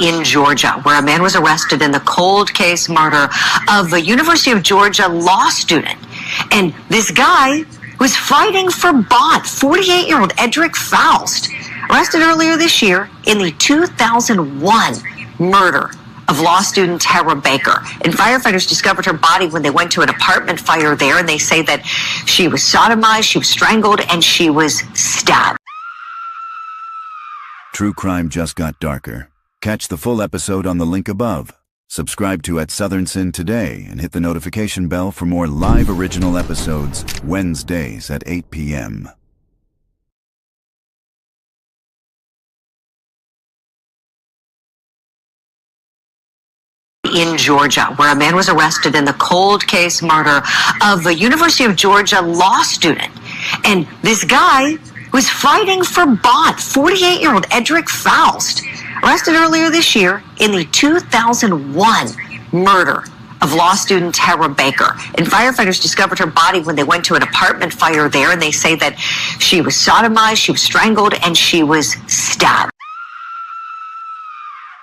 In Georgia, where a man was arrested in the cold case murder of a University of Georgia law student. And this guy was fighting for bond. 48-year-old Edrick Faust, arrested earlier this year in the 2001 murder of law student Tara Baker. And firefighters discovered her body when they went to an apartment fire there, and they say that she was sodomized, she was strangled, and she was stabbed. True crime just got darker. Catch the full episode on the link above. Subscribe to At Southern Sin today and hit the notification bell for more live original episodes Wednesdays at 8 p.m. In Georgia, where a man was arrested in the cold case murder of a University of Georgia law student. And this guy was fighting for bond. 48-year-old Edrick Faust, arrested earlier this year in the 2001 murder of law student Tara Baker. And firefighters discovered her body when they went to an apartment fire there, and they say that she was sodomized, she was strangled, and she was stabbed.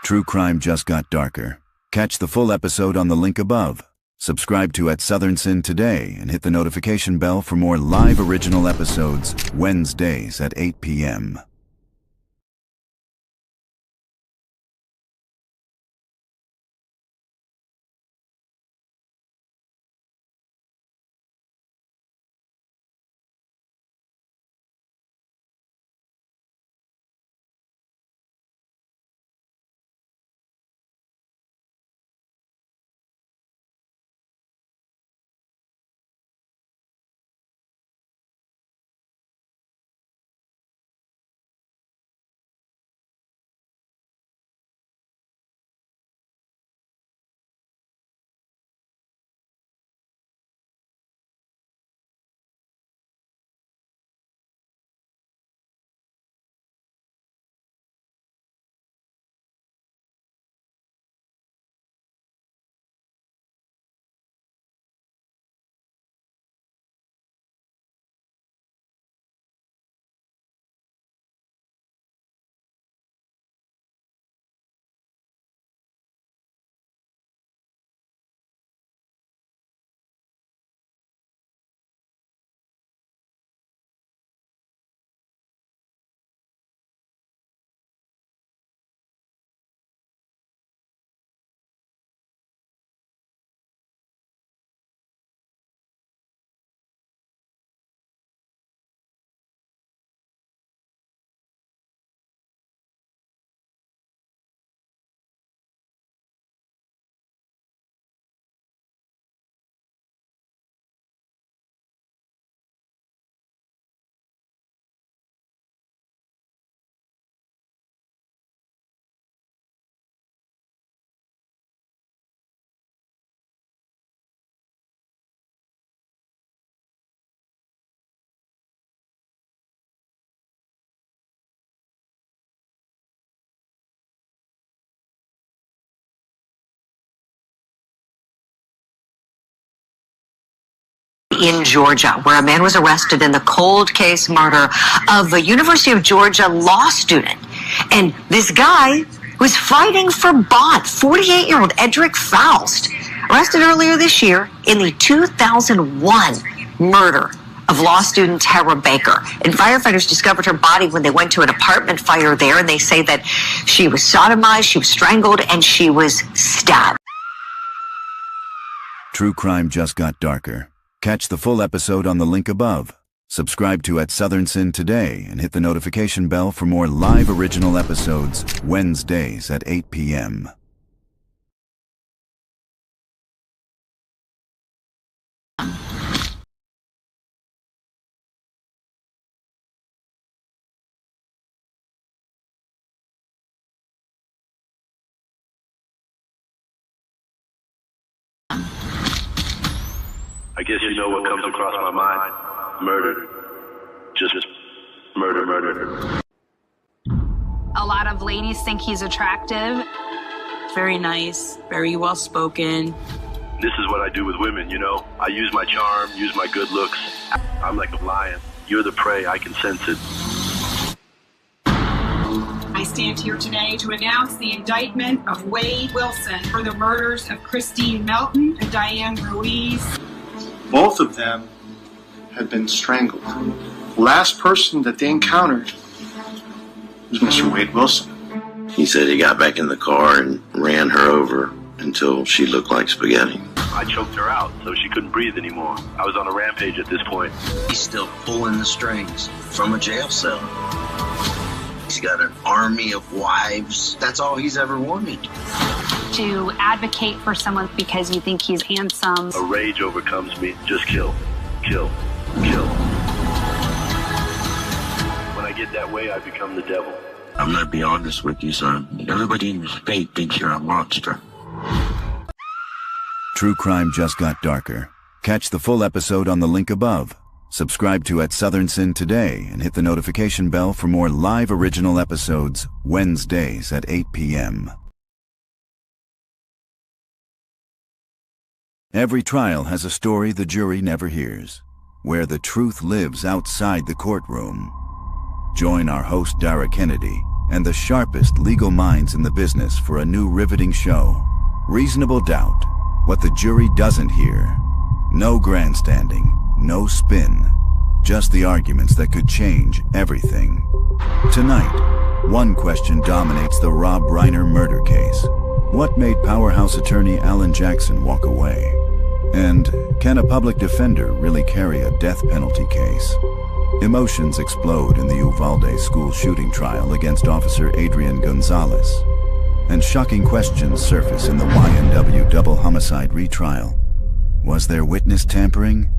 True crime just got darker. Catch the full episode on the link above. Subscribe to At Southern Sin today and hit the notification bell for more live original episodes Wednesdays at 8 p.m. In Georgia, where a man was arrested in the cold case murder of a University of Georgia law student. And this guy was fighting for bond. 48-year-old Edrick Faust, arrested earlier this year in the 2001 murder of law student Tara Baker. And firefighters discovered her body when they went to an apartment fire there, and they say that she was sodomized, she was strangled, and she was stabbed. True crime just got darker. Catch the full episode on the link above. Subscribe to At Southern Sin today and hit the notification bell for more live original episodes Wednesdays at 8 p.m. I guess you know what comes across my mind. Murder. Just murder, murder. A lot of ladies think he's attractive. Very nice, very well-spoken. This is what I do with women, you know? I use my charm, use my good looks. I'm like a lion. You're the prey, I can sense it. I I stand here today to announce the indictment of Wade Wilson for the murders of Christine Melton and Diane Ruiz. Both of them had been strangled. The last person that they encountered was Mr. Wade Wilson. He said he got back in the car and ran her over until she looked like spaghetti. I choked her out so she couldn't breathe anymore. I was on a rampage at this point. He's still pulling the strings from a jail cell. He's got an army of wives. That's all he's ever wanted. To advocate for someone because you think he's handsome. A rage overcomes me. Just kill, kill, kill. When I get that way, I become the devil. I'm gonna be honest with you, son. Everybody in the state thinks you're a monster. True crime just got darker. Catch the full episode on the link above. Subscribe to At Southern Sin today and hit the notification bell for more live original episodes Wednesdays at 8 p.m. Every trial has a story the jury never hears, where the truth lives outside the courtroom. Join our host Dara Kennedy and the sharpest legal minds in the business for a new riveting show, Reasonable Doubt, What the Jury Doesn't Hear. No grandstanding, no spin, just the arguments that could change everything. Tonight, one question dominates the Rob Reiner murder case. What made powerhouse attorney Alan Jackson walk away? And can a public defender really carry a death penalty case? Emotions explode in the Uvalde school shooting trial against Officer Adrian Gonzalez. And shocking questions surface in the YNW double homicide retrial. Was there witness tampering?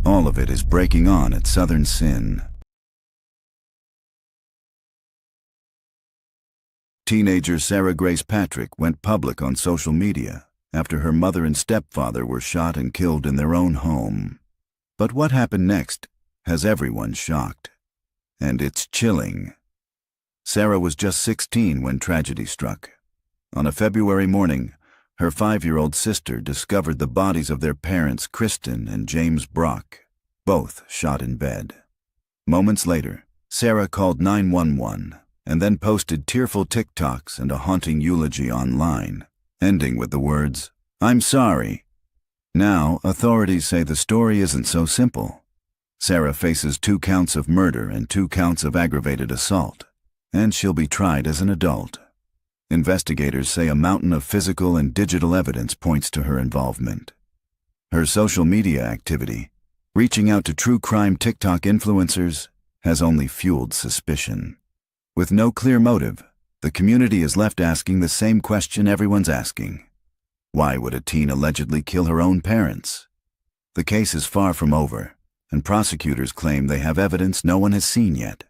All of it is breaking on at Southern Sin. Teenager Sarah Grace Patrick went public on social media after her mother and stepfather were shot and killed in their own home. But what happened next has everyone shocked. And it's chilling. Sarah was just 16 when tragedy struck. On a February morning, her 5-year-old sister discovered the bodies of their parents, Kristen and James Brock, both shot in bed. Moments later, Sarah called 911 and then posted tearful TikToks and a haunting eulogy online, ending with the words, "I'm sorry." Now, authorities say the story isn't so simple. Sarah faces 2 counts of murder and 2 counts of aggravated assault, and she'll be tried as an adult. Investigators say a mountain of physical and digital evidence points to her involvement. Her social media activity, reaching out to true crime TikTok influencers, has only fueled suspicion. With no clear motive, the community is left asking the same question everyone's asking. Why would a teen allegedly kill her own parents? The case is far from over, and prosecutors claim they have evidence no one has seen yet.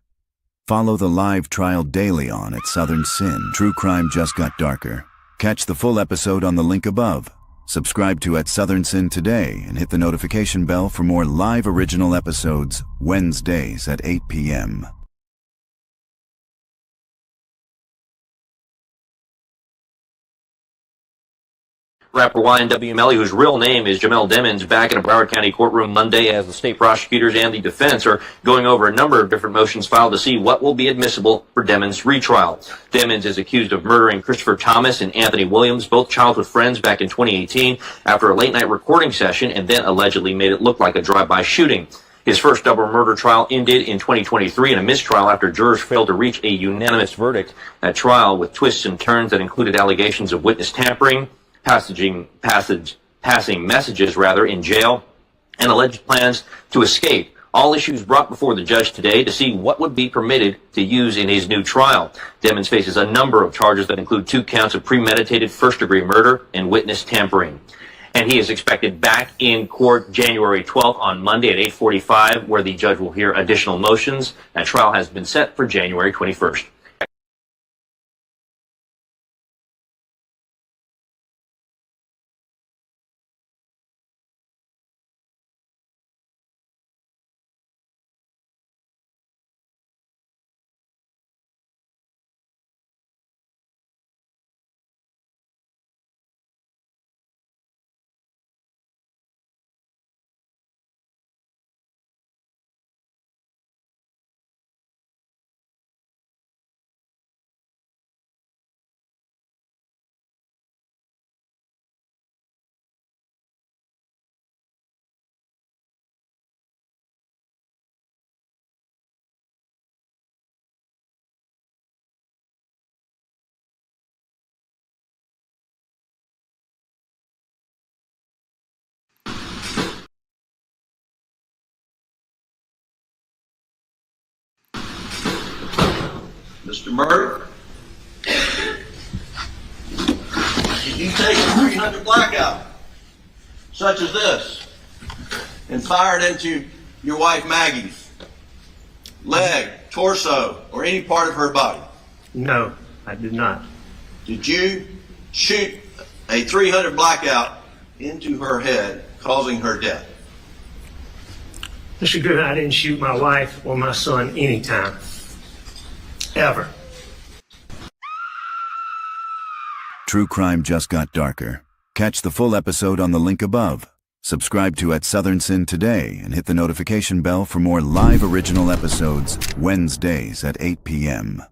Follow the live trial daily on At Southern Sin. True crime just got darker. Catch the full episode on the link above. Subscribe to At Southern Sin today and hit the notification bell for more live original episodes Wednesdays at 8 p.m. Rapper YNW Melly, whose real name is Jamel Demons, back in a Broward County courtroom Monday as the state prosecutors and the defense are going over a number of different motions filed to see what will be admissible for Demons' retrial. Demons is accused of murdering Christopher Thomas and Anthony Williams, both childhood friends, back in 2018 after a late-night recording session, and then allegedly made it look like a drive-by shooting. His first double murder trial ended in 2023 in a mistrial after jurors failed to reach a unanimous verdict at trial, with twists and turns that included allegations of witness tampering, passing messages in jail, and alleged plans to escape. All issues brought before the judge today to see what would be permitted to use in his new trial. Demons faces a number of charges that include 2 counts of premeditated first-degree murder and witness tampering. And he is expected back in court January 12th on Monday at 8:45, where the judge will hear additional motions. That trial has been set for January 21st. Mr. Murray, did you take a 300 blackout, such as this, and fire it into your wife Maggie's leg, torso, or any part of her body? No, I did not. Did you shoot a 300 blackout into her head, causing her death? Mr. Griffin, I didn't shoot my wife or my son anytime. Ever. True crime just got darker. Catch the full episode on the link above. Subscribe to Southern Sin today and hit the notification bell for more live original episodes Wednesdays at 8 p.m.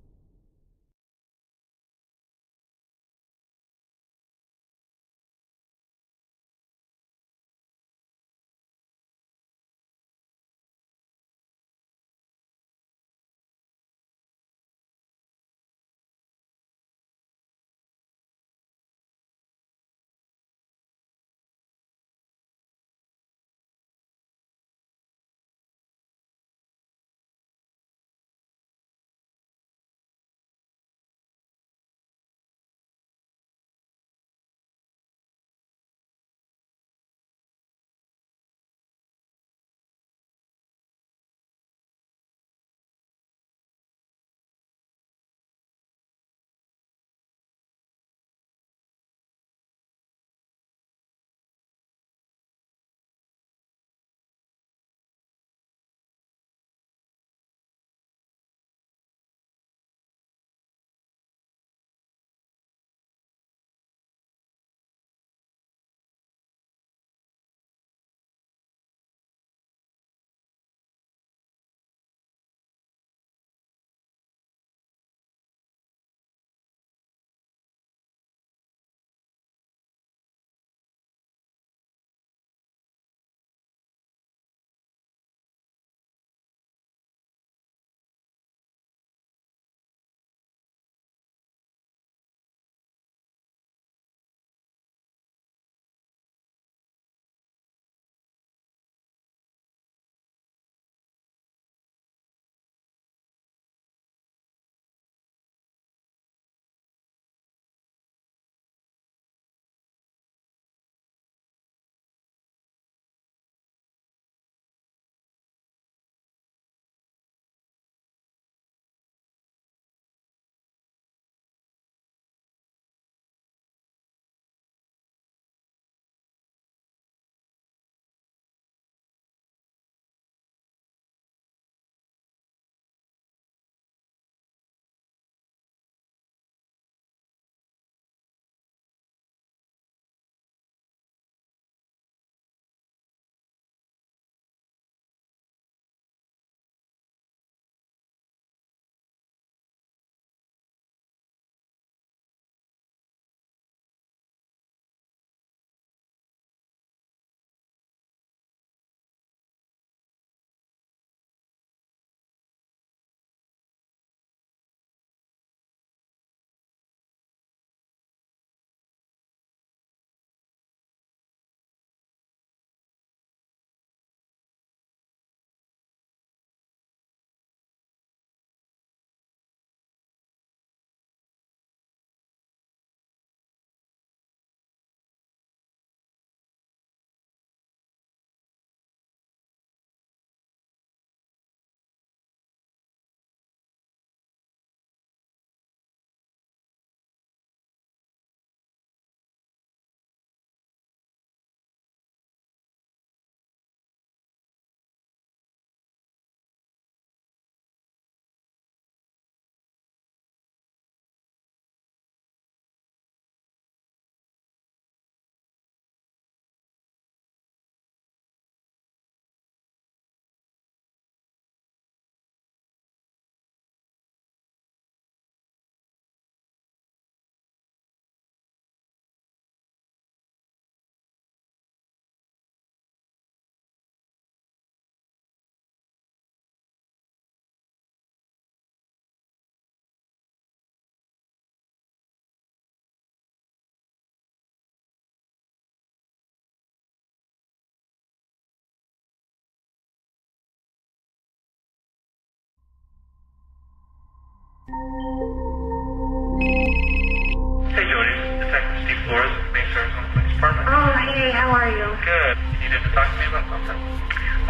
Flores with Main Service on the Police Department. Oh, hey, how are you? Good. You needed to talk to me about something?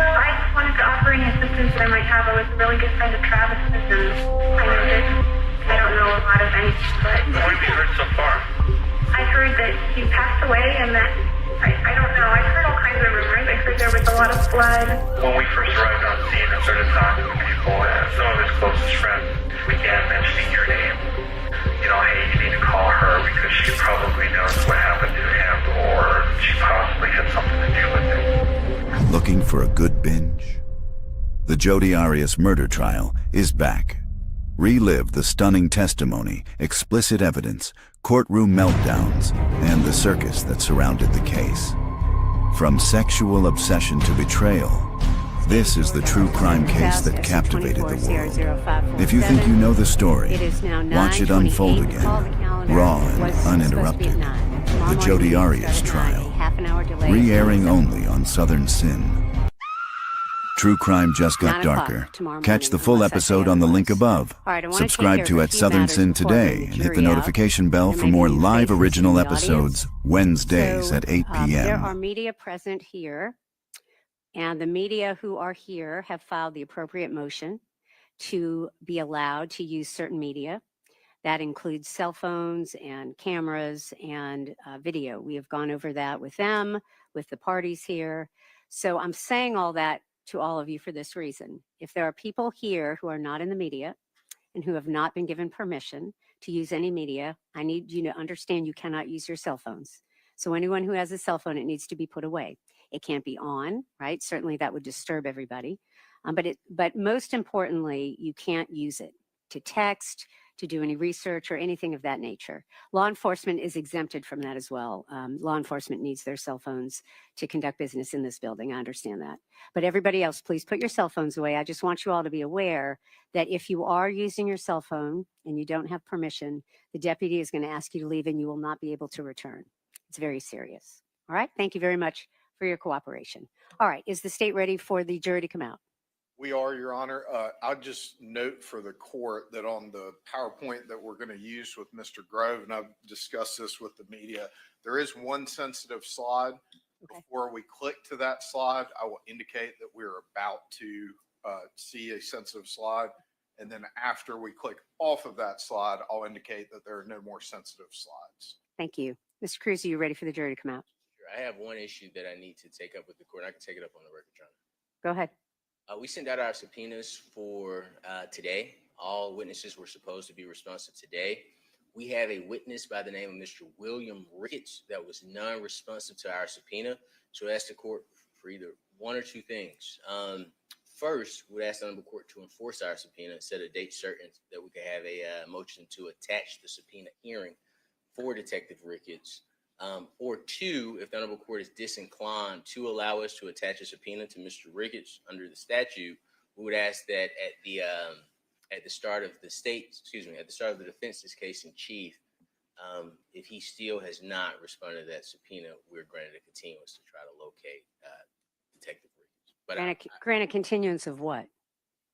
Well, I just wanted to offer any assistance that I might have. I was a really good friend of Travis's, and I know that I don't know a lot of anything, but... What have you heard so far? I heard that he passed away and that... I don't know. I've heard all kinds of rumors. I heard there was a lot of blood. When we first arrived on scene and started talking to people, some of his closest friends began mentioning your name. You know, hey, you need to call her because she probably knows what happened to him, or she possibly had something to do with it. Looking for a good binge? The Jodi Arias murder trial is back. Relive the stunning testimony, explicit evidence, courtroom meltdowns, and the circus that surrounded the case. From sexual obsession to betrayal, this is the true crime case that captivated the world. If you think you know the story, watch it unfold again, raw and uninterrupted. The Jodi Arias trial, re-airing only on Southern Sin. True crime just got darker. Catch the full episode on the link above. Subscribe to Southern Sin today and hit the notification bell for more live original episodes Wednesdays at 8 p.m. There are media present here, and the media who are here have filed the appropriate motion to be allowed to use certain media. That includes cell phones and cameras and video. We have gone over that with them, with the parties here. So I'm saying all that to all of you for this reason. If there are people here who are not in the media and who have not been given permission to use any media, I need you to understand you cannot use your cell phones. So anyone who has a cell phone, it needs to be put away. It can't be on, right? Certainly that would disturb everybody. But most importantly, you can't use it to text, to do any research or anything of that nature. Law enforcement is exempted from that as well. Law enforcement needs their cell phones to conduct business in this building. I understand that. But everybody else, please put your cell phones away. I just want you all to be aware that if you are using your cell phone and you don't have permission, the deputy is going to ask you to leave and you will not be able to return. It's very serious. All right. Thank you very much for your cooperation. All right. Is the state ready for the jury to come out? We are, Your Honor. I'll just note for the court that on the PowerPoint that we're going to use with Mr. Grove, and I've discussed this with the media, there is one sensitive slide. Okay. Before we click to that slide, I will indicate that we're about to see a sensitive slide. And then after we click off of that slide, I'll indicate that there are no more sensitive slides. Thank you. Mr. Cruz, are you ready for the jury to come out? Sure. I have one issue that I need to take up with the court. I can take it up on the record, Your Honor. Go ahead. We sent out our subpoenas for today. All witnesses were supposed to be responsive today. We have a witness by the name of Mr. William Ricketts that was non-responsive to our subpoena. So I asked the court for either one or two things. First, we'd ask the Honorable Court to enforce our subpoena and set a date certain that we could have a motion to attach the subpoena hearing for Detective Ricketts. Or two, if the Honorable Court is disinclined to allow us to attach a subpoena to Mr. Ricketts under the statute, we would ask that at the start of the defense's case in chief, if he still has not responded to that subpoena, we're granted a continuance to try to locate Detective Ricketts. But grant a continuance of what?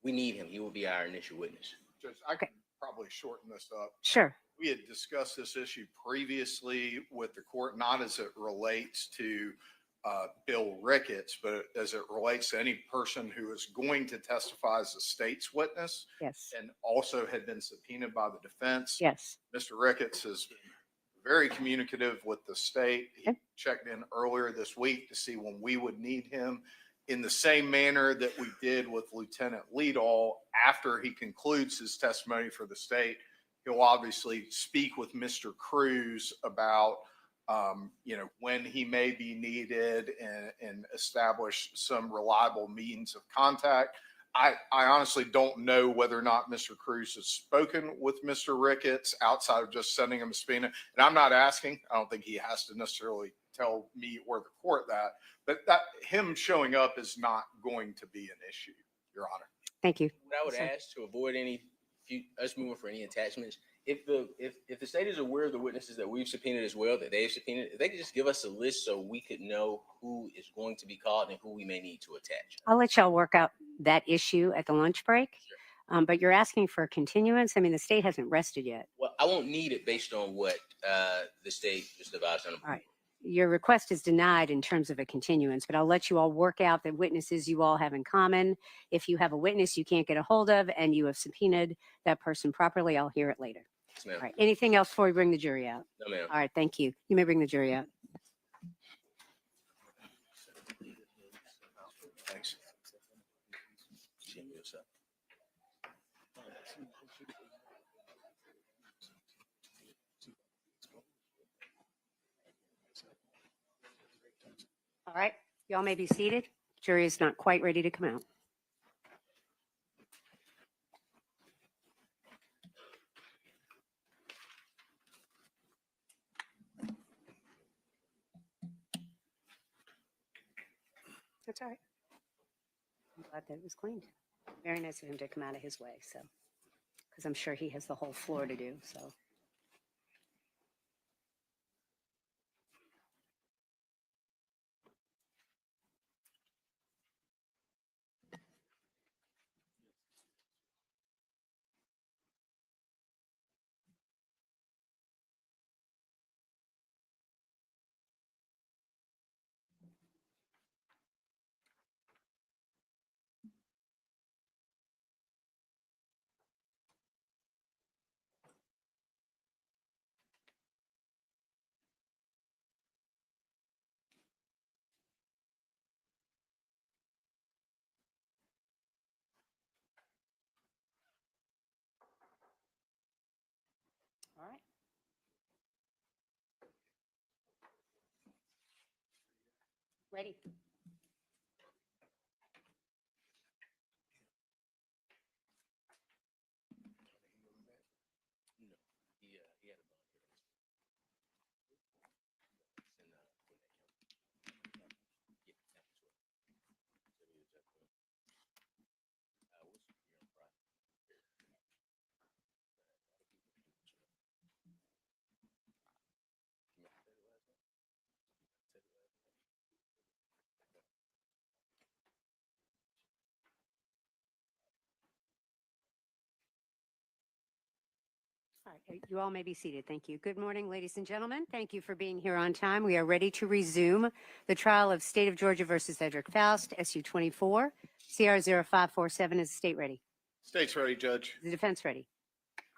We need him. He will be our initial witness. Judge, I can probably shorten this up. Sure. We had discussed this issue previously with the court, not as it relates to Bill Ricketts, but as it relates to any person who is going to testify as a state's witness. Yes. And also had been subpoenaed by the defense. Yes. Mr. Ricketts has been very communicative with the state. He checked in earlier this week to see when we would need him. In the same manner that we did with Lieutenant Liedall, after he concludes his testimony for the state, he'll obviously speak with Mr. Cruz about, when he may be needed and establish some reliable means of contact. I honestly don't know whether or not Mr. Cruz has spoken with Mr. Ricketts outside of just sending him a subpoena. And I'm not asking. I don't think he has to necessarily tell me or the court that. But that him showing up is not going to be an issue, Your Honor. Thank you. What I would ask to avoid us moving for any attachments, if the state is aware of the witnesses that we've subpoenaed as well, that they've subpoenaed, if they could just give us a list so we could know who is going to be called and who we may need to attach. I'll let y'all work out that issue at the lunch break. Sure. But you're asking for a continuance. I mean, the state hasn't rested yet. Well, I won't need it based on what the state just advised on. All right. Your request is denied in terms of a continuance, but I'll let you all work out the witnesses you all have in common. If you have a witness you can't get a hold of and you have subpoenaed that person properly, I'll hear it later. Yes, ma'am. All right. Anything else before we bring the jury out? No, ma'am. All right. Thank you. You may bring the jury out. Thanks. All right. Y'all may be seated. Jury is not quite ready to come out. That's all right. I'm glad that it was cleaned. Very nice of him to come out of his way, so, because I'm sure he has the whole floor to do, so. All right. Ready. All right, you all may be seated. Thank you. Good morning, ladies and gentlemen. Thank you for being here on time. We are ready to resume the trial of State of Georgia versus Edrick Faust, SU 24, CR 0547. Is the state ready? State's ready, Judge. Is the defense ready?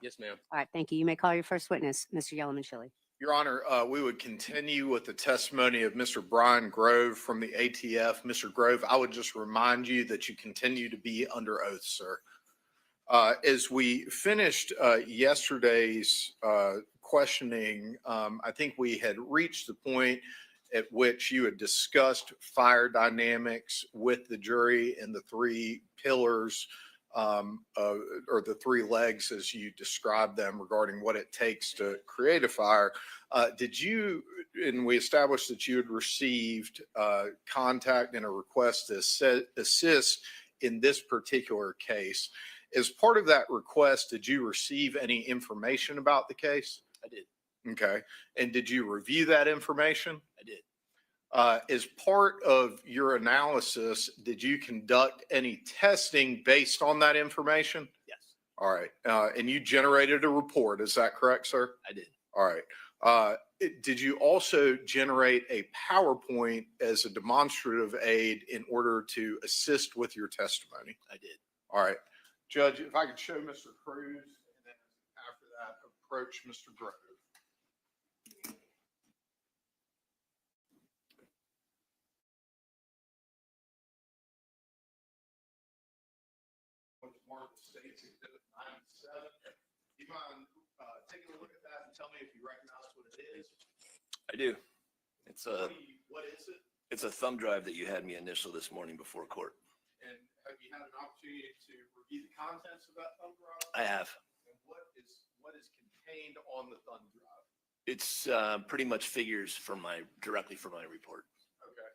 Yes, ma'am. All right, thank you. You may call your first witness, Mr. Yellowman-Shilley. Your Honor, we would continue with the testimony of Mr. Brian Grove from the ATF. Mr. Grove, I would just remind you that you continue to be under oath, sir. As we finished yesterday's questioning, I think we had reached the point at which you had discussed fire dynamics with the jury and the three pillars or the three legs as you described them regarding what it takes to create a fire. Did you, and we established that you had received contact and a request to assist in this particular case. As part of that request, did you receive any information about the case? I did. Okay. And did you review that information? I did. As part of your analysis, did you conduct any testing based on that information? Yes. All right. And you generated a report. Is that correct, sir? I did. All right. Did you also generate a PowerPoint as a demonstrative aid in order to assist with your testimony? I did. All right. Judge, if I could show Mr. Cruz and then after that approach Mr. Grove. What's marked the State's Exhibit 97. Do you mind taking a look at that and tell me if you recognize what it is? I do. It's a What is it? it's a thumb drive that you had me initial this morning before court. And have you had an opportunity to review the contents of that thumb drive? I have. And what is contained on the thumb drive? It's pretty much figures from directly from my report. Okay.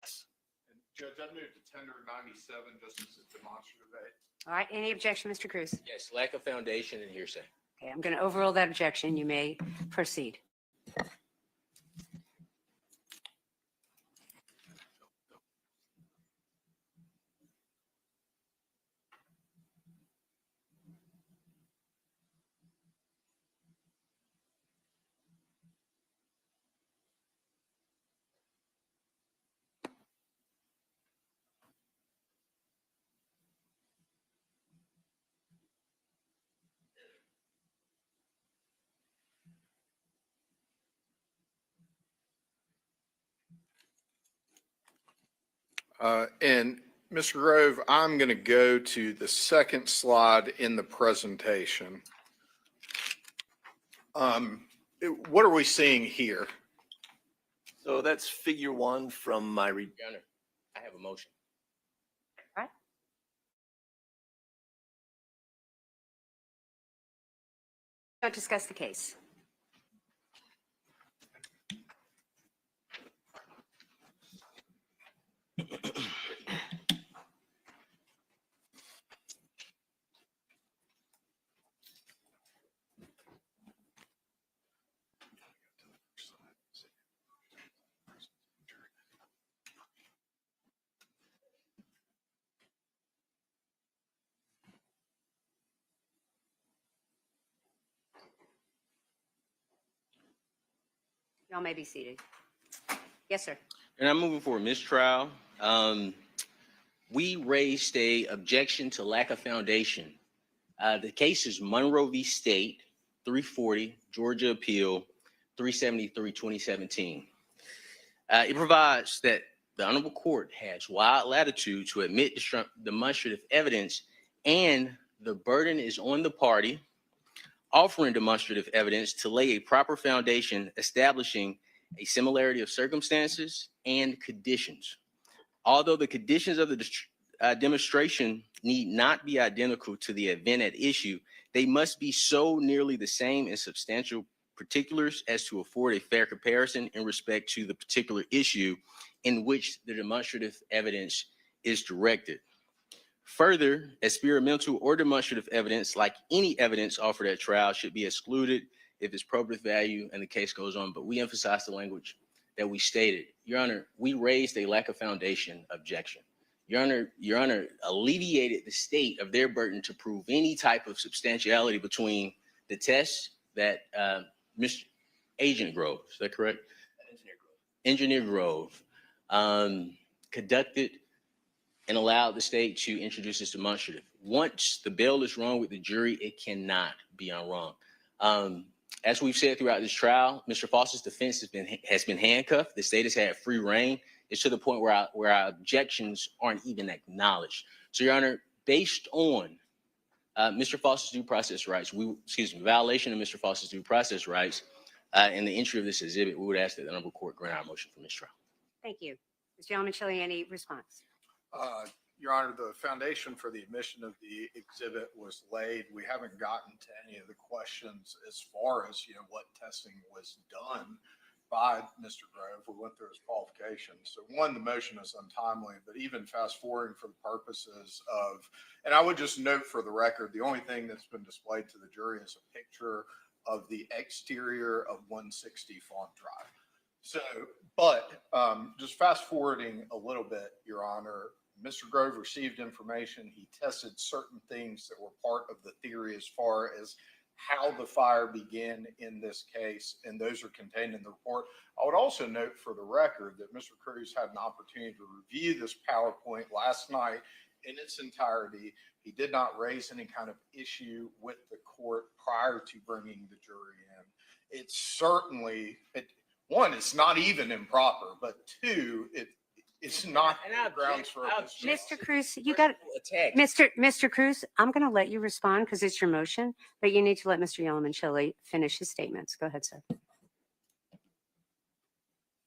Yes. And Judge, I'd move to tender 97 just as a demonstrative aid. All right, any objection, Mr. Cruz? Yes, lack of foundation and hearsay. Okay, I'm going to overrule that objection. You may proceed. And Mr. Grove, I'm going to go to the second slide in the presentation. What are we seeing here? So that's figure 1 from my Your Honor, I have a motion. Right. Don't discuss the case. Y'all may be seated. Yes, sir. And I'm moving for a mistrial. We raised a objection to lack of foundation. The case is Monroe v. State, 340, Georgia Appeal, 373, 2017. It provides that the Honorable Court has wide latitude to admit demonstrative evidence, and the burden is on the party offering demonstrative evidence to lay a proper foundation establishing a similarity of circumstances and conditions. Although the conditions of the demonstration need not be identical to the event at issue, they must be so nearly the same in substantial particulars as to afford a fair comparison in respect to the particular issue in which the demonstrative evidence is directed. Further, experimental or demonstrative evidence, like any evidence offered at trial, should be excluded if it's probative value and the case goes on. But we emphasize the language that we stated. Your Honor, we raised a lack of foundation objection. Your Honor alleviated the state of their burden to prove any type of substantiality between the tests that Mr. Agent Grove, is that correct? Engineer Grove conducted and allowed the state to introduce this demonstrative. Once the bail is wrong with the jury, it cannot be unwrong. As we've said throughout this trial, Mr. Faust's defense has been handcuffed. The state has had free reign. It's to the point where our objections aren't even acknowledged. So, Your Honor, based on Mr. Faust's due process rights, violation of Mr. Faust's due process rights, and the entry of this exhibit, we would ask that the Honorable Court grant our motion for mistrial. Thank you. Mr. Yalamanchili, any response? Your Honor, the foundation for the admission of the exhibit was laid. We haven't gotten to any of the questions as far as, what testing was done by Mr. Grove. We went through his qualifications. So one, the motion is untimely, but even fast forwarding for the purposes of, and I would just note for the record, the only thing that's been displayed to the jury is a picture of the exterior of 160 Font Drive. So, but just fast forwarding a little bit, Your Honor, Mr. Grove received information. He tested certain things that were part of the theory as far as how the fire began in this case, and those are contained in the report. I would also note for the record that Mr. Cruz had an opportunity to review this PowerPoint last night in its entirety. He did not raise any kind of issue with the court prior to bringing the jury in. It's certainly, one, it's not even improper, but two, it's not grounds for Mr. Cruz, you got Mr. Cruz, I'm going to let you respond because it's your motion, but you need to let Mr. Yalamanchili finish his statements. Go ahead, sir.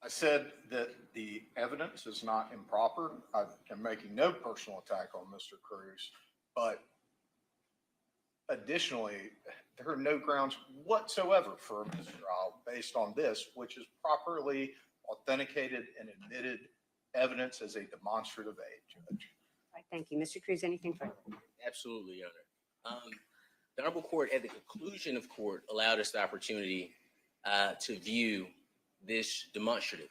I said that the evidence is not improper. I am making no personal attack on Mr. Cruz, but additionally, there are no grounds whatsoever for a mistrial based on this, which is properly authenticated and admitted evidence as a demonstrative aid, Judge. All right, thank you. Mr. Cruz, anything further? Absolutely, Your Honor. The Honorable Court, at the conclusion of court, allowed us the opportunity to view this demonstrative.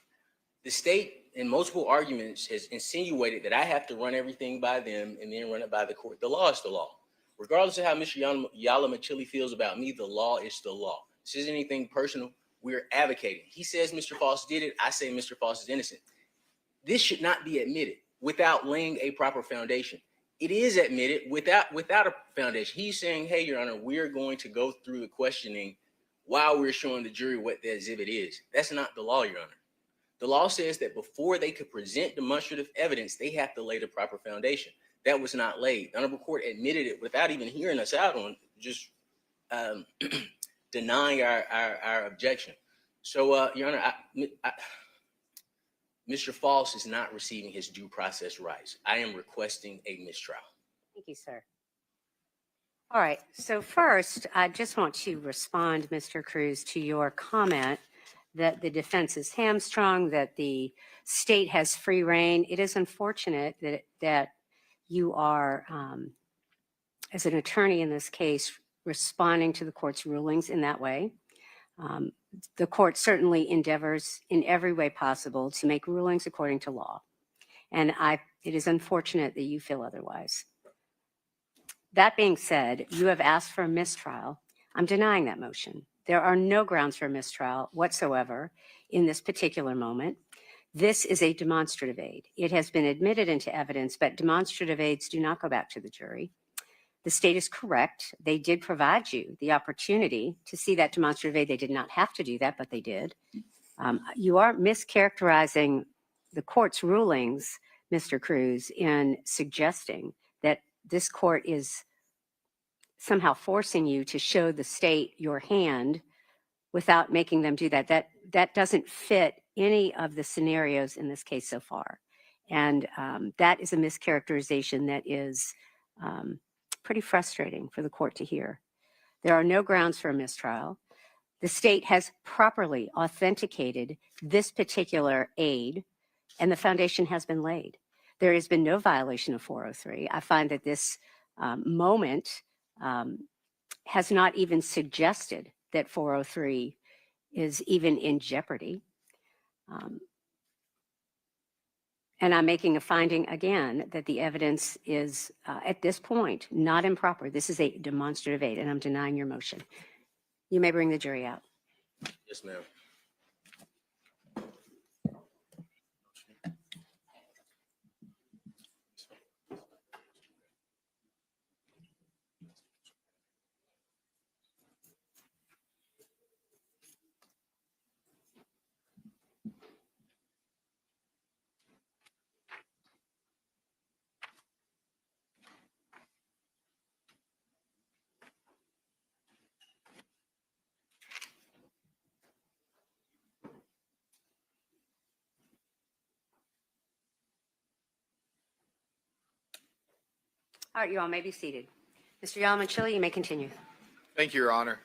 The state, in multiple arguments, has insinuated that I have to run everything by them and then run it by the court. The law is the law. Regardless of how Mr. Yalamanchili feels about me, the law is the law. This isn't anything personal. We're advocating. He says Mr. Faust did it. I say Mr. Faust is innocent. This should not be admitted without laying a proper foundation. It is admitted without a foundation. He's saying, hey, Your Honor, we're going to go through the questioning while we're showing the jury what the exhibit is. That's not the law, Your Honor. The law says that before they could present demonstrative evidence, they have to lay the proper foundation. That was not laid. The Honorable Court admitted it without even hearing us out on just denying our objection. So, Your Honor, Mr. Faust is not receiving his due process rights. I am requesting a mistrial. Thank you, sir. All right. So first, I just want to respond, Mr. Cruz, to your comment that the defense is hamstrung, that the state has free reign. It is unfortunate that you are, as an attorney in this case, responding to the court's rulings in that way. The court certainly endeavors in every way possible to make rulings according to law. And it is unfortunate that you feel otherwise. That being said, you have asked for a mistrial. I'm denying that motion. There are no grounds for mistrial whatsoever in this particular moment. This is a demonstrative aid. It has been admitted into evidence, but demonstrative aids do not go back to the jury. The state is correct. They did provide you the opportunity to see that demonstrative aid. They did not have to do that, but they did. You are mischaracterizing the court's rulings, Mr. Cruz, in suggesting that this court is somehow forcing you to show the state your hand without making them do that. That doesn't fit any of the scenarios in this case so far. And that is a mischaracterization that is pretty frustrating for the court to hear. There are no grounds for a mistrial. The state has properly authenticated this particular aid, and the foundation has been laid. There has been no violation of 403. I find that this moment has not even suggested that 403 is even in jeopardy. And I'm making a finding again that the evidence is at this point not improper. This is a demonstrative aid, and I'm denying your motion. You may bring the jury out. Yes, ma'am. All right, you all may be seated. Mr. Yalamanchili, you may continue. Thank you, Your Honor.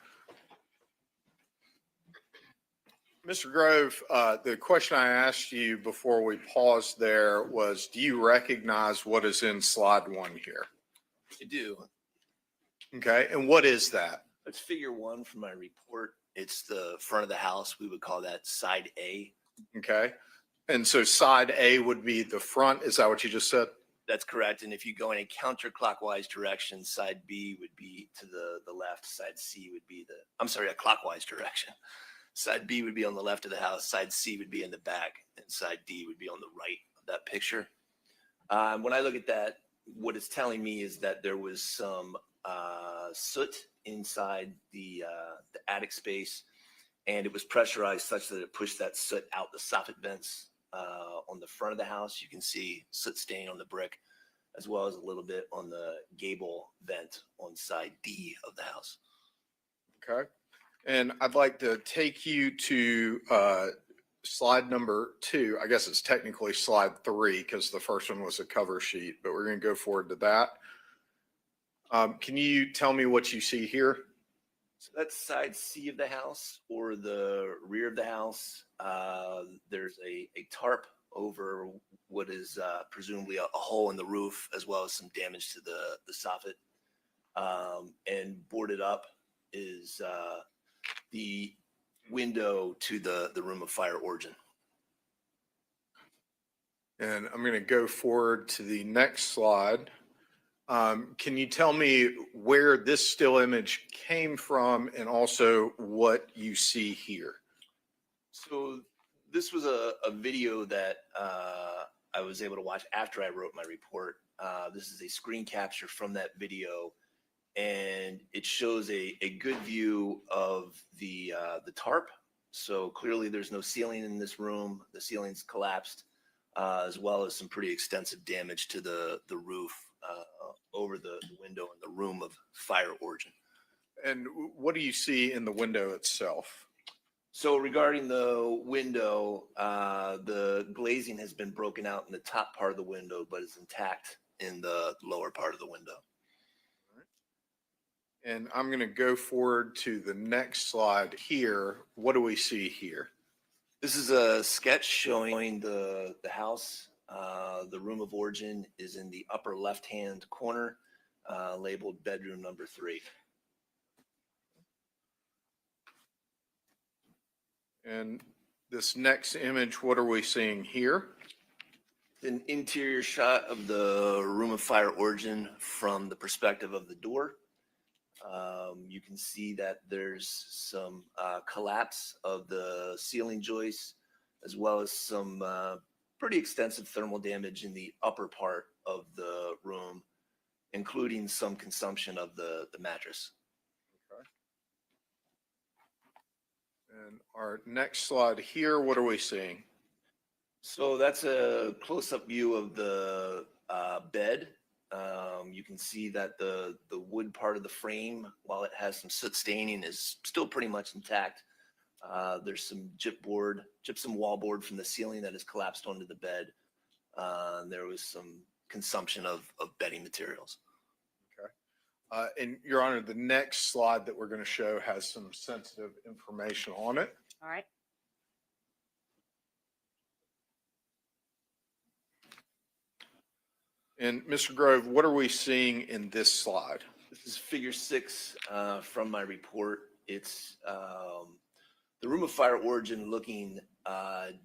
Mr. Grove, the question I asked you before we paused there was, do you recognize what is in slide 1 here? I do. Okay, and what is that? It's figure 1 from my report. It's the front of the house. We would call that side A. Okay, and so side A would be the front. Is that what you just said? That's correct. And if you go in a counterclockwise direction, side B would be to the left. Side C would be a clockwise direction. Side B would be on the left of the house. Side C would be in the back. And side D would be on the right of that picture. When I look at that, what it's telling me is that there was some soot inside the attic space, and it was pressurized such that it pushed that soot out the soffit vents on the front of the house. You can see soot stain on the brick, as well as a little bit on the gable vent on side D of the house. Okay, and I'd like to take you to slide number 2. I guess it's technically slide 3 because the first one was a cover sheet, but we're going to go forward to that. Can you tell me what you see here? So that's side C of the house, or the rear of the house. There's a tarp over what is presumably a hole in the roof, as well as some damage to the soffit. And boarded up is the window to the room of fire origin. And I'm going to go forward to the next slide. Can you tell me where this still image came from and also what you see here? So this was a video that I was able to watch after I wrote my report. This is a screen capture from that video, and it shows a good view of the tarp So clearly there's no ceiling in this room. The ceiling's collapsed, as well as some pretty extensive damage to the roof over the window in the room of fire origin. And what do you see in the window itself? So regarding the window, the glazing has been broken out in the top part of the window, but is intact in the lower part of the window. And I'm going to go forward to the next slide here. What do we see here? This is a sketch showing the house. The room of origin is in the upper left-hand corner, labeled bedroom number 3. And this next image, what are we seeing here? An interior shot of the room of fire origin from the perspective of the door. You can see that there's some collapse of the ceiling joists, as well as some pretty extensive thermal damage in the upper part of the room, including some consumption of the mattress. Okay. And our next slide here, what are we seeing? So that's a close-up view of the bed. You can see that the wood part of the frame, while it has some soot staining, is still pretty much intact. There's some gypsum wallboard from the ceiling that has collapsed onto the bed. There was some consumption of bedding materials. Okay. And Your Honor, the next slide that we're going to show has some sensitive information on it. All right. And Mr. Grove, what are we seeing in this slide? This is figure 6 from my report. It's the room of fire origin looking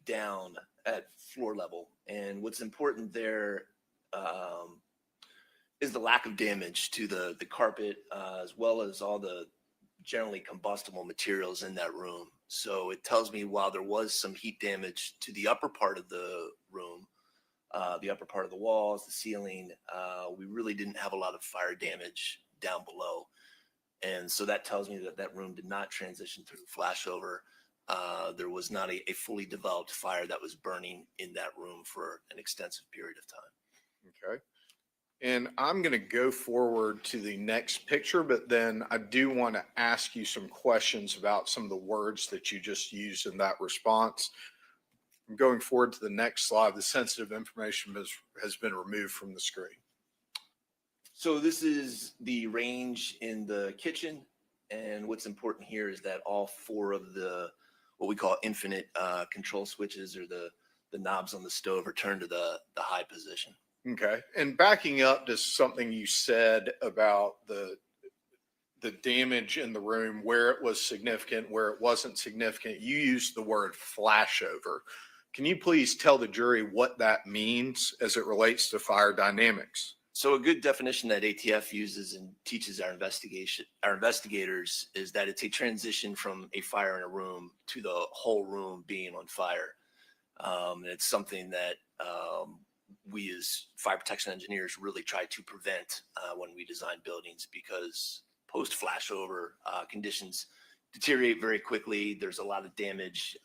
down at floor level. And what's important there is the lack of damage to the carpet, as well as all the generally combustible materials in that room. So it tells me while there was some heat damage to the upper part of the room, the upper part of the walls, the ceiling, we really didn't have a lot of fire damage down below. And so that tells me that that room did not transition through flashover. There was not a fully developed fire that was burning in that room for an extensive period of time. Okay. And I'm going to go forward to the next picture, but then I do want to ask you some questions about some of the words that you just used in that response. I'm going forward to the next slide. The sensitive information has been removed from the screen. So this is the range in the kitchen. And what's important here is that all 4 of the, what we call infinite control switches, or the knobs on the stove, are turned to the high position. Okay. And backing up to something you said about the damage in the room, where it was significant, where it wasn't significant, you used the word flashover. Can you please tell the jury what that means as it relates to fire dynamics? So a good definition that ATF uses and teaches our investigators is that it's a transition from a fire in a room to the whole room being on fire. And it's something that we as fire protection engineers really try to prevent when we design buildings, because post flashover conditions deteriorate very quickly. There's a lot of damage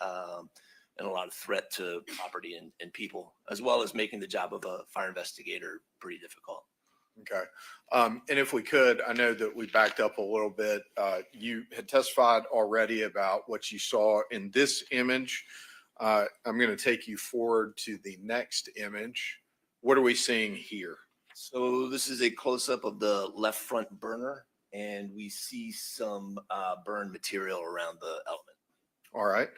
and a lot of threat to property and people, as well as making the job of a fire investigator pretty difficult. Okay. And if we could, I know that we backed up a little bit. You had testified already about what you saw in this image. I'm going to take you forward to the next image. What are we seeing here? So this is a close-up of the left front burner, and we see some burn material around the element. All right.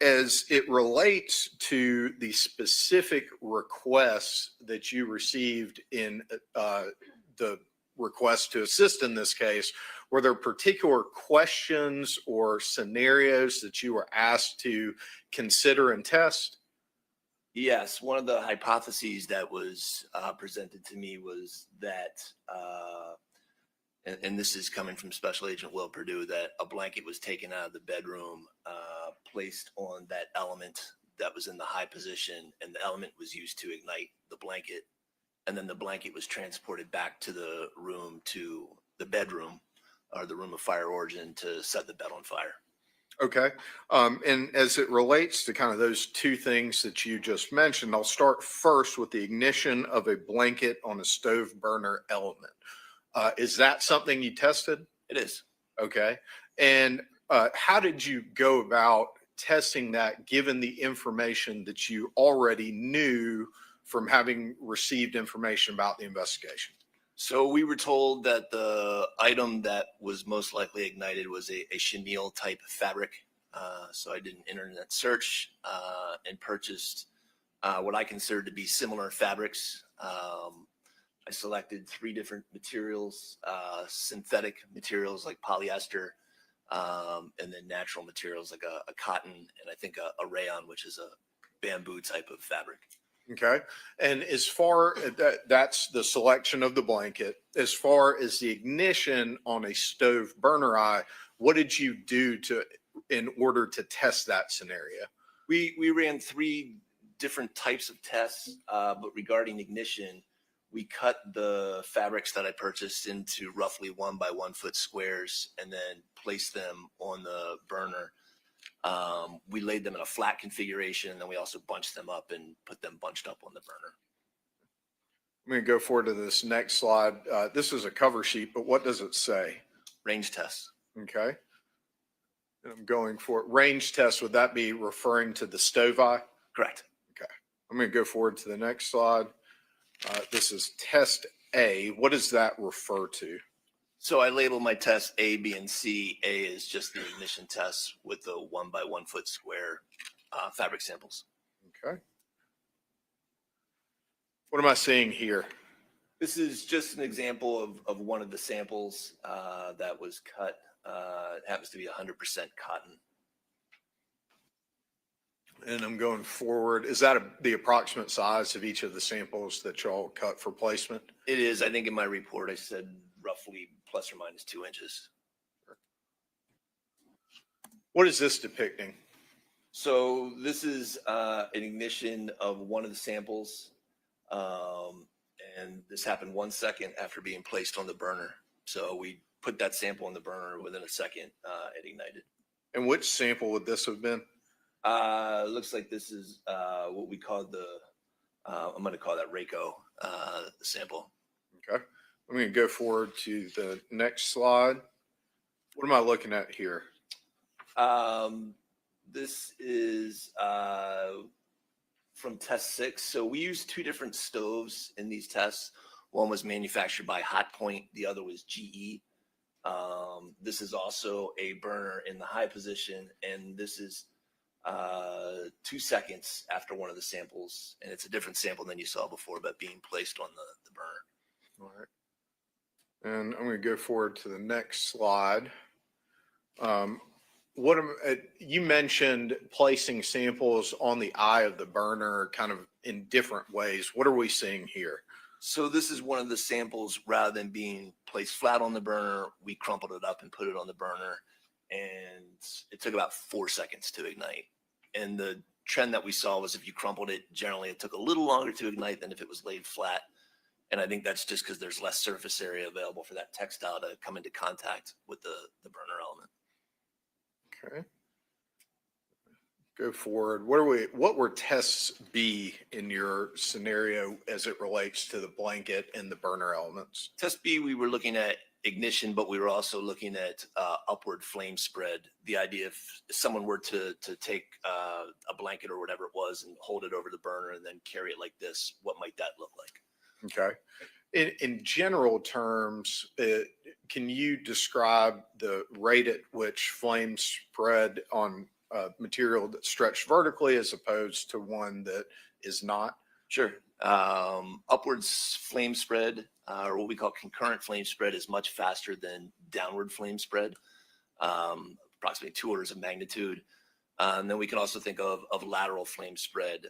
As it relates to the specific requests that you received in the request to assist in this case, were there particular questions or scenarios that you were asked to consider and test? Yes, one of the hypotheses that was presented to me was that, and this is coming from Special Agent Will Perdue, that a blanket was taken out of the bedroom, placed on that element that was in the high position, and the element was used to ignite the blanket, and then the blanket was transported back to the room, to the bedroom, or the room of fire origin, to set the bed on fire. Okay. And as it relates to kind of those two things that you just mentioned, I'll start first with the ignition of a blanket on a stove burner element. Is that something you tested? It is. Okay. And how did you go about testing that given the information that you already knew from having received information about the investigation? So we were told that the item that was most likely ignited was a chenille type fabric. So I did an internet search and purchased what I considered to be similar fabrics. I selected 3 different materials, synthetic materials like polyester, and then natural materials like a cotton and I think a rayon, which is a bamboo type of fabric. Okay. And as far that's the selection of the blanket. As far as the ignition on a stove burner eye, what did you do in order to test that scenario? We ran 3 different types of tests, but regarding ignition, we cut the fabrics that I purchased into roughly 1 by 1 foot squares and then placed them on the burner. We laid them in a flat configuration, and then we also bunched them up and put them bunched up on the burner. I'm going to go forward to this next slide. This is a cover sheet, but what does it say? Range tests. Okay. And I'm going for range test. Would that be referring to the stove eye? Correct. Okay. I'm going to go forward to the next slide. This is test A. What does that refer to? So I label my tests A, B, and C. A is just the ignition test with the 1 by 1 foot square fabric samples. Okay. What am I seeing here? This is just an example of one of the samples that was cut. It happens to be 100% cotton. And I'm going forward. Is that the approximate size of each of the samples that y'all cut for placement? It is. I think in my report I said roughly plus or minus 2 inches. What is this depicting? So this is an ignition of one of the samples. And this happened 1 second after being placed on the burner. So we put that sample on the burner. Within a second, it ignited. And which sample would this have been? Looks like this is what we call I'm going to call that RACO sample. Okay. I'm going to go forward to the next slide. What am I looking at here? This is from test 6. So we used 2 different stoves in these tests. One was manufactured by Hot Point. The other was GE. This is also a burner in the high position, and this is 2 seconds after one of the samples, and it's a different sample than you saw before, but being placed on the burner. All right. And I'm going to go forward to the next slide. You mentioned placing samples on the eye of the burner kind of in different ways. What are we seeing here? So this is one of the samples. Rather than being placed flat on the burner, we crumpled it up and put it on the burner, and it took about 4 seconds to ignite. And the trend that we saw was if you crumpled it, generally it took a little longer to ignite than if it was laid flat. And I think that's just because there's less surface area available for that textile to come into contact with the burner element. Okay. Go forward. What were tests B in your scenario as it relates to the blanket and the burner elements? Test B, we were looking at ignition, but we were also looking at upward flame spread. The idea if someone were to take a blanket or whatever it was and hold it over the burner and then carry it like this, what might that look like? Okay. In general terms, can you describe the rate at which flames spread on material that's stretched vertically as opposed to one that is not? Sure. Upwards flame spread, or what we call concurrent flame spread, is much faster than downward flame spread, approximately 2 orders of magnitude. And then we can also think of lateral flame spread.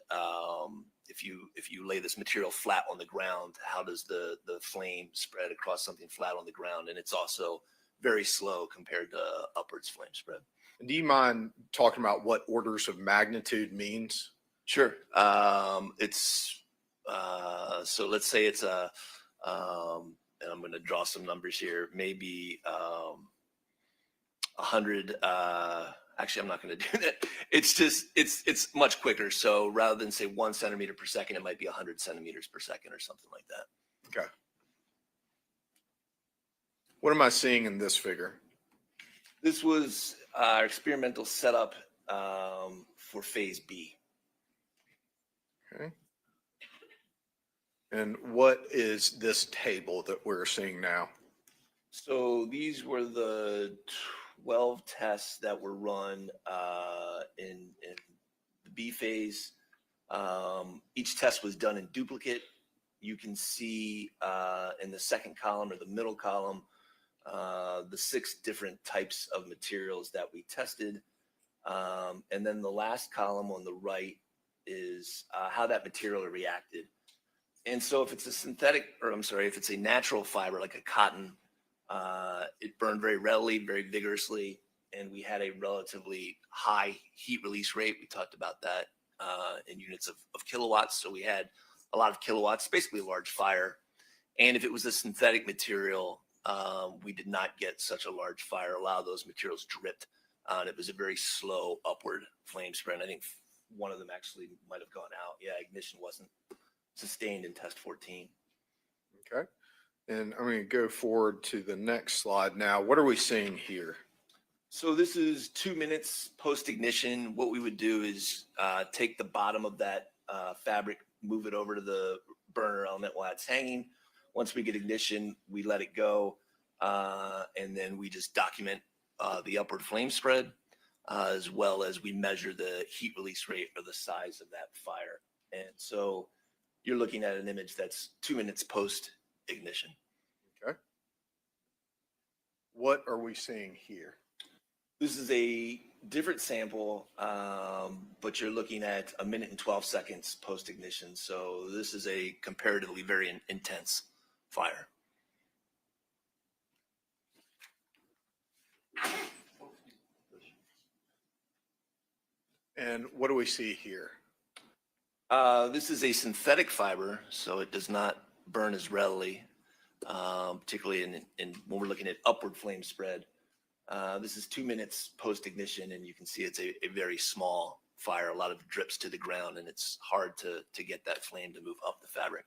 If you lay this material flat on the ground, how does the flame spread across something flat on the ground? And it's also very slow compared to upwards flame spread. Do you mind talking about what orders of magnitude means? Sure. It's so let's say it's and I'm going to draw some numbers here, maybe 100 Actually, I'm not going to do that. It's just, it's much quicker. So rather than say 1 centimeter per second, it might be 100 centimeters per second or something like that. Okay. What am I seeing in this figure? This was our experimental setup for phase B. Okay. And what is this table that we're seeing now? So these were the 12 tests that were run in the B phase. Each test was done in duplicate. You can see in the second column or the middle column the 6 different types of materials that we tested. And then the last column on the right is how that material reacted. And so if it's a synthetic, or I'm sorry, if it's a natural fiber like a cotton, it burned very readily, very vigorously, and we had a relatively high heat release rate. We talked about that in units of kilowatts. So we had a lot of kilowatts, basically a large fire. And if it was a synthetic material, we did not get such a large fire. A lot of those materials dripped, and it was a very slow upward flame spread. And I think one of them actually might have gone out. Yeah, ignition wasn't sustained in test 14. Okay. And I'm going to go forward to the next slide now. What are we seeing here? So this is 2 minutes post ignition. What we would do is take the bottom of that fabric, move it over to the burner element while it's hanging. Once we get ignition, we let it go, and then we just document the upward flame spread, as well as we measure the heat release rate or the size of that fire. And so you're looking at an image that's 2 minutes post ignition. Okay. What are we seeing here? This is a different sample, but you're looking at 1 minute and 12 seconds post ignition. So this is a comparatively very intense fire. And what do we see here? This is a synthetic fiber, so it does not burn as readily, particularly in when we're looking at upward flame spread. This is 2 minutes post ignition, and you can see it's a very small fire, a lot of drips to the ground, and it's hard to get that flame to move up the fabric.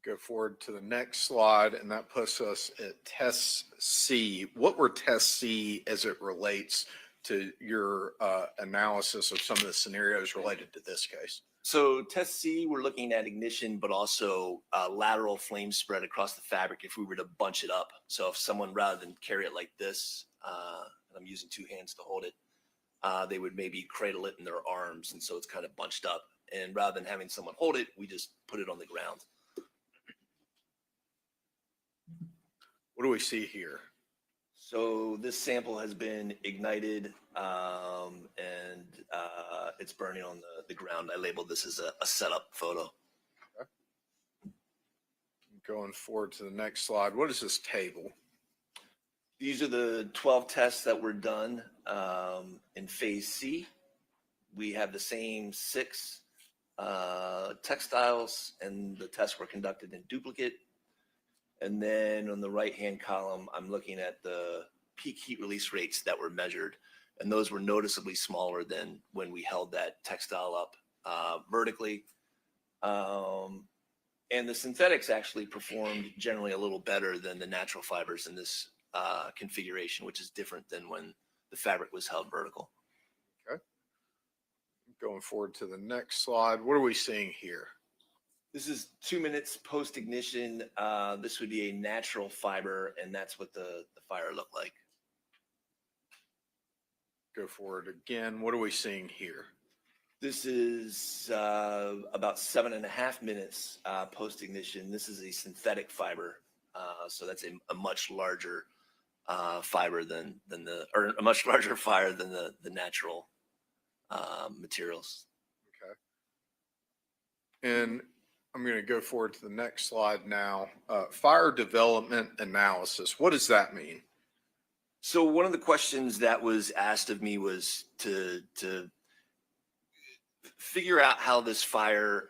Go forward to the next slide, and that puts us at test C. What were test C as it relates to your analysis of some of the scenarios related to this case? So test C, we're looking at ignition, but also lateral flame spread across the fabric if we were to bunch it up. So if someone, rather than carry it like this, and I'm using 2 hands to hold it, they would maybe cradle it in their arms, and so it's kind of bunched up. And rather than having someone hold it, we just put it on the ground. What do we see here? So this sample has been ignited, and it's burning on the ground. I labeled this as a setup photo. Okay. Going forward to the next slide, what is this table? These are the 12 tests that were done in phase C. We have the same 6 textiles, and the tests were conducted in duplicate. And then on the right-hand column, I'm looking at the peak heat release rates that were measured. And those were noticeably smaller than when we held that textile up vertically. And the synthetics actually performed generally a little better than the natural fibers in this configuration, which is different than when the fabric was held vertical. Okay. Going forward to the next slide, what are we seeing here? This is 2 minutes post ignition. This would be a natural fiber, and that's what the fire looked like. Go forward again. What are we seeing here? This is about 7.5 minutes post ignition. This is a synthetic fiber, so that's a much larger fiber than or a much larger fire than the natural materials. Okay. And I'm going to go forward to the next slide now. Fire development analysis. What does that mean? So one of the questions that was asked of me was to figure out how this fire,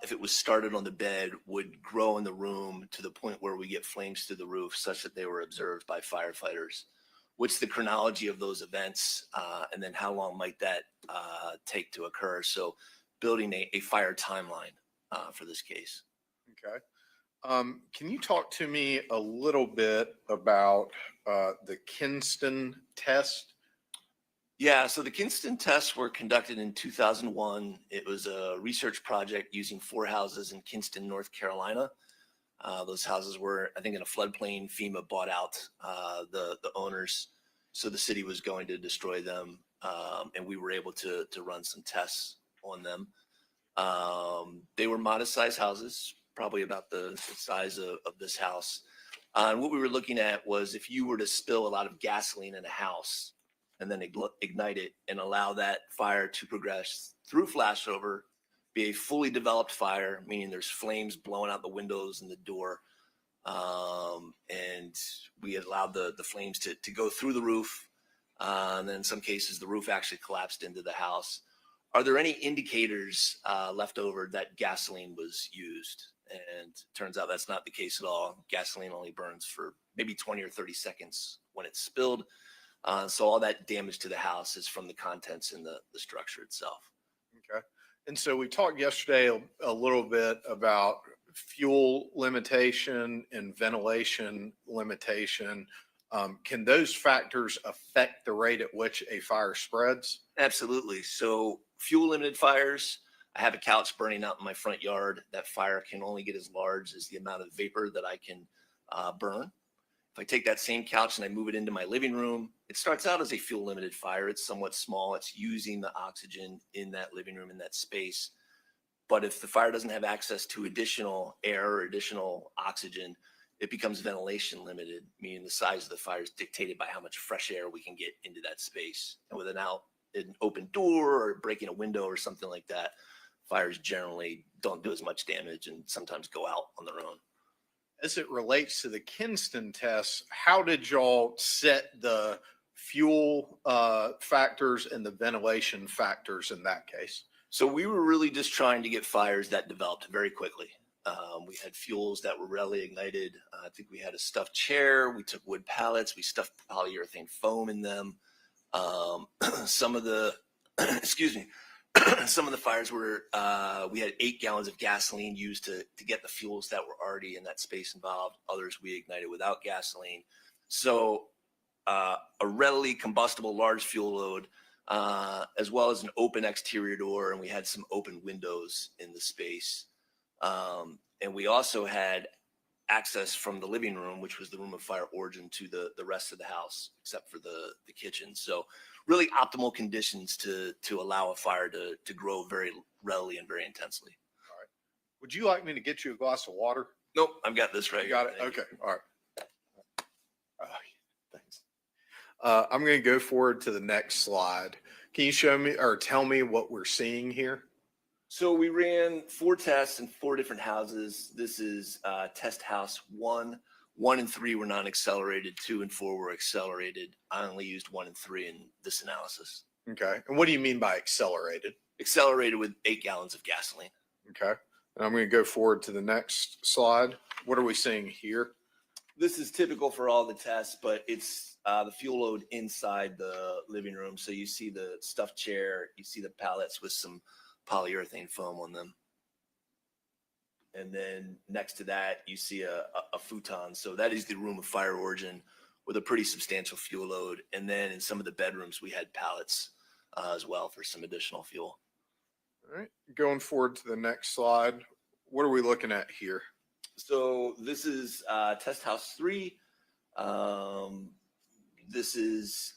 if it was started on the bed, would grow in the room to the point where we get flames through the roof such that they were observed by firefighters. what's the chronology of those events, and then how long might that take to occur. So building a fire timeline for this case. Okay. Can you talk to me a little bit about the Kinston test? Yeah, so the Kinston tests were conducted in 2001. It was a research project using 4 houses in Kinston, North Carolina. Those houses were, I think, in a floodplain. FEMA bought out the owners, so the city was going to destroy them, and we were able to run some tests on them. They were modest-sized houses, probably about the size of this house. And what we were looking at was if you were to spill a lot of gasoline in a house and then ignite it and allow that fire to progress through flashover, be a fully developed fire, meaning there's flames blowing out the windows and the door. And we allowed the flames to go through the roof. And then in some cases, the roof actually collapsed into the house. Are there any indicators left over that gasoline was used? And it turns out that's not the case at all. Gasoline only burns for maybe 20 or 30 seconds when it's spilled. So all that damage to the house is from the contents in the structure itself. Okay. And so we talked yesterday a little bit about fuel limitation and ventilation limitation. Can those factors affect the rate at which a fire spreads? Absolutely. So fuel limited fires, I have a couch burning out in my front yard. That fire can only get as large as the amount of vapor that I can burn. If I take that same couch and I move it into my living room, it starts out as a fuel limited fire. It's somewhat small. It's using the oxygen in that living room, in that space. But if the fire doesn't have access to additional air or additional oxygen, it becomes ventilation limited, meaning the size of the fire is dictated by how much fresh air we can get into that space. And with an open door or breaking a window or something like that, fires generally don't do as much damage and sometimes go out on their own. As it relates to the Kinston tests, how did y'all set the fuel factors and the ventilation factors in that case? So we were really just trying to get fires that developed very quickly. We had fuels that were readily ignited. I think we had a stuffed chair. We took wood pallets. We stuffed polyurethane foam in them. Some of the, excuse me, some of the fires were, we had 8 gallons of gasoline used to get the fuels that were already in that space involved. Others we ignited without gasoline. So a readily combustible large fuel load, as well as an open exterior door, and we had some open windows in the space. And we also had access from the living room, which was the room of fire origin, to the rest of the house, except for the kitchen. So really optimal conditions to allow a fire to grow very readily and very intensely. All right. Would you like me to get you a glass of water? Nope, I've got this right You got here. it? Okay. All right. Thanks. I'm going to go forward to the next slide. Can you show me or tell me what we're seeing here? So we ran 4 tests in 4 different houses. This is test house 1. 1 and 3 were non-accelerated. 2 and 4 were accelerated. I only used 1 and 3 in this analysis. Okay. And what do you mean by accelerated? Accelerated with 8 gallons of gasoline. Okay. And I'm going to go forward to the next slide. What are we seeing here? This is typical for all the tests, but it's the fuel load inside the living room. So you see the stuffed chair, you see the pallets with some polyurethane foam on them. And then next to that, you see a futon. So that is the room of fire origin with a pretty substantial fuel load. And then in some of the bedrooms, we had pallets as well for some additional fuel. All right. Going forward to the next slide. What are we looking at here? So this is test house 3. This is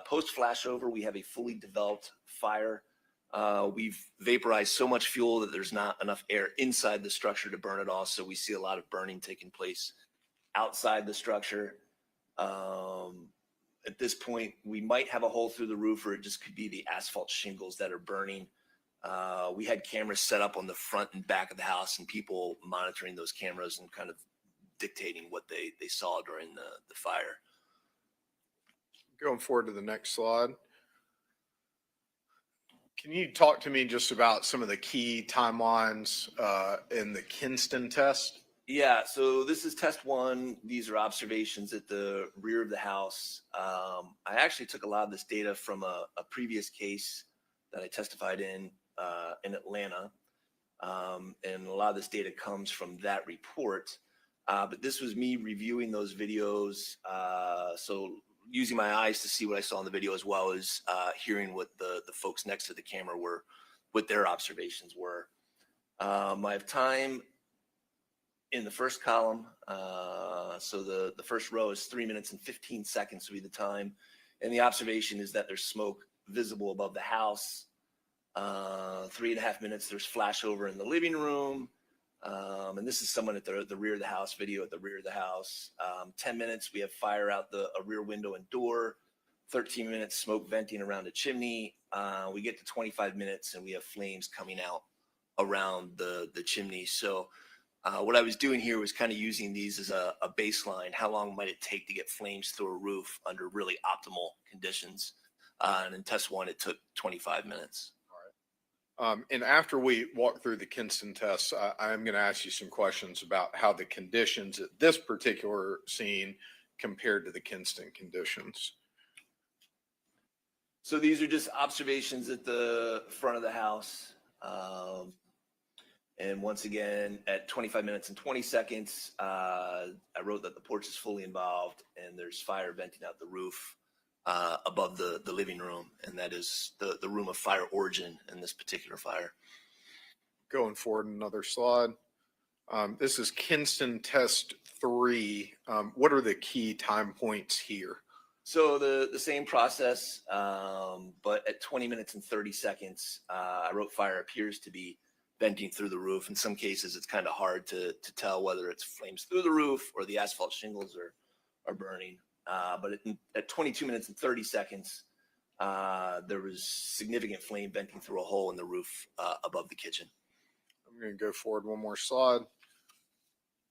post flashover. We have a fully developed fire. We've vaporized so much fuel that there's not enough air inside the structure to burn it all. So we see a lot of burning taking place outside the structure. At this point, we might have a hole through the roof, or it just could be the asphalt shingles that are burning. We had cameras set up on the front and back of the house, and people monitoring those cameras and kind of dictating what they saw during the fire. Going forward to the next slide. Can you talk to me just about some of the key timelines in the Kinston test? Yeah, so this is test one. These are observations at the rear of the house. I actually took a lot of this data from a previous case that I testified in Atlanta. And a lot of this data comes from that report. But this was me reviewing those videos. So using my eyes to see what I saw in the video, as well as hearing what the folks next to the camera were, what their observations were. I have time in the first column. So the first row is 3 minutes and 15 seconds to be the time. And the observation is that there's smoke visible above the house. 3.5 minutes, there's flashover in the living room. And this is someone at the rear of the house, video at the rear of the house. 10 minutes, we have fire out a rear window and door. 13 minutes, smoke venting around a chimney. We get to 25 minutes and we have flames coming out around the chimney. So what I was doing here was kind of using these as a baseline. How long might it take to get flames through a roof under really optimal conditions? And in test one, it took 25 minutes. And after we walk through the Kinston tests, I'm going to ask you some questions about how the conditions at this particular scene compared to the Kinston conditions. So these are just observations at the front of the house. And once again, at 25 minutes and 20 seconds, I wrote that the porch is fully involved and there's fire venting out the roof above the living room. And that is the room of fire origin in this particular fire. Going forward, another slide. This is Kinston test 3. What are the key time points here? So the same process, but at 20 minutes and 30 seconds, I wrote fire appears to be venting through the roof. In some cases, it's kind of hard to tell whether it's flames through the roof or the asphalt shingles are burning. But at 22 minutes and 30 seconds, there was significant flame venting through a hole in the roof above the kitchen. I'm going to go forward one more slide.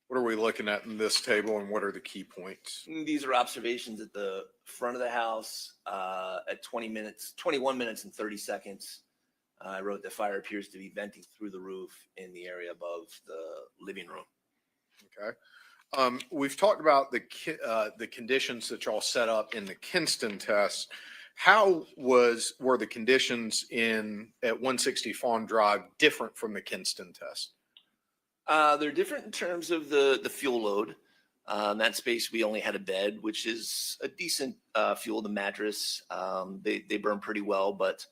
What are we looking at in this table and what are the key points? These are observations at the front of the house at 21 minutes and 30 seconds. I wrote that fire appears to be venting through the roof in the area above the living room. Okay. We've talked about the conditions that y'all set up in the Kinston test. How were the conditions at 160 Fawn Drive different from the Kinston test? They're different in terms of the fuel load. In that space, we only had a bed, which is a decent fuel. The mattress, they burn pretty well, but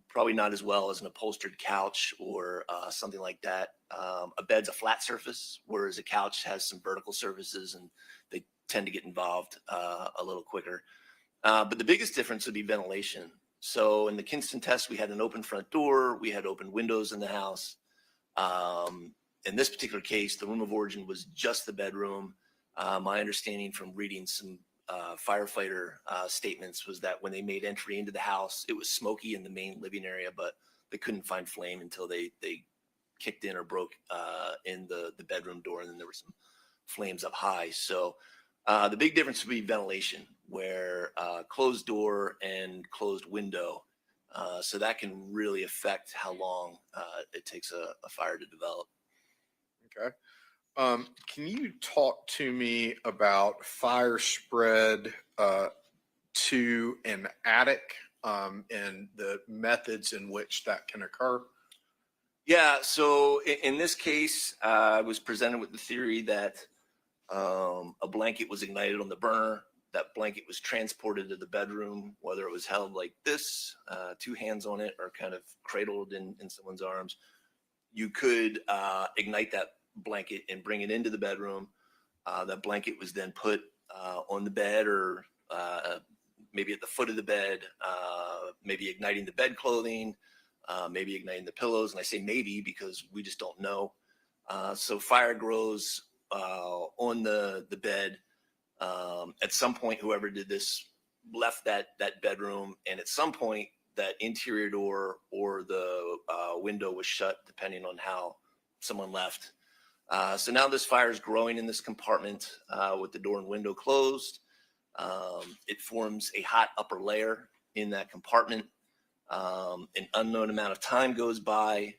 probably not as well as an upholstered couch or something like that. A bed's a flat surface, whereas a couch has some vertical surfaces and they tend to get involved a little quicker. But the biggest difference would be ventilation. So in the Kinston test, we had an open front door, we had open windows in the house. In this particular case, the room of origin was just the bedroom. My understanding from reading some firefighter statements was that when they made entry into the house, it was smoky in the main living area, but they couldn't find flame until they kicked in or broke in the bedroom door, and then there were some flames up high. So the big difference would be ventilation, where closed door and closed window. So that can really affect how long it takes a fire to develop. Okay. Can you talk to me about fire spread to an attic and the methods in which that can occur? Yeah, so in this case, I was presented with the theory that a blanket was ignited on the burner. That blanket was transported to the bedroom, whether it was held like this, 2 hands on it, or kind of cradled in someone's arms. You could ignite that blanket and bring it into the bedroom. That blanket was then put on the bed, or maybe at the foot of the bed, maybe igniting the bed clothing, maybe igniting the pillows. And I say maybe because we just don't know. So fire grows on the bed. At some point, whoever did this left that bedroom, and at some point that interior door or the window was shut, depending on how someone left. So now this fire is growing in this compartment with the door and window closed. It forms a hot upper layer in that compartment. An unknown amount of time goes by.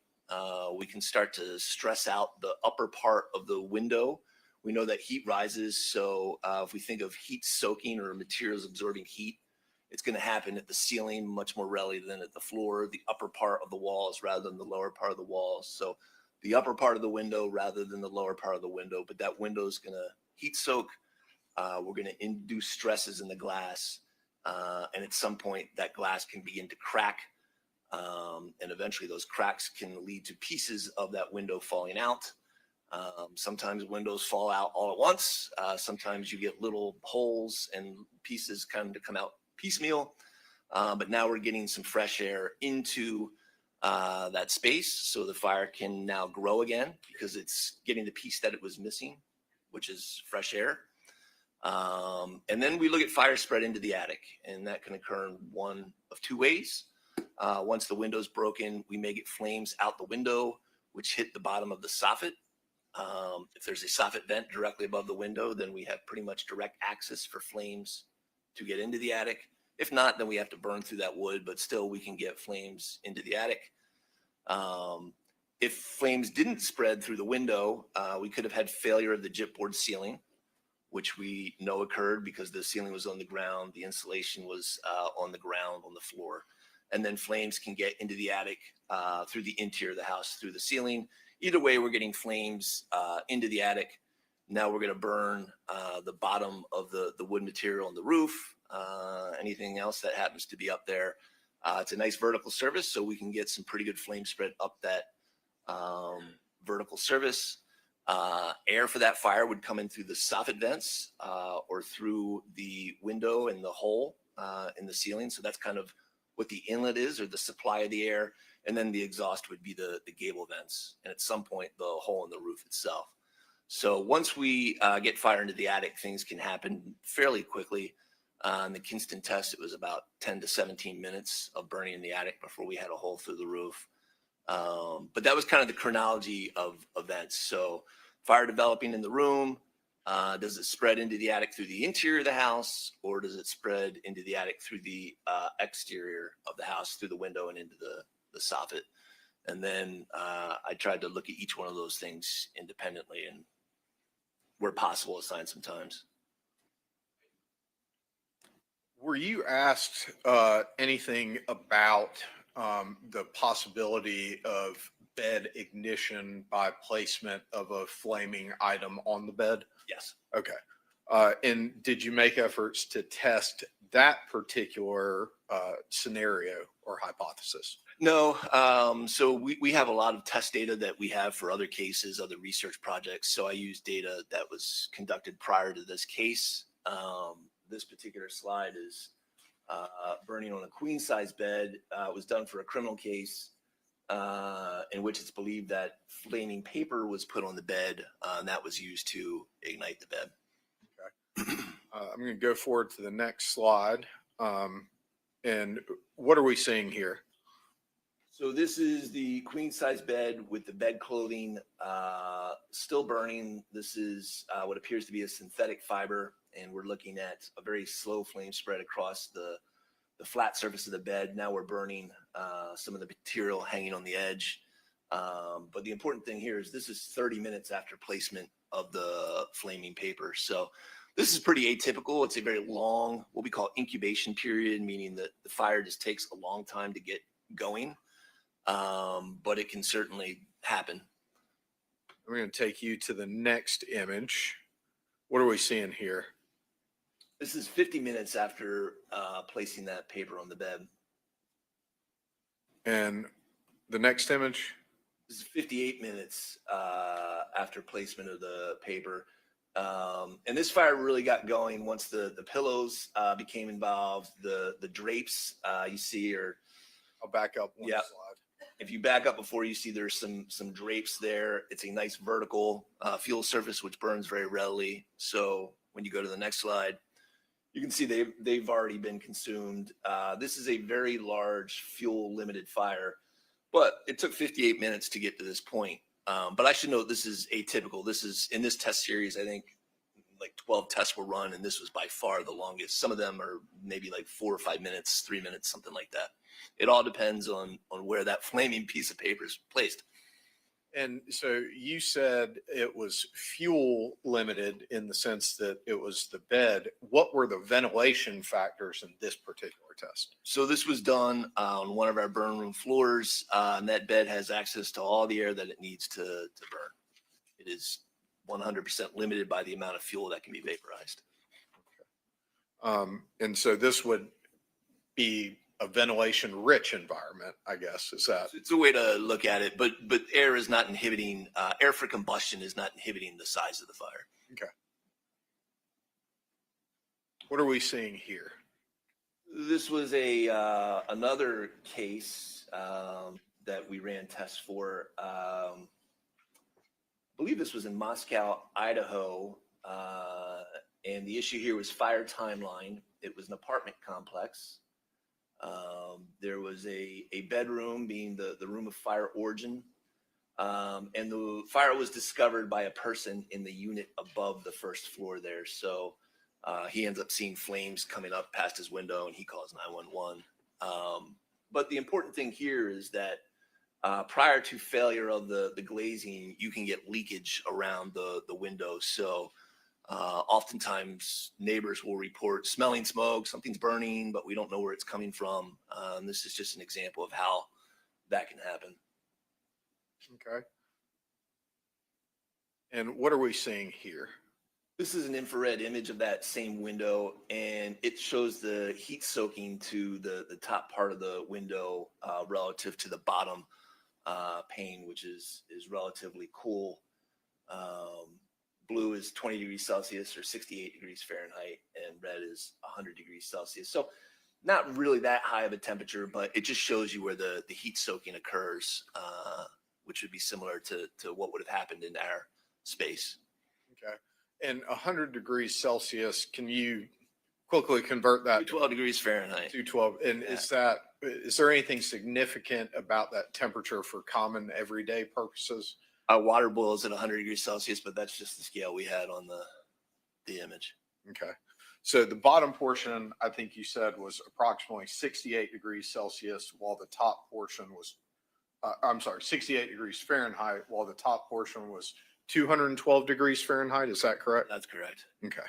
we can start to stress out the upper part of the window. We know that heat rises, so if we think of heat soaking or materials absorbing heat, it's going to happen at the ceiling much more readily than at the floor, the upper part of the walls rather than the lower part of the walls. So the upper part of the window rather than the lower part of the window, but that window is going to heat soak. We're going to induce stresses in the glass, and at some point that glass can begin to crack, and eventually those cracks can lead to pieces of that window falling out. Sometimes windows fall out all at once. Sometimes you get little holes and pieces kind of come out piecemeal, but now we're getting some fresh air into that space, so the fire can now grow again because it's getting the piece that it was missing, which is fresh air. And then we look at fire spread into the attic, and that can occur in one of two ways. Once the window's broken, we may get flames out the window, which hit the bottom of the soffit. If there's a soffit vent directly above the window, then we have pretty much direct access for flames to get into the attic. If not, then we have to burn through that wood, but still we can get flames into the attic. If flames didn't spread through the window, we could have had failure of the gypboard ceiling, which we know occurred because the ceiling was on the ground, the insulation was on the ground, on the floor. And then flames can get into the attic through the interior of the house, through the ceiling. Either way, we're getting flames into the attic. Now we're going to burn the bottom of the wood material on the roof, anything else that happens to be up there. It's a nice vertical surface, so we can get some pretty good flame spread up that vertical surface. Air for that fire would come in through the soffit vents or through the window and the hole in the ceiling. So that's kind of what the inlet is, or the supply of the air. And then the exhaust would be the gable vents, and at some point the hole in the roof itself. So once we get fire into the attic, things can happen fairly quickly. In the Kinston test, it was about 10 to 17 minutes of burning in the attic before we had a hole through the roof. But that was kind of the chronology of events. So fire developing in the room, does it spread into the attic through the interior of the house, or does it spread into the attic through the exterior of the house, through the window and into the soffit? And then I tried to look at each one of those things independently and where possible assign some times. Were you asked anything about the possibility of bed ignition by placement of a flaming item on the bed? Yes. Okay. And did you make efforts to test that particular scenario or hypothesis? No. So we have a lot of test data that we have for other cases, other research projects. So I used data that was conducted prior to this case. This particular slide is burning on a queen size bed. It was done for a criminal case in which it's believed that flaming paper was put on the bed, and that was used to ignite the bed. Okay. I'm going to go forward to the next slide. And what are we seeing here? So this is the queen size bed with the bed clothing still burning. This is what appears to be a synthetic fiber, and we're looking at a very slow flame spread across the flat surface of the bed. Now we're burning some of the material hanging on the edge. But the important thing here is this is 30 minutes after placement of the flaming paper. So this is pretty atypical. It's a very long, what we call incubation period, meaning that the fire just takes a long time to get going. But it can certainly happen. I'm going to take you to the next image. What are we seeing here? This is 50 minutes after placing that paper on the bed. And the next image? This is 58 minutes after placement of the paper. And this fire really got going once the pillows became involved. The drapes you see are... I'll back up one slide. If you back up before, you see there's some drapes there. It's a nice vertical fuel surface, which burns very readily. So when you go to the next slide, you can see they've already been consumed. This is a very large fuel limited fire, but it took 58 minutes to get to this point. But I should note this is atypical. This is, in this test series, I think like 12 tests were run, and this was by far the longest. Some of them are maybe like 4 or 5 minutes, 3 minutes, something like that. It all depends on where that flaming piece of paper is placed. And so you said it was fuel limited in the sense that it was the bed. What were the ventilation factors in this particular test? So this was done on one of our burn room floors, and that bed has access to all the air that it needs to burn. It is 100% limited by the amount of fuel that can be vaporized. And so this would be a ventilation rich environment, I guess. Is that? It's a way to look at it, but air is not inhibiting, air for combustion is not inhibiting the size of the fire. Okay. What are we seeing here? This was another case that we ran tests for. I believe this was in Moscow, Idaho, and the issue here was fire timeline. It was an apartment complex. There was a bedroom being the room of fire origin, and the fire was discovered by a person in the unit above the first floor there. So he ends up seeing flames coming up past his window, and he calls 911. But the important thing here is that prior to failure of the glazing, you can get leakage around the window. So oftentimes neighbors will report smelling smoke, something's burning, but we don't know where it's coming from. This is just an example of how that can happen. Okay. And what are we seeing here? This is an infrared image of that same window, and it shows the heat soaking to the top part of the window relative to the bottom pane, which is relatively cool. Blue is 20 degrees Celsius or 68 degrees Fahrenheit, and red is 100 degrees Celsius. So not really that high of a temperature, but it just shows you where the heat soaking occurs, which would be similar to what would have happened in our space. Okay. And 100 degrees Celsius, can you quickly convert that? 212 degrees Fahrenheit. 212. And Yeah. Is there anything significant about that temperature for common everyday purposes? Water boils at 100 degrees Celsius, but that's just the scale we had on the image. Okay. So the bottom portion, I think you said, was approximately 68 degrees Celsius, while the top portion was, 68 degrees Fahrenheit, while the top portion was 212 degrees Fahrenheit. Is that correct? That's correct. Okay.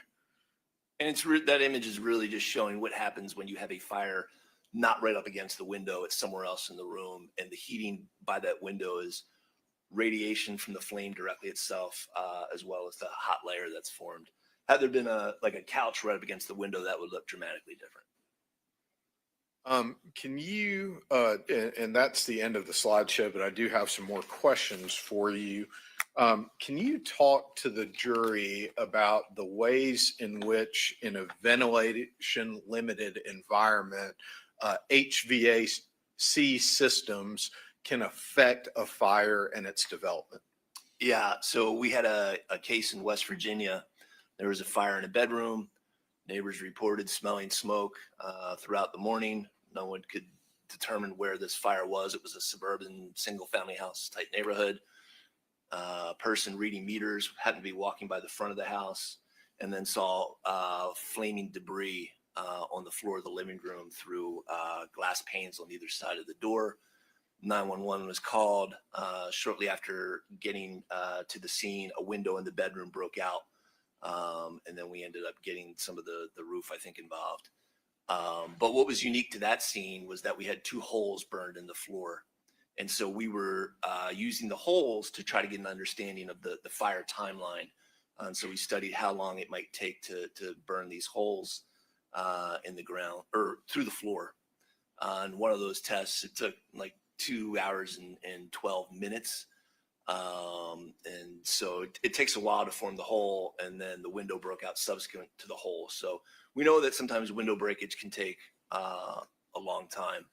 And that image is really just showing what happens when you have a fire not right up against the window. It's somewhere else in the room, and the heating by that window is radiation from the flame directly itself, as well as the hot layer that's formed. Had there been a couch right up against the window, that would look dramatically different. Can you, and that's the end of the slideshow, but I do have some more questions for you. Can you talk to the jury about the ways in which, in a ventilation limited environment, HVAC systems can affect a and its development? Yeah, so we had a case in West Virginia. There was a fire in a bedroom. Neighbors reported smelling smoke throughout the morning. No one could determine where this fire was. It was a suburban single-family house type neighborhood. Person reading meters happened to be walking by the front of the house and then saw flaming debris on the floor of the living room through glass panes on either side of the door. 911 was called. Shortly after getting to the scene, a window in the bedroom broke out, and then we ended up getting some of the roof, I think, involved. But what was unique to that scene was that we had 2 holes burned in the floor. And so we were using the holes to try to get an understanding of the fire timeline. And so we studied how long it might take to burn these holes in the ground or through the floor. On one of those tests, it took like 2 hours and 12 minutes. And so it takes a while to form the hole, and then the window broke out subsequent to the hole. So we know that sometimes window breakage can take a long time.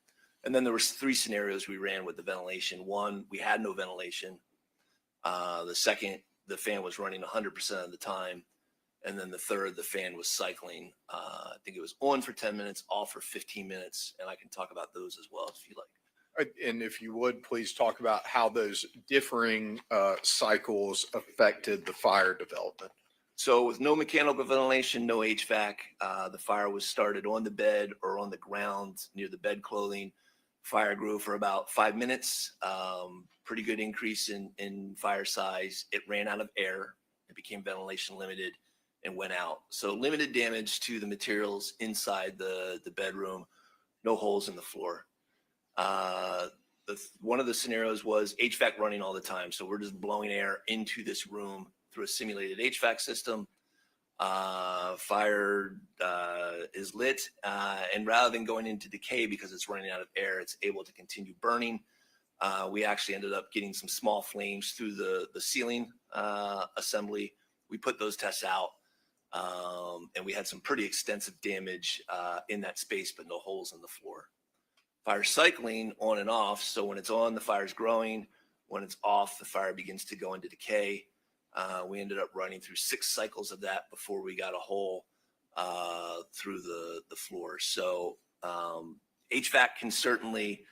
And then there was 3 scenarios we ran with the ventilation. One, we had no ventilation. The second, the fan was running 100% of the time. And then the third, the fan was cycling. I think it was on for 10 minutes, off for 15 minutes. And I can talk about those as well if you like. And if you would, please talk about how those differing cycles affected the fire development. So with no mechanical ventilation, no HVAC, the fire was started on the bed or on the ground near the bed clothing. Fire grew for about 5 minutes. Pretty good increase in fire size. It ran out of air. It became ventilation limited and went out. So limited damage to the materials inside the bedroom, no holes in the floor. One of the scenarios was HVAC running all the time. So we're just blowing air into this room through a simulated HVAC system. Fire is lit, and rather than going into decay because it's running out of air, it's able to continue burning. We actually ended up getting some small flames through the ceiling assembly. We put those tests out, and we had some pretty extensive damage in that space, but no holes in the floor. Fire cycling on and off. So when it's on, the fire's growing. When it's off, the fire begins to go into decay. We ended up running through 6 cycles of that before we got a hole through the floor. So HVAC can certainly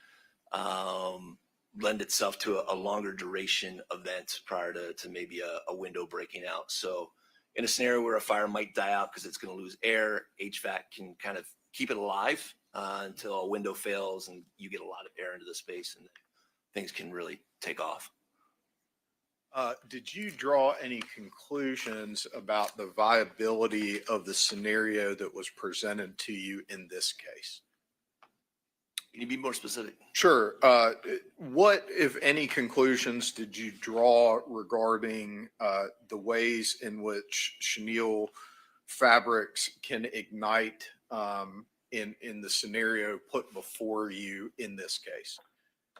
lend itself to a longer duration event prior to maybe a window breaking out. So in a scenario where a fire might die out because it's going to lose air, HVAC can kind of keep it alive until a window fails and you get a lot of air into the space and things can really take off. Did you draw any conclusions about the viability of the scenario that was presented to you in this case? Can you be more specific? Sure. What, if any, conclusions did you draw regarding the ways in which chenille fabrics can ignite in the scenario put before you in this case?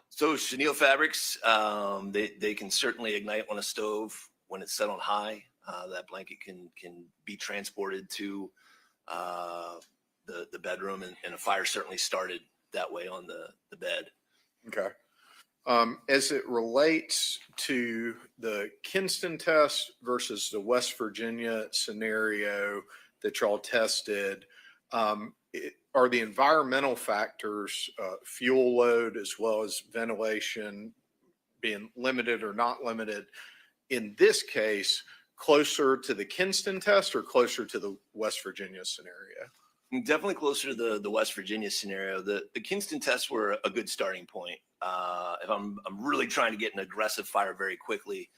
So chenille fabrics, they can certainly ignite on a stove when it's set on high. That blanket can be transported to the bedroom, and a fire certainly started that way on the bed. Okay. As it relates to the Kinston test versus the West Virginia scenario that y'all tested, are the environmental factors, fuel load, as well as ventilation being limited or not limited, in this case, closer to the Kinston test or closer to the West Virginia scenario? Definitely closer to the West Virginia scenario. The Kinston tests were a good starting point. If I'm really trying to get an aggressive fire very quickly.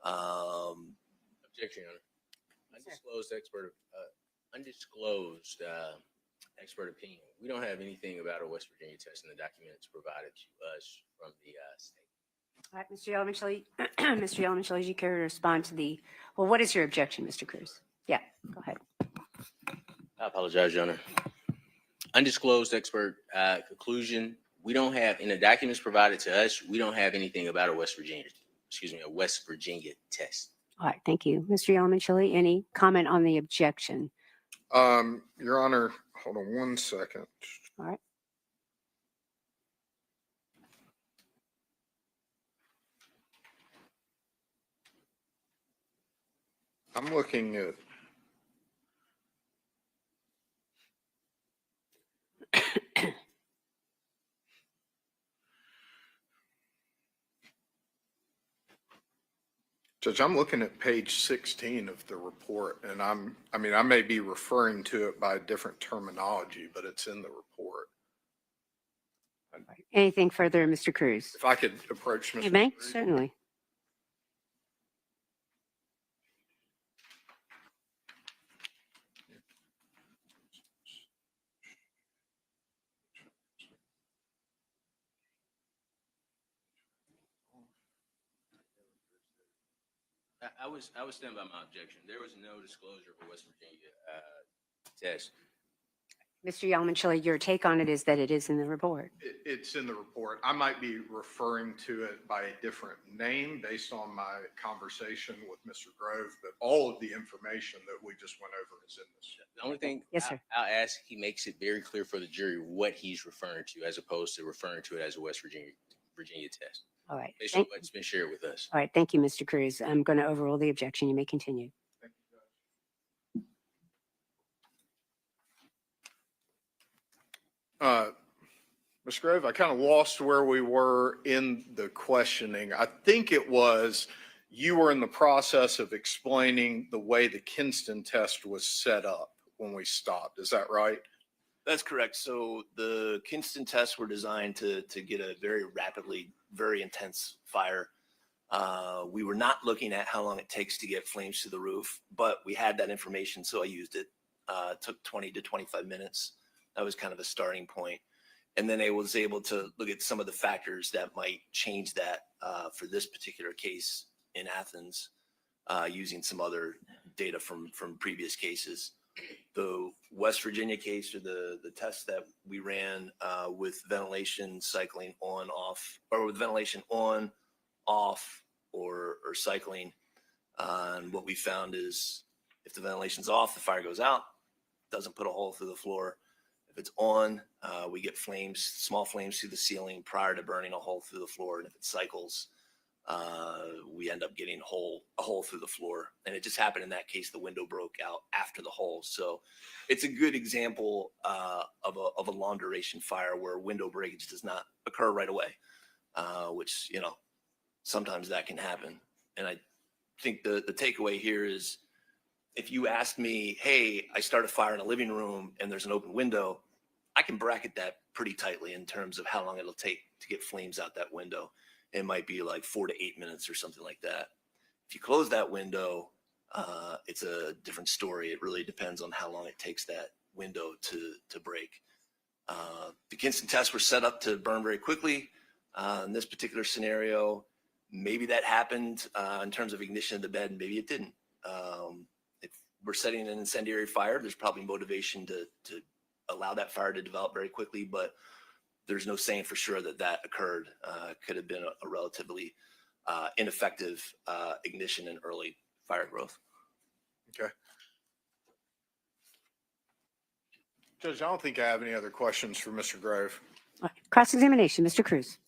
Objection, Your Honor. Undisclosed expert opinion. We don't have anything about a West Virginia test in the documents provided to us from the state. All right, Mr. Yellow-Michele, Mr. Yellow-Michele, you care to respond to the, well, what is your objection, Mr. Cruz? Yeah, go ahead. I apologize, Your Honor. Undisclosed expert conclusion. We don't have, in the documents provided to us, we don't have anything about a West Virginia test. All right, thank you. Mr. Yellow-Michele, any comment on the objection? Your Honor, hold on one second. All right. I'm looking at Judge, I'm looking at page 16 of the report, and I may be referring to it by different terminology, but it's in the report. Anything further, Mr. Cruz? If I could approach Mr. You may, Cruz. certainly. I would stand by my objection. There was no disclosure of a West Virginia test. Mr. Yellow-Michele, your take on it is that it is in the report. It's in the report. I might be referring to it by a different name based on my conversation with Mr. Grove, but all of the information that we just went over is in this. The only thing yes, sir. I'll ask, he makes it very clear for the jury what he's referring to, as opposed to referring to it as a West Virginia test. All right. Based on what's been shared with us. All right. Thank you, Mr. Cruz. I'm going to overrule the objection. You may continue. Ms. Grove, I kind of lost where we were in the questioning. I think it was you were in the process of explaining the way the Kinston test was set up when we stopped. Is that right? That's correct. So the Kinston tests were designed to get a very rapidly, very intense fire. We were not looking at how long it takes to get flames to the roof, but we had that information, so I used it. It took 20 to 25 minutes. That was kind of a starting point. And then I was able to look at some of the factors that might change that for this particular case in Athens, using some other data from previous cases. The West Virginia case, or the test that we ran with ventilation cycling on, off, or with ventilation on, off, or cycling. And what we found is if the ventilation's off, the fire goes out, doesn't put a hole through the floor. If it's on, we get flames, small flames through the ceiling prior to burning a hole through the floor. And if it cycles, we end up getting a hole through the floor. And it just happened in that case, the window broke out after the hole. So it's a good example of a long duration fire where window breakage does not occur right away, which, you know, sometimes that can happen. And I think the takeaway here is, if you ask me, hey, I start a fire in a living room and there's an open window, I can bracket that pretty tightly in terms of how long it'll take to get flames out that window. It might be like 4 to 8 minutes or something like that. If you close that window, it's a different story. It really depends on how long it takes that window to break. The Kinston tests were set up to burn very quickly. In this particular scenario, maybe that happened in terms of ignition of the bed, maybe it didn't. If we're setting an incendiary fire, there's probably motivation to allow that fire to develop very quickly, but there's no saying for sure that occurred. Could have been a relatively ineffective ignition and early fire growth. Okay. Judge, I don't think I have any other questions for Mr. Grove. Cross-examination, Mr. Cruz.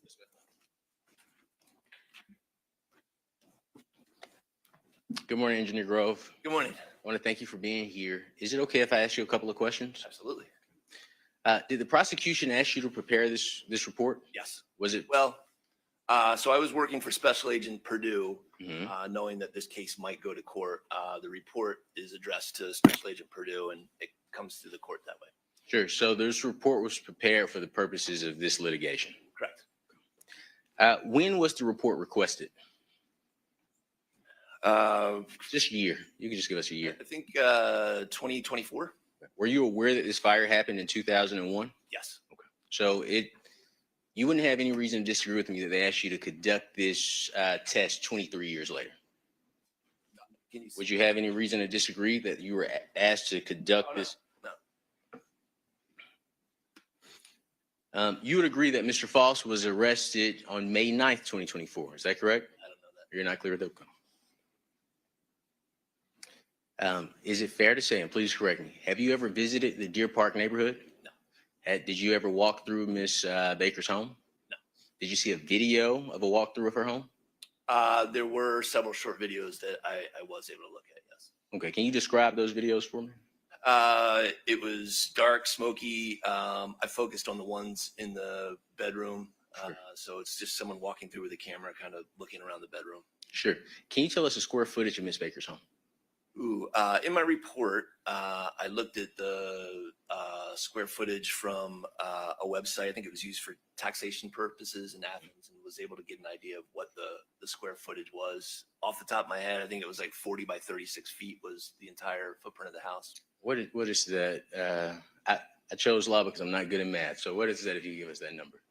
Good morning, Engineer Grove. Good morning. I want to thank you for being here. Is it okay if I ask you a couple of questions? Absolutely. Did the prosecution ask you to prepare this report? Yes. Was it? Well, so I was working for Special Agent Perdue, knowing that this case might go to court. The report is addressed to Special Agent Perdue, and it comes to the court that way. Sure. So this report was prepared for the purposes of this litigation. Correct. When was the report requested? Just year. You can just give us a year. I think 2024. Were you aware that this fire happened in 2001? Yes. Okay. So you wouldn't have any reason to disagree with me that they asked you to conduct this test 23 years later. Would you have any reason to disagree that you were asked to conduct this? No. You would agree that Mr. Faust was arrested on May 9th, 2024. Is that correct? I don't know that. You're not clear with that? Is it fair to say, and please correct me, have you ever visited the Deer Park neighborhood? No. Did you ever walk through Miss Baker's home? No. Did you see a video of a walkthrough of her home? There were several short videos that I was able to look at, yes. Okay, can you describe those videos for me? It was dark, smoky. I focused on the ones in the bedroom. Sure. So it's just someone walking through with a camera, kind of looking around the bedroom. Sure. Can you tell us the square footage of Miss Baker's home? Ooh, in my report, I looked at the square footage from a website. I think it was used for taxation purposes in Athens, and was able to get an idea of what the square footage was. Off the top of my head, I think it was like 40 by 36 feet was the entire footprint of the house. What is that? I chose law because I'm not good at math. So what is that if you give us that number?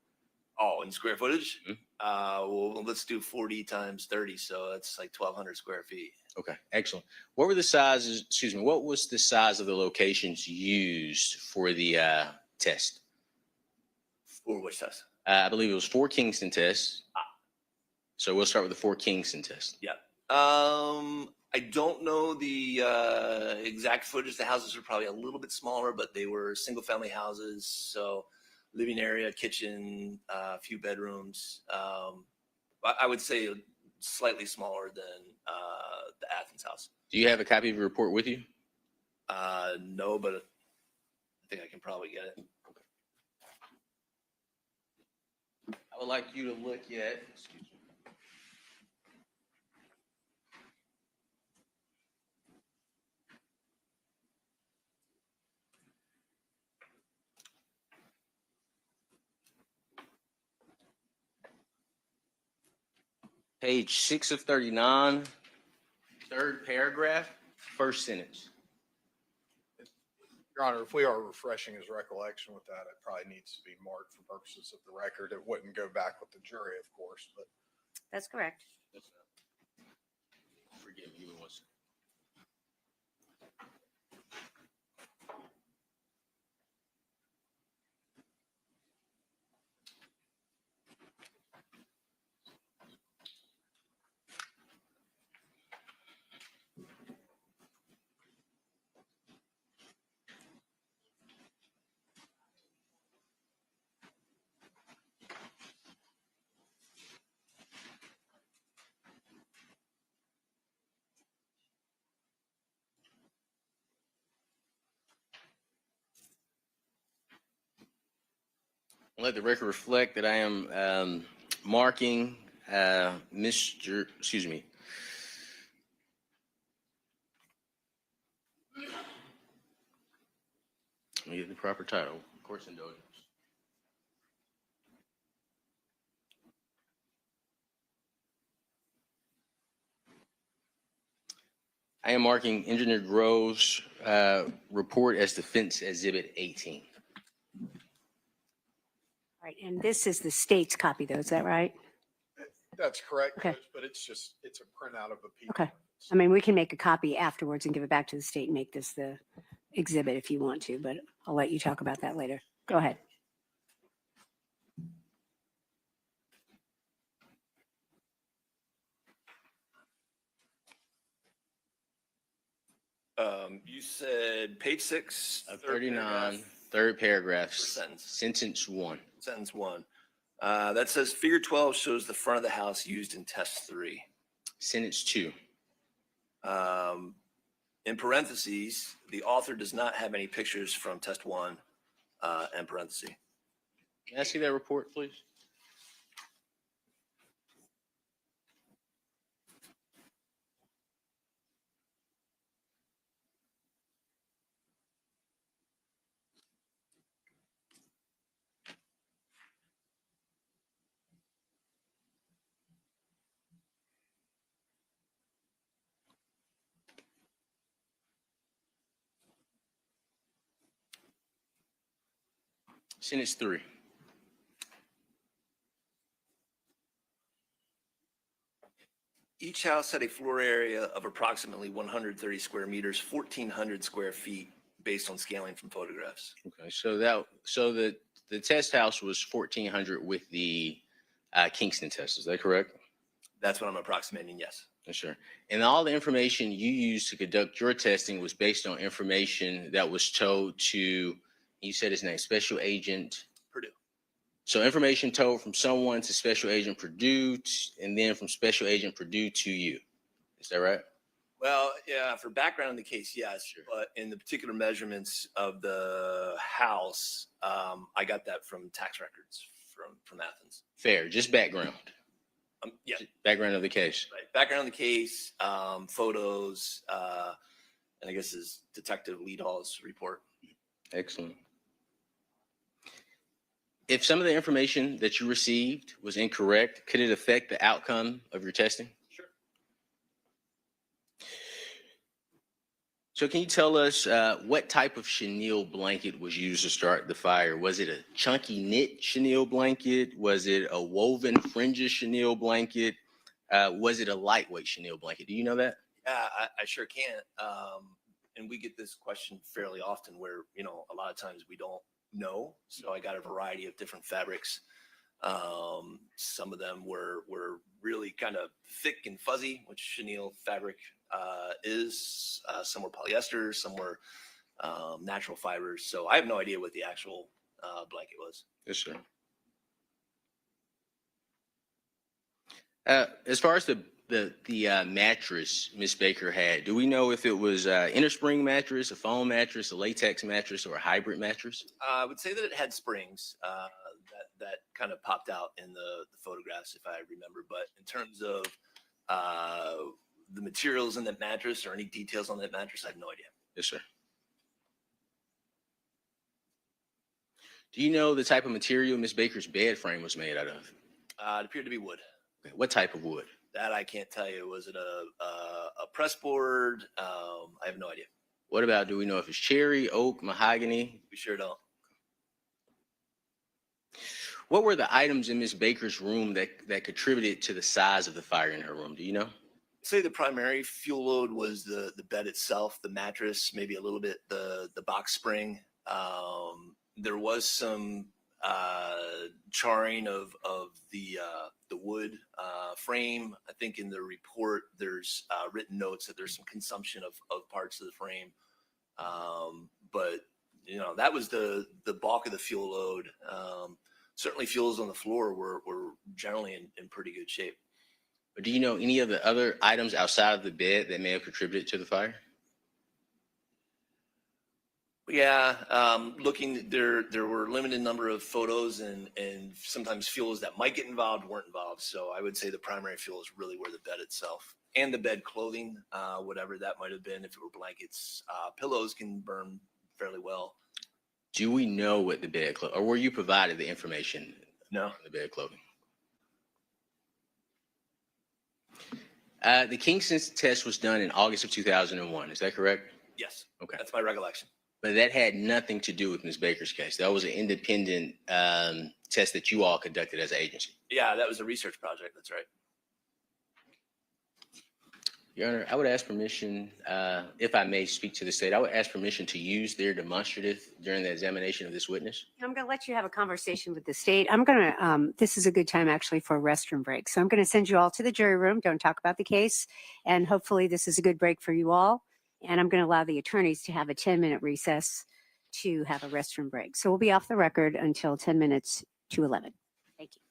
Oh, in square footage? Well, let's do 40 times 30. So that's like 1,200 square feet. Okay, excellent. What were the sizes? Excuse me. What was the size of the locations used for the test? For which test? I believe it was 4 Kingston tests. So we'll start with the 4 Kingston tests. Yeah. I don't know the exact footage. The houses were probably a little bit smaller, but they were single family houses. So living area, kitchen, a few bedrooms. I would say slightly smaller than the Athens house. Do you have a copy of your report with you? No, but I think I can probably get it. I would like you to look at, excuse me. Page 6 of 39, third paragraph, first sentence. Your Honor, if we are refreshing his recollection with that, it probably needs to be marked for purposes of the record. It wouldn't go back with the jury, of course, but. That's correct. Forgive me, give me 1 second. Let the record reflect that I am marking excuse me. Let me get the proper title. Court's indulgence. I am marking Engineer Grove's report as Defense Exhibit 18. All right, and this is the state's copy, though. Is that right? That's correct, Okay. Judge, but it's a printout of a PDF. Okay. I mean, we can make a copy afterwards and give it back to the state and make this the exhibit if you want to, but I'll let you talk about that later. Go ahead. You said page 6 of 39, third paragraph, sentence. Sentence 1. Sentence 1. That says figure 12 shows the front of the house used in test 3. Sentence 2. In parentheses, the author does not have any pictures from test 1, end parenthesis. Can I see that report, please? Sentence 3. Each house had a floor area of approximately 130 square meters, 1,400 square feet, based on scaling from photographs. Okay, so the test house was 1,400 with the Kingston test. Is that correct? That's what I'm approximating, yes. Yes, sir. And all the information you used to conduct your testing was based on information that was told to, you said his name, Special Agent Purdue. So information told from someone to Special Agent Purdue, and then from Special Agent Purdue to you. Is that right? Well, yeah, for background in the case, yes. Sure. But in the particular measurements of the house, I got that from tax records from Athens. Fair, just background. Yeah. Background of the case. Right. Background of the case, photos, and I guess is Detective Leadhall's report. Excellent. If some of the information that you received was incorrect, could it affect the outcome of your testing? Sure. So can you tell us what type of chenille blanket was used to start the fire? Was it a chunky knit chenille blanket? Was it a woven fringes chenille blanket? Was it a lightweight chenille blanket? Do you know that? Yeah, I sure can. And we get this question fairly often where, a lot of times we don't know. So I got a variety of different fabrics. Some of them were really kind of thick and fuzzy, which chenille fabric is. Some were polyester, some were natural fibers. So I have no idea what the actual blanket was. Yes, sir. As far as the mattress Ms. Baker had, do we know if it was an inner spring mattress, a foam mattress, a latex mattress, or a hybrid mattress? I would say that it had springs that kind of popped out in the photographs, if I remember. But in terms of the materials in that mattress or any details on that mattress, I have no idea. Yes, sir. Do you know the type of material Ms. Baker's bed frame was made out of? It appeared to be wood. Okay. What type of wood? That I can't tell you. Was it a press board? I have no idea. What about, do we know if it's cherry, oak, mahogany? We sure don't. What were the items in Ms. Baker's room that contributed to the size of the fire in her room? Do you know? Say the primary fuel load was the bed itself, the mattress, maybe a little bit the box spring. There was some charring of the wood frame. I think in the report there's written notes that there's some consumption of parts of the frame. But that was the bulk of the fuel load. Certainly fuels on the floor were generally in pretty good shape. But do you know any of the other items outside of the bed that may have contributed to the fire? Yeah, looking there were a limited number of photos and sometimes fuels that might get involved weren't involved. So I would say the primary fuel is really where the bed itself and the bed clothing, whatever that might have been. If it were blankets, pillows can burn fairly well. Do we know what the bed clothing, or were you provided the information? No. On the bed clothing. The Kingston's test was done in August of 2001. Is that correct? Yes. Okay. That's my recollection. But that had nothing to do with Ms. Baker's case. That was an independent test that you all conducted as an agency. Yeah, that was a research project. That's right. Your Honor, I would ask permission, if I may speak to the state, I would ask permission to use their demonstrative during the examination of this witness. I'm going to let you have a conversation with the state. I'm going to, this is a good time actually for a restroom break. So I'm going to send you all to the jury room. Don't talk about the case. And hopefully this is a good break for you all. And I'm going to allow the attorneys to have a 10-minute recess to have a restroom break. So we'll be off the record until 10 minutes to 11. Thank you.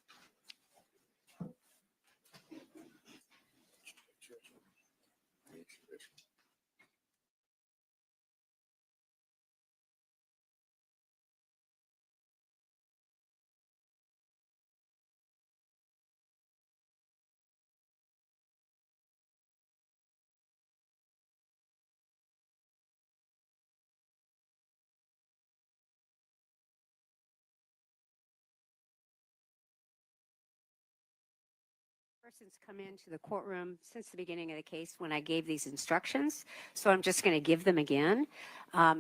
Persons come into the courtroom since the beginning of the case when I gave these instructions, so I'm just going to give them again.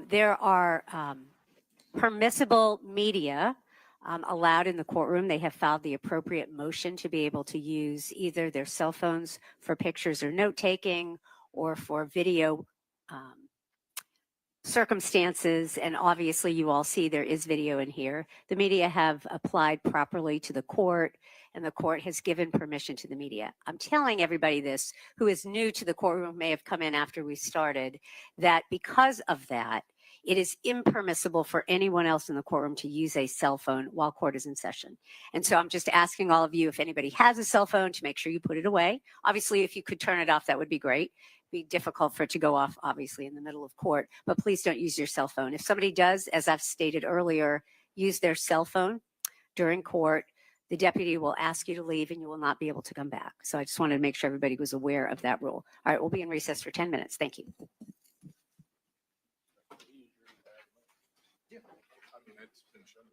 There are permissible media allowed in the courtroom. They have filed the appropriate motion to be able to use either their cell phones for pictures or note taking or for video circumstances, and obviously you all see there is video in here. The media have applied properly to the court, and the court has given permission to the media. I'm telling everybody this who is new to the courtroom, may have come in after we started, that because of that, it is impermissible for anyone else in the courtroom to use a cell phone while court is in session. And so I'm just asking all of you, if anybody has a cell phone, to make sure you put it away. Obviously, if you could turn it off, that would be great. Be difficult for it to go off, obviously, in the middle of court, but please don't use your cell phone. If somebody does, as I've stated earlier, use their cell phone during court, the deputy will ask you to leave and you will not be able to come back. So I just wanted to make sure everybody was aware of that rule. All right, we'll be in recess for 10 minutes. Thank you. Yeah. I mean, it's been shown.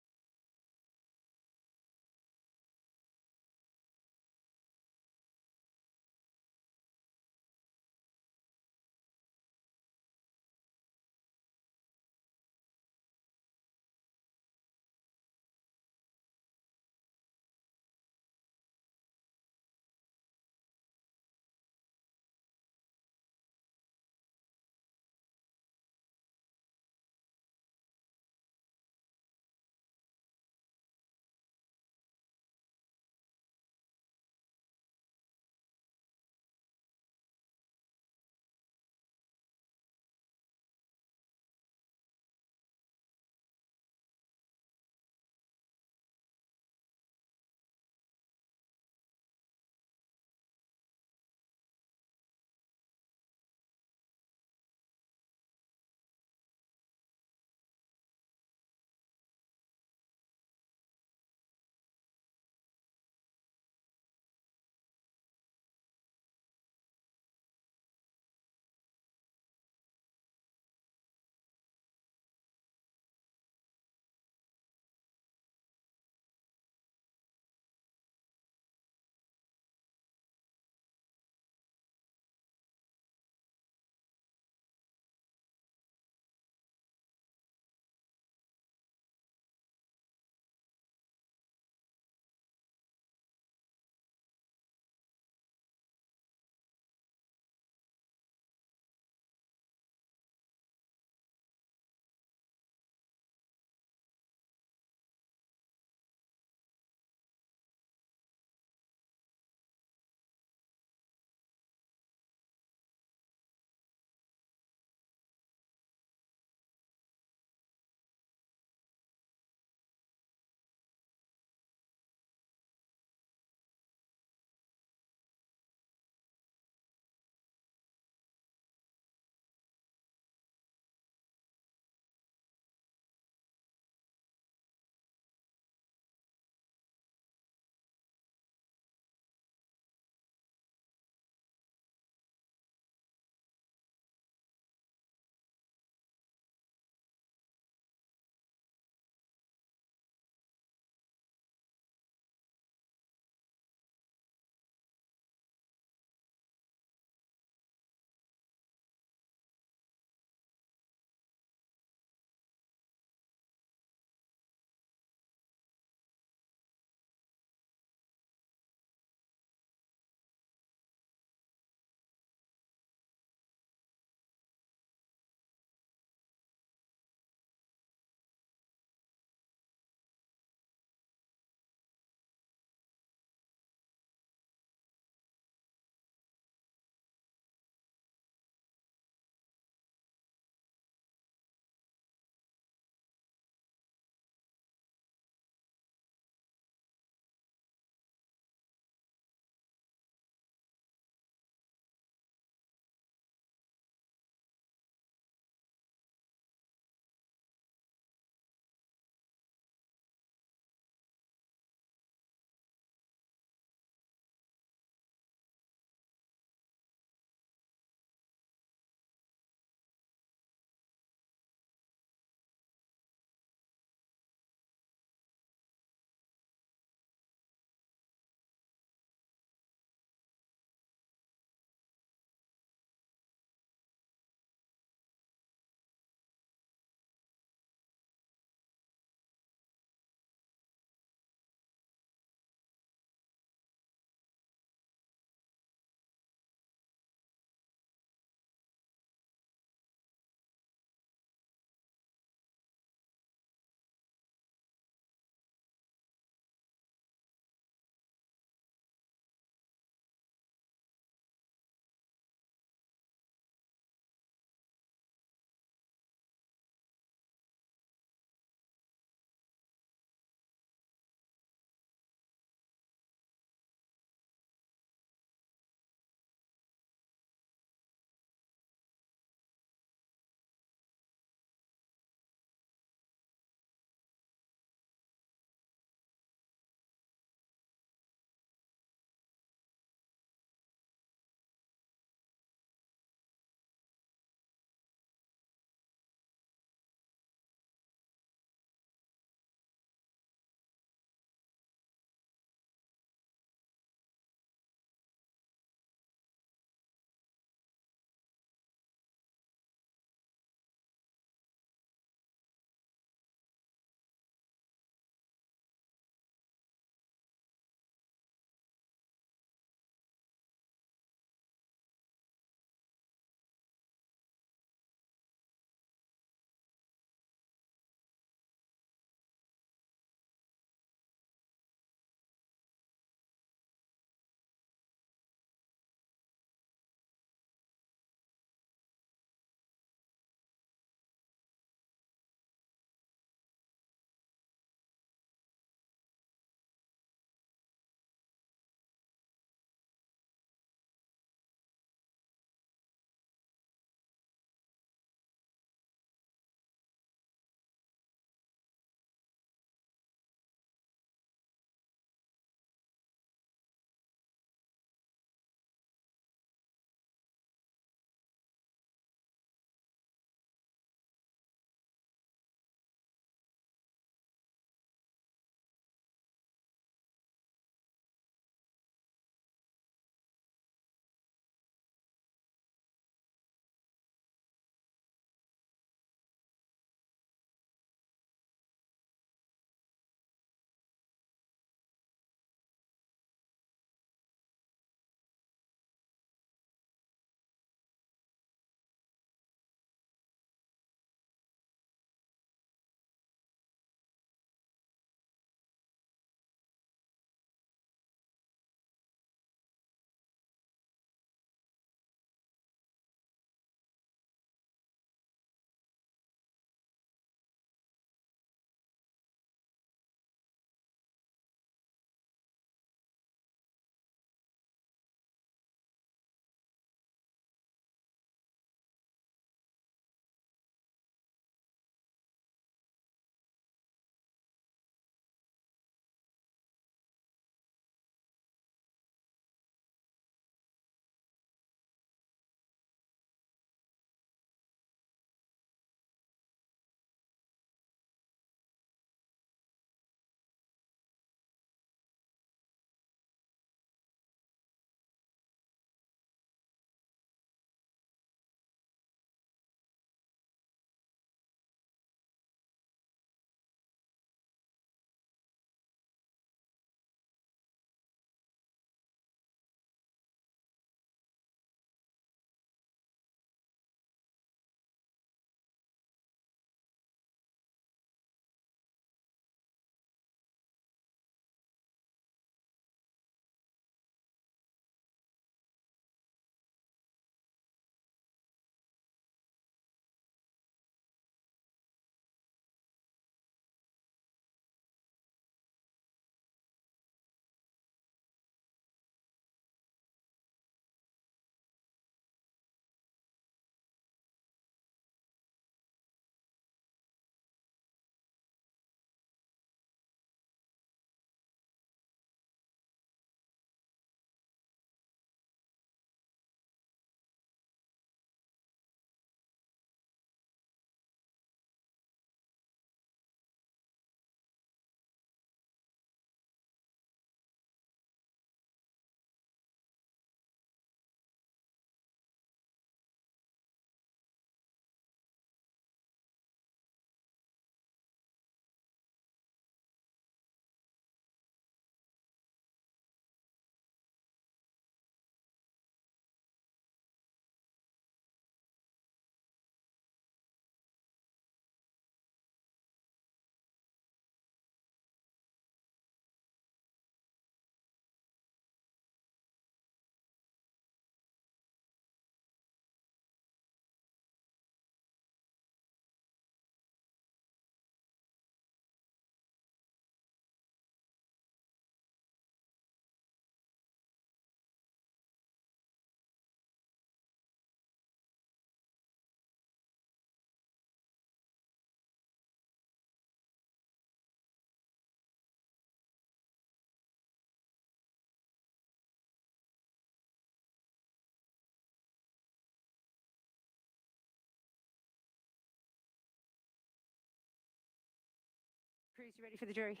Cruz, you ready for the jury?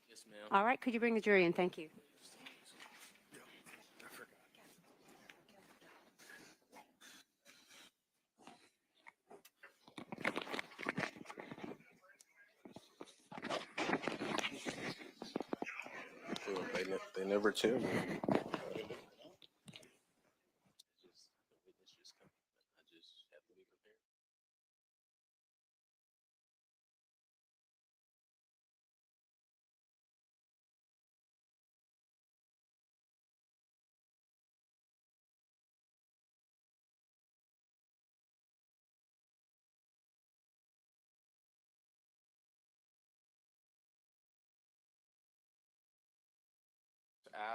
Yes, ma'am. All right, could you bring the jury in? Thank you. They never tell me.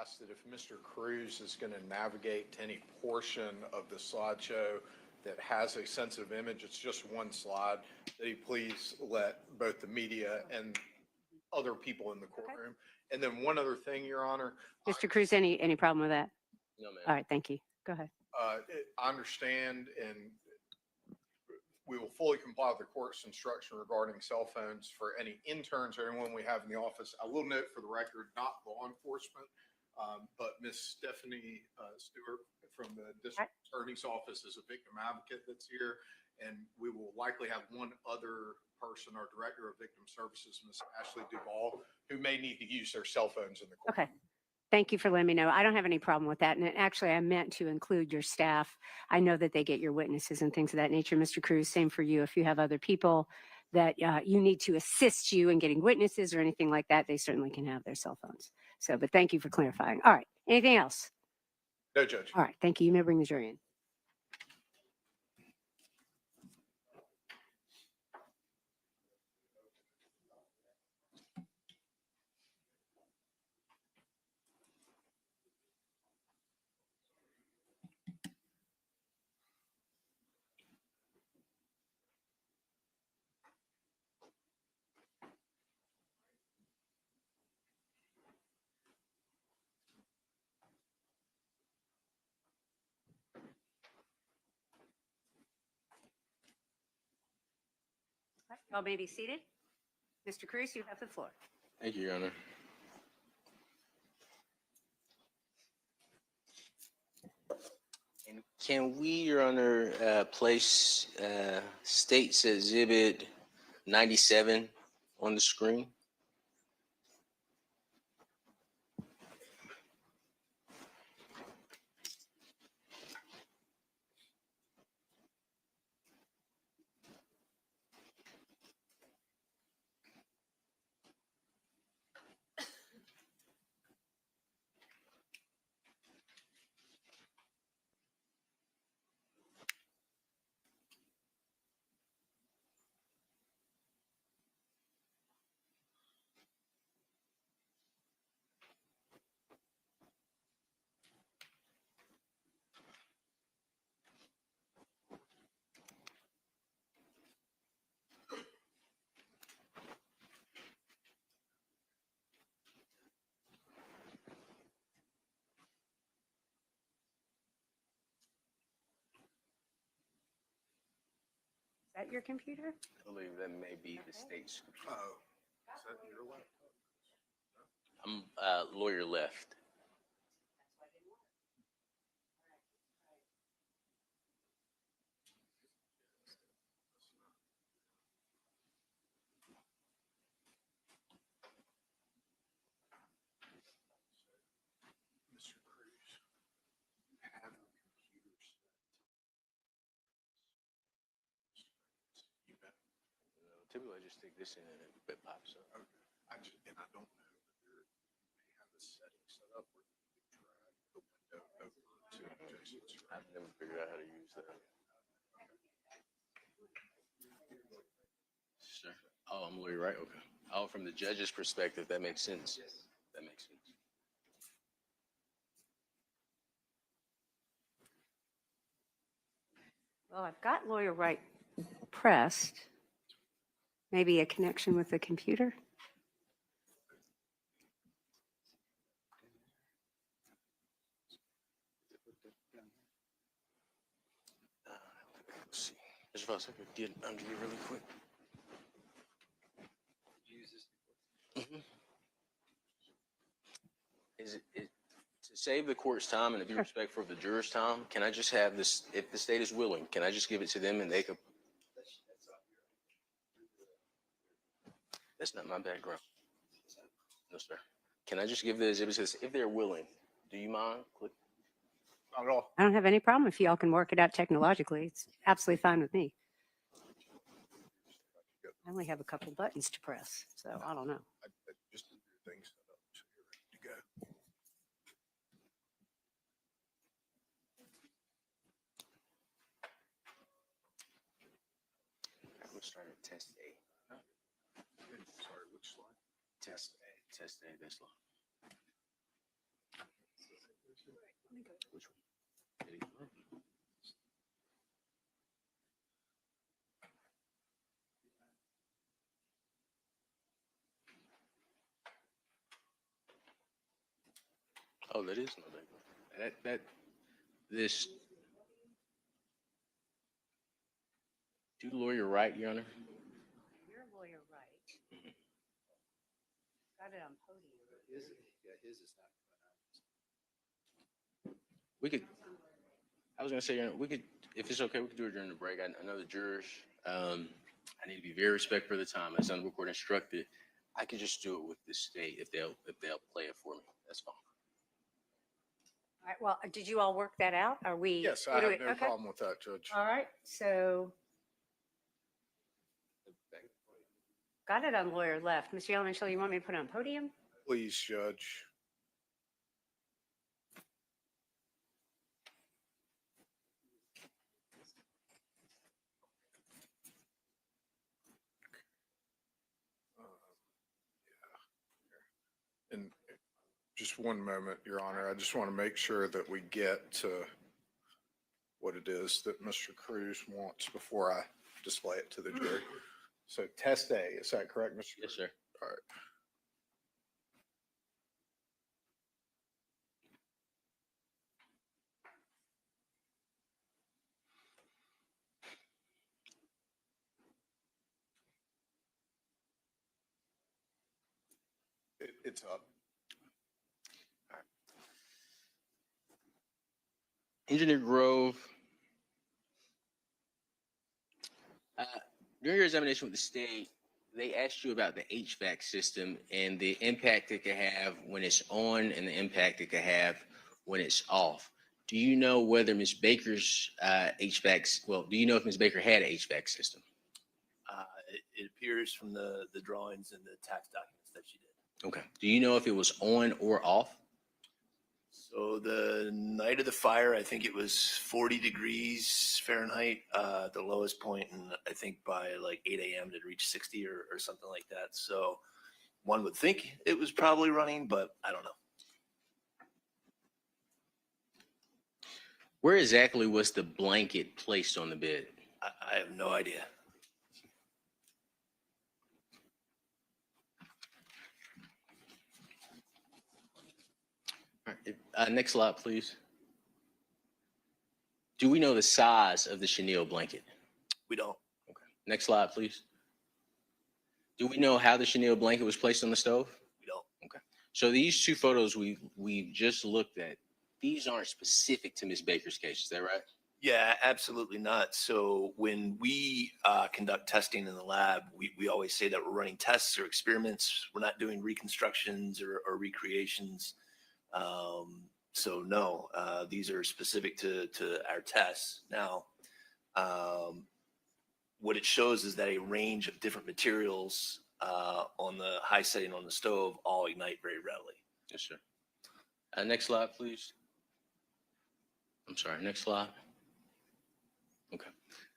Asked that if Mr. Cruz is going to navigate to any portion of the slideshow that has a sensitive image, it's just one slide, that he please let both the media and other people in the courtroom. And then one other thing, Your Honor. Mr. Cruz, any problem with that? No, ma'am. All right, thank you. Go ahead. I understand, and we will fully comply with the court's instruction regarding cell phones for any interns or anyone we have in the office. I will note for the record, not law enforcement, but Miss Stephanie Stewart from the district attorney's office is a victim advocate that's here. And we will likely have one other person, our director of victim services, Miss Ashley Duvall, who may need to use their cell phones in the court. Okay. Thank you for letting me know. I don't have any problem with that. And actually, I meant to include your staff. I know that they get your witnesses and things of that nature, Mr. Cruz. Same for you. If you have other people that you need to assist you in getting witnesses or anything like that, they certainly can have their cell phones. So, but thank you for clarifying. All right. Anything else? No, Judge. All right. Thank you. You may bring the jury in. Y'all may be seated. Mr. Cruz, you have the floor. Thank you, Your Honor. And can we, Your Honor, place State's Exhibit 97 on the screen? Is that your computer? I believe that may be the state's. Oh, is that your left? I'm lawyer left. Mr. Cruz, have your computer set. You bet. Typically, I just take this in and it pops up. Okay. I don't know whether they have a setting set up where you can drag the window over to adjacent screen. I've never figured out how to use that. Sure. Oh, I'm lawyer, right? Okay. Oh, from the judge's perspective, that makes sense. That makes sense. Well, I've got lawyer right pressed. Maybe a connection with the computer. Let's see. Mr. Faust, I could get under you really quick. save the court's time and to be respectful of the jurors' time, can I just have this, if the state is willing, can I just give it to them and they could? That's not my background. No, sir. Can I just give the exhibits if they're willing? Do you mind? Not at all. I don't have any problem if y'all can work it out technologically. It's absolutely fine with me. I only have a couple buttons to press, so I don't know. I just need your things set up so you're ready to go. I'm gonna start at test A. Sorry, which slide? Test A. Test A. This one. Which one? Oh, that is no big. This. Do the lawyer right, Your Honor? You're a lawyer, right? Got it on podium. His is not. We could. I was gonna say, Your Honor, we could, if it's okay, we could do it during the break. I know the jurors. I need to be very respectful of the time. As the court instructed, I could just do it with the state if they'll play it for me. That's fine. All right, well, did you all work that out? Are we? Yes, I have no problem with that, Judge. All right, so got it on lawyer left. Mr. Yellowman, you want me to put it on podium? Please, Judge. And just one moment, Your Honor. I just want to make sure that we get to what it is that Mr. Cruz wants before I display it to the jury. So test A, is that correct, Mr. Yes, sir. All right. It's up. All right. Engineer Grove, during your examination with the state, they asked you about the HVAC system and the impact it could have when it's on and the impact it could have when it's off. Do you know whether Ms. Baker's HVAC, well, do you know if Ms. Baker had an HVAC system? It appears from the drawings and the tax documents that she did. Okay. Do you know if it was on or off? So the night of the fire, I think it was 40 degrees Fahrenheit, the lowest point, and I think by like 8 a.m. it reached 60 or something like that. So one would think it was probably running, but I don't know. Where exactly was the blanket placed on the bed? I have no idea. All right. Next slide, please. Do we know the size of the chenille blanket? We don't. Okay. Next slide, please. Do we know how the chenille blanket was placed on the stove? We don't. Okay. So these two photos we've just looked at, these aren't specific to Ms. Baker's case. Is that right? Yeah, absolutely not. So when we conduct testing in the lab, we always say that we're running tests or experiments. We're not doing reconstructions or recreations. So no, these are specific to our tests. Now, what it shows is that a range of different materials on the high setting on the stove all ignite very readily. Yes, sir. Next slide, please. I'm sorry, next slide. Okay.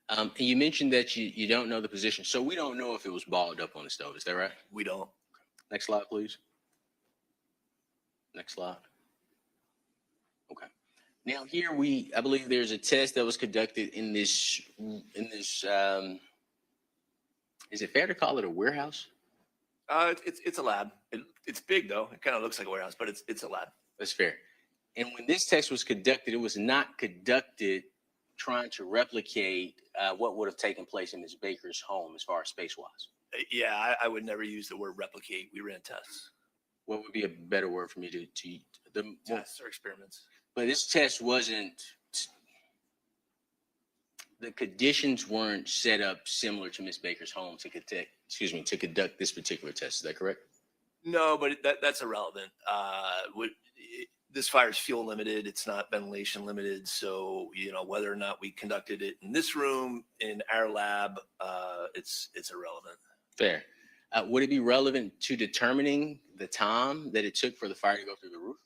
And you mentioned that you don't know the position. So we don't know if it was balled up on the stove. Is that right? We don't. Okay. Next slide, please. Next slide. Okay. Now here I believe there's a test that was conducted in this, is it fair to call it a warehouse? It's a lab. It's big though. It kind of looks like a warehouse, but it's a lab. That's fair. And when this test was conducted, it was not conducted trying to replicate what would have taken place in Ms. Baker's home as far as space-wise. Yeah, I would never use the word replicate. We ran tests. what would be a better word for me to the Tests or experiments. But this test wasn't. The conditions weren't set up similar to Ms. Baker's home to conduct this particular test. Is that correct? No, but that's irrelevant. This fire is fuel limited. It's not ventilation limited. So, whether or not we conducted it in this room, in our lab, it's irrelevant. Fair. Would it be relevant to determining the time that it took for the fire to go through the roof?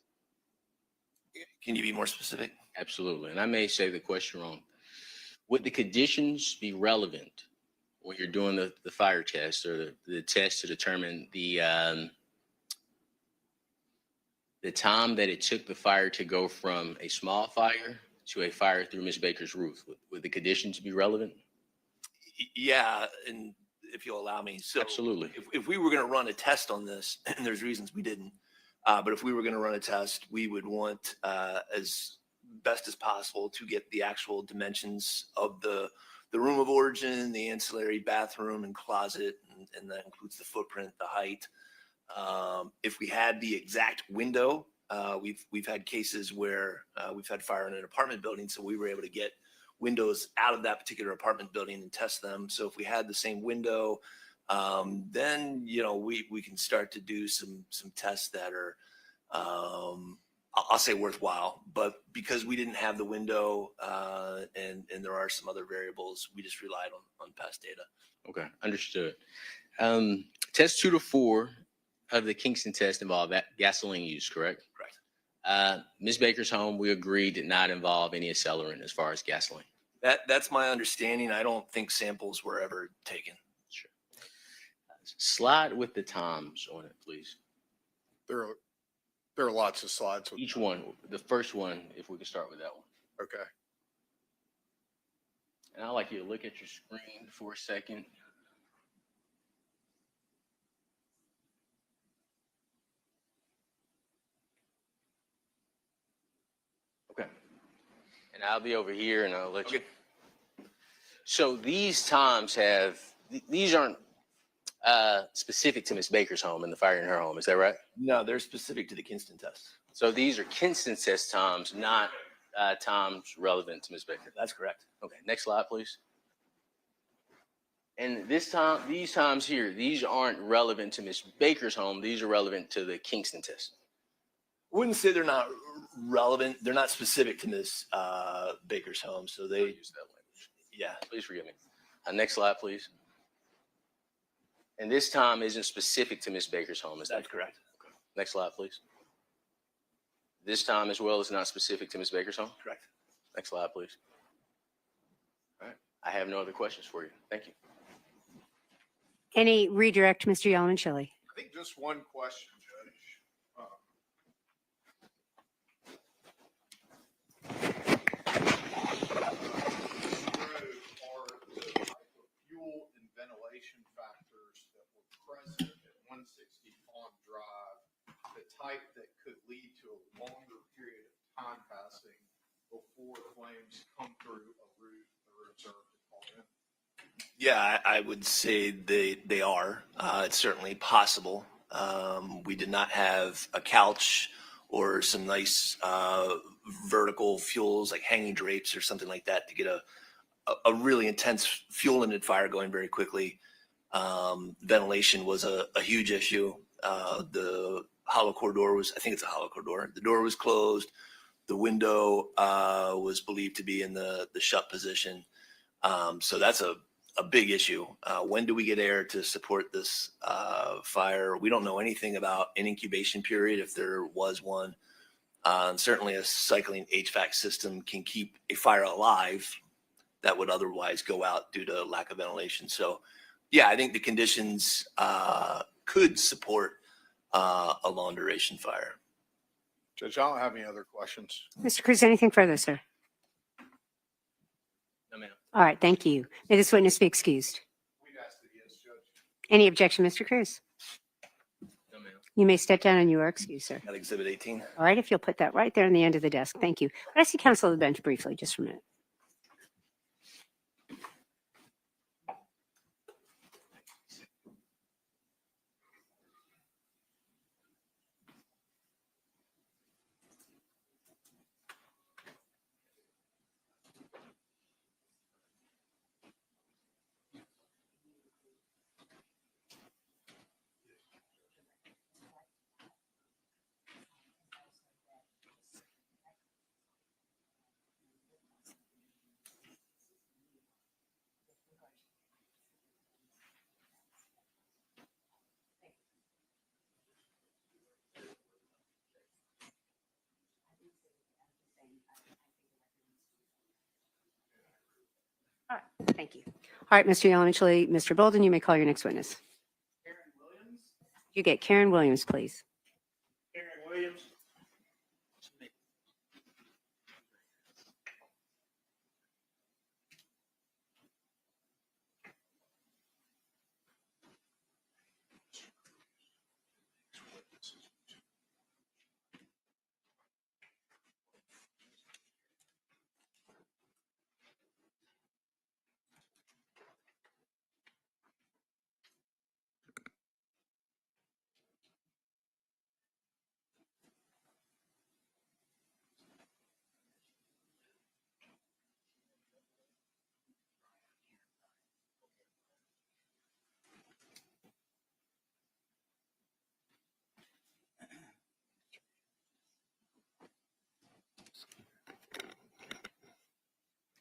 Can you be more specific? Absolutely. And I may say the question wrong. Would the conditions be relevant when you're doing the fire test or the test to determine the time that it took the fire to go from a small fire to a fire through Ms. Baker's roof? Would the conditions be relevant? Yeah, and if you'll allow me. So absolutely. If we were going to run a test on this, and there's reasons we didn't, but if we were going to run a test, we would want as best as possible to get the actual dimensions of the room of origin, the ancillary bathroom and closet, and that includes the footprint, the height. If we had the exact window, we've had cases where we've had fire in an apartment building, so we were able to get windows out of that particular apartment building and test them. So if we had the same window, then we can start to do some tests that are I'll say worthwhile. But because we didn't have the window and there are some other variables, we just relied on past data. Okay, understood. Test 2 to 4 of the Kingston test involved gasoline use, correct? Correct. Ms. Baker's home, we agreed, did not involve any accelerant as far as gasoline. That's my understanding. I don't think samples were ever taken. Sure. Slide with the times on it, please. There are lots of slides. With each one. The first one, if we could start with that one. Okay. And I'd like you to look at your screen for a second. Okay. And I'll be over here and I'll let you. So these times these aren't specific to Ms. Baker's home and the fire in her home. Is that right? No, they're specific to the Kingston test. So these are Kingston test times, not times relevant to Ms. Baker. That's correct. Okay, next slide, please. And these times here, these aren't relevant to Ms. Baker's home. These are relevant to the Kingston test. I wouldn't say they're not relevant. They're not specific to Ms. Baker's home. So they use that language. Yeah. Please forgive me. Next slide, please. And this time isn't specific to Ms. Baker's home. Is that correct? Okay. Next slide, please. This time as well is not specific to Ms. Baker's home? Correct. Next slide, please. All right. I have no other questions for you. Thank you. Any redirect, Mr. Yalamanchili? I think just one question, Judge. Fuel and ventilation factors that were present at 160 Pond Drive, the type that could lead to a longer period of time passing before flames come through a roof or observed to fall in? Yeah, I would say they are. It's certainly possible. We did not have a couch or some nice vertical fuels like hanging drapes or something like that to get a really intense fuel limited fire going very quickly. Ventilation was a huge issue. The hollow core door I think it's a hollow core door. The door was closed. The window was believed to be in the shut position. So that's a big issue. When do we get air to support this fire? We don't know anything about an incubation period if there was one. Certainly a cycling HVAC system can keep a fire alive that would otherwise go out due to lack of ventilation. So yeah, I think the conditions could support a long duration fire. Judge, I don't have any other questions. Mr. Cruz, anything further, sir? No, ma'am. All right, thank you. May this witness be excused. We'd ask that yes, Judge. Any objection, Mr. Cruz? No, ma'am. You may step down and you are excused, sir. At Exhibit 18. All right, if you'll put that right there on the end of the desk. Thank you. Could I see counsel on the bench briefly, just for a minute? All right, thank you. All right, Mr. Yelenichly, Mr. Bolden, you may call your next witness. You get Karen Williams, please. Karen Williams.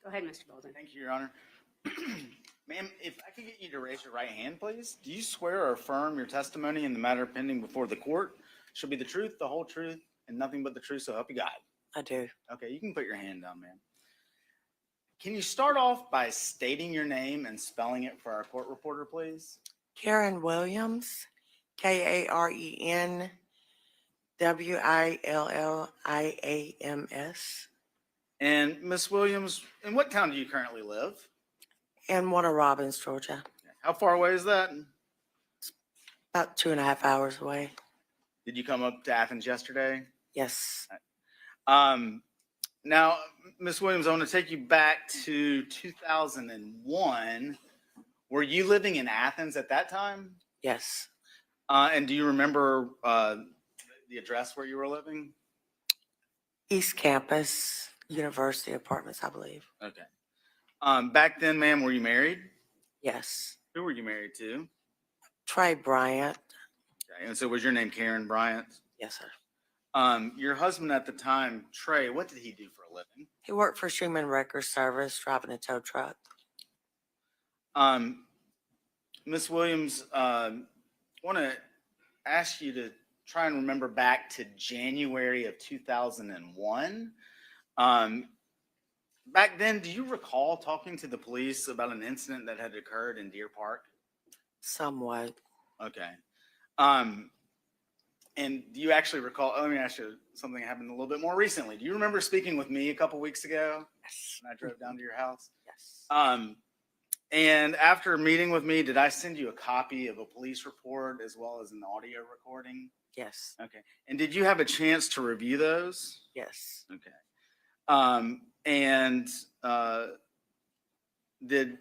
Go ahead, Mr. Bolden. Thank you, Your Honor. Ma'am, if I could get you to raise your right hand, please. Do you swear or affirm your testimony in the matter pending before the court shall be the truth, the whole truth, and nothing but the truth, so help you God? I do. Okay, you can put your hand down, ma'am. Can you start off by stating your name and spelling it for our court reporter, please? Karen Williams, KarenWilliams. And Miss Williams, in what town do you currently live? In Warner Robins, Georgia. How far away is that? About 2.5 hours away. Did you come up to Athens yesterday? Yes. Now, Miss Williams, I want to take you back to 2001. Were you living in Athens at that time? Yes. And do you remember the address where you were living? East Campus, University Apartments, I believe. Okay. Back then, ma'am, were you married? Yes. Who were you married to? Trey Bryant. Okay. And so was your name Karen Bryant? Yes, sir. Your husband at the time, Trey, what did he do for a living? He worked for Schumann Record Service, driving a tow truck. Miss Williams, want to ask you to try and remember back to January of 2001. Back then, do you recall talking to the police about an incident that had occurred in Deer Park? Somewhat. Okay. And do you actually recall, let me ask you something that happened a little bit more recently. Do you remember speaking with me a couple weeks ago? Yes. When I drove down to your house? Yes. And after meeting with me, did I send you a copy of a police report as well as an audio recording? Yes. Okay. And did you have a chance to review those? Yes. Okay. Did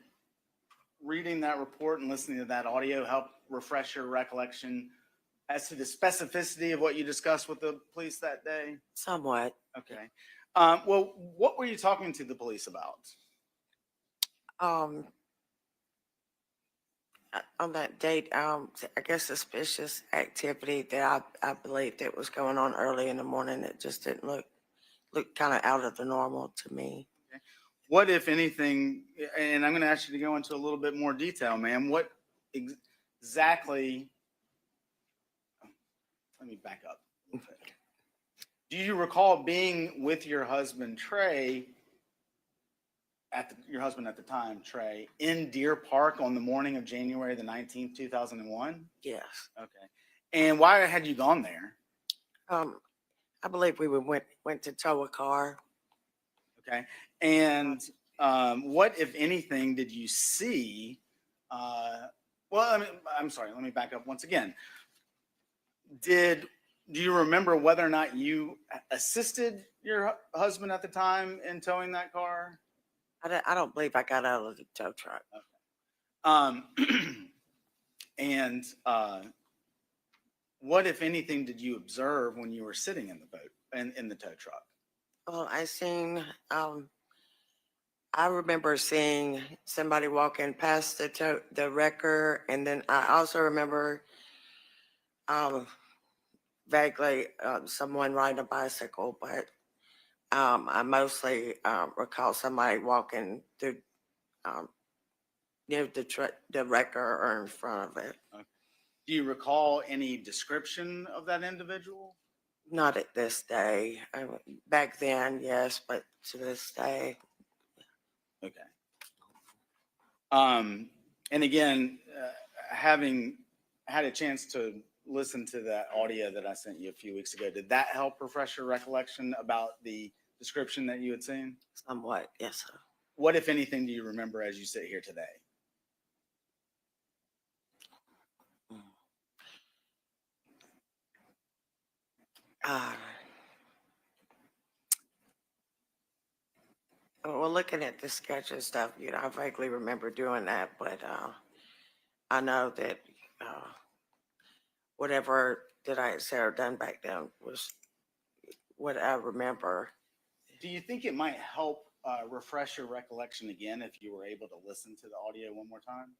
reading that report and listening to that audio help refresh your recollection as to the specificity of what you discussed with the police that day? Somewhat. Okay. Well, what were you talking to the police about? On that date, I guess suspicious activity that I believe that was going on early in the morning. It just didn't look kind of out of the normal to me. Okay. What, if anything, and I'm going to ask you to go into a little bit more detail, ma'am, what exactly, let me back up. Do you recall being with your husband, Trey, your husband at the time, Trey, in Deer Park on the morning of January the 19th, 2001? Yes. Okay. And why had you gone there? I believe we went to tow a car. Okay. And what, if anything, did you see? I'm sorry, let me back up once again. Do you remember whether or not you assisted your husband at the time in towing that car? I don't believe I got out of the tow truck. Okay. And what, if anything, did you observe when you were sitting in the boat and in the tow truck? Well, I remember seeing somebody walking past the wrecker, and then I also remember vaguely someone riding a bicycle, but I mostly recall somebody walking through near the wrecker or in front of it. Okay. Do you recall any description of that individual? Not at this day. Back then, yes, but to this day. Okay. And again, having had a chance to listen to that audio that I sent you a few weeks ago, did that help refresh your recollection about the description that you had seen? Somewhat, yes, sir. What, if anything, do you remember as you sit here today? Well, looking at the sketch and stuff, I vaguely remember doing that, but I know that whatever that I had said or done back then was what I remember. Do you think it might help refresh your recollection again if you were able to listen to the audio one more time?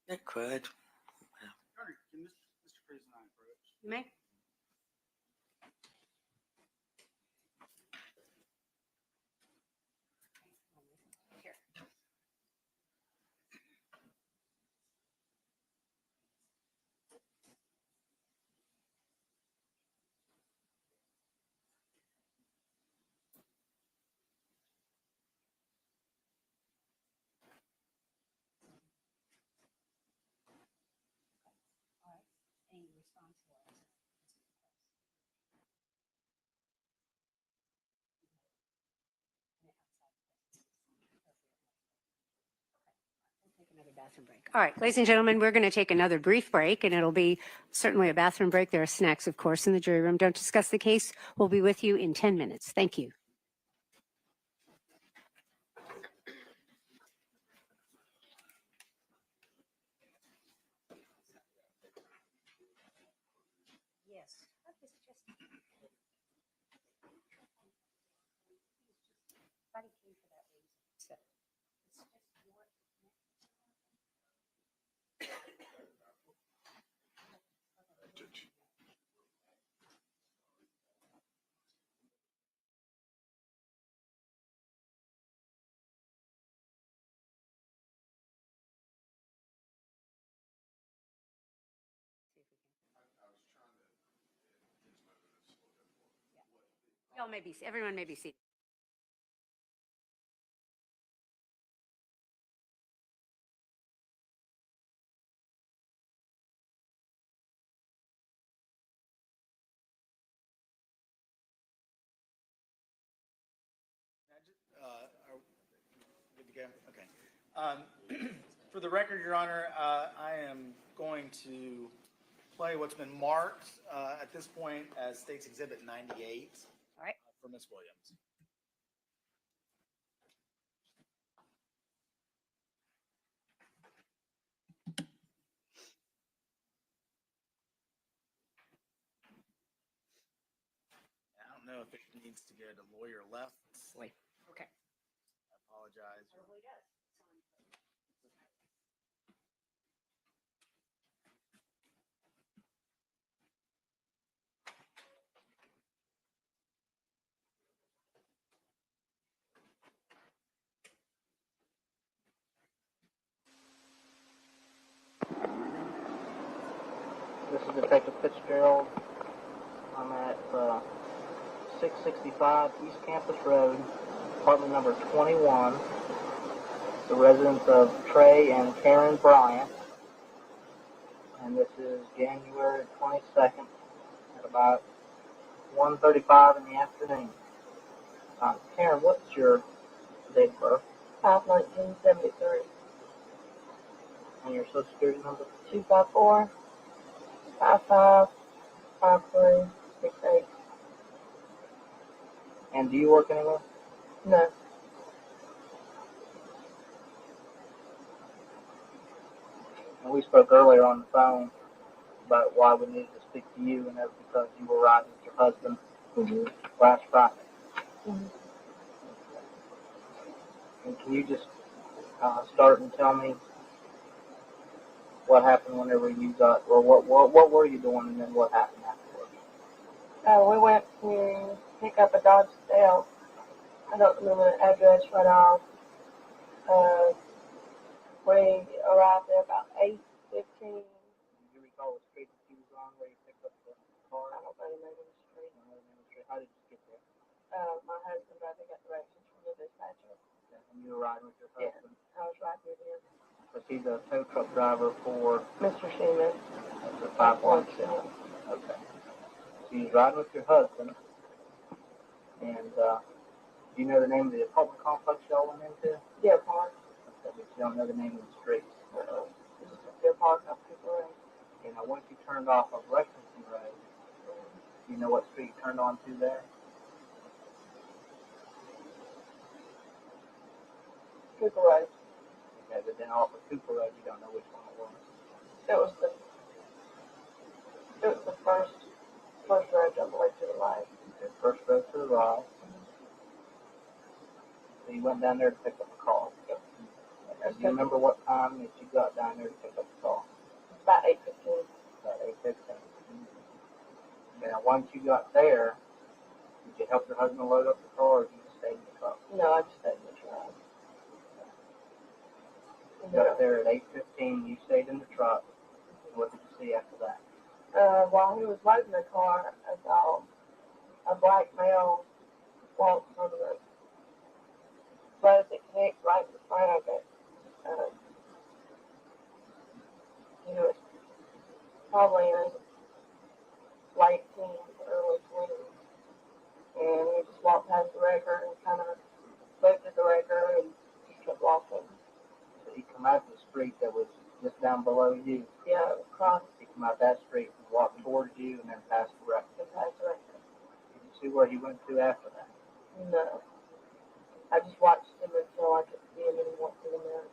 It could. Can Mr. Cruz and I approach? You may. Another bathroom break. All right, ladies and gentlemen, we're going to take another brief break, and it'll be certainly a bathroom break. There are snacks, of course, in the jury room. Don't discuss the case. We'll be with you in 10 minutes. Thank you. Yes. Y'all may be, everyone may be seated. Good to go? Okay. For the record, Your Honor, I am going to play what's been marked at this point as State's Exhibit 98. All right. For Ms. Williams. I don't know if it needs to go to lawyer left. Wait. Okay. I apologize. Probably does. This is Detective Fitzgerald. I'm at 665 East Campus Road, apartment number 21, the residence of Trey and Karen Bryant. And this is January 22nd at about 1:35 in the afternoon. Karen, what's your date of birth? 5/1973. And your social security number? 254 55 53 68. And do you work anywhere? No. And we spoke earlier on the phone about why we needed to speak to you, and that was because you were riding with your husband last Friday. And can you just start and tell me what happened whenever you got, or what were you doing, and then what happened afterwards? We went to pick up a Dodge Stealth. I don't remember the address right off. We arrived there about 8:15. Do you recall the street that you was on where you picked up the car? I don't remember the street. How did you get there? My husband, I think, got directions from the dispatcher. And you were riding with your husband? Yeah, I was riding with him. Was he the tow truck driver for Mr. Sheeman. the 517? Okay. So he's riding with your husband, and do you know the name of the apartment complex y'all went into? Deer Park. Okay, but you don't know the name of the street. This is Deer Park up Cooper Road. Okay, now once you turned off of Lexington Road, do you know what street you turned onto there? Cooper Road. Okay, but then off of Cooper Road, you don't know which one it was. It was the first road I believe to the right. Okay, first road to the right. So you went down there to pick up a car. Yep. Okay, do you remember what time that you got down there to pick up the car? About 8:15. About 8:15. Okay, now once you got there, did you help your husband load up the car, or did you just stay in the truck? No, I just stayed in the truck. You got there at 8:15. You stayed in the truck. What did you see after that? While he was loading the car, I saw a black male walk from the road that connects right in front of it. He was probably in his late teens, early 20s. And he just walked past the wrecker and kind of looked at the wrecker and just kept walking. So he come out the street that was just down below you. Yeah, across. He come out that street and walked towards you and then past the wrecker. And past the wrecker. Did you see where he went to after that? No. I just watched him until I could see him and he went to the mirror.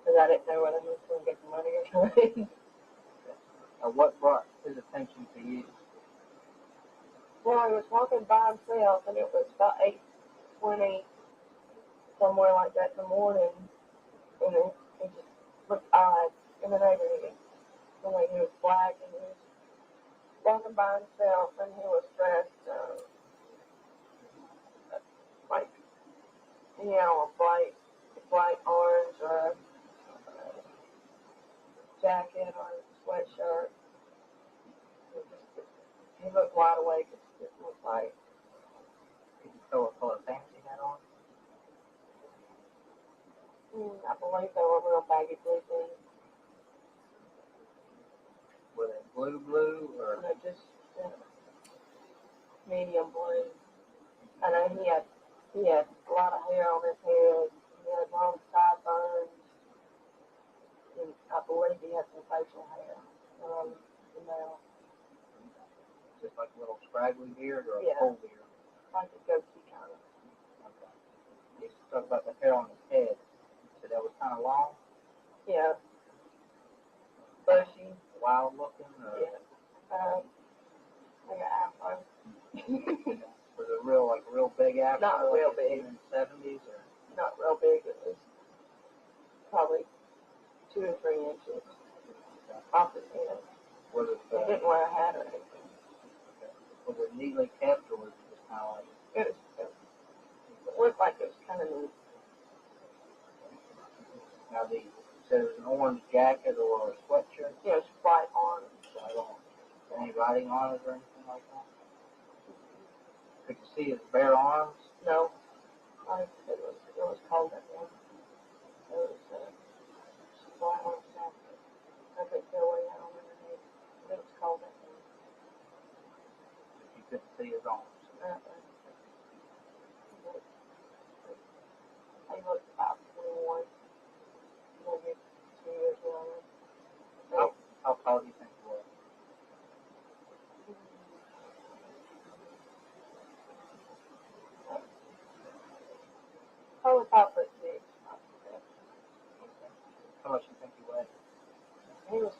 Because I didn't know whether he was going to get the money or something. Now, what brought his attention to you? Well, he was walking by himself, and it was about 8:20, somewhere like that in the morning, and he just looked odd in the neighborhood. I mean, he was black, and he was walking by himself, and he was dressed like, a bright orange jacket or sweatshirt. He looked wide awake. It just looked like. Did you tell what color pants he had on? I believe they were real baggy blue jeans. Were they blue, or? No, just medium blue. I know he had a lot of hair on his head. He had long sideburns. And I believe he had some facial hair on the mouth. Just like a little scraggly beard or a Yeah. full beard? Like a goatee kind of. Okay. You talked about the hair on his head. So that was kind of long? Yeah. Bushy. Wild looking? Or? Yeah. Like an afro. Was it real big afro? Not real big. In the 70s? Or? Not real big. It was probably 2 or 3 inches off his head. Was it, He didn't wear a hat or anything. Was it neatly kept, or was it just kind of like? It looked like it was kind of neat. Now, so it was an orange jacket or a sweatshirt? Yeah, it was bright orange. Bright orange. Any writing on it or anything like that? Could you see his bare arms? No. It was cold at him. It was bright orange jacket. I couldn't tell what he had on underneath. It was cold at him. You couldn't see his arms. He looked about 21, maybe 2 years younger. How tall do you think he was? Probably 5'6". How much do you think he weighed? He was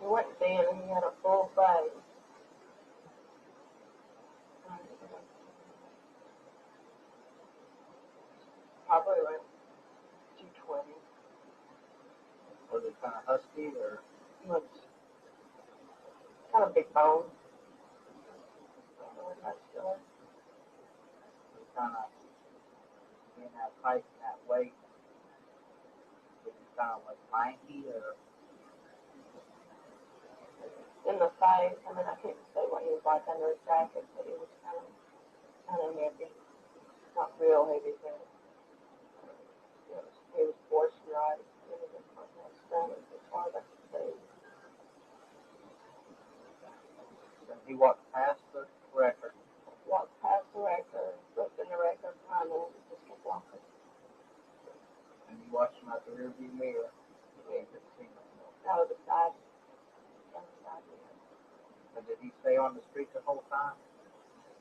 he wasn't thin, and he had a full face. Probably around 220. Was it kind of husky, or? Looks kind of big bone. Muscular. Was kind of being that height and that weight? Was he kind of like lanky, or? In the face, I mean, I can't say what he was like under his jacket, but he was kind of heavy. Not real heavy, but he was boisterous. He walked past the record. Walked past the record, looked in the record, and then just kept walking. And you watched him out the rearview mirror. Yeah. Out of the side. And did he stay on the street the whole time?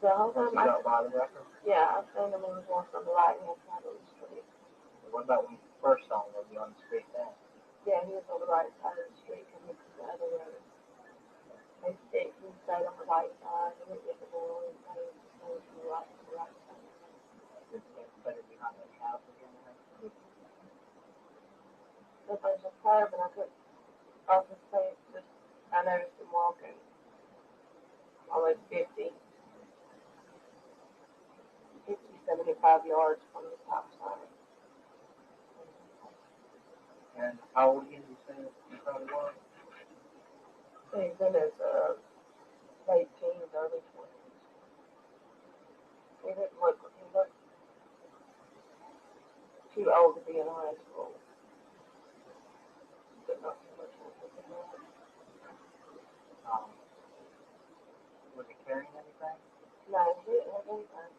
The whole time Once he got by the record? Yeah, I seen him. He was walking on the right hand side of the street. What about when you first saw him? Was he on the street then? Yeah, he was on the right side of the street coming from the other road. He stayed on the right side. He didn't get the door. He stayed from the right side. Did he put it behind any house again? But there's a curb, and I couldn't also say it's just, I noticed him walking almost 50, 75 yards from the top side. And how old did you say he probably was? He's in his late teens, early 20s. He looked too old to be in high school. But not too much older than that. Was he carrying anything? No, he didn't have anything.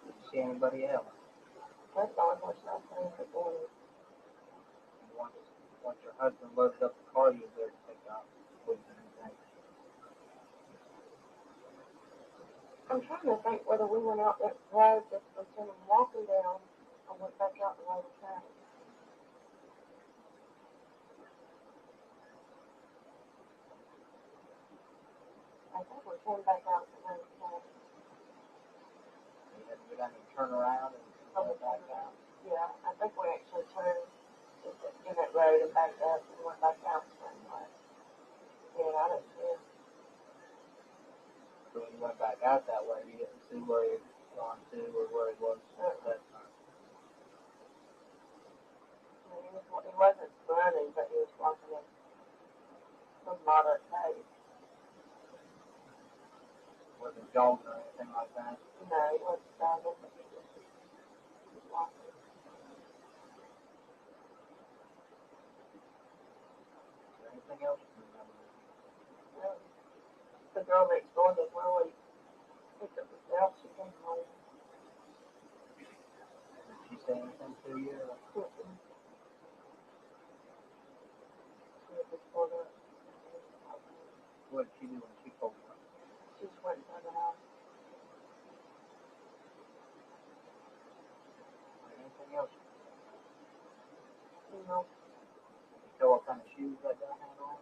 Did you see anybody else? That's the only person I've seen for 20. Once your husband loaded up the car you were there to pick up, what did you think? I'm trying to think whether we went out that road just to send him walking down and went back out the way we came. I think we came back out the way we came. You had to go down and turn around and go back out? Yeah, I think we actually turned in that road and backed up and went back out the same way. Yeah, I didn't see him. So when you went back out that way, you didn't see where he had gone to or where he was at that time? He wasn't running, but he was walking at some moderate pace. Wasn't jogging or anything like that? No, he wasn't jogging, but he was walking. Is there anything else you remember? Yeah. The girl next door did well. He picked up his belt. She came home. Did she say anything to you? What did she do when she told you? She just went inside the house. Anything else? No. Did you tell what kind of shoes that guy had on?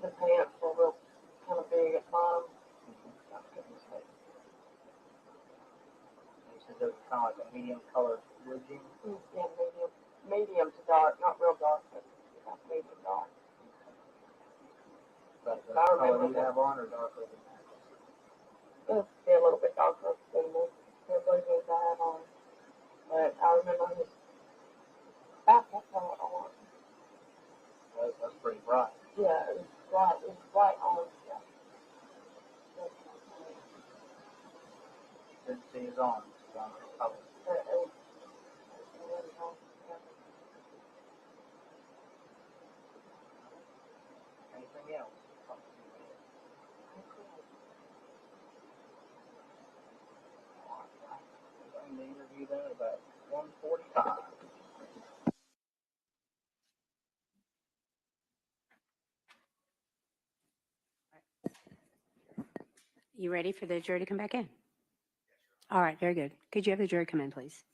The pants were real kind of big at the bottom. I couldn't say. You said they were kind of like a medium colored blue jean? Yeah, medium to dark, not real dark, but medium dark. But the color you have on or darker than that? It'll be a little bit darker than the blue jeans I have on. But I remember his backpack color on. That's pretty bright. Yeah, it was bright. It was bright orange. Yeah. Didn't see his arms. Color. Anything else? I'm going to interview that about 1:45. You ready for the jury to come back in? All right, very good. Could you have the jury come in, please?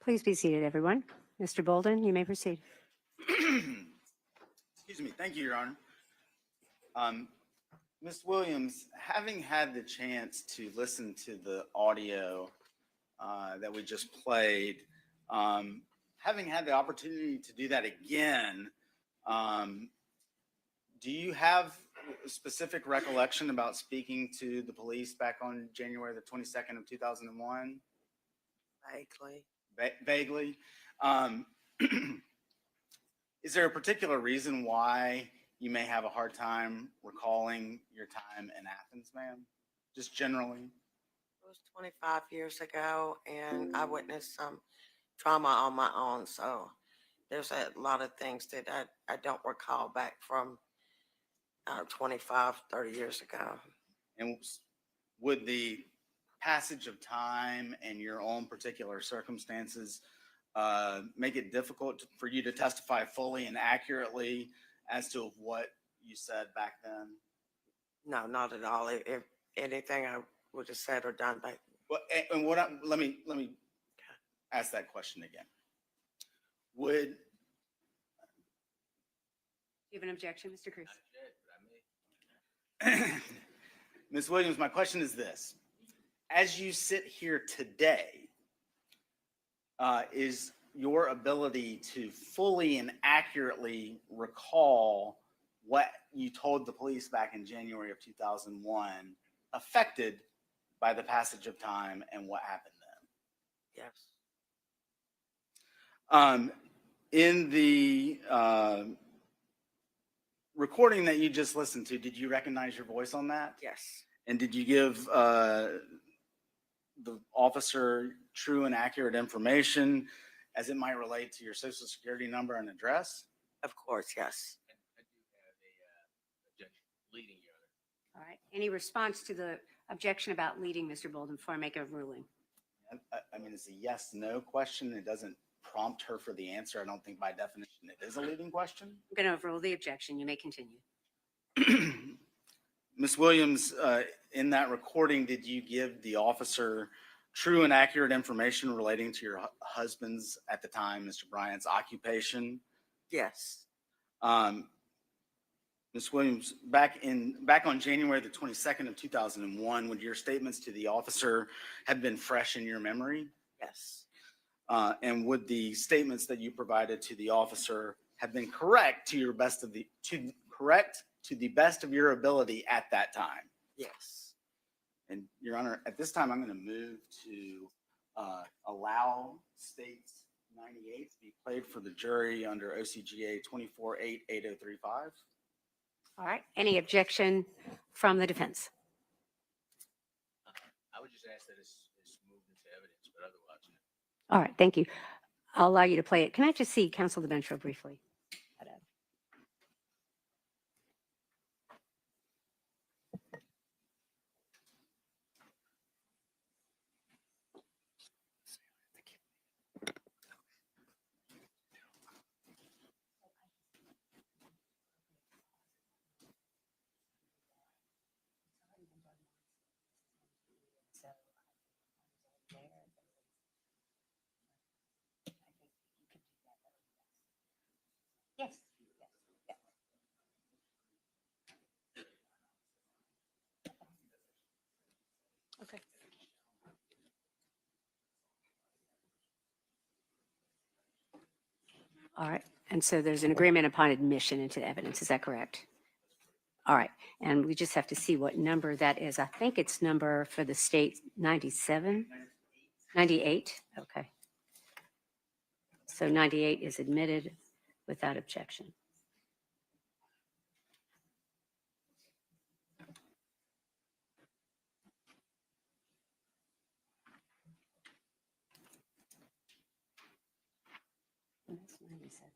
Please be seated, everyone. Mr. Bolden, you may proceed. Excuse me. Thank you, Your Honor. Ms. Williams, having had the chance to listen to the audio that we just played, having had the opportunity to do that again, do you have a specific recollection about speaking to the police back on January the 22nd of 2001? Vaguely. Vaguely. Is there a particular reason why you may have a hard time recalling your time in Athens, ma'am? Just generally? It was 25 years ago, and I witnessed some trauma on my own. So there's a lot of things that I don't recall back from 25, 30 years ago. And would the passage of time and your own particular circumstances make it difficult for you to testify fully and accurately as to what you said back then? No, not at all. If anything I would have said or done back. Well, and let me ask that question again. Would you have an objection, Mr. Cruz? Ms. Williams, my question is this. As you sit here today, is your ability to fully and accurately recall what you told the police back in January of 2001 affected by the passage of time and what happened then? Yes. In the recording that you just listened to, did you recognize your voice on that? Yes. And did you give the officer true and accurate information as it might relate to your social security number and address? Of course, yes. I do have a objection leading, Your Honor. All right. Any response to the objection about leading, Mr. Bolden, before I make a ruling? I mean, it's a yes/no question. It doesn't prompt her for the answer. I don't think by definition it is a leading question. I'm going to overrule the objection. You may continue. Ms. Williams, in that recording, did you give the officer true and accurate information relating to your husband's, at the time, Mr. Bryant's occupation? Yes. Ms. Williams, back on January the 22nd of 2001, would your statements to the officer have been fresh in your memory? Yes. And would the statements that you provided to the officer have been correct to the best of your ability at that time? Yes. And Your Honor, at this time, I'm going to move to allow States 98 to be played for the jury under OCGA 24-8-8035. All right. Any objection from the defense? I would just ask that it's moved into evidence, but otherwise, no. All right. Thank you. I'll allow you to play it. Can I just see counsel to bench real briefly? Yes. Okay. All right. And so there's an agreement upon admission into evidence. Is that correct? All right. And we just have to see what number that is. I think it's number for the state 97, 98. Okay. So 98 is admitted without objection. That's 97.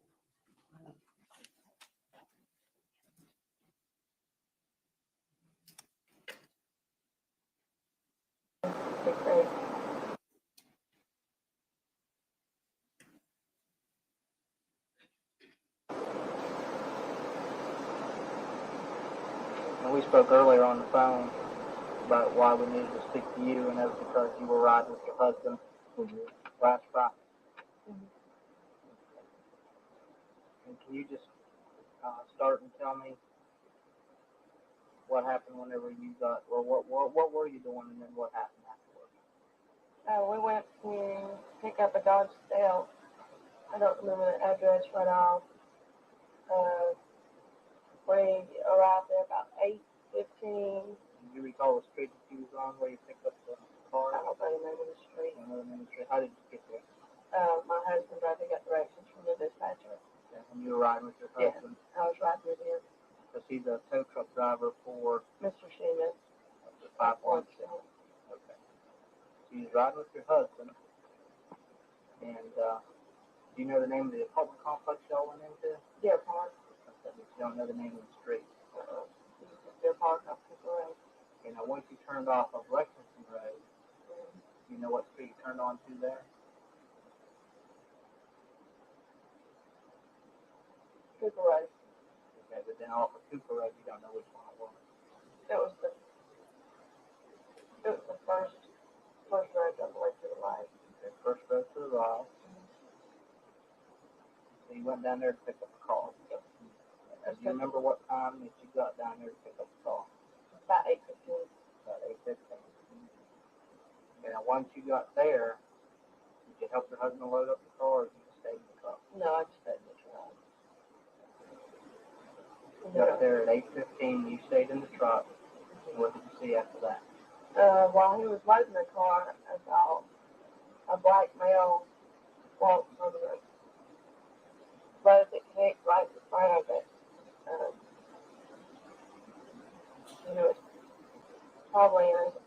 And we spoke earlier on the phone about why we needed to speak to you, and that was because you were riding with your husband when you last And can you just start and tell me what happened whenever you got, or what were you doing, and then what happened afterwards? We went to pick up a Dodge Stealth. I don't remember the address right off. We arrived there about 8:15. Do you recall the street that you was on where you picked up the car? I don't know the name of the street. I know the name of the street. How did you get there? My husband tried to get directions from the dispatcher. Okay. And you were riding with your husband? Yeah, I was riding with him. Because he's a tow truck driver for Mr. Sheehan. the 516. Okay. So you was riding with your husband, and do you know the name of the apartment complex y'all went into? Deer Park. Okay, but you don't know the name of the street. Deer Park up the road. Okay, now once you turned off of Lexington Road, you know what street you turned on to there? Cooper Road. Okay, but then off of Cooper Road, you don't know which one it was. It was the first road that led to the right. Okay, first road to the right. So you went down there to pick up a car. Yep. And do you remember what time that you got down there to pick up the car? About 8:15. About 8:15. Okay, now once you got there, did you help your husband load up the car, or did you just stay in the truck? No, I just stayed in the truck. You got there at 8:15, you stayed in the truck. And what did you see after that? While he was loading the car, I saw a black male walk from the road that connects right in front of it. He was probably in his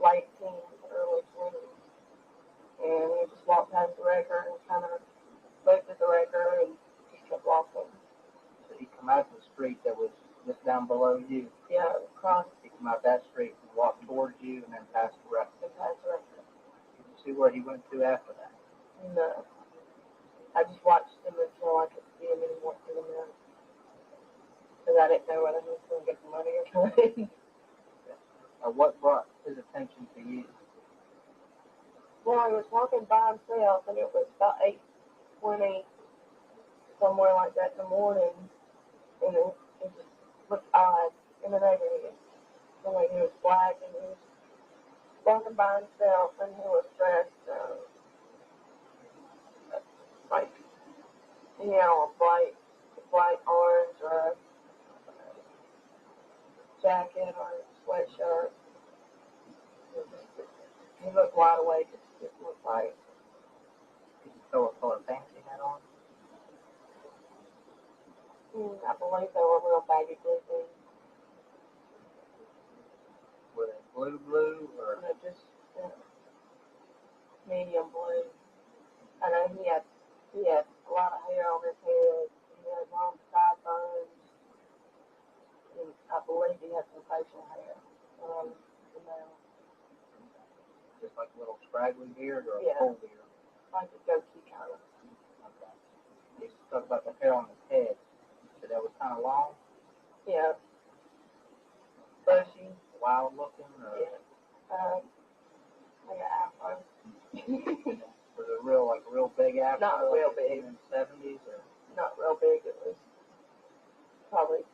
late teens, early 20s. And he just walked past the wrecker and kind of looked at the wrecker and just kept walking. So he come out of the street that was just down below you. Yeah, across. He come out that street and walked towards you and then past the wrecker. And past the wrecker. Did you see where he went to after that? No. I just watched him until I could see him anymore in the minute. Because I didn't know whether he was going to get the money or not. What brought his attention to you? Well, he was walking by himself, and it was about 8:20, somewhere like that in the morning, and it just looked odd in the neighborhood. The way he was black, and he was walking by himself, and he was dressed like, a bright orange or a jacket or a sweatshirt. He looked wide awake. It just looked like. Did you know what color pants he had on? I believe they were real baggy blue things. Were they blue or? No, just medium blue. I know he had a lot of hair on his head. He had long sideburns. And I believe he had some facial hair. Just like a little scraggly beard or a Yeah. full beard? Like a goatee kind of. Okay. You talked about the hair on his head. So that was kind of long? Yeah. Bushy. Wild looking? Or? Yeah. Like an afro. Was it real big afro? Not real big. In the 70s or? Not real big. It was probably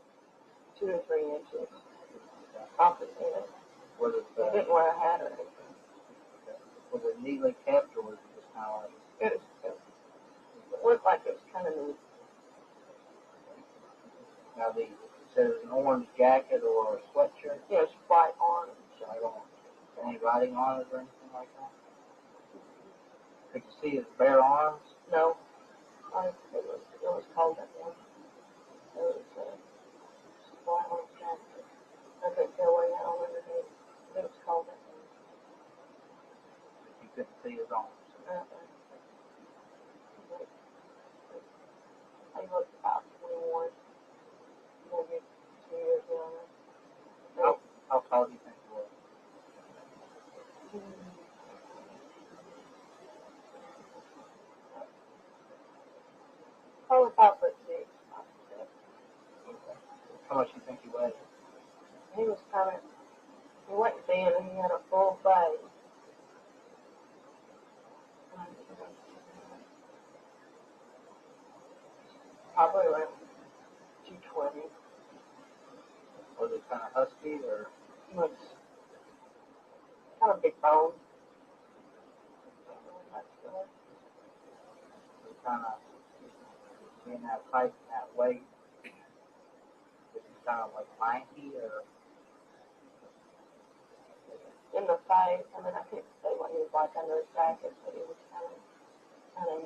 2 or 3 inches off his head. Was it? He didn't wear a hat or anything. Was it neatly kept, or was it just kind of like? It looked like it was kind of neat. Now, so it was an orange jacket or a sweatshirt? Yeah, it's bright orange. Bright orange. Any writing on it or anything like that? Could you see his bare arms? No. It was cold at one. It was just bright orange jacket. I couldn't tell what he had on underneath. It was cold at one. You couldn't see his arms. He looked about 21, maybe 2 years younger. How tall do you think he was? Probably 5'6". How much do you think he weighed? He was he wasn't thin, and he had a full face. Probably around 220. Was it kind of husky or? It was kind of big bone. Kind of being that height and that weight, is he kind of like lanky or? In the face, I mean, I couldn't see what he was like under his jacket, but he was kind of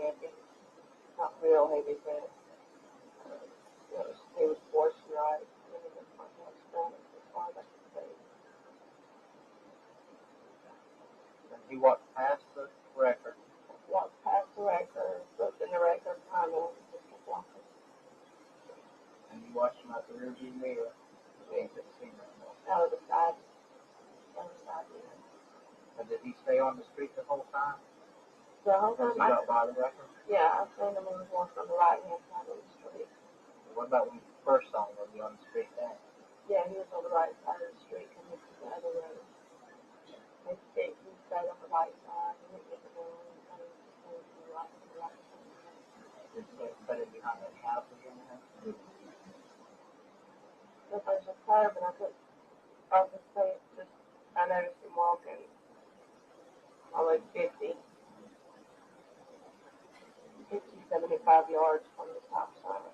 heavy, not real heavy, but he was moisturized. And he was much more strong as far as I could see. And he walked past the record. Walked past the record, looked in the record, kind of just kept walking. And you watched him out the rearview mirror. You ain't just seen him. Out of the side. Out of the side mirror. And did he stay on the street the whole time? The whole time? He got by the record? Yeah, I seen him when he was walking on the right hand side of the street. What about when you first saw him? Was he on the street then? Yeah, he was on the right side of the street coming from the other road. He stayed on the right side. He didn't get the door. Put it behind the house again. If there's a curb and I could say it just, I noticed him walking probably 50, 75 yards from the stop sign.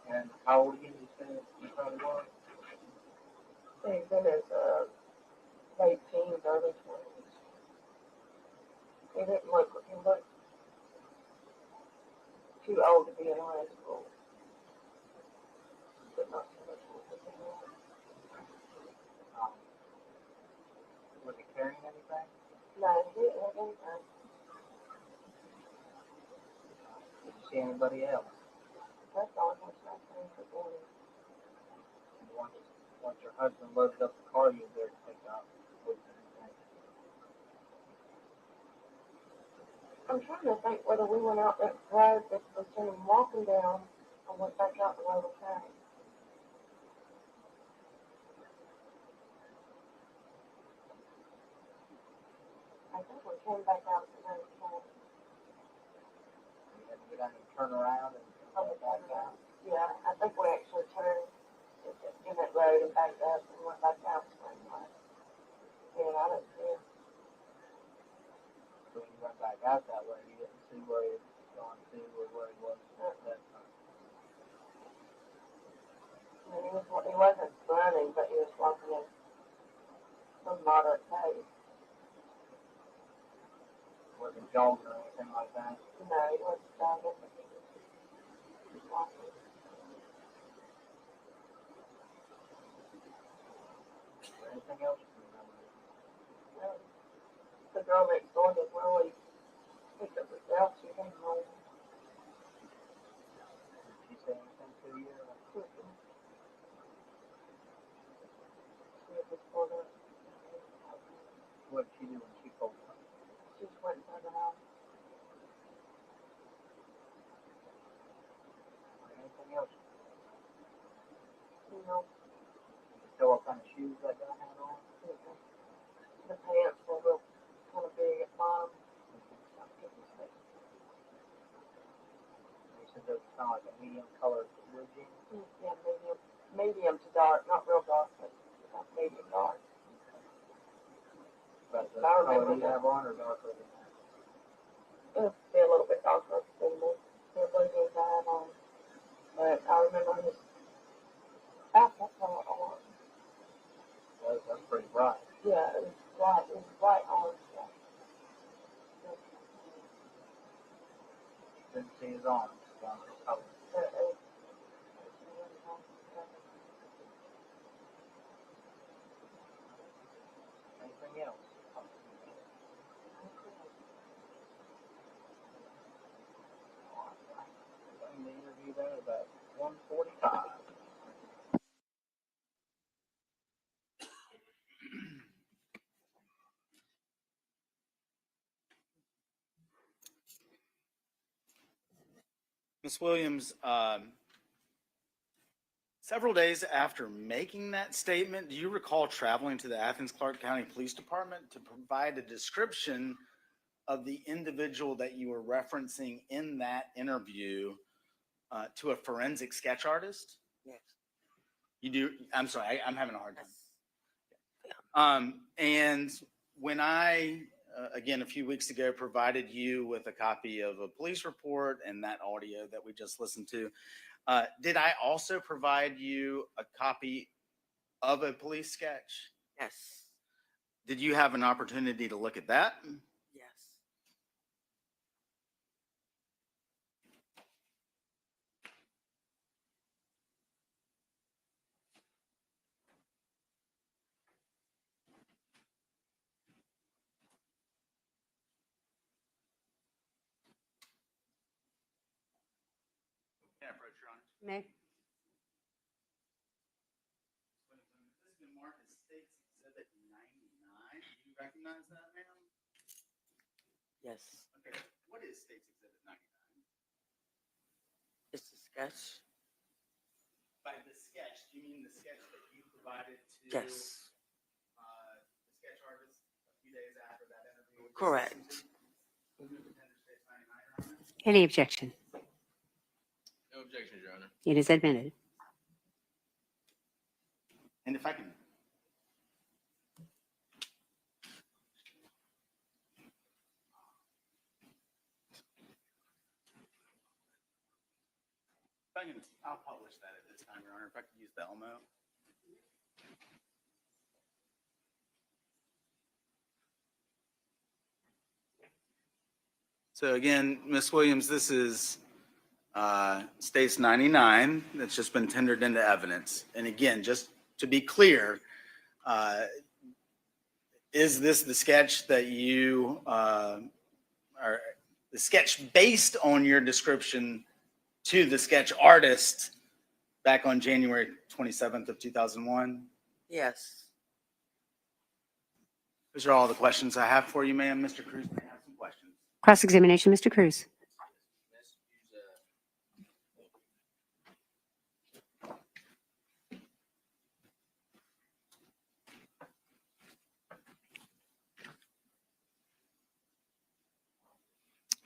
And how old again did you say he probably was? He's in his late teens, early 20s. He looked too old to be in high school. But not too much older than that. Was he carrying anything? No, he didn't have anything. Did you see anybody else? That's all I was saying for morning. Once your husband loaded up the car, you were there to pick up. I'm trying to think whether we went out that road that was seen him walking down and went back out the way we came. I think we came back out the way we came. You had to get out and turn around and come back out? Yeah, I think we actually turned in that road and backed up and went back out the same way. Yeah, I didn't see him. So when you went back out that way, you didn't see where he was going to or where he was at that time. I mean, he wasn't running, but he was walking at some moderate pace. Wasn't jogging or anything like that? No, he wasn't jogging, but he was walking. Is there anything else you remember? No. The girl next door did really pick up herself. She came home. Did she say anything to you? She was pulled up. What did she do when she pulled up? She just went inside the house. Anything else? No. Did you tell what kind of shoes that guy had on? The pants were real kind of big at the bottom. You said those were kind of like a medium colored blue jeans? Yeah, medium to dark, not real dark, but medium dark. But the color you have on or darker than that? It'll be a little bit darker than the blue jeans I have on. But I remember his outfit color on. That's pretty bright. Yeah, it was bright orange. Yeah. Didn't see his arms. Color. Anything else? I'm going to interview that at about 1:45. Ms. Williams, several days after making that statement, do you recall traveling to the Athens Clarke County Police Department to provide a description of the individual that you were referencing in that interview to a forensic sketch artist? Yes. You do? I'm sorry, I'm having a hard time. And when I, again, a few weeks ago, provided you with a copy of a police report and that audio that we just listened to, did I also provide you a copy of a police sketch? Yes. Did you have an opportunity to look at that? Yes. Can I approach, Your Honor? May. This has been marked as State's Exhibit 99. Do you recognize that, ma'am? Yes. Okay. What is State's Exhibit 99? It's a sketch. By the sketch, do you mean the sketch that you provided to Yes. The sketch artist a few days after that interview? Correct. Any objection? No objections, Your Honor. It is admitted. And if I can. I'll publish that at this time, Your Honor, if I could use the Elmo. So again, Ms. Williams, this is State's 99 that's just been tendered into evidence. And again, just to be clear, is this the sketch that you are the sketch based on your description to the sketch artist back on January 27th of 2001? Yes. Those are all the questions I have for you, ma'am. Mr. Cruz may have some questions. Cross-examination, Mr. Cruz.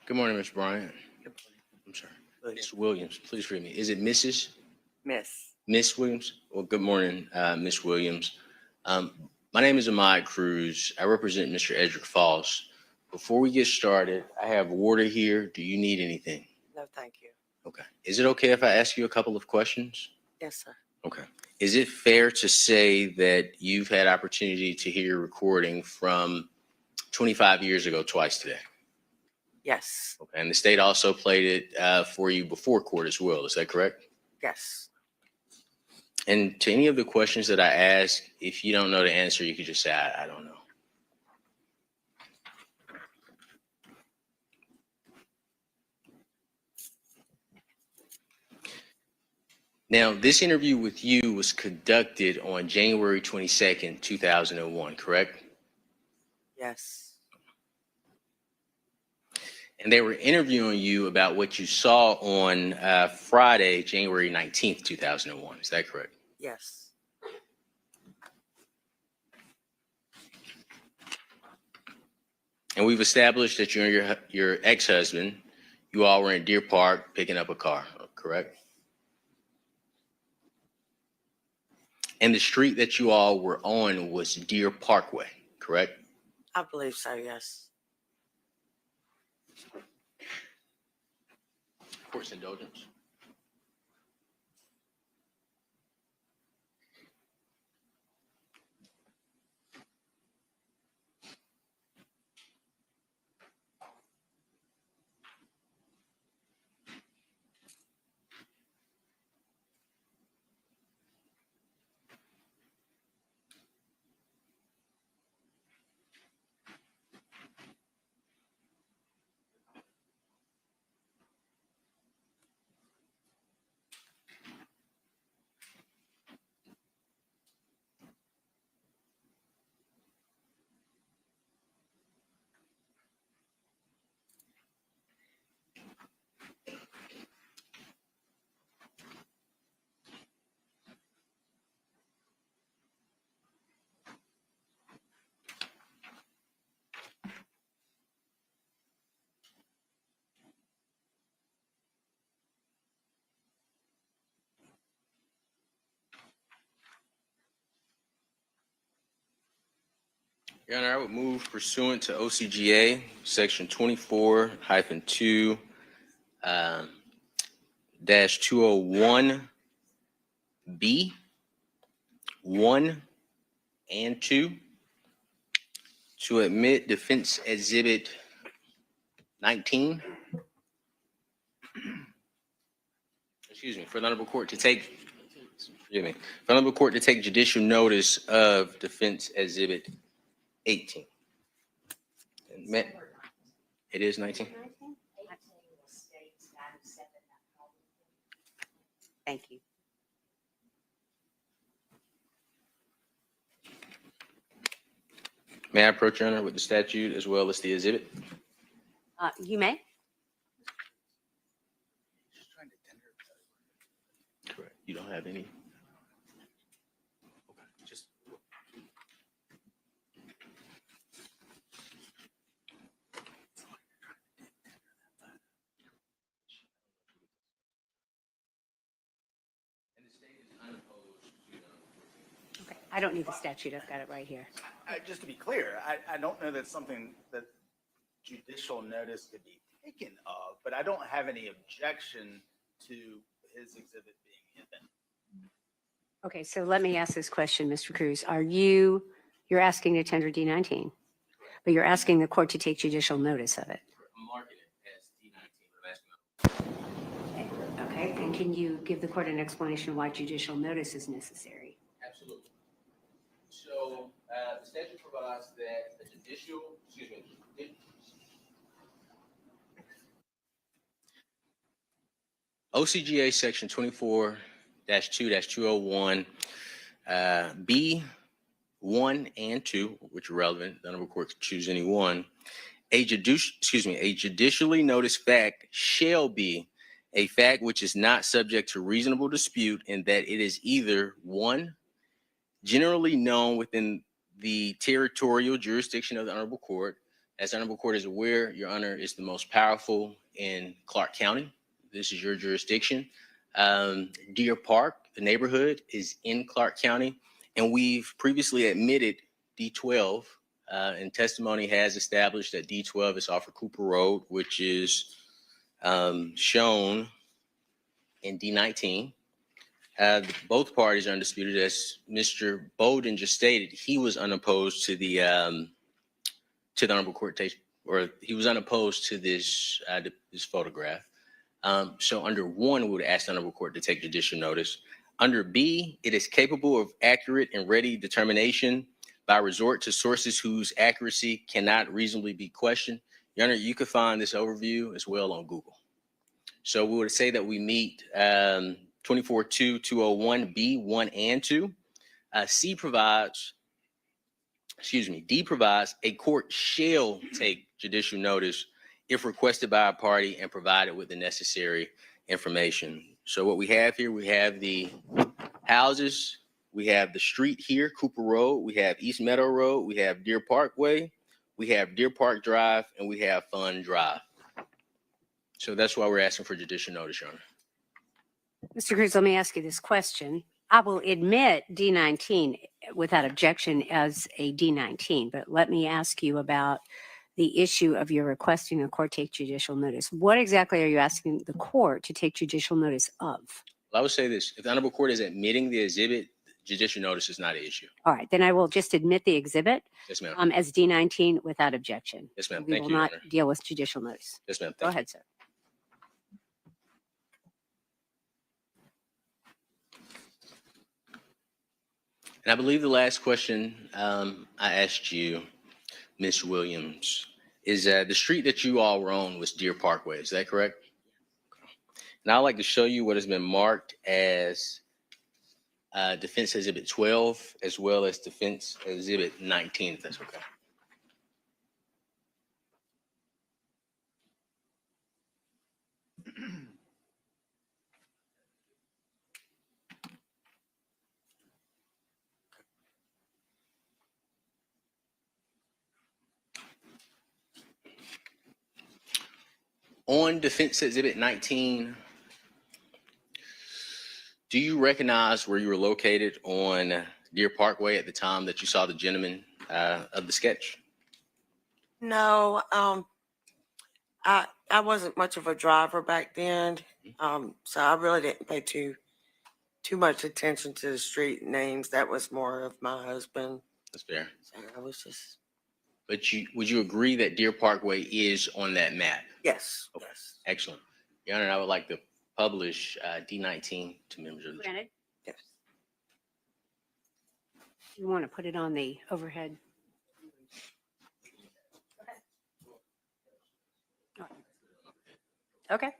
Good morning, Mr. Bryant. I'm sorry. Ms. Williams, please read me. Is it Mrs.? Miss. Miss Williams? Well, good morning, Miss Williams. My name is Ahmad Cruz. I represent Mr. Edrick Faust. Before we get started, I have water here. Do you need anything? No, thank you. Okay. Is it okay if I ask you a couple of questions? Yes, sir. Okay. Is it fair to say that you've had opportunity to hear your recording from 25 years ago twice today? Yes. Okay. And the state also played it for you before court as well. Is that correct? Yes. And to any of the questions that I ask, if you don't know the answer, you could just say, I don't know. Now, this interview with you was conducted on January 22nd, 2001, correct? Yes. And they were interviewing you about what you saw on Friday, January 19th, 2001. Is that correct? Yes. And we've established that you and your ex-husband, you all were in Deer Park picking up a car, correct? And the street that you all were on was Deer Parkway, correct? I believe so, yes. Court's indulgence. Your Honor, I would move pursuant to OCGA section 24-2 -201B 1 and 2 to admit defense exhibit 19. Excuse me, for the Honorable Court to take, forgive me, for the Honorable Court to take judicial notice of defense exhibit 18. It is 19. Thank you. May I approach, Your Honor, with the statute as well as the exhibit? You may. Correct. You don't have any? Okay, just. Okay. I don't need the statute. I've got it right here. Just to be clear, I don't know that's something that judicial notice could be taken of, but I don't have any objection to his exhibit being hidden. Okay, so let me ask this question, Mr. Cruz. You're asking to tender D19, but you're asking the court to take judicial notice of it. I'm marking it as D19, but I'm asking. Okay, and can you give the court an explanation why judicial notice is necessary? Absolutely. So the statute provides that the judicial, excuse me, OCGA section 24-2-201 B 1 and 2, which are relevant. The Honorable Court could choose any one. A judicially noticed fact shall be a fact which is not subject to reasonable dispute, in that it is either 1, generally known within the territorial jurisdiction of the Honorable Court. As the Honorable Court is aware, Your Honor is the most powerful in Clark County. This is your jurisdiction. Deer Park, the neighborhood, is in Clark County, and we've previously admitted D12, and testimony has established that D12 is off of Cooper Road, which is shown in D19. Both parties are undisputed. As Mr. Bolden just stated, he was unopposed to the Honorable Court, or he was unopposed to this this photograph. So under 1, we would ask the Honorable Court to take judicial notice. Under B, it is capable of accurate and ready determination by resort to sources whose accuracy cannot reasonably be questioned. Your Honor, you could find this overview as well on Google. So we would say that we meet 24-2-201 B 1 and 2. D provides a court shall take judicial notice if requested by a party and provided with the necessary information. So what we have here, we have the houses, we have the street here, Cooper Road, we have East Meadow Road, we have Deer Parkway, we have Deer Park Drive, and we have Fun Drive. So that's why we're asking for judicial notice, Your Honor. Mr. Cruz, let me ask you this question. I will admit D19 without objection as a D19, but let me ask you about the issue of your requesting the court take judicial notice. What exactly are you asking the court to take judicial notice of? Well, I would say this: if the Honorable Court is admitting the exhibit, judicial notice is not an issue. All right, then I will just admit the exhibit Yes, ma'am. as D19 without objection. Yes, ma'am. We Thank will you, Your not Honor. deal with judicial notice. Yes, ma'am. Go Thank you. ahead, sir. And I believe the last question I asked you, Ms. Williams, is the street that you all were on was Deer Parkway. Is that correct? Now I'd like to show you what has been marked as Defense Exhibit 12, as well as Defense Exhibit 19, if that's okay. On Defense Exhibit 19, do you recognize where you were located on Deer Parkway at the time that you saw the gentleman of the sketch? No, I wasn't much of a driver back then, so I really didn't pay too much attention to the street names. That was more of my husband. That's fair. So I was just But would you agree that Deer Parkway is on that map? yes. Okay. Excellent. Your Honor, I would like to publish D19 to members of the jury. Granted. Yes. You want to put it on the overhead? Okay.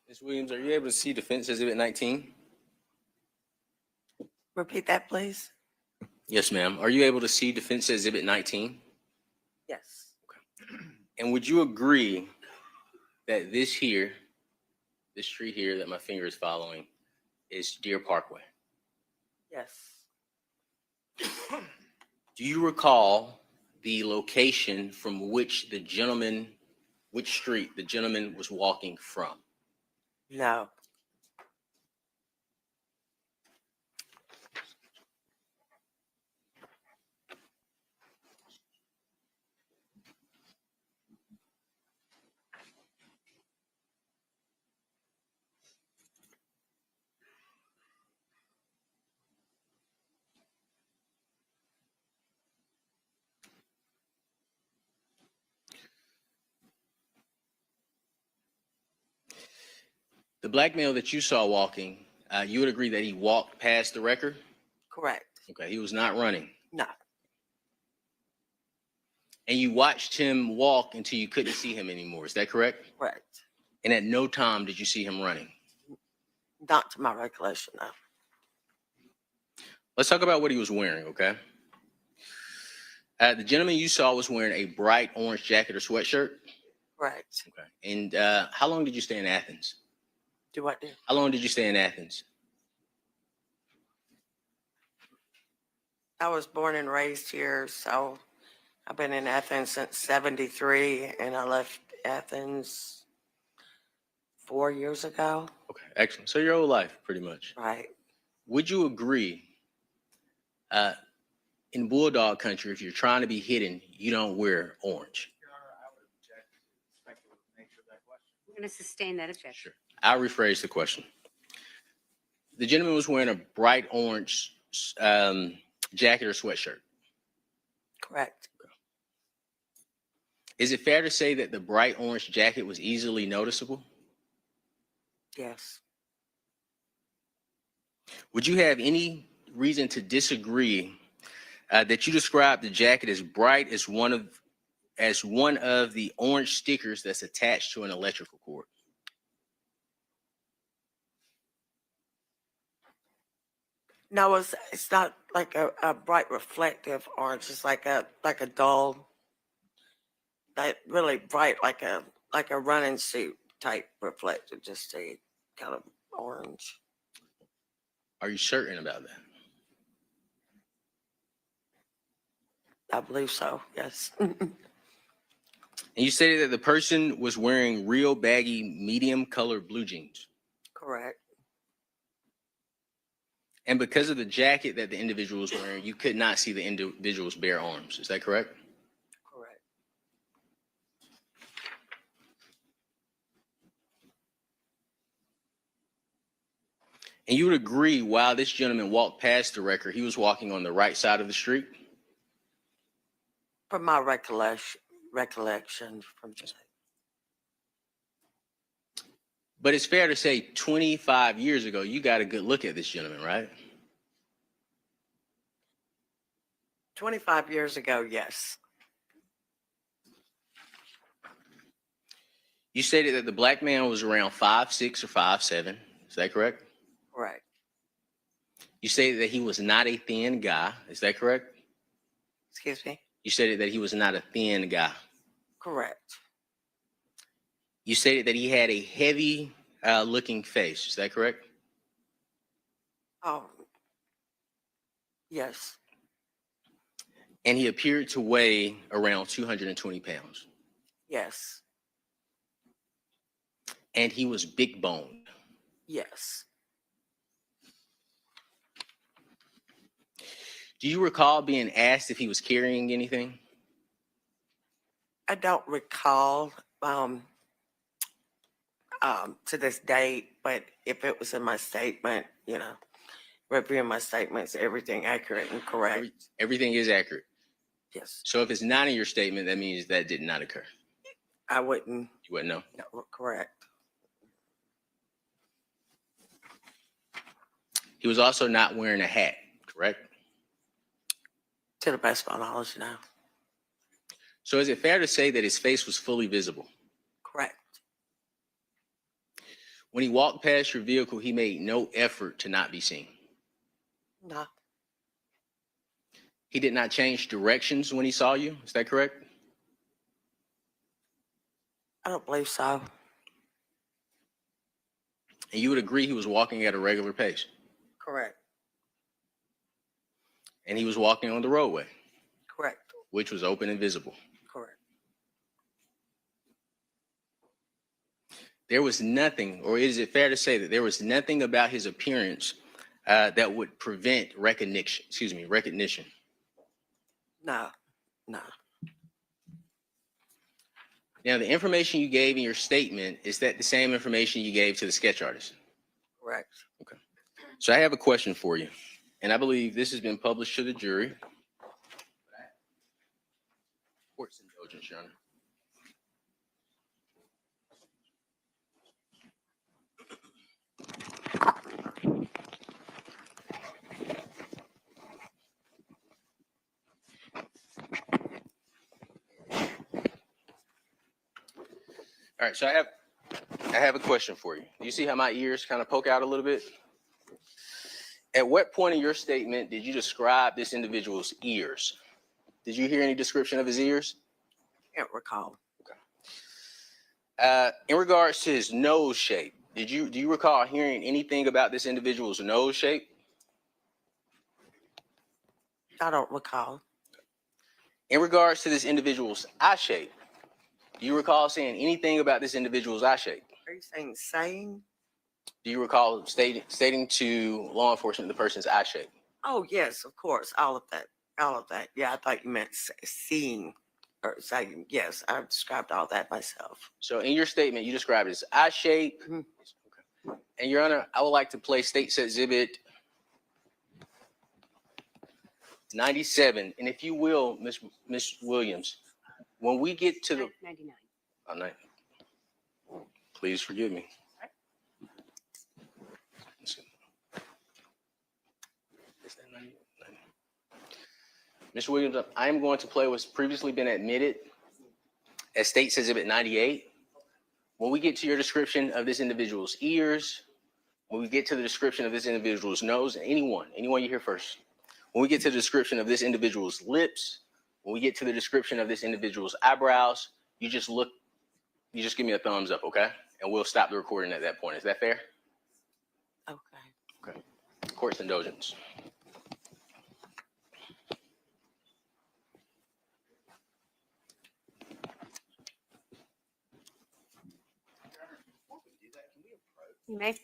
Ms. Williams, are you able to see Defense Exhibit 19? Repeat that, please. Yes, ma'am. Are you able to see Defense Exhibit 19? Yes. And would you agree that this street here that my finger is following is Deer Parkway? Yes. Do you recall the location from which street the gentleman was walking from? No. The black male that you saw walking, you would agree that he walked past the wrecker? Correct. Okay, he was not running. No. And you watched him walk until you couldn't see him anymore. Is that correct? Correct. And at no time did you see him running? Not to my recollection, no. Let's talk about what he was wearing, okay? The gentleman you saw was wearing a bright orange jacket or sweatshirt? Correct. Okay. And how long did you stay in Athens? Do what? How long did you stay in Athens? I was born and raised here, so I've been in Athens since '73, and I left Athens 4 years ago. Okay, excellent. So your whole life, pretty much. Right. Would you agree, in Bulldog country, if you're trying to be hidden, you don't wear orange? I'm going to sustain that objection. I'll rephrase the question. The gentleman was wearing a bright orange jacket or sweatshirt. Correct. Is it fair to say that the bright orange jacket was easily noticeable? Yes. Would you have any reason to disagree that you described the jacket as bright as one of the orange stickers that's attached to an electrical cord? No, it's not like a bright reflective orange. It's like a dull, like really bright, like a running suit type reflective, just a kind of orange. Are you certain about that? I believe so, yes. And you stated that the person was wearing real baggy, medium colored blue jeans. Correct. And because of the jacket that the individual was wearing, you could not see the individual's bare arms. Is that correct? Correct. And you would agree, while this gentleman walked past the wrecker, he was walking on the right side of the street? From my recollection from today. But it's fair to say 25 years ago, you got a good look at this gentleman, right? 25 years ago, yes. You stated that the black man was around 5'6" or 5'7". Is that correct? Correct. You stated that he was not a thin guy. Is that correct? Excuse me? You stated that he was not a thin guy. Correct. You stated that he had a heavy looking face. Is that correct? Oh, yes. And he appeared to weigh around 220 pounds. Yes. And he was big boned. Yes. Do you recall being asked if he was carrying anything? I don't recall to this date, but if it was in my statement, you know, reviewing my statements, everything accurate and correct. Everything is accurate. Yes. So if it's not in your statement, that means that did not occur. I wouldn't. You wouldn't know? No, correct. He was also not wearing a hat, correct? To the best of my knowledge, no. So is it fair to say that his face was fully visible? Correct. When he walked past your vehicle, he made no effort to not be seen. No. He did not change directions when he saw you. Is that correct? I don't believe so. And you would agree he was walking at a regular pace? Correct. And he was walking on the roadway? Correct. Which was open and visible? Correct. There was nothing, or is it fair to say that there was nothing about his appearance that would prevent recognition? No. No. Now, the information you gave in your statement, is that the same information you gave to the sketch artist? Correct. Okay. So I have a question for you, and I believe this has been published to the jury. Court's indulgence, Your Honor. All right, so I have a question for you. Do you see how my ears kind of poke out a little bit? At what point in your statement did you describe this individual's ears? Did you hear any description of his ears? Can't recall. Okay. In regards to his nose shape, do you recall hearing anything about this individual's nose shape? I don't recall. In regards to this individual's eye shape, do you recall saying anything about this individual's eye shape? Are you saying? Do you recall stating to law enforcement the person's eye shape? Oh, yes, of course. All of that. All of that. Yeah, I thought you meant seeing or saying. Yes, I described all that myself. So in your statement, you described his eye shape. Mm-hmm. Okay. And Your Honor, I would like to play State's Exhibit 97. And if you will, Miss Williams, when we get to the 99. Oh, 90. Please forgive me. Mr. Williams, I am going to play what's previously been admitted as State's Exhibit 98. When we get to your description of this individual's ears, when we get to the description of this individual's nose, anyone you hear first. When we get to the description of this individual's lips, when we get to the description of this individual's eyebrows, you just give me a thumbs up, okay? And we'll stop the recording at that point. Is that fair? Okay. Okay. Court's indulgence. You may.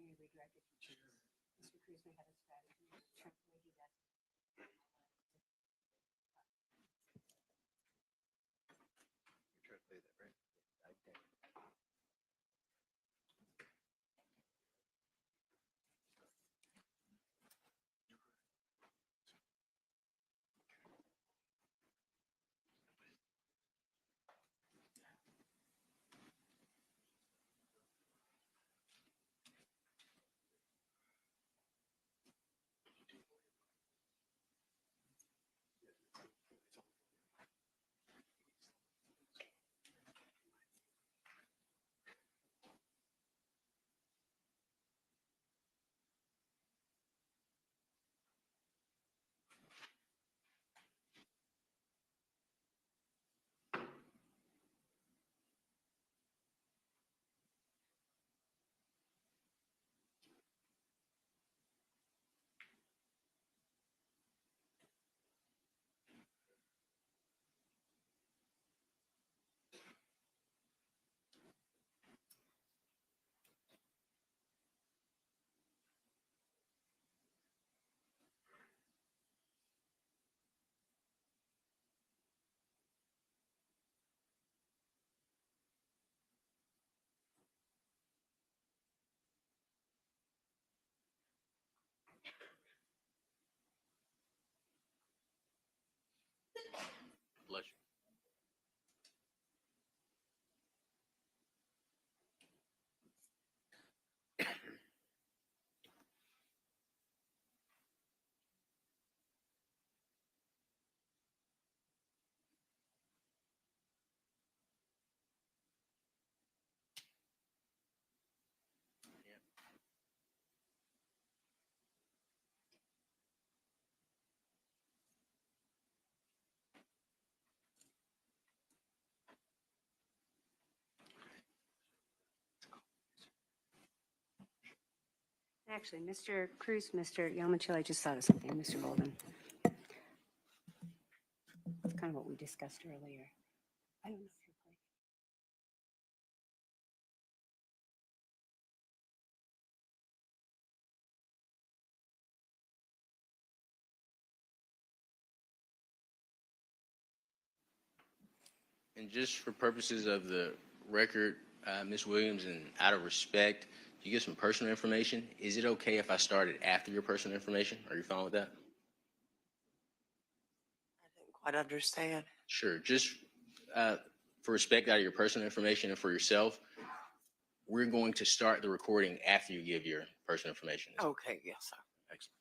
may redirect if you choose. Mr. Cruz may have a strategy. Trent may do that. Bless you. Actually, Mr. Cruz, Mr. Yamachill, I just thought of something, Mr. Golden. It's kind of what we discussed earlier. I don't know if you're playing. And just for purposes of the record, Ms. Williams, and out of respect, you get some personal information. Is it okay if I started after your personal information? Are you fine with that? Quite understand. Sure. Just for respect out of your personal information and for yourself, we're going to start the recording after you give your personal information. Okay, yes, sir. Excellent.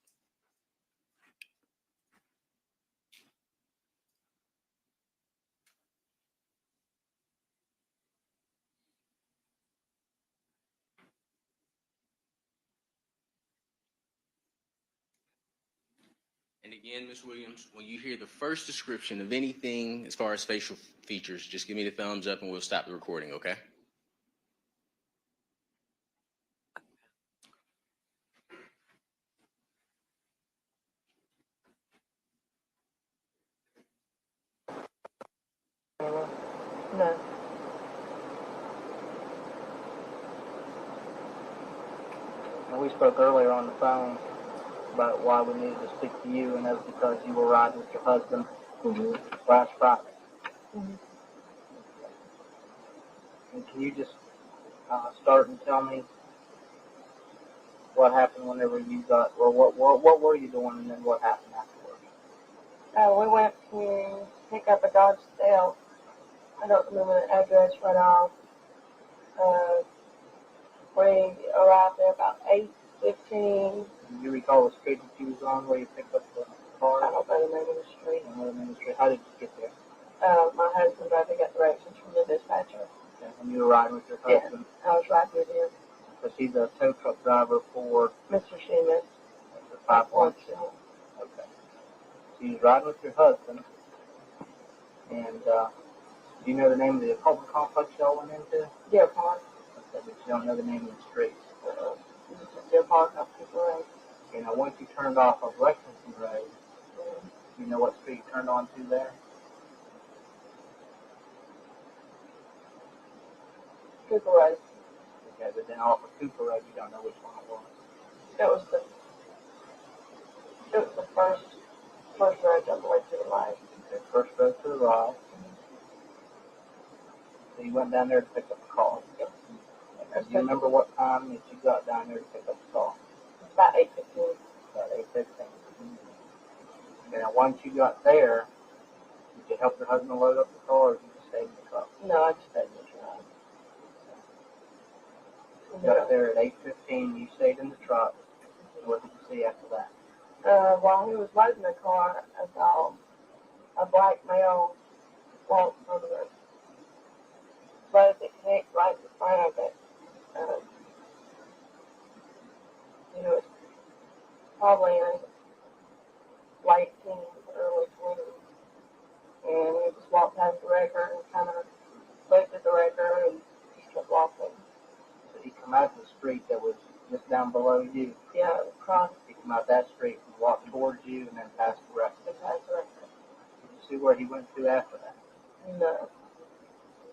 And again, Ms. Williams, when you hear the first description of anything as far as facial features, just give me the thumbs up and we'll stop the recording, okay? No. And we spoke earlier on the phone about why we needed to speak to you, and that was because you were riding with your husband last Friday. And can you just start and tell me what happened whenever you got, or what were you doing, and then what happened afterwards? We went to pick up a Dodge Stealth. I don't remember the address right off. We arrived there about 8:15. Do you recall the street that you was on where you picked up the car? I don't know the name of the street. I don't know the name of the street. How did you get there? My husband tried to get directions from the dispatcher. Okay. And you were riding with your husband? Yeah, I was riding with him. Was he the tow truck driver for Mr. Sheeman. the 512? Okay. So you was riding with your husband, and do you know the name of the apartment complex y'all went into? Deer Park. Okay, but you don't know the name of the streets. Deer Park off Cooper Road. Okay, now once you turned off of Lexington Road, do you know what street you turned on to there? Cooper Road. Okay, but then off of Cooper Road, you don't know which one it was. It was the first road on the way to the right. Okay, first road to the right. So you went down there to pick up a car. Yep. Okay, do you remember what time that you got down there to pick up the car? About 8:15. About 8:15. Okay, now once you got there, did you help your husband load up the car, or did you just stay in the truck? No, I just stayed in the truck. You got there at 8:15. You stayed in the truck. What did you see after that? While he was loading the car, I saw a black male walk from the road that connects right in front of it. He was probably in his late teens, early 20s. And he just walked past the wrecker and kind of looked at the wrecker and just kept walking. So he come out of the street that was just down below you. Yeah, across. He come out that street and walked towards you and then past the wrecker. He passed the wrecker. Did you see where he went to after that? No.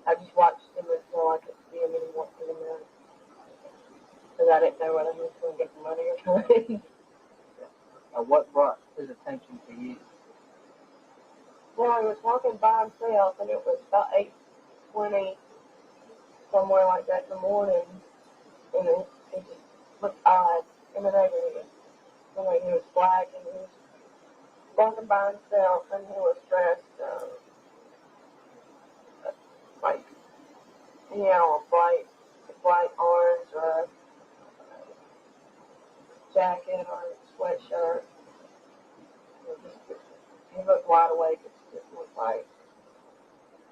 I just watched him until I could see him and he walked in the middle. Because I didn't know whether he was going to get the money or something. What brought his attention to you? Well, he was walking by himself, and it was about 8:20, somewhere like that in the morning, and it just looked odd in the neighborhood. I mean, he was black, and he was walking by himself, and he was dressed like, you know, a bright orange jacket or sweatshirt. He looked wide awake. It just looked like.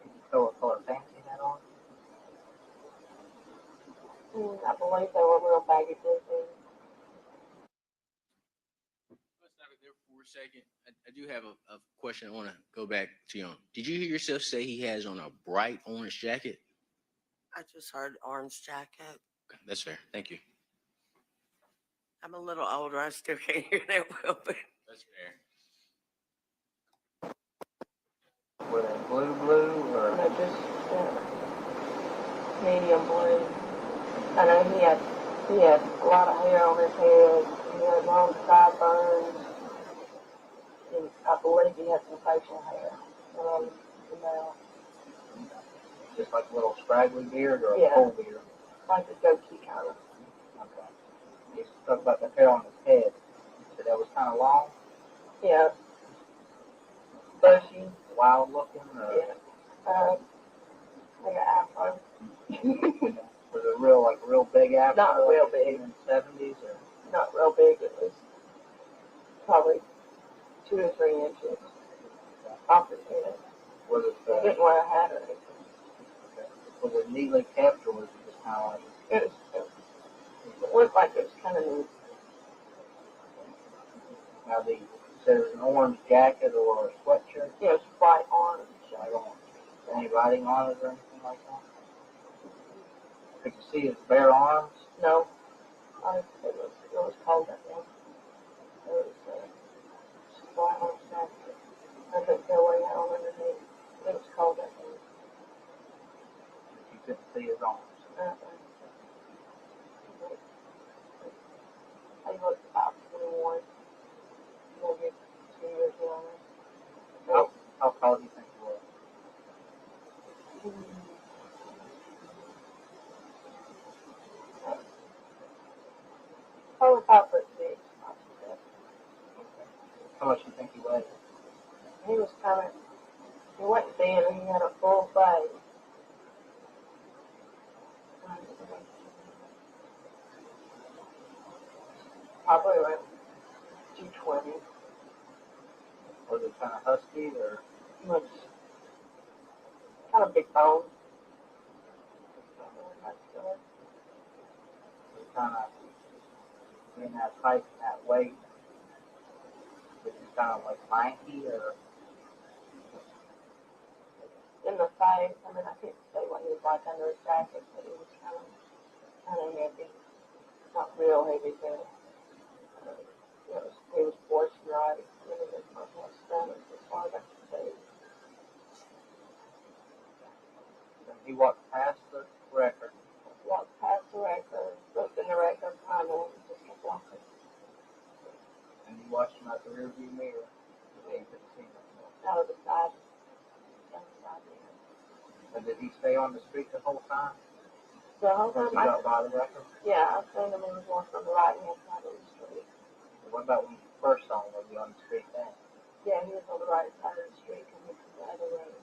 Did you throw a color pants he had on? I believe they were real baggy blue jeans. Let's stop it there for a second. I do have a question I want to go back to you on. Did you hear yourself say he has on a bright orange jacket? I just heard orange jacket. Okay, that's fair. Thank you. I'm a little older. I still can't hear that well, but That's fair. Were they blue, or? No, just medium blue. I know he had a lot of hair on his head. He had long sideburns. And I believe he had some facial hair around the mouth. Just like a little scraggly beard or Yeah. a full beard? Like a goatee kind of. Okay. You talked about the hair on his head. So that was kind of long? Yeah. Bushy. Wild looking? Or? Yeah. Like an afro. Was it real big afro? Not real big. In the 70s? Or? Not real big. It was probably 2 or 3 inches off his head. Was it, He didn't wear a hat or anything. Was it neatly kept, or was it just kind of like? It looked like it was kind of neat. Now, there was an orange jacket or a sweatshirt? Yeah, it was bright orange. Bright orange. Any writing on it or anything like that? Could you see his bare arms? No. It was cold that day. It was bright orange jacket. I couldn't tell what he had on underneath. It was cold that day. You couldn't see his arms. He looked about 21. Maybe 2 years younger. How tall do you think he was? Probably 5'6". How much do you think he weighed? He was kind of, he wasn't thin, and he had a full face. Probably around 220. Was it kind of husky or? Much, kind of big bone. Kind of in that height and that weight? Was he kind of like lanky or? In the face, I mean, I couldn't say what he was like under his jacket, but he was kind of heavy. Not real heavy, but he was moisturized. He was much more stomach as far as I could see. He walked past the wrecker. Walked past the record, looked in the record, and then just kept walking. And you watched him out the rear view mirror. Yeah, you couldn't see him. Out of the side. Out of the side mirror. And did he stay on the street the whole time? The whole time You got by the record? Yeah, I've seen him when he was walking on the right hand side of the street. What about when you first saw him? Was he on the street then? Yeah, he was on the right side of the street coming from the other road.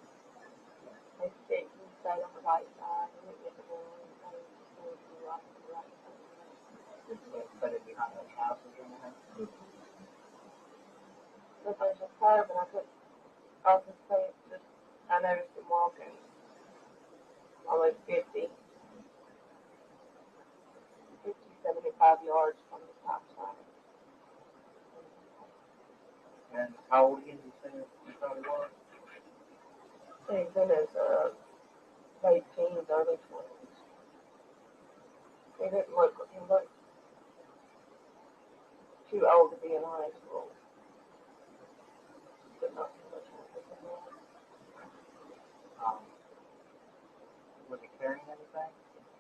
He stayed on the right side. He didn't get the wheel. He just stayed to the right side. Did you put it behind any houses or anything? But there's a curb, and I could say it's just, I noticed him walking almost 50, 75 yards from the top side. And how old did you say you thought he was? He's in his late teens, early 20s. He looked too old to be in high school. But not too much older than that. Was he carrying anything?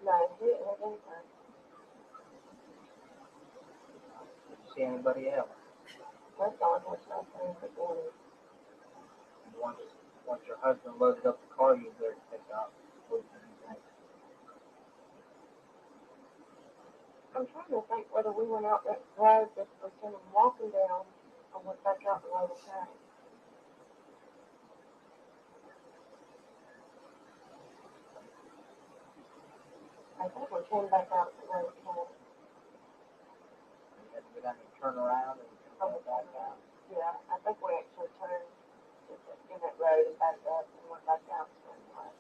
No, he didn't have anything. Did you see anybody else? That's the only person I've seen for 20. And once your husband loaded up the car you were there to pick up, what did you think? I'm trying to think whether we went out that road just for him walking down or went back out the way we came. I think we came back out the way we came. You had to go down and turn around and come back out? Yeah, I think we actually turned in that road and backed up and went back out the same way.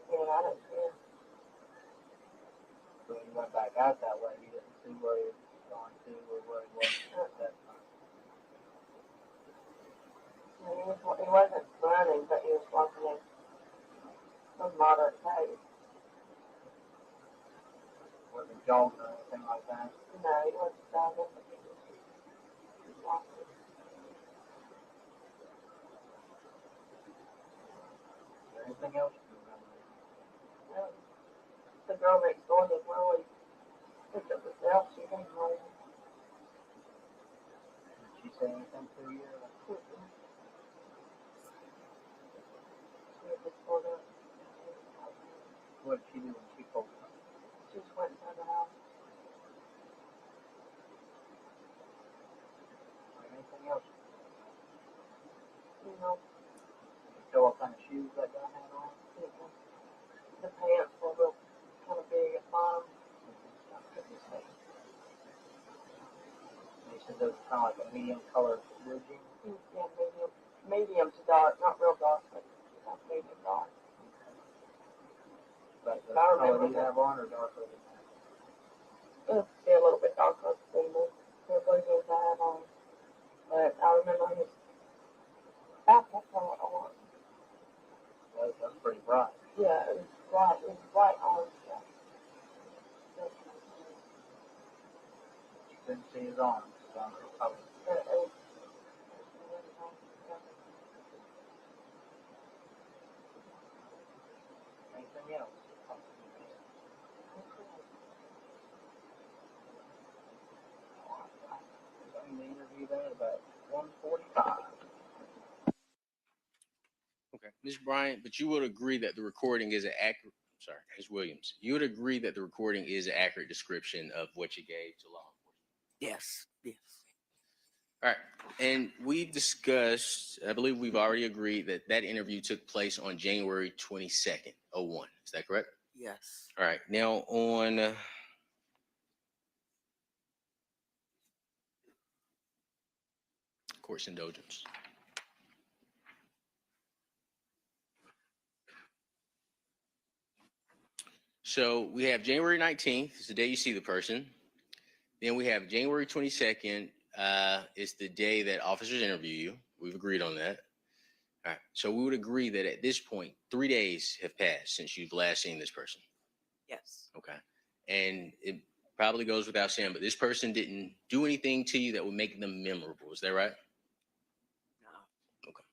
Yeah, I didn't see him. So when you went back out that way, you didn't see where he was going to or where he was at that time? He wasn't running, but he was walking at a moderate pace. Wasn't jogging or anything like that? No, he wasn't jogging, but he was walking. Is there anything else you remember? No. The girl next door did well. He picked up the cell. She came home. Did she say anything to you? She had just pulled up. What did she do when she pulled up? She just went inside the house. Anything else? No. Did you tell what kind of shoes that guy had on? The pants were real kind of big at the bottom. They said those were kind of like a medium colored blue jeans. Yeah, medium to dark, not real dark, but not medium dark. But the color you have on or darker than that? It'll be a little bit darker than the blue jeans I have on. But I remember his about that color on. That's pretty bright. Yeah, it was bright. It was bright orange. Yeah. You couldn't see his arms. His arms were covered. Anything else? I'm going to interview that about 1:45. Okay, Ms. Bryant, but you would agree that the recording is an accurate, sorry, Ms. Williams, you would agree that the recording is an accurate description of what you gave to law enforcement? Yes, yes. All right, and we've discussed, I believe we've already agreed that that interview took place on January 22nd, 01. Is that correct? Yes. All right, now on court's indulgence. So we have January 19th is the day you see the person. Then we have January 22nd is the day that officers interview you. We've agreed on that. All right. So we would agree that at this point, 3 days have passed since you've last seen this person. Yes. Okay. And it probably goes without saying, but this person didn't do anything to you that would make them memorable. Is that right? No. Okay.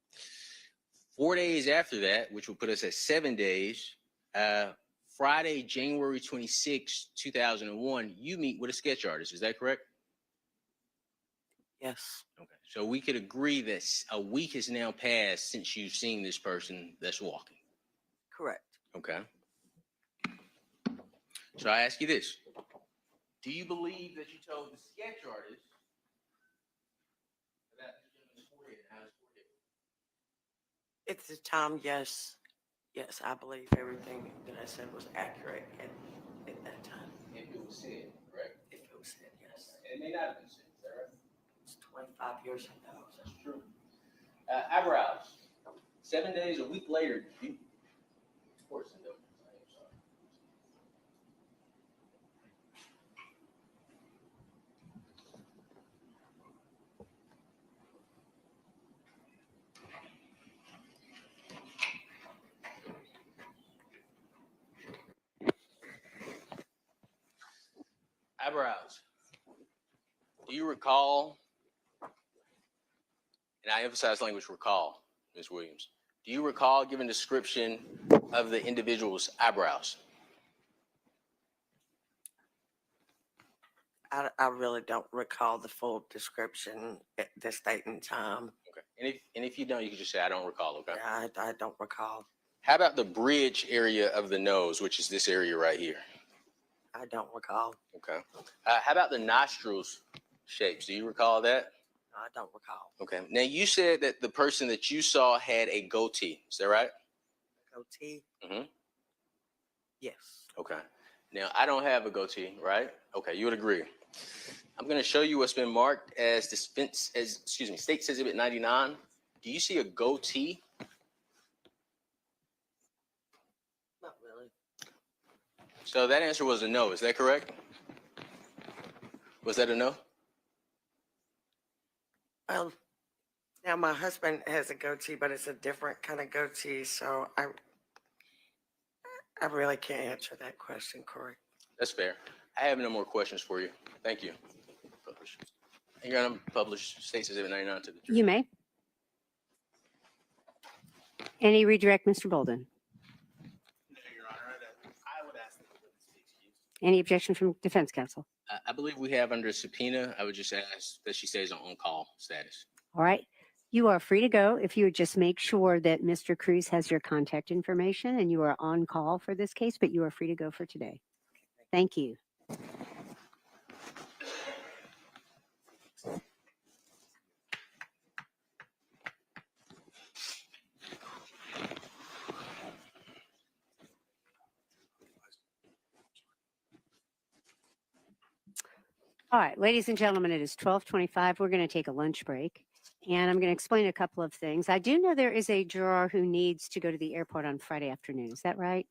4 days after that, which will put us at 7 days, Friday, January 26, 2001, you meet with a sketch artist. Is that correct? Yes. Okay. So we could agree that a week has now passed since you've seen this person that's walking. Correct. Okay. So I ask you this. Do you believe that you told the sketch artist about the gentleman's forehead and how his forehead was? At the time, yes. Yes, I believe everything that I said was accurate at that time. If it was said, correct? If it was said, yes. It may not have been said, is that right? It's 25 years ago. That's true. Eyebrows. 7 days, a week later, you, of course, I am sorry. Eyebrows. Do you recall, and I emphasize language recall, Ms. Williams, do you recall giving a description of the individual's eyebrows? I really don't recall the full description at this date and time. Okay. And if you don't, you can just say, I don't recall, okay? I don't recall. How about the bridge area of the nose, which is this area right here? I don't recall. Okay. How about the nostrils shapes? Do you recall that? I don't recall. Okay. Now, you said that the person that you saw had a goatee. Is that right? Goatee? Mm-hmm. Yes. Okay. Now, I don't have a goatee, right? Okay, you would agree. I'm going to show you what's been marked as State's Exhibit 99. Do you see a goatee? Not really. So that answer was a no. Is that correct? Was that a no? Well, now my husband has a goatee, but it's a different kind of goatee, so I really can't answer that question correct. That's fair. I have no more questions for you. Thank you. And you're going to publish State's Exhibit 99 to the jury. You may. Any redirect, Mr. Bolden? No, Your Honor. I would ask that the witness be excused. Any objection from defense counsel? I believe we have under subpoena. I would just ask that she stays on call status. All right. You are free to go if you would just make sure that Mr. Cruz has your contact information and you are on call for this case, but you are free to go for today. Thank you. All right, ladies and gentlemen, it is 12:25. We're going to take a lunch break, and I'm going to explain a couple of things. I do know there is a juror who needs to go to the airport on Friday afternoon. Is that right?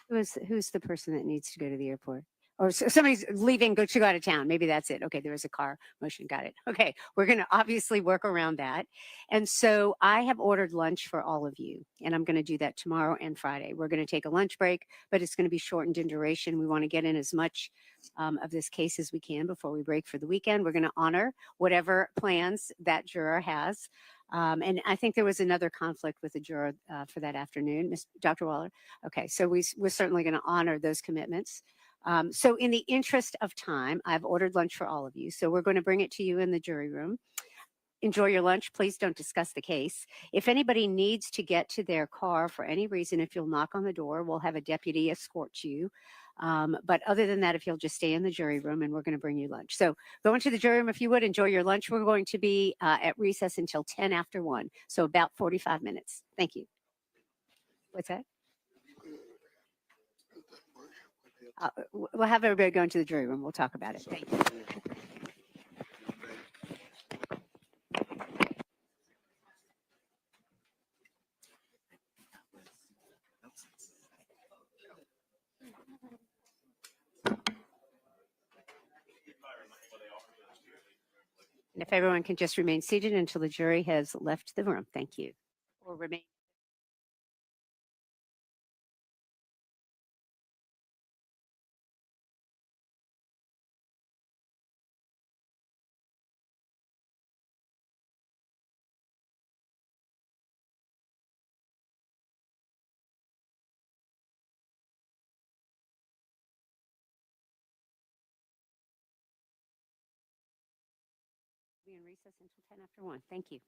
Who's the person that needs to go to the airport? Or somebody's leaving to go out of town. Maybe that's it. Okay, there was a car motion. Got it. Okay, we're going to obviously work around that. And so I have ordered lunch for all of you, and I'm going to do that tomorrow and Friday. We're going to take a lunch break, but it's going to be shortened in duration. We want to get in as much of this case as we can before we break for the weekend. We're going to honor whatever plans that juror has. And I think there was another conflict with the juror for that afternoon, Dr. Waller. Okay, so we're certainly going to honor those commitments. So in the interest of time, I've ordered lunch for all of you. So we're going to bring it to you in the jury room. Enjoy your lunch. Please don't discuss the case. If anybody needs to get to their car for any reason, if you'll knock on the door, we'll have a deputy escort you. But other than that, if you'll just stay in the jury room and we're going to bring you lunch. So go into the jury room if you would. Enjoy your lunch. We're going to be at recess until 10 after 1. So about 45 minutes. Thank you. What's that? We'll have everybody go into the jury room. We'll talk about it. Thank you. And if everyone can just remain seated until the jury has left the room. Thank you. Or remain. Be in recess until 10 after 1. Thank you.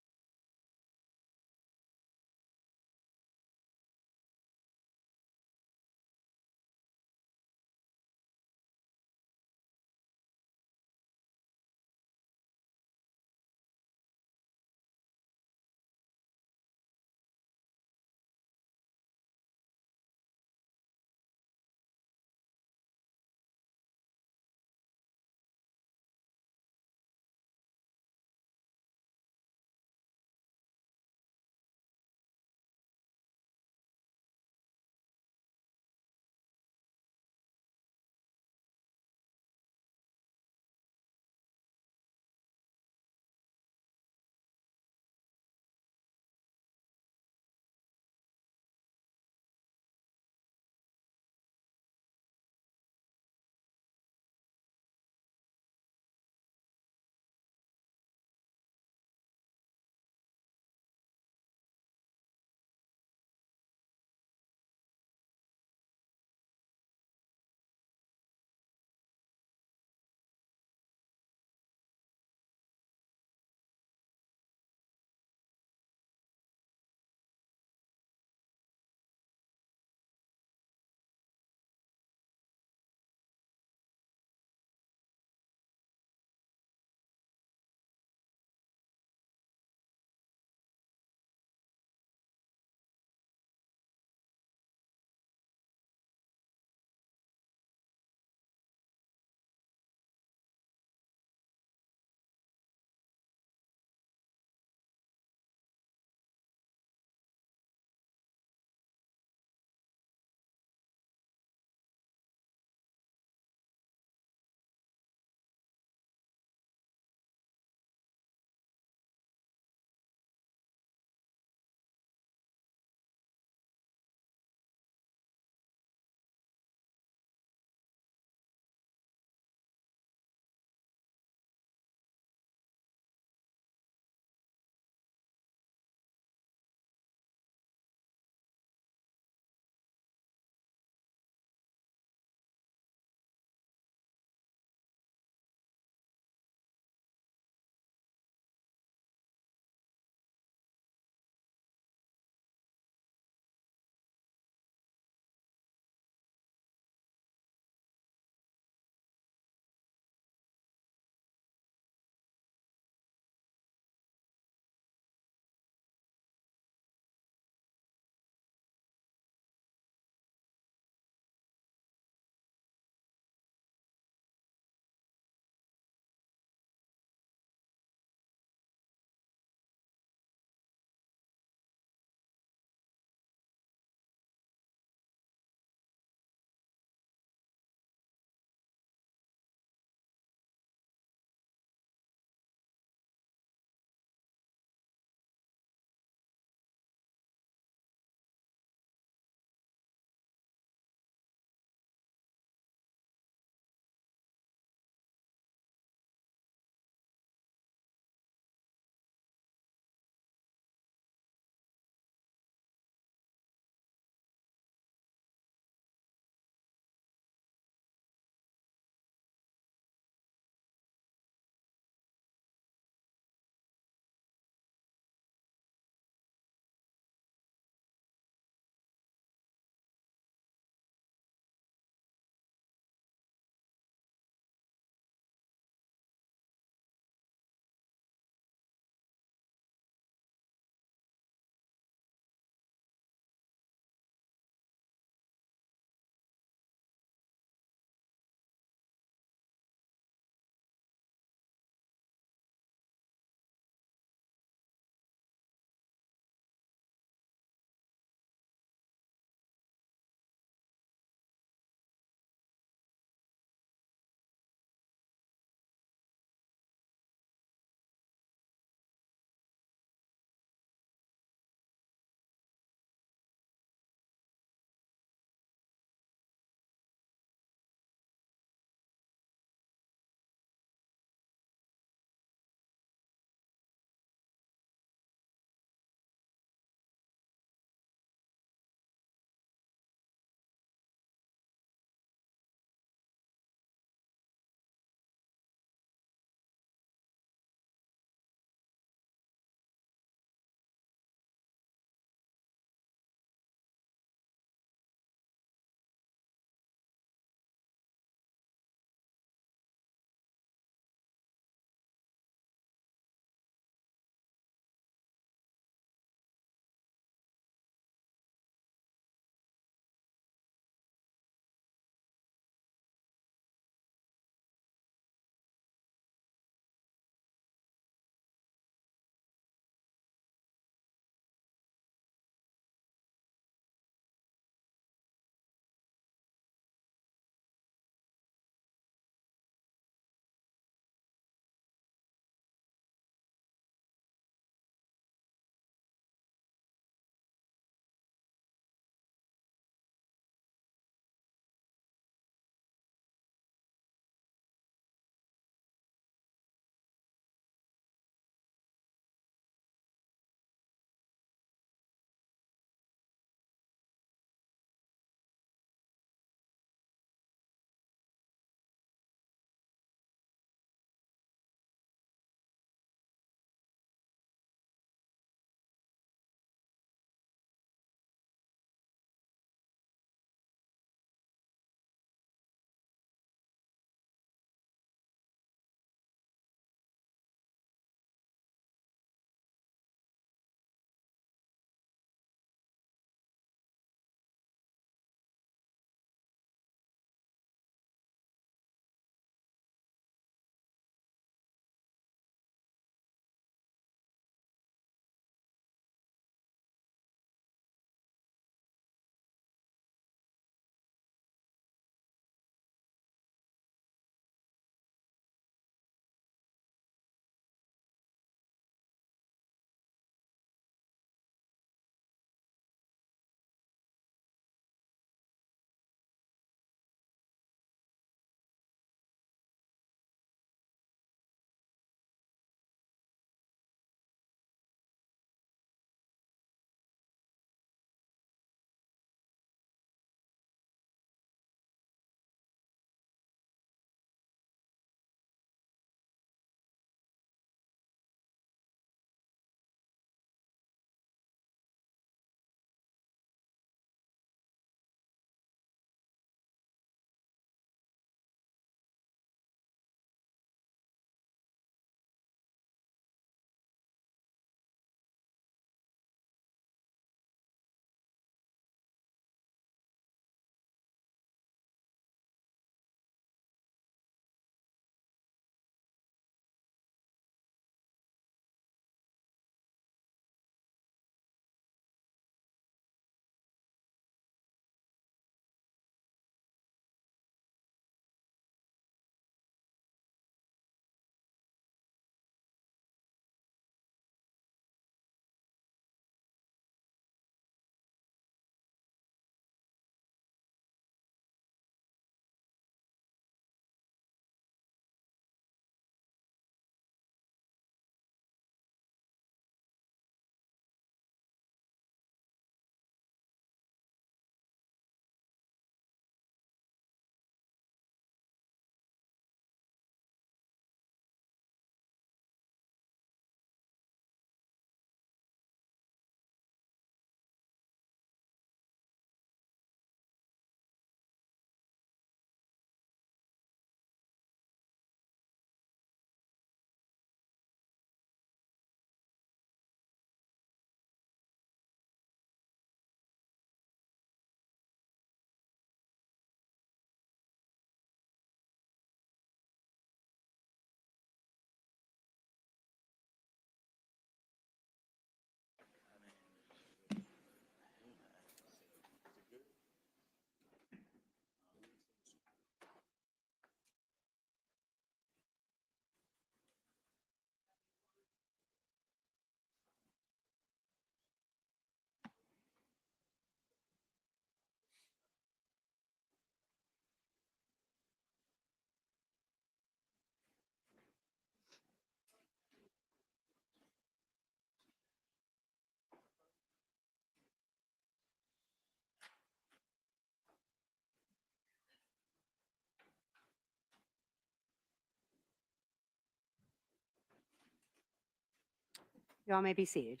You all may be seated.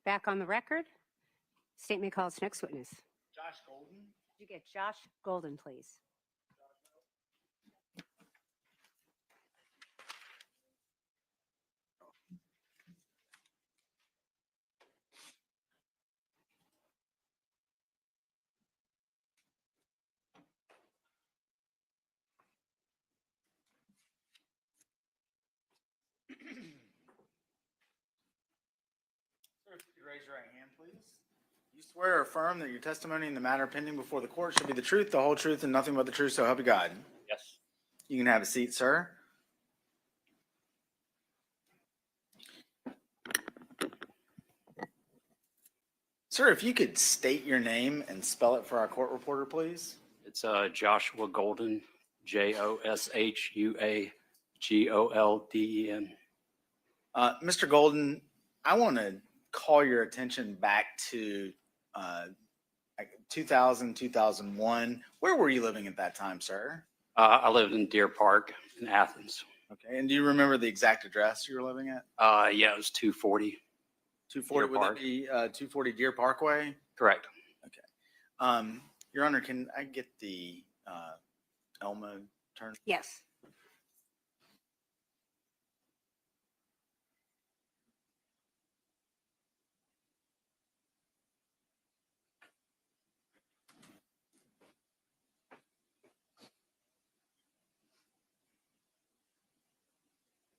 Back on the record. State may call its next witness. Josh Golden. Could you get Josh Golden, please? Sir, if you could raise your right hand, please. You swear or affirm that your testimony in the matter pending before the court shall be the truth, the whole truth, and nothing but the truth, so help you God. Yes. You can have a seat, sir. Sir, if you could state your name and spell it for our court reporter, please. It's Joshua Golden, Joshua Mr. Golden, I want to call your attention back to 2000, 2001. Where were you living at that time, sir? I lived in Deer Park in Athens. Okay, and do you remember the exact address you were living at? Yeah, it was 240. 240, Deer would Park. that be 240 Deer Parkway? Correct. Your Honor, can I get the Elma turn? Yes.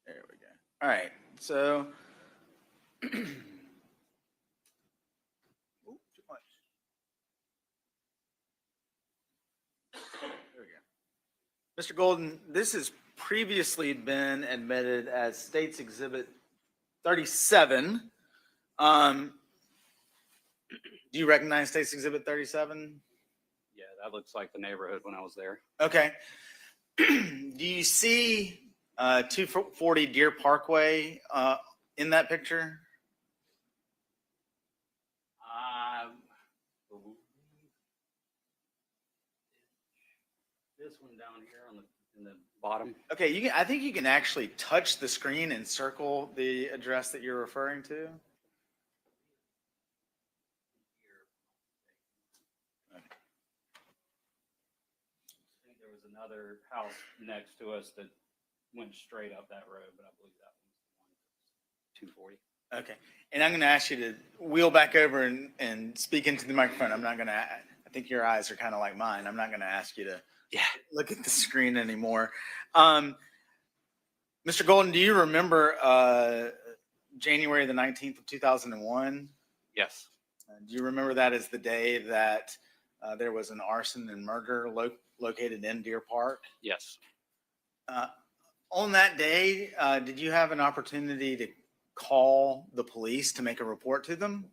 There we go. All right, so Ooh, too much. There we go. Mr. Golden, this has previously been admitted as State's Exhibit 37. Do you recognize State's Exhibit 37? Yeah, that looks like the neighborhood when I was there. Okay. Do you see 240 Deer Parkway in that picture? This one down here in the bottom. Okay, I think you can actually touch the screen and circle the address that you're referring to. I think there was another house next to us that went straight up that road, but I believe that one's the one 240. Okay, and I'm going to ask you to wheel back over and speak into the microphone. I'm not going to, I think your eyes are kind of like mine. I'm not going to ask you to look at the screen anymore. Mr. Golden, do you remember January the 19th of 2001? Yes. Do you remember that as the day that there was an arson and murder located in Deer Park? Yes. On that day, did you have an opportunity to call the police to make a report to them?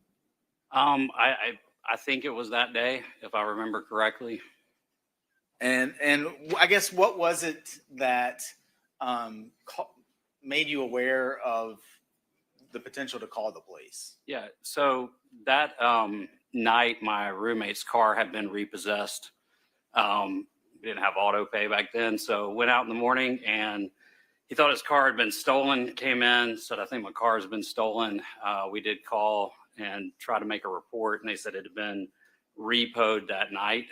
I think it was that day, if I remember correctly. And I guess what was it that made you aware of the potential to call the police? Yeah. So that night, my roommate's car had been repossessed. We didn't have auto pay back then, so went out in the morning and he thought his car had been stolen. Came in, said, "I think my car has been stolen." We did call and try to make a report, and they said it had been repoed that night.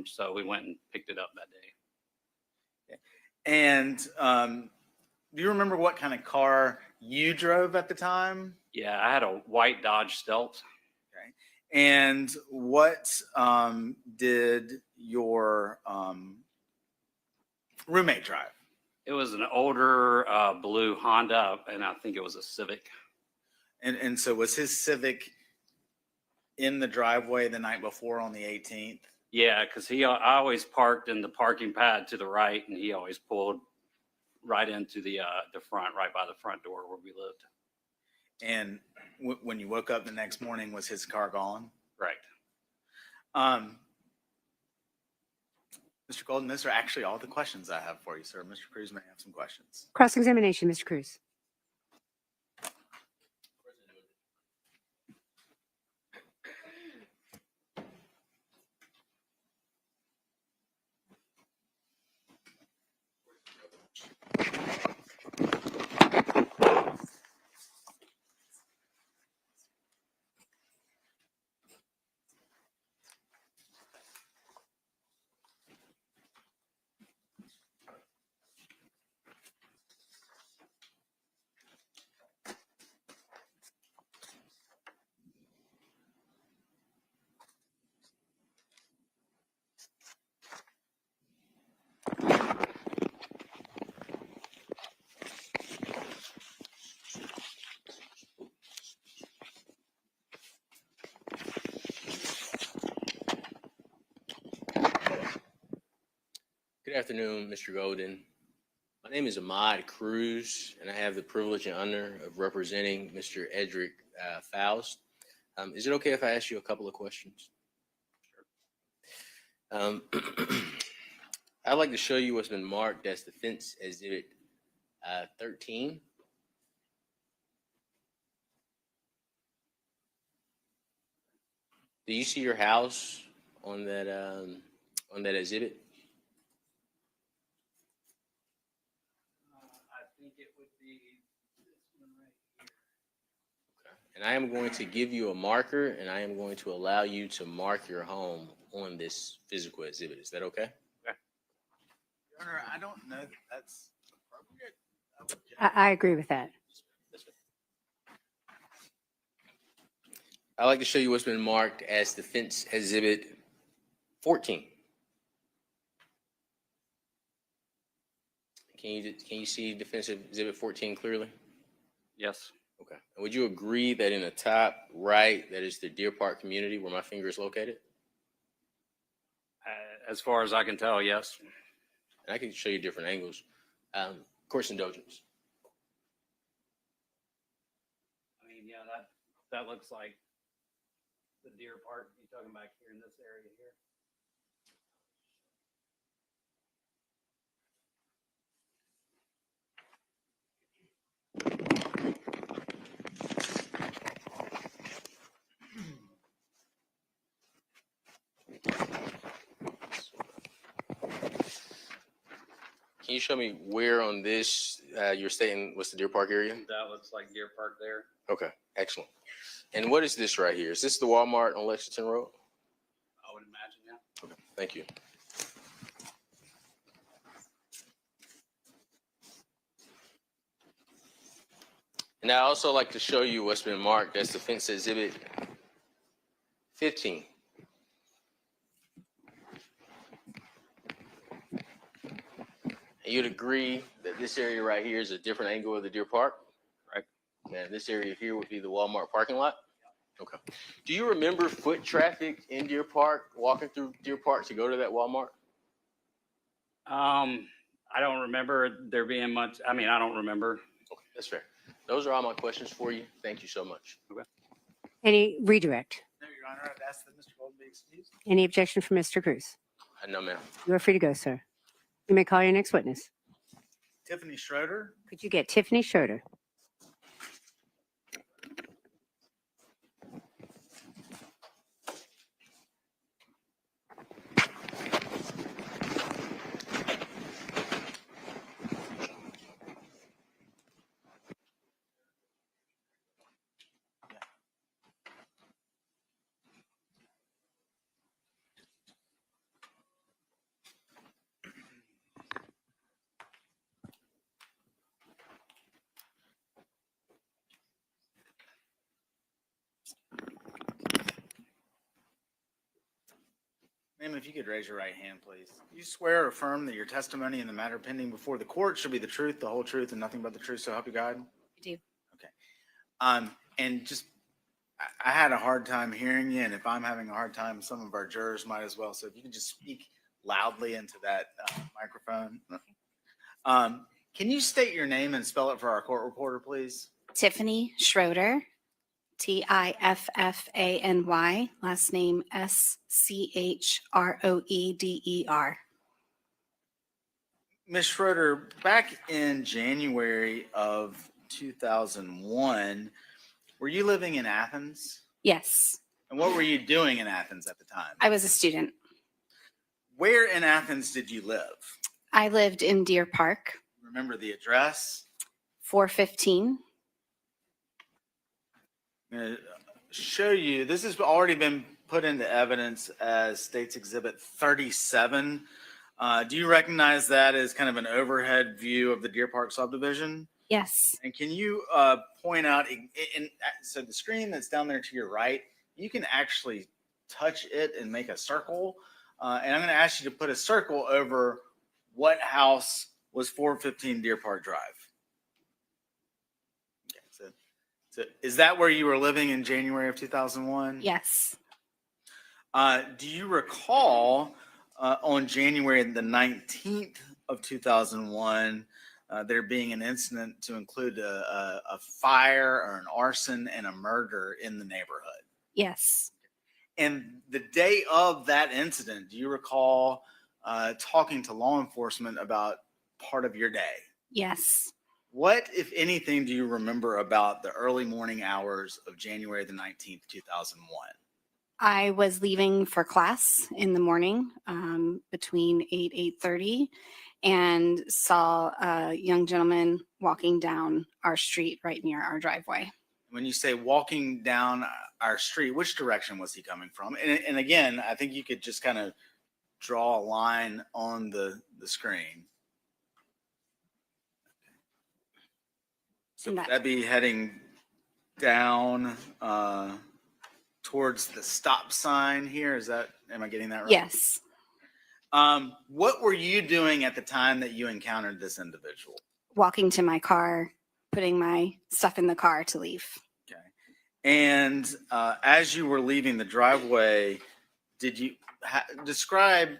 So we went and picked it up that day. And do you remember what kind of car you drove at the time? Yeah, I had a white Dodge Stealth. Okay. And what did your roommate drive? It was an older blue Honda, and I think it was a Civic. And so was his Civic in the driveway the night before on the 18th? Yeah, because I always parked in the parking pad to the right, and he always pulled right into the front, right by the front door where we lived. And when you woke up the next morning, was his car gone? Right. Mr. Golden, those are actually all the questions I have for you, sir. Mr. Cruz may have some questions. Cross-examination, Mr. Cruz. Good afternoon, Mr. Golden. My name is Ahmad Cruz, and I have the privilege and honor of representing Mr. Edrick Faust. Is it okay if I ask you a couple of questions? Sure. I'd like to show you what's been marked as Defense Exhibit 13. Do you see your house on that exhibit? I think it would be this one right here. And I am going to give you a marker, and I am going to allow you to mark your home on this physical exhibit. Is that okay? Your Honor, I don't know that that's appropriate. I agree with that. I'd like to show you what's been marked as Defense Exhibit 14. Can you see Defense Exhibit 14 clearly? Yes. Okay. And would you agree that in the top right, that is the Deer Park community where my finger is located? As far as I can tell, yes. And I can show you different angles. Course indulgence. I mean, yeah, that looks like the Deer Park. You talking back here in this area here? Can you show me where on this you're stating what's the Deer Park area? That looks like Deer Park there. Okay, excellent. And what is this right here? Is this the Walmart on Lexington Road? I would imagine, yeah. Okay, thank you. And I also like to show you what's been marked as Defense Exhibit 15. And you'd agree that this area right here is a different angle of the Deer Park? Right. And this area here would be the Walmart parking lot? Okay. Do you remember foot traffic in Deer Park, walking through Deer Park to go to that Walmart? I don't remember there being much. I mean, I don't remember. Okay, that's fair. Those are all my questions for you. Thank you so much. Okay. Any redirect? No, Your Honor, I've asked that Mr. Golden be excused. Any objection from Mr. Cruz? No, ma'am. You are free to go, sir. You may call your next witness. Tiffany Schroeder. Could you get Tiffany Schroeder? Ma'am, if you could raise your right hand, please. You swear or affirm that your testimony in the matter pending before the court should be the truth, the whole truth, and nothing but the truth, so help you God? I do. Okay. And just, I had a hard time hearing you, and if I'm having a hard time, some of our jurors might as well. So if you could just speak loudly into that microphone. Can you state your name and spell it for our court reporter, please? Tiffany Schroeder, Tiffany, last name Schroeder. Ms. Schroeder, back in January of 2001, were you living in Athens? Yes, And what were you doing in Athens at the time? I was a student. Where in Athens did you live? I lived in Deer Park, Remember the address? 415. I'm going to show you, this has already been put into evidence as State's Exhibit 37. Do you recognize that as kind of an overhead view of the Deer Park subdivision? Yes. And can you point out, so the screen that's down there to your right, you can actually touch it and make a circle. And I'm going to ask you to put a circle over what house was 415 Deer Park Drive. Okay, so is that where you were living in January of 2001? Yes. Do you recall on January the 19th of 2001, there being an incident to include a fire or an arson and a murder in the neighborhood. Yes. And the day of that incident, do you recall talking to law enforcement about part of your day? Yes. What, if anything, do you remember about the early morning hours of January the 19th, 2001? I was leaving for class in the morning between 8:30, and saw a young gentleman walking down our street right near our driveway. When you say walking down our street, which direction was he coming from? And again, I think you could just kind of draw a line on the screen. So would that be heading down towards the stop sign here? Am I getting that right? Yes. What were you doing at the time that you encountered this individual? Walking to my car, putting my stuff in the car to leave. Okay. And as you were leaving the driveway, did you describe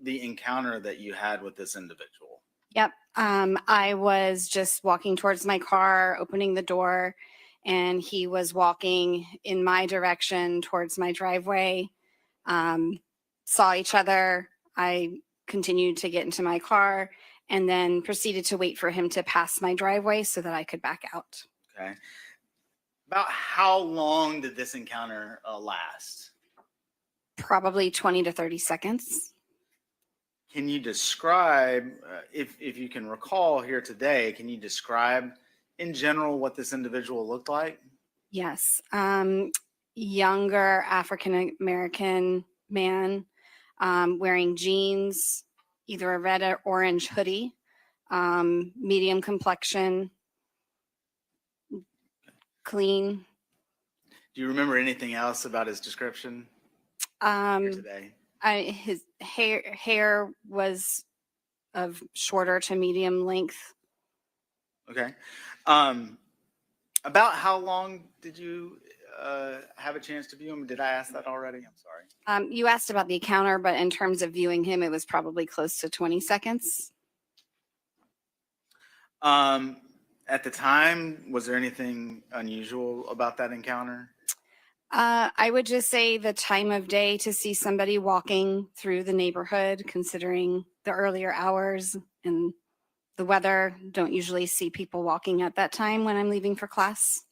the encounter that you had with this individual? Yep. I was just walking towards my car, opening the door, and he was walking in my direction towards my driveway. Saw each other. I continued to get into my car and then proceeded to wait for him to pass my driveway so that I could back out. Okay. About how long did this encounter last? Probably 20 to 30 seconds. Can you describe, if you can recall here today, can you describe in general what this individual looked like? Yes. Younger African American man, wearing jeans, either a red or orange hoodie, medium complexion, clean. Do you remember anything else about his description here today? His hair was of shorter to medium length. Okay. About how long did you have a chance to view him? Did I ask that already? I'm sorry. You asked about the encounter, but in terms of viewing him, it was probably close to 20 seconds. At the time, was there anything unusual about that encounter? I would just say the time of day to see somebody walking through the neighborhood, considering the earlier hours and the weather. Don't usually see people walking at that time when I'm leaving for class.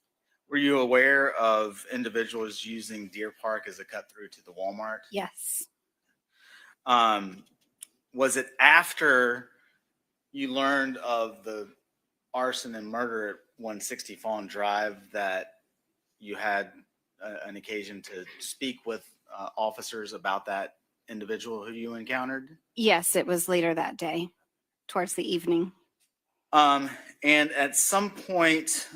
Were you aware of individuals using Deer Park as a cut through to the Walmart? Yes. Was it after you learned of the arson and murder at 160 Fawn Drive that you had an occasion to speak with officers about that individual who you encountered? Yes, it was later that day, towards the evening. And at some point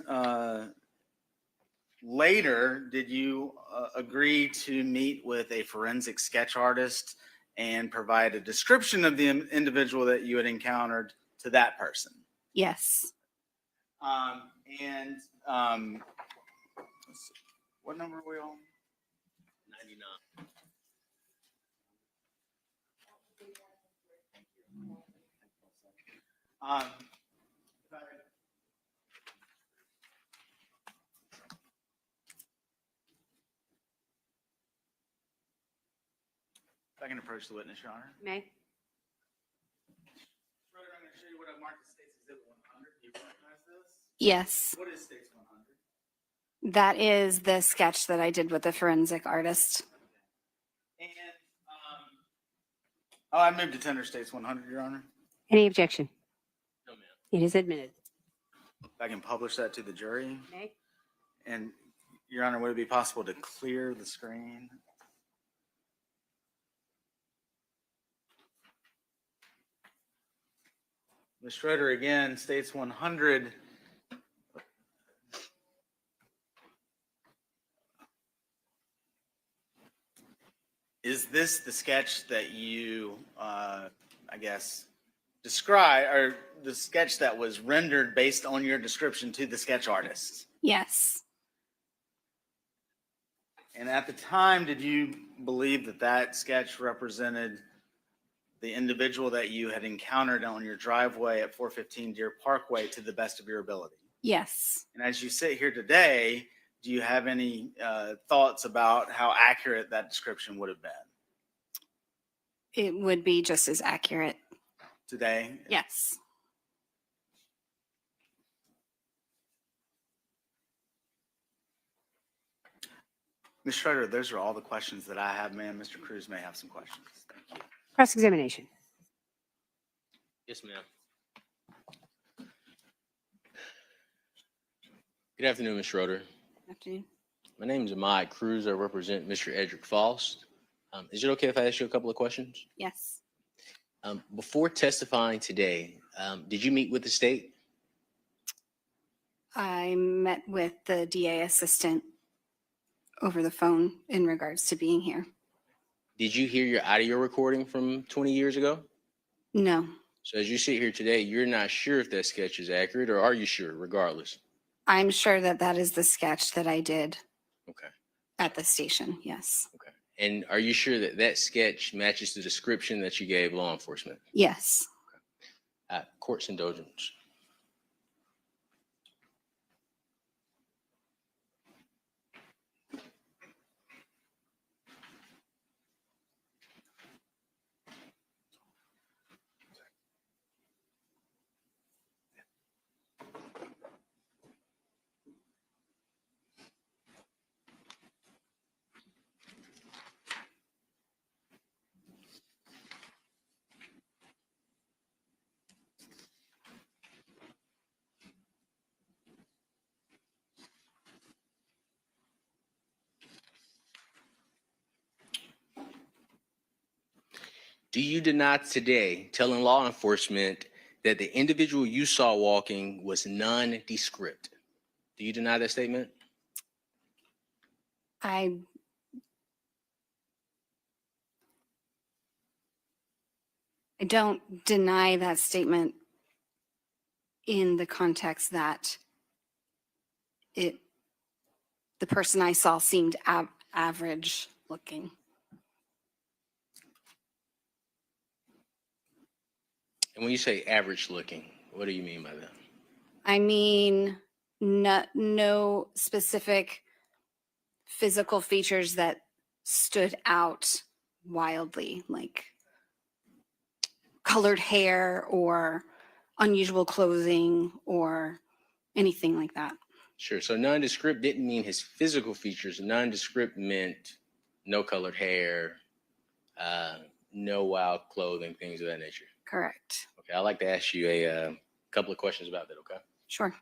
later, did you agree to meet with a forensic sketch artist and provide a description of the individual that you had encountered to that person? Yes. Let's see. What number are we on? 99. If I can approach the witness, Your Honor. May. I'm going to show you what I marked as State's Exhibit 100. Do you recognize this? Yes. What is State's 100? That is the sketch that I did with the forensic artist. And I moved to tender State's 100, Your Honor. Any objection? No, ma'am. It is admitted. If I can publish that to the jury. Okay. And Your Honor, would it be possible to clear the screen? Ms. Schroeder again states 100. Is this the sketch that you, I guess, describe, or the sketch that was rendered based on your description to the sketch artist? Yes. And at the time, did you believe that that sketch represented the individual that you had encountered on your driveway at 415 Deer Parkway to the best of your ability? Yes. And as you sit here today, do you have any thoughts about how accurate that description would have been It would be just as accurate. today? Yes. Ms. Schroeder, those are all the questions that I have, ma'am. Mr. Cruz may have some questions. Thank you. Cross-examination. Yes, ma'am. Good afternoon, Ms. Schroeder. Afternoon. My name is Ahmad Cruz. I represent Mr. Edrick Faust. Is it okay if I ask you a couple of questions? Yes. Before testifying today, did you meet with the state? I met with the DA assistant over the phone in regards to being here. Did you hear your audio recording from 20 years ago? No, So as you sit here today, you're not sure if that sketch is accurate, or are you sure regardless? I'm sure that that is the sketch that I did. Okay. At the station, yes. Okay. And are you sure that that sketch matches the description that you gave law enforcement? Yes. Court's indulgence. Do you deny today telling law enforcement that the individual you saw walking was nondescript? Do you deny that statement? I don't deny that statement in the context that the person I saw seemed average looking. And when you say average looking, what do you mean by that? I mean, no specific physical features that stood out wildly, like colored hair or unusual clothing or anything like that. Sure. So nondescript didn't mean his physical features. Nondescript meant no colored hair, no wild clothing, things of that nature. Correct. Okay. I'd like to ask you a couple of questions about that. Okay. Sure.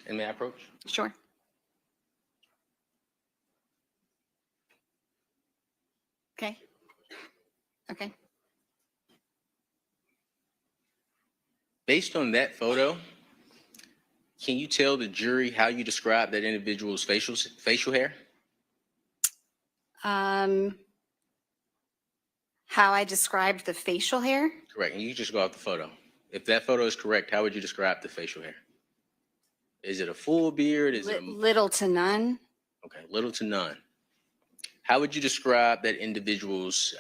And may I approach? Sure. Okay. Okay. Based on that photo, can you tell the jury how you describe that individual's facial hair? How I described the facial hair? Correct. And you just go off the photo. If that photo is correct, how would you describe the facial hair? Is it a full beard? Is it little to none? okay, little to none. How would you describe that individual's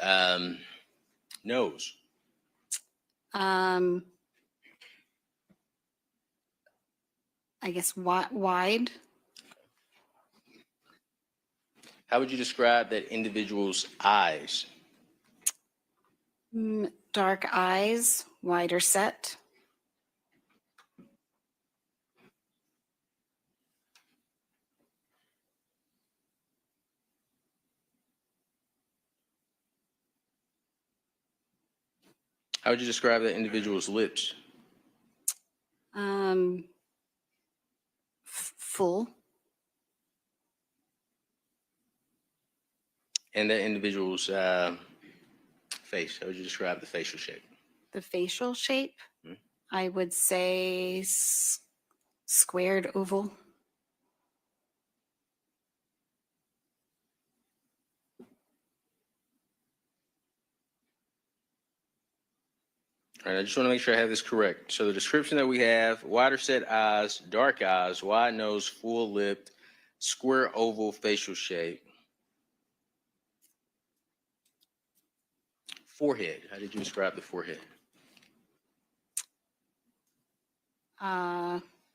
nose? I guess wide. How would you describe that individual's eyes? Dark eyes, wider set. How would you describe that individual's lips? Full. And that individual's face. How would you describe the facial shape? The facial shape, I would say squared oval. All right, I just want to make sure I have this correct. So the description that we have: wider set eyes, dark eyes, wide nose, full lipped, square oval facial shape. Forehead. How did you describe the forehead?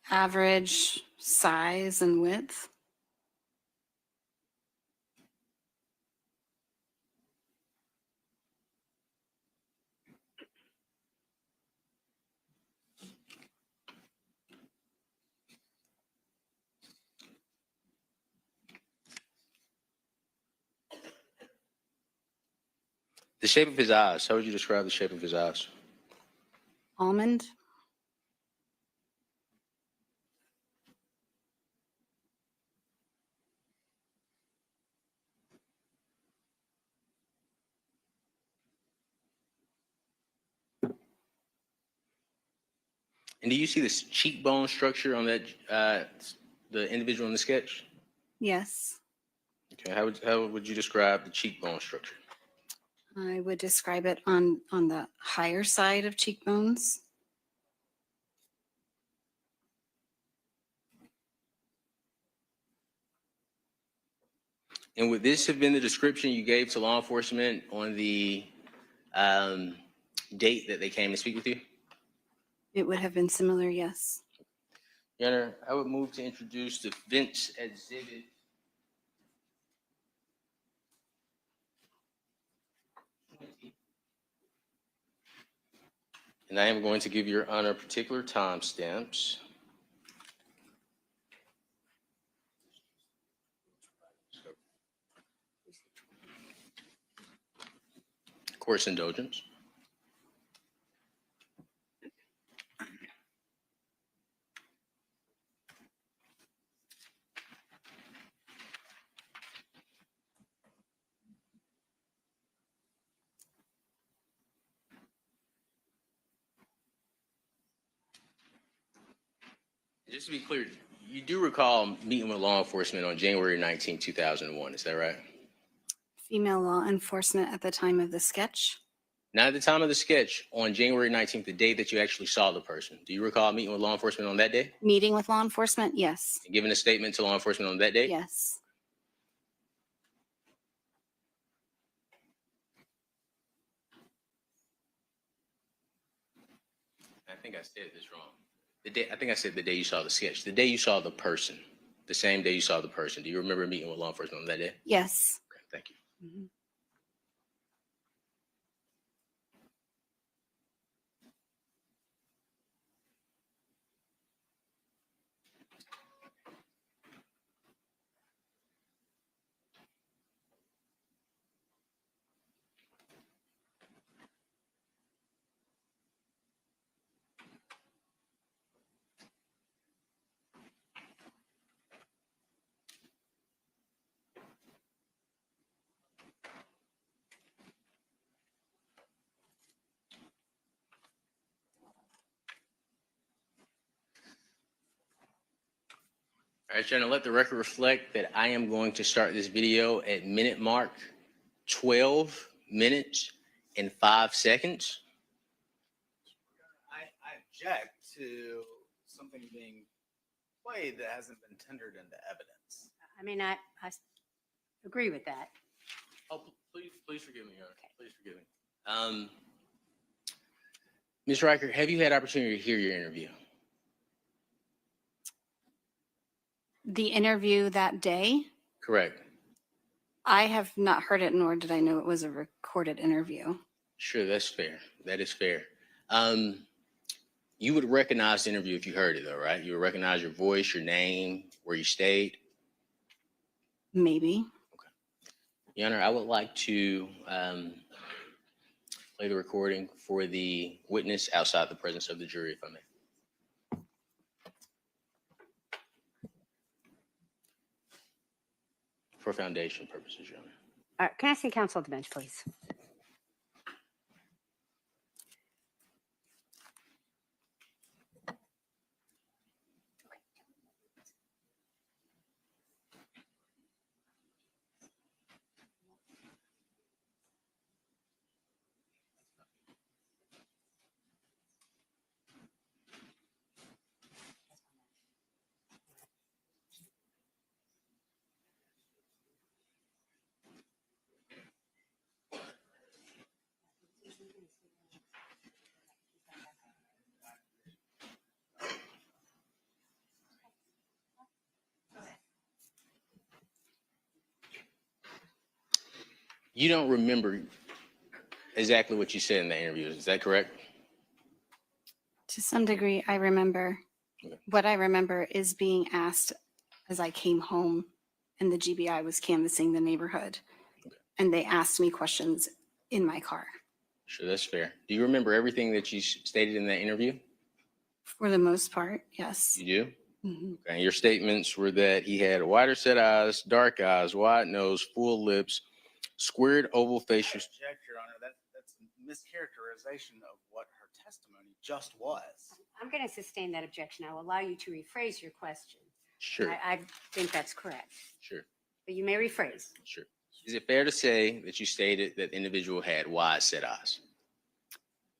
Average size and width. The shape of his eyes. How would you describe the shape of his eyes? Almond. And do you see this cheekbone structure on that, the individual in the sketch? Yes. Okay, how would you describe the cheekbone structure? I would describe it on the higher side of cheekbones. And would this have been the description you gave to law enforcement on the date that they came to speak with you? It would have been similar, yes. Your Honor, I would move to introduce the defense exhibit. And I am going to give Your Honor particular timestamps. Court's indulgence. Just to be clear, you do recall meeting with law enforcement on January 19, 2001, is that right? Female law enforcement at the time of the sketch. Not at the time of the sketch, on January 19th, the day that you actually saw the person. Do you recall meeting with law enforcement on that day? Meeting with law enforcement, yes. And giving a statement to law enforcement on that day? Yes. I think I said this wrong. I think I said the day you saw the sketch. The day you saw the person. The same day you saw the person. Do you remember meeting with law enforcement on that day? Yes. Okay, thank you. Mhm. All right, Sharon, let the record reflect that I am going to start this video at minute mark 12 minutes and 5 seconds. I object to something being played that hasn't been tendered into evidence. I mean, I agree with that. Oh, please forgive me, Your Honor. Please forgive me. Ms. Riker, have you had opportunity to hear your interview? The interview that day, Correct. I have not heard it, nor did I know it was a recorded interview. Sure, that's fair. That is fair. You would recognize the interview if you heard it, though, right? You would recognize your voice, your name, where you stayed. Maybe. Your Honor, I would like to play the recording for the witness outside the presence of the jury, if I may. For foundation purposes, Your Honor. All right, can I see counsel at the bench, please? You don't remember exactly what you said in that interview. Is that correct? To some degree, I remember. Okay. What I remember is being asked as I came home and the GBI was canvassing the neighborhood. And they asked me questions in my car. Sure, that's fair. Do you remember everything that you stated in that interview? For the most part, yes. You do? Mhm. Okay. Your statements were that he had wider set eyes, dark eyes, wide nose, full lips, squared oval facials. Object, Your Honor, that's a mischaracterization of what her testimony just was. I'm going to sustain that objection. I will allow you to rephrase your question. Sure. I think that's correct, Sure. but you may rephrase. Sure. Is it fair to say that you stated that the individual had wide set eyes?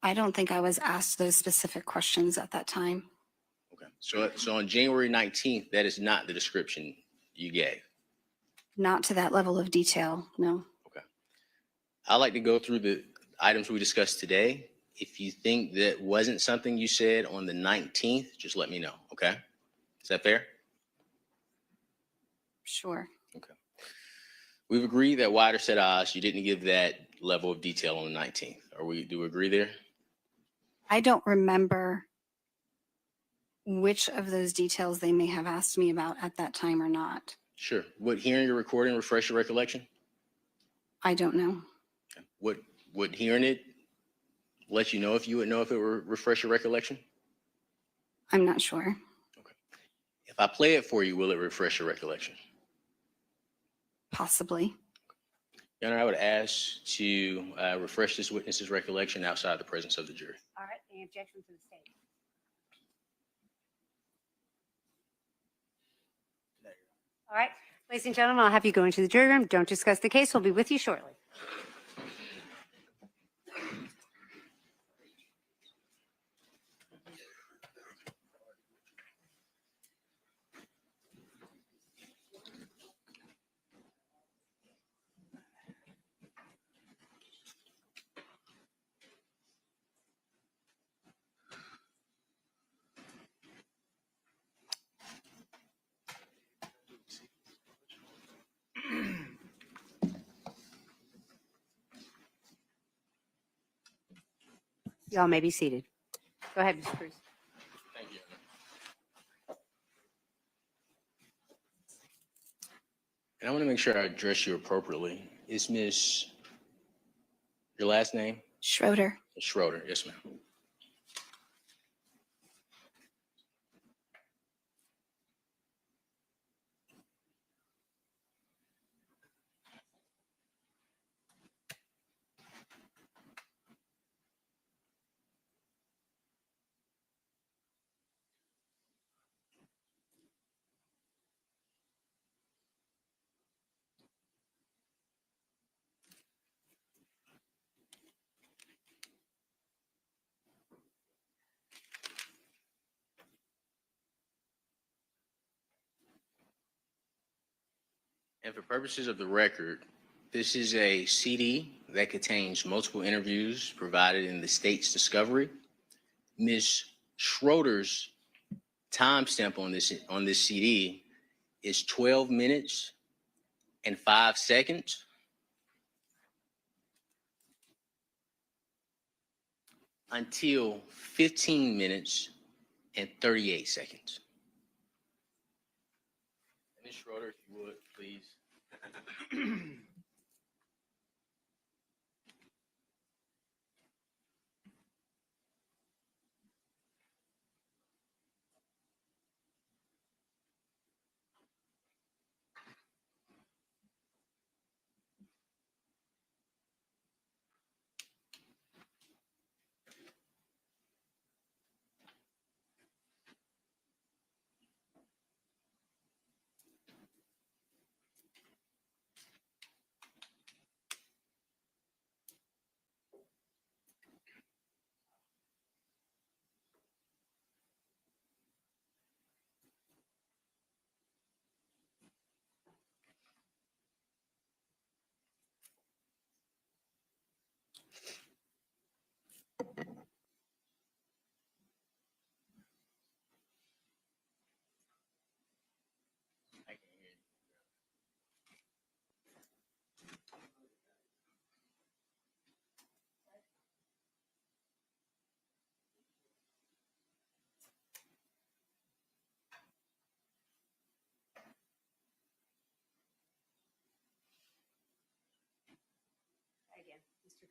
I don't think I was asked those specific questions at that time. Okay. So on January 19th, that is not the description you gave. Not to that level of detail, no. I'd like to go through the items we discussed today. If you think that wasn't something you said on the 19th, just let me know, okay? Is that fair? Sure. Okay. We've agreed that wider set eyes, you didn't give that level of detail on the 19th. Do we agree there? I don't remember which of those details they may have asked me about at that time or not. Sure. Would hearing your recording refresh your recollection? I don't know. Would hearing it let you know if you would know if it would refresh your recollection? I'm not sure. If I play it for you, will it refresh your recollection? Possibly. Your Honor, I would ask to refresh this witness's recollection outside the presence of the jury. All right, any objections to the statement? All right, ladies and gentlemen, I'll have you go into the jury room. Don't discuss the case. We'll be with you shortly. Y'all may be seated. Go ahead, Mr. Cruz. Thank you. And I want to make sure I address you appropriately. Is Miss your last name? Schroeder. Schroeder, yes, ma'am. And for purposes of the record, this is a CD that contains multiple interviews provided in the state's discovery. Ms. Schroeder's timestamp on this CD is 12 minutes and 5 seconds. Until 15 minutes and 38 seconds. Ms. Schroeder, if you would, please.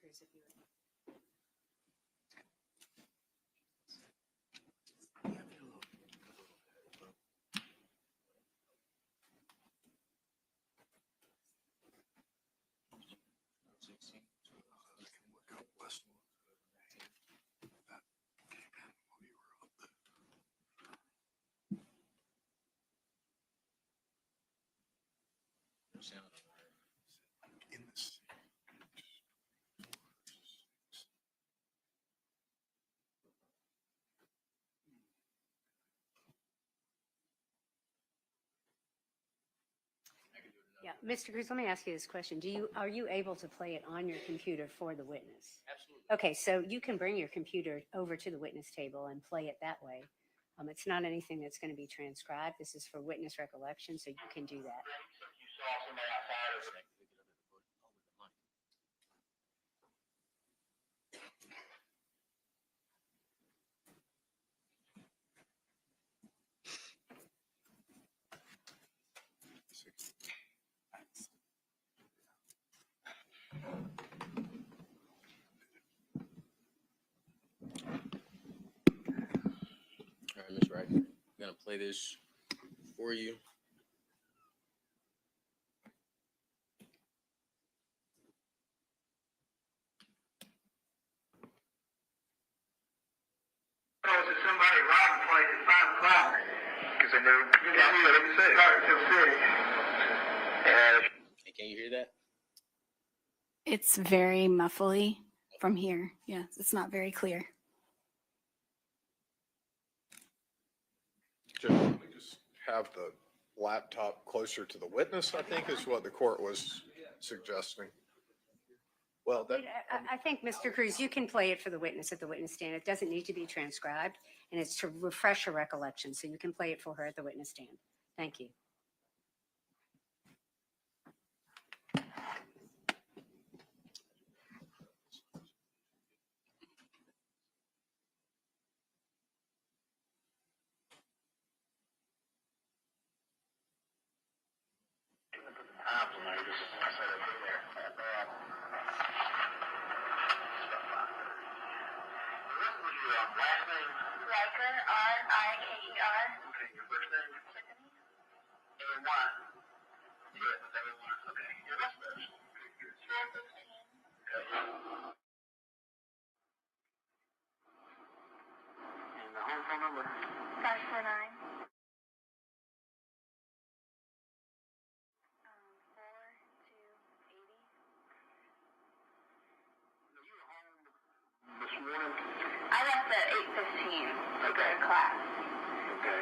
Cruz, if you would. Yeah, Mr. Cruz, let me ask you this question. Are you able to play it on your computer for the witness? Absolutely. Okay, so you can bring your computer over to the witness table and play it that way. It's not anything that's going to be transcribed. This is for witness recollection, so you can do that. All right, Ms. Wright, I'm gonna play this for you. That somebody robbed the place at 5 o'clock. Because they knew you got set up sick. Started to sick. Hey, can you hear that? It's very muffly from here. Yeah, it's not very clear. Just have the laptop closer to the witness, I think, is what the court was suggesting. Well, that, I think, Mr. Cruz, you can play it for the witness at the witness stand. It doesn't need to be transcribed, and it's to refresh her recollection, so you can play it for her at the witness stand. Thank you. Riker, R-I-K-E-R. Okay, your first name? Tiffany. A1. Yeah, A1. Okay. Your last name? 415. Okay. And the home phone number? 549. This morning? I left at 8:15 to go to class. Okay.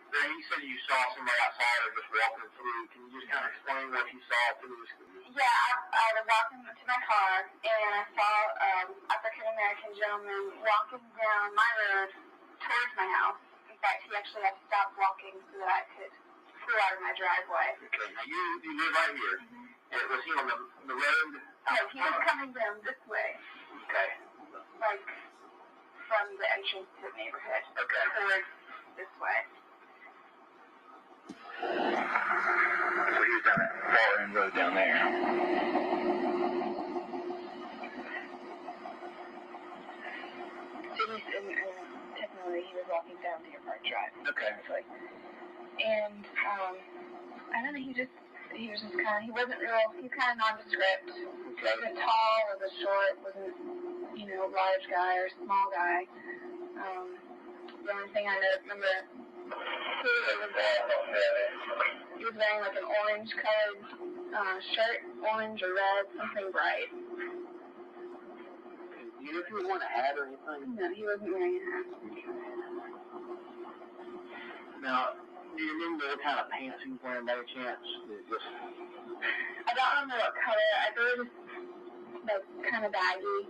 Now you said you saw somebody outside or just walking through. Can you just kind of explain what you saw through this? Yeah, I was walking to my car and I saw an African American gentleman walking down my road towards my house. In fact, he actually had to stop walking so that I could pull out of my driveway. Okay, now you live right here. Mm-hmm. And was he on the road? No, he was coming down this way. Okay. Like from the entrance to the neighborhood. Okay. Towards this way. So he was down that far end road down there. So he's technically he was walking down Deer Park Drive. Okay. And I don't know, he was just kind of, he wasn't nondescript. He wasn't tall, wasn't short, wasn't, large guy or small guy. The only thing I remember he was wearing like an orange colored shirt, orange or red, something bright. Do you know if he was wearing a hat or anything? No, he wasn't wearing a hat. Now, do you remember what kind of pants he was wearing by chance? I don't remember what color. I believe it's like kind of baggy,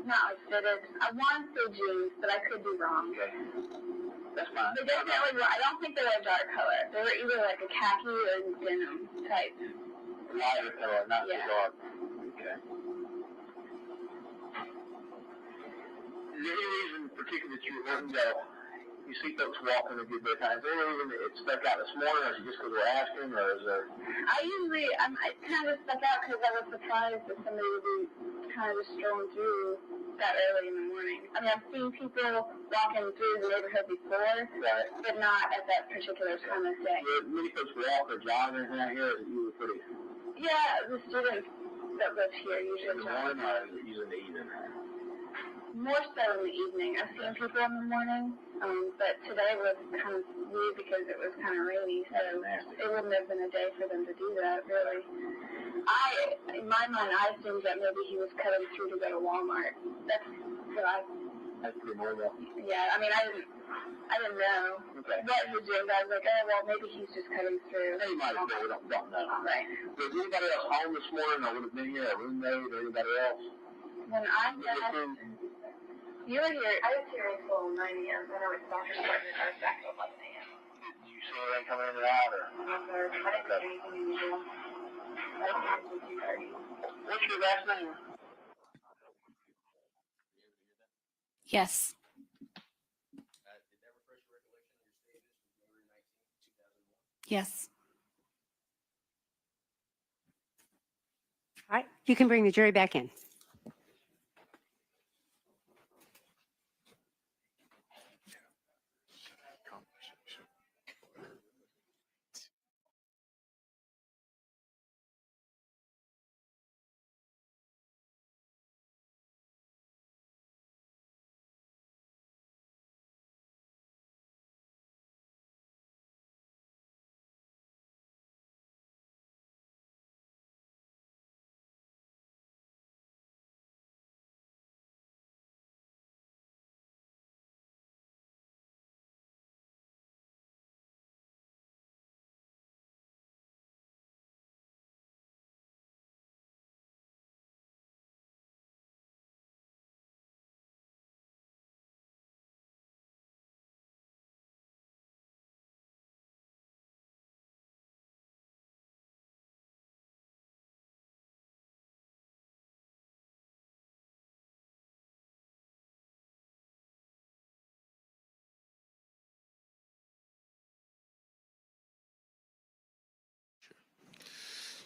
not like fitted. I want to say jeans, but I could be wrong. Okay. That's fine. They definitely were. I don't think they were a dark color. They were either like a khaki or denim type. Lighter color, not so dark. Okay. Is there any reason in particular that you wouldn't go? you see folks walking a good bit of time. Is there any reason it stuck out this morning, or is it just because we're asking, or is there? I kind of stuck out because I was surprised that somebody would be kind of just strolling through that early in the morning. I mean, I've seen people walking through the neighborhood before, but not at that particular time of day. Many folks walk or jog or anything out here, or is it usually pretty? Yeah, the students that live here usually In the morning, or is it usually in the evening? more so in the evening. I've seen people in the morning, but today was kind of weird because it was kind of rainy, so it wouldn't have been a day for them to do that, really. In my mind, I assumed that maybe he was cutting through to go to Walmart. That's what I. That's pretty normal. Yeah, I mean, I didn't know what he was doing, but I was like, oh, well, maybe he's just cutting through. He might have been, we don't know. Right. Was anybody else home this morning, or would have been here, a roommate, or anybody else? When I left, you were here. I was here until 9 a.m. Then I was doctor's appointment. I was back at 11 a.m. Did you see anything coming in or out, or? No, sir. I didn't see anything unusual. I was here until 2:30. What's your last name? Yes. Yes. All right, you can bring the jury back in.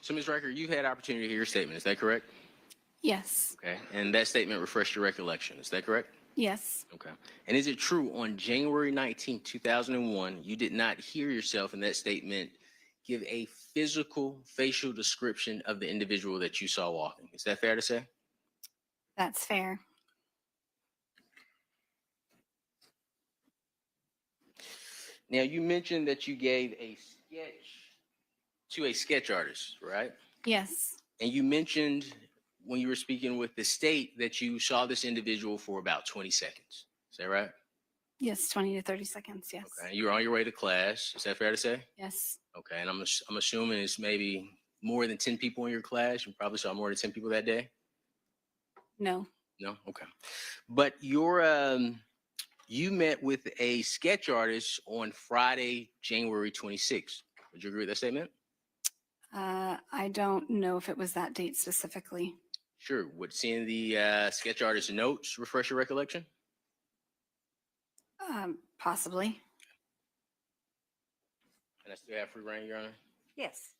So, Ms. Riker, you've had opportunity to hear your statement. Is that correct? Yes. Okay. And that statement refreshed your recollection. Is that correct? Yes. Okay. And is it true on January 19, 2001, you did not hear yourself in that statement give a physical facial description of the individual that you saw walking? Is that fair to say? That's fair. Now, you mentioned that you gave a sketch to a sketch artist, right? Yes. And you mentioned when you were speaking with the state that you saw this individual for about 20 seconds. Is that right? Yes, 20 to 30 seconds. Yes. Okay. You were on your way to class. Is that fair to say? Yes. Okay. And I'm assuming it's maybe more than 10 people in your class. You probably saw more than 10 people that day. No. No. Okay. But you met with a sketch artist on Friday, January 26th. Would you agree with that statement? I don't know if it was that date specifically. Sure. Would seeing the sketch artist's notes refresh your recollection? Possibly. And I still have free reign, Your Honor? Yes.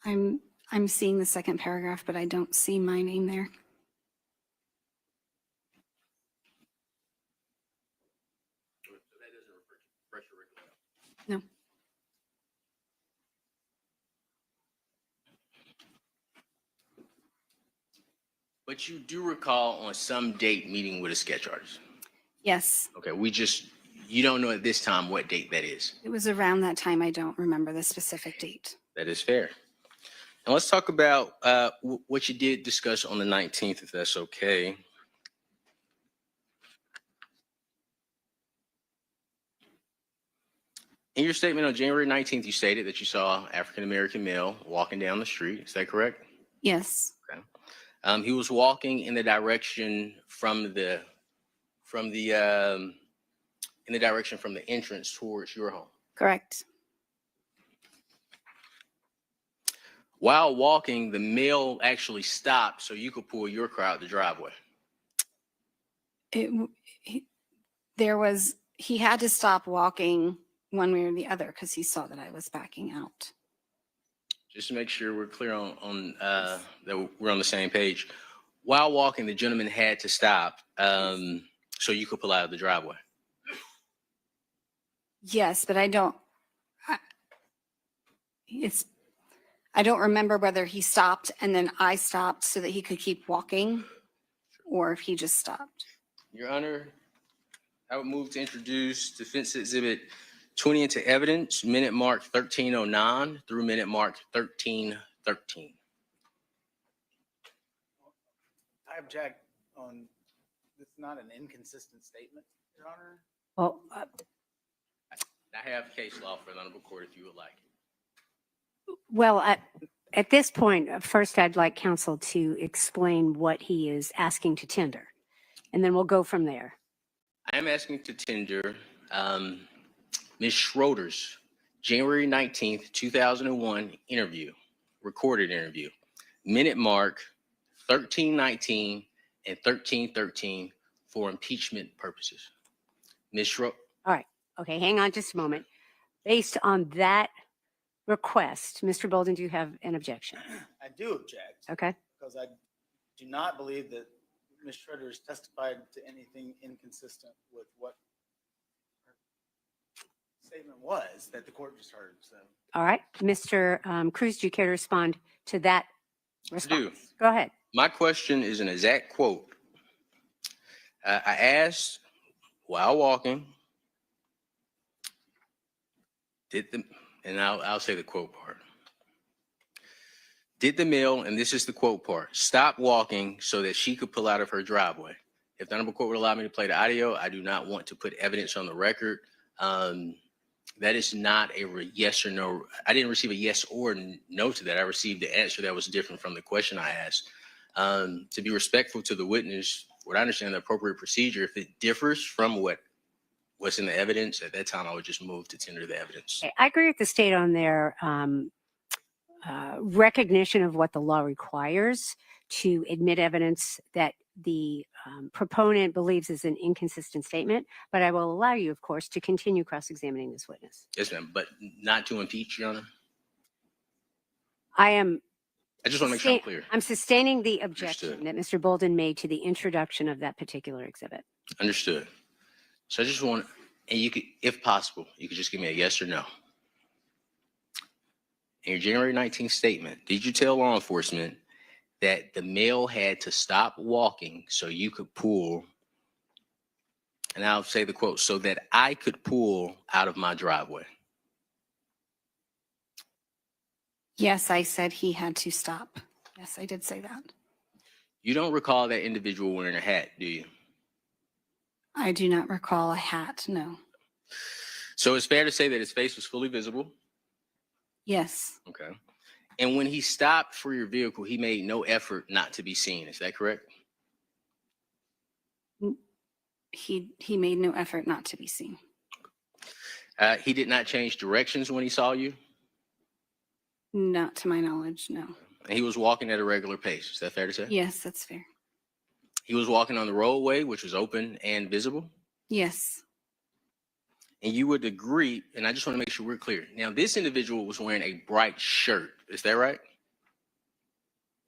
I'm seeing the second paragraph, but I don't see my name there. So that doesn't refresh your recollection? No. But you do recall on some date meeting with a sketch artist? Yes. Okay, you don't know at this time what date that is. It was around that time. I don't remember the specific date. That is fair. Now let's talk about what you did discuss on the 19th, if that's okay. In your statement on January 19th, you stated that you saw African-American male walking down the street. Is that correct? Yes, He was walking in the direction from the entrance towards your home. correct. While walking, the male actually stopped so you could pull your car out the driveway. He had to stop walking one way or the other because he saw that I was backing out. Just to make sure we're clear on that we're on the same page. While walking, the gentleman had to stop so you could pull out of the driveway. Yes, but I don't remember whether he stopped and then I stopped so that he could keep walking or if he just stopped. Your Honor, I would move to introduce Defense Exhibit 20 into evidence, minute mark 1309 through minute mark 1313. I object on, it's not an inconsistent statement, Your Honor. Well, I have case law for the honorable court if you would like. at this point, first I'd like counsel to explain what he is asking to tender, and then we'll go from there. I am asking to tender Ms. Schroeder's January 19th, 2001 interview, recorded interview, minute mark 1319 and 1313 for impeachment purposes. Ms. Schroeder. All right. Okay, hang on just a moment. Based on that request, Mr. Bolden, do you have an objection? I do object. Okay. Because I do not believe that Ms. Schroeder has testified to anything inconsistent with what her statement was that the court just heard. So, All right. Mr. Cruz, do you care to respond to that response? I do. Go ahead. My question is an exact quote. I asked while walking, and I'll say the quote part. Did the male, and this is the quote part, stop walking so that she could pull out of her driveway? If the honorable court would allow me to play the audio, I do not want to put evidence on the record. That is not a yes or no. I didn't receive a yes or no to that. I received the answer that was different from the question I asked. To be respectful to the witness, what I understand the appropriate procedure, if it differs from what's in the evidence, at that time I would just move to tender the evidence. Okay, I agree with the state on their recognition of what the law requires to admit evidence that the proponent believes is an inconsistent statement, but I will allow you, of course, to continue cross-examining this witness. Yes, ma'am, but not to impeach, Your Honor. I just want to make sure I'm clear. I'm sustaining the objection Understood. that Mr. Bolden made to the introduction of that particular exhibit. Understood. So I just want, and you could, if possible, you could just give me a yes or no. In your January 19th statement, did you tell law enforcement that the male had to stop walking so you could pull, and I'll say the quote, so that I could pull out of my driveway? Yes, I said he had to stop. Yes, I did say that. You don't recall that individual wearing a hat, do you? I do not recall a hat, no. So it's fair to say that his face was fully visible? Yes, Okay. And when he stopped for your vehicle, he made no effort not to be seen. Is that correct? he made no effort not to be seen. He did not change directions when he saw you? Not to my knowledge, no. And he was walking at a regular pace. Is that fair to say? Yes, that's fair. He was walking on the roadway, which was open and visible? Yes, And you would agree, and I just want to make sure we're clear. Now, this individual was wearing a bright shirt. Is that right?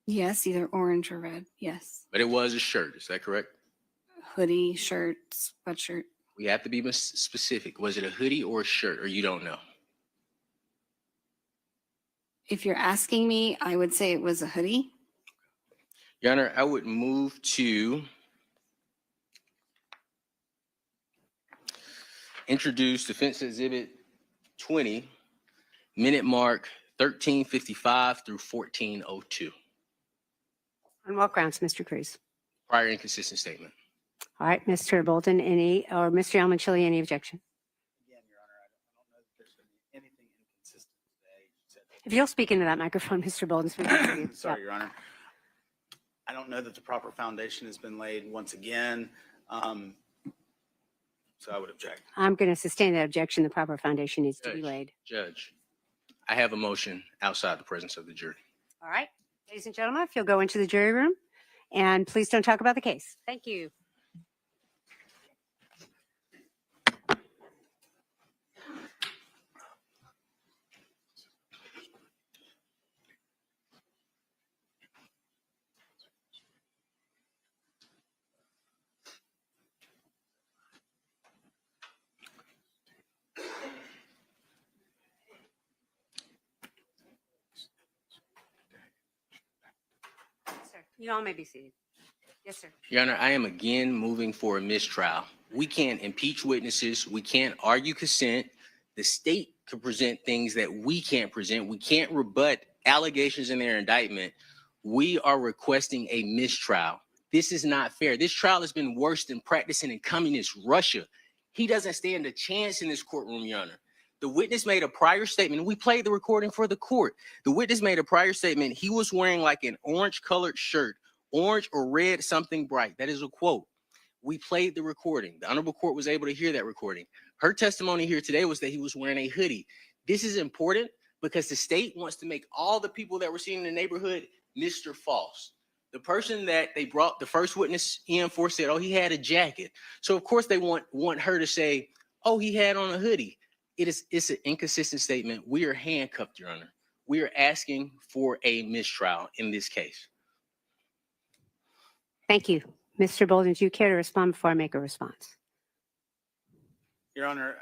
yes, either orange or red. Yes. But it was a shirt. Is that correct? Hoodie, shirt, sweatshirt. We have to be specific. Was it a hoodie or a shirt, or you don't know? If you're asking me, I would say it was a hoodie. Your Honor, I would move to introduce Defense Exhibit 20, minute mark 1355 through 1402. On what grounds, Mr. Cruz? Prior inconsistent statement. All right, Mr. Bolden, or Mr. Almanchili, any objection? again, Your Honor, I don't know that there's If you'll speak into that microphone, Mr. Bolden. Sorry, Your Honor. I don't know that the proper foundation has been laid once again, so I would object. I'm going to sustain that objection. The proper foundation needs to be laid. Judge, I have a motion outside the presence of the jury. All right, ladies and gentlemen, if you'll go into the jury room, and please don't talk about the case. Thank you. You all may be seated. Yes, sir. Your Honor, I am again moving for a mistrial. We can't impeach witnesses. We can't argue consent. The state can present things that we can't present. We can't rebut allegations in their indictment. We are requesting a mistrial. This is not fair. This trial has been worse than practicing in communist Russia. He doesn't stand a chance in this courtroom, Your Honor. The witness made a prior statement. We played the recording for the court. The witness made a prior statement. He was wearing like an orange colored shirt, orange or red, something bright. That is a quote. We played the recording. The honorable court was able to hear that recording. Her testimony here today was that he was wearing a hoodie. This is important because the state wants to make all the people that were seen in the neighborhood Mr. False. The person that they brought, the first witness in for, said, oh, he had a jacket. So of course they want her to say, oh, he had on a hoodie. It's an inconsistent statement. We are handcuffed, Your Honor. We are asking for a mistrial in this case. Thank you. Mr. Bolden, do you care to respond before I make a response? Your Honor,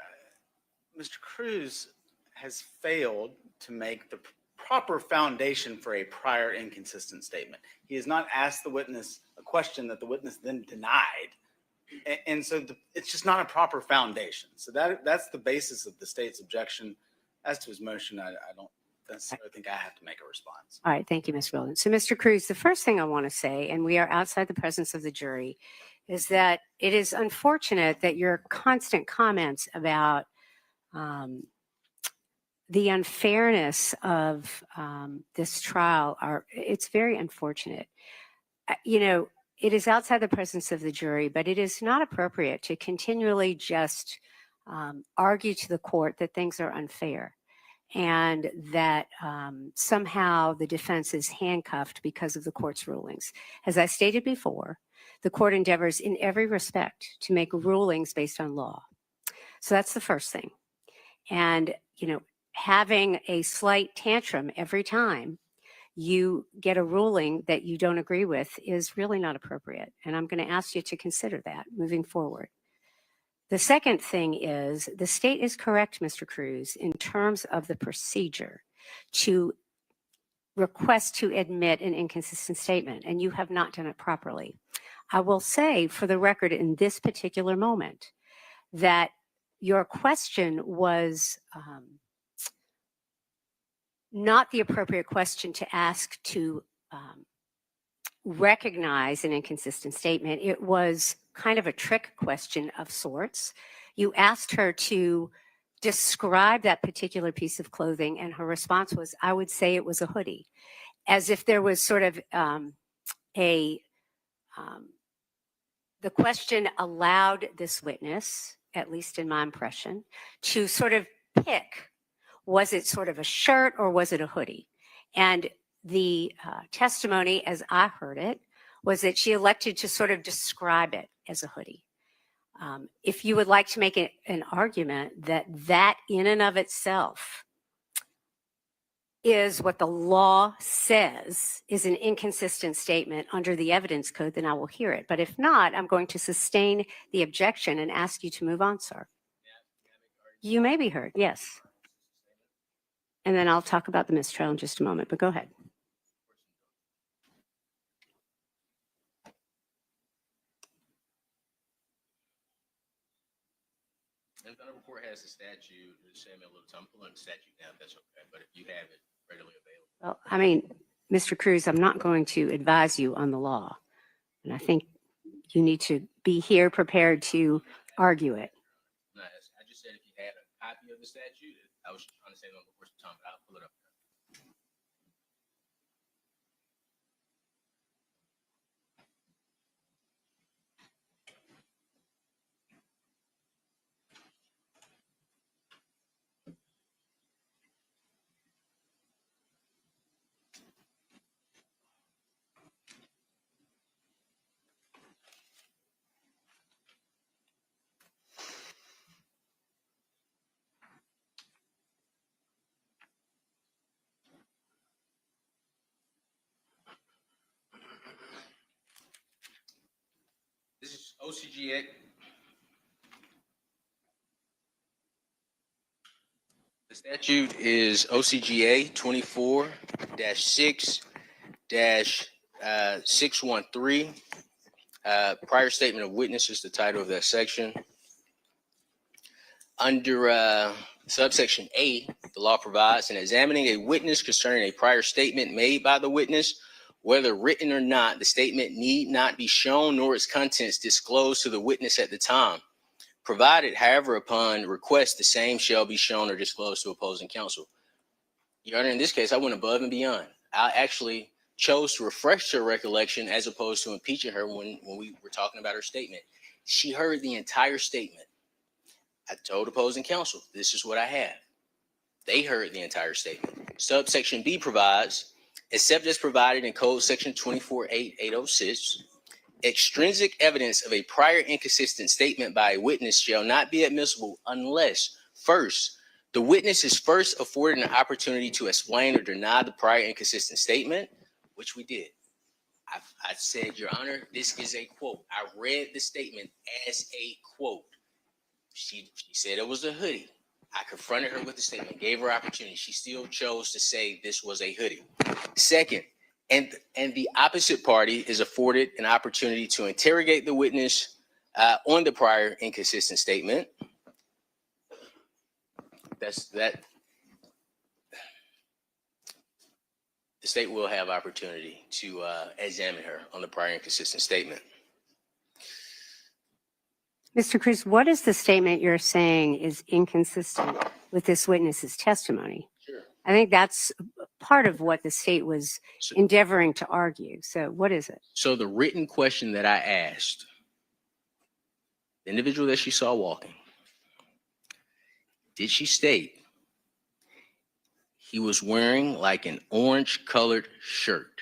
Mr. Cruz has failed to make the proper foundation for a prior inconsistent statement. He has not asked the witness a question that the witness then denied. And so it's just not a proper foundation. So that's the basis of the state's objection. As to his motion, I don't necessarily think I have to make a response. All right. Thank you, Ms. Bolden. So, Mr. Cruz, the first thing I want to say, and we are outside the presence of the jury, is that it is unfortunate that your constant comments about the unfairness of this trial it's very unfortunate. You know, it is outside the presence of the jury, but it is not appropriate to continually just argue to the court that things are unfair and that somehow the defense is handcuffed because of the court's rulings. As I stated before, the court endeavors in every respect to make rulings based on law. So that's the first thing. And, you know, having a slight tantrum every time you get a ruling that you don't agree with is really not appropriate. And I'm going to ask you to consider that moving forward. The second thing is the state is correct, Mr. Cruz, in terms of the procedure to request to admit an inconsistent statement, and you have not done it properly. I will say for the record in this particular moment that your question was not the appropriate question to ask to recognize an inconsistent statement. It was kind of a trick question of sorts. You asked her to describe that particular piece of clothing, and her response was, I would say it was a hoodie, as if there was sort of the question allowed this witness, at least in my impression, to sort of pick, was it sort of a shirt or was it a hoodie? And the testimony, as I heard it, was that she elected to sort of describe it as a hoodie. If you would like to make an argument that that in and of itself is what the law says is an inconsistent statement under the evidence code, then I will hear it. But if not, I'm going to sustain the objection and ask you to move on, sir. You may be heard, yes. And then I'll talk about the mistrial in just a moment, but go ahead. If the report has the statute, just send me a little time. I'm pulling the statute down, that's okay. But if you have it readily available. Well, I mean, Mr. Cruz, I'm not going to advise you on the law. And I think you need to be here prepared to argue it. I just said if you had a copy of the statute, I was trying to say on the first time, but I'll pull it up. OCGA. The statute is OCGA 24-6-613. Prior statement of witness is the title of that section. Under subsection A, the law provides in examining a witness concerning a prior statement made by the witness, whether written or not, the statement need not be shown nor its contents disclosed to the witness at the time. Provided, however, upon request, the same shall be shown or disclosed to opposing counsel. Your Honor, in this case, I went above and beyond. I actually chose to refresh her recollection as opposed to impeaching her when we were talking about her statement. She heard the entire statement. I told opposing counsel, this is what I have. They heard the entire statement. Subsection B provides, except as provided in Code Section 24-8-806, extrinsic evidence of a prior inconsistent statement by a witness shall not be admissible unless, first, the witness is first afforded an opportunity to explain or deny the prior inconsistent statement, which we did. I said, Your Honor, this is a quote. I read the statement as a quote. She said it was a hoodie. I confronted her with the statement, gave her opportunity. She still chose to say this was a hoodie. Second, and the opposite party is afforded an opportunity to interrogate the witness on the prior inconsistent statement. That's that. The state will have opportunity to examine her on the prior inconsistent statement. Mr. Cruz, what is the statement you're saying is inconsistent with this witness's testimony? Sure. I think that's part of what the state was endeavoring to argue. So what is it? So the written question that I asked, the individual that she saw walking, did she state he was wearing like an orange colored shirt?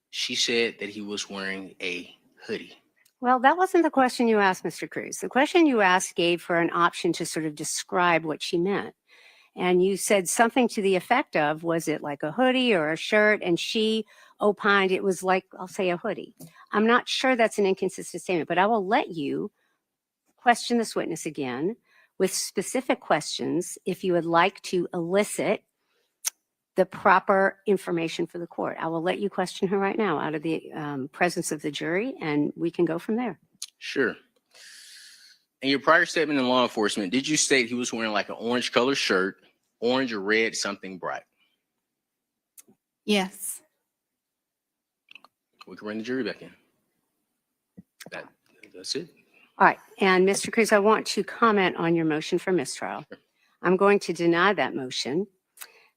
She said that he was wearing a hoodie. Well, that wasn't the question you asked, Mr. Cruz. The question you asked gave her an option to sort of describe what she meant. And you said something to the effect of, was it like a hoodie or a shirt? And she opined it was like, I'll say a hoodie. I'm not sure that's an inconsistent statement, but I will let you question this witness again with specific questions if you would like to elicit the proper information for the court. I will let you question her right now out of the presence of the jury, and we can go from there. Sure. In your prior statement in law enforcement, did you state he was wearing like an orange colored shirt, orange or red, something bright? Yes. We can bring the jury back in. That's it. All right. And Mr. Cruz, I want to comment on your motion for mistrial. Sure. I'm going to deny that motion.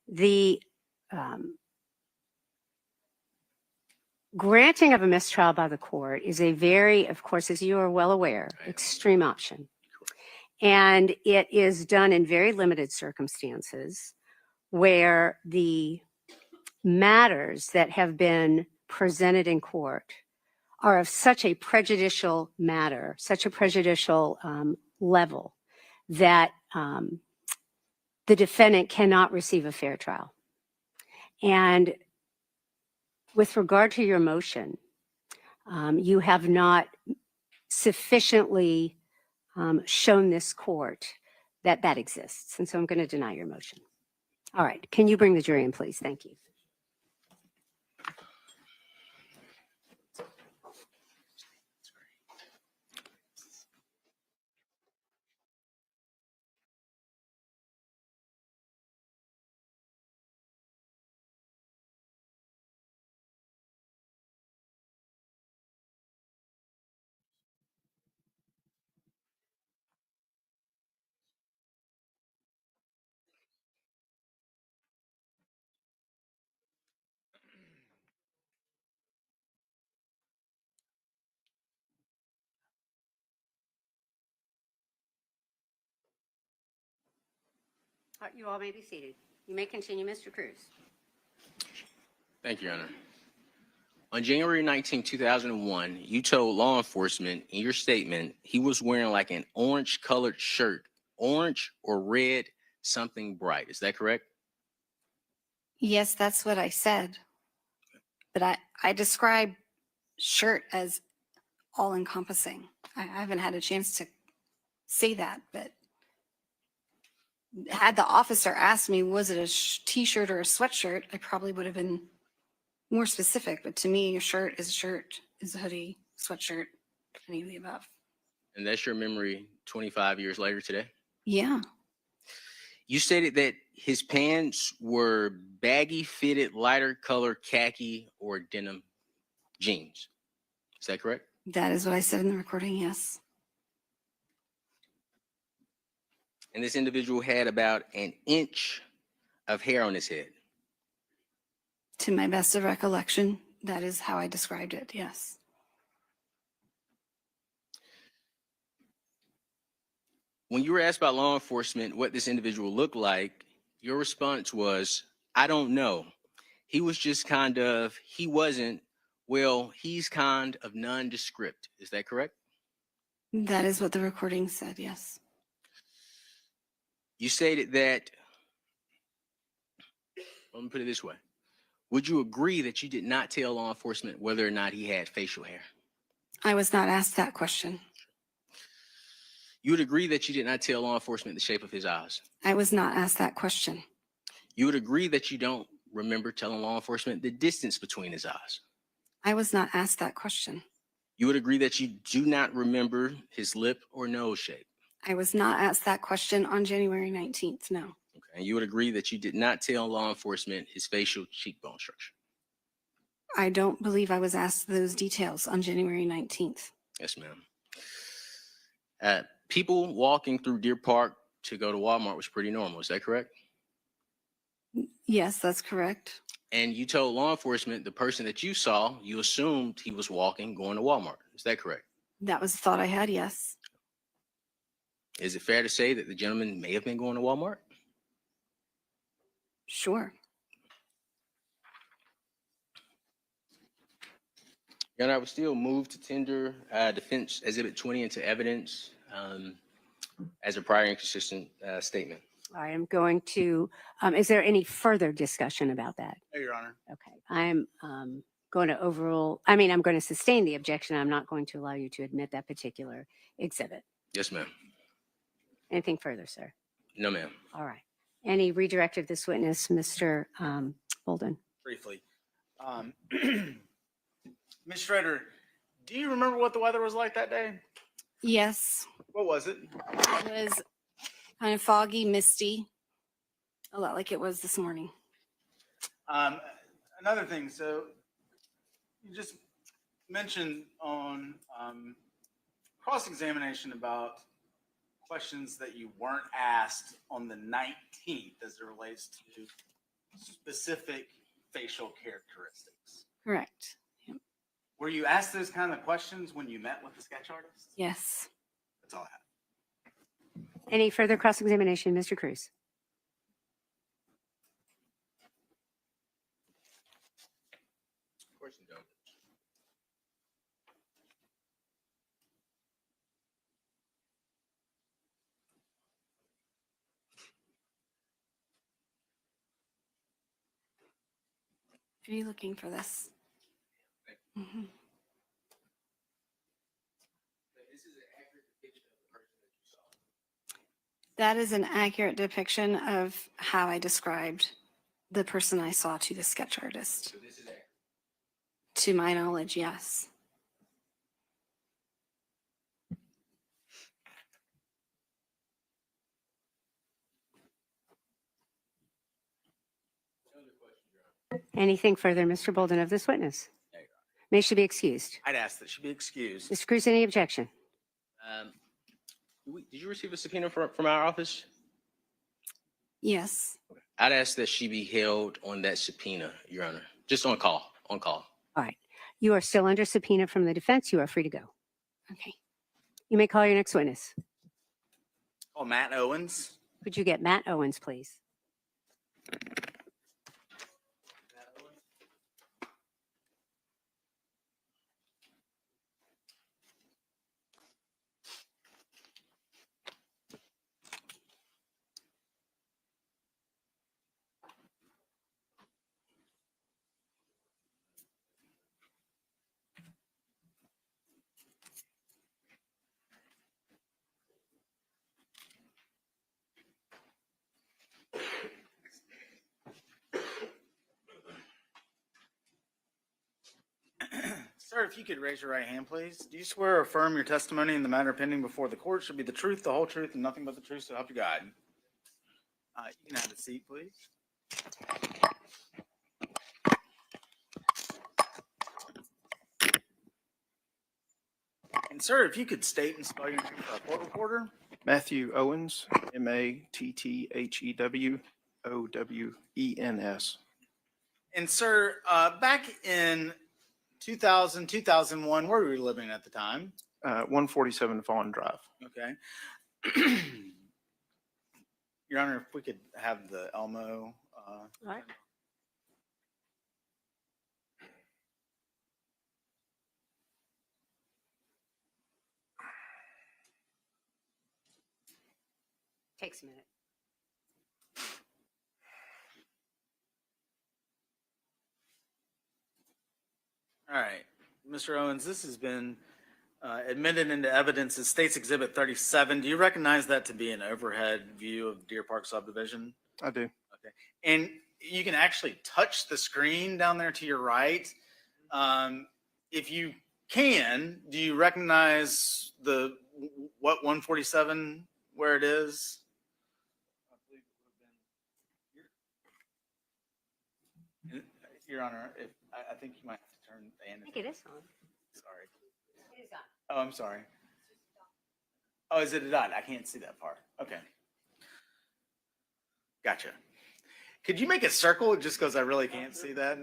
The granting of a mistrial by the court is a very, of course, as you are well aware, extreme option. And it is done in very limited circumstances where the matters that have been presented in court are of such a prejudicial matter, such a prejudicial level that the defendant cannot receive a fair trial. And with regard to your motion, you have not sufficiently shown this court that that exists. And so I'm going to deny your motion. All right. Can you bring the jury in, please? Thank you. You all may be seated. You may continue, Mr. Cruz. Thank you, Your Honor. On January 19, 2001, you told law enforcement in your statement he was wearing like an orange colored shirt, orange or red, something bright. Is that correct? Yes, that's what I said. But I describe shirt as all encompassing. I haven't had a chance to say that, but had the officer asked me, was it a t-shirt or a sweatshirt, I probably would have been more specific. But to me, a shirt, is a hoodie, sweatshirt, any of the above. And that's your memory 25 years later today? Yeah. You stated that his pants were baggy fitted, lighter color khaki or denim jeans. Is that correct? That is what I said in the recording, yes. And this individual had about an inch of hair on his head. To my best of recollection, that is how I described it, yes. When you were asked by law enforcement what this individual looked like, your response was, I don't know. He was just kind of, he wasn't, well, he's kind of nondescript. Is that correct? That is what the recording said, yes. You stated that, let me put it this way. Would you agree that you did not tell law enforcement whether or not he had facial hair? I was not asked that question. You would agree that you did not tell law enforcement the shape of his eyes? I was not asked that question. You would agree that you don't remember telling law enforcement the distance between his eyes? I was not asked that question. You would agree that you do not remember his lip or nose shape? I was not asked that question on January 19th, no. Okay. And you would agree that you did not tell law enforcement his facial cheekbone structure? I don't believe I was asked those details on January 19th. Yes, ma'am. People walking through Deer Park to go to Walmart was pretty normal. Is that correct? Yes, that's correct. And you told law enforcement the person that you saw, you assumed he was walking, going to Walmart. Is that correct? That was the thought I had, yes. Is it fair to say that the gentleman may have been going to Walmart? Sure. Your Honor, I would still move to tender defense exhibit 20 into evidence as a prior inconsistent statement. I am going to, is there any further discussion about that? No, Your Honor. Okay, I'm going to I'm going to sustain the objection. I'm not going to allow you to admit that particular exhibit. Yes, ma'am. Anything further, sir? No, ma'am. All right. Any redirect of this witness, Mr. Bolden? Briefly. Ms. Schroeder, do you remember what the weather was like that day? Yes. What was it? It was kind of foggy, misty, a lot like it was this morning. Another thing, so you just mentioned on cross-examination about questions that you weren't asked on the 19th as it relates to specific facial characteristics. Correct. Yep. Were you asked those kind of questions when you met with the sketch artist? Yes. That's all I have. Any further cross-examination, Mr. Cruz? Of course you don't. Are you looking for this? Mm-hmm. That is an accurate depiction of how I described the person I saw to the sketch artist. So this is accurate. To my knowledge, yes. Anything further, Mr. Bolden, of this witness? May she be excused. I'd ask that she be excused. Mr. Cruz, any objection? Did you receive a subpoena from our office? Yes. I'd ask that she be held on that subpoena, Your Honor. Just on call. On call. All right. You are still under subpoena from the defense. You are free to go. Okay. You may call your next witness. Oh, Matt Owens. Could you get Matt Owens, please? Sir, if you could raise your right hand, please. Do you swear or affirm your testimony in the matter pending before the court should be the truth, the whole truth, and nothing but the truth, so help you God? You can have a seat, please. And sir, if you could state and spell your name for our court reporter. Matthew Owens, Matthew Owens. And sir, back in 2000, 2001, where were you living at the time? 147 Vaughn Drive. Okay. Your Honor, if we could have the Elmo. All right. Takes a minute. All right, Mr. Owens, this has been admitted into evidence as State's Exhibit 37. Do you recognize that to be an overhead view of Deer Park subdivision? I do. Okay. And you can actually touch the screen down there to your right. If you can, do you recognize what 147 where it is? Your Honor, I think you might have to turn the I think it is on. Sorry. It is on. Oh, I'm sorry. Oh, is it a dot? I can't see that part. Okay. Gotcha. Could you make a circle just because I really can't see that?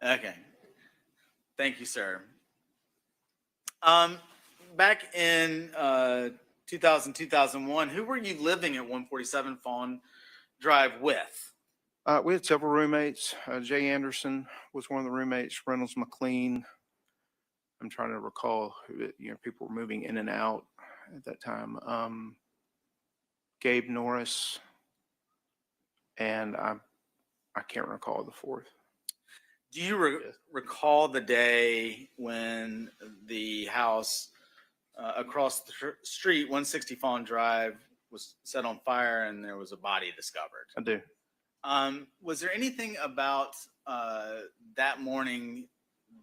Okay. Thank you, sir. Back in 2000, 2001, who were you living at 147 Fawn Drive with? We had several roommates. Jay Anderson was one of the roommates. Reynolds McLean. I'm trying to recall who people were moving in and out at that time. Gabe Norris, and I can't recall the fourth. Do you recall the day when the house across the street, 160 Fawn Drive, was set on fire and there was a body discovered? I do. Was there anything about that morning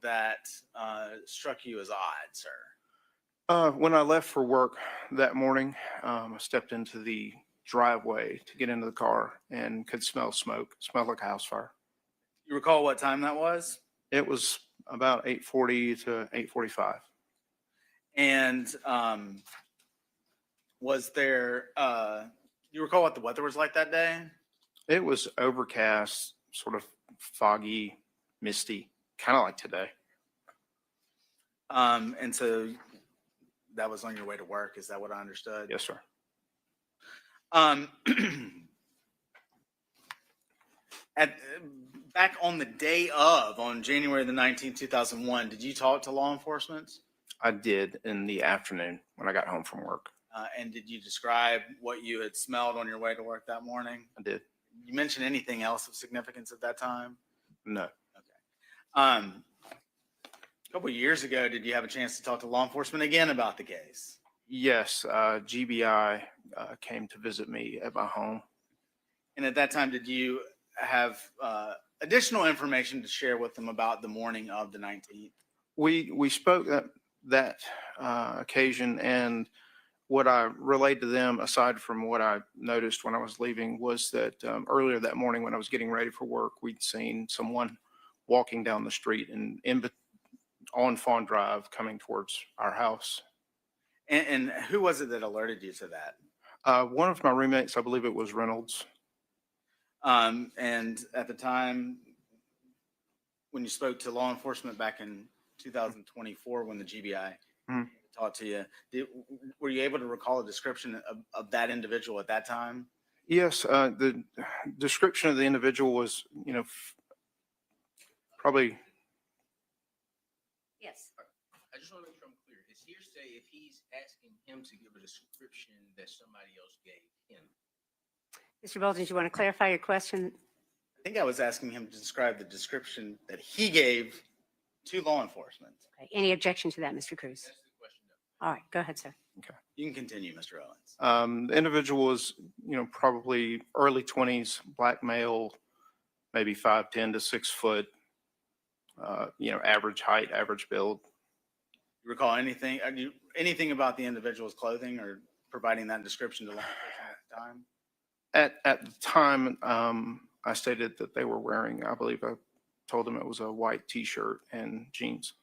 that struck you as odd, sir? When I left for work that morning, I stepped into the driveway to get into the car and could smell smoke. It smelled like a house fire. You recall what time that was? It was about 8:40 to 8:45. And was there, you recall what the weather was like that day? It was overcast, sort of foggy, misty, kind of like today. And so that was on your way to work. Is that what I understood? Yes, sir. Back on the day of, on January the 19th, 2001, did you talk to law enforcement? I did in the afternoon when I got home from work. And did you describe what you had smelled on your way to work that morning? I did. You mentioned anything else of significance at that time? No. A couple of years ago, did you have a chance to talk to law enforcement again about the case? Yes, GBI came to visit me at my home. And at that time, did you have additional information to share with them about the morning of the 19th? We spoke that occasion, and what I relayed to them, aside from what I noticed when I was leaving, was that earlier that morning when I was getting ready for work, we'd seen someone walking down the street and on Fawn Drive coming towards our house. And who was it that alerted you to that? One of my roommates, I believe it was Reynolds. And at the time, when you spoke to law enforcement back in 2024, when the GBI talked to you, were you able to recall a description of that individual at that time? Yes, the description of the individual was, probably. Yes. I just want to make sure I'm clear. Is hearsay if he's asking him to give a description that somebody else gave him? Mr. Bolton, do you want to clarify your question? I think I was asking him to describe the description that he gave to law enforcement. Okay. Any objection to that, Mr. Cruz? That's the question. All right, go ahead, sir. Okay. You can continue, Mr. Owens. The individual was, probably early 20s, black male, maybe 5'10" to 6 foot, average height, average build. You recall anything about the individual's clothing or providing that description to law enforcement at the time? At the time, I stated that they were wearing, I believe I told them it was a white T-shirt and jeans.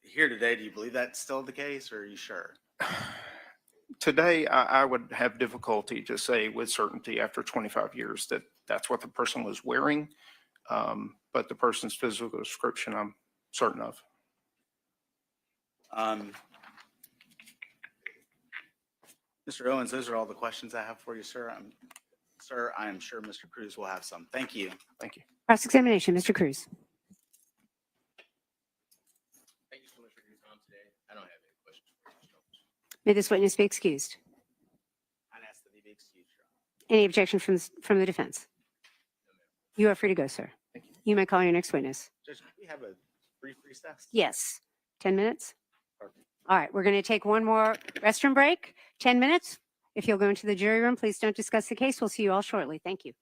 Here today, do you believe that's still the case, or are you sure? Today, I would have difficulty to say with certainty after 25 years that that's what the person was wearing. But the person's physical description, I'm certain of. Mr. Owens, those are all the questions I have for you, sir. Sir, I am sure Mr. Cruz will have some. Thank you. Thank you. Cross-examination, Mr. Cruz. Thank you so much for your time today. I don't have any questions for you. May this witness be excused. I'd ask that he be excused, Your Honor. Any objection from the defense? You are free to go, sir. Thank you. You may call your next witness. Judge, can we have a brief recess? Yes. 10 minutes? Perfect. All right, we're going to take one more restroom break. 10 minutes. If you'll go into the jury room, please don't discuss the case. We'll see you all shortly. Thank you.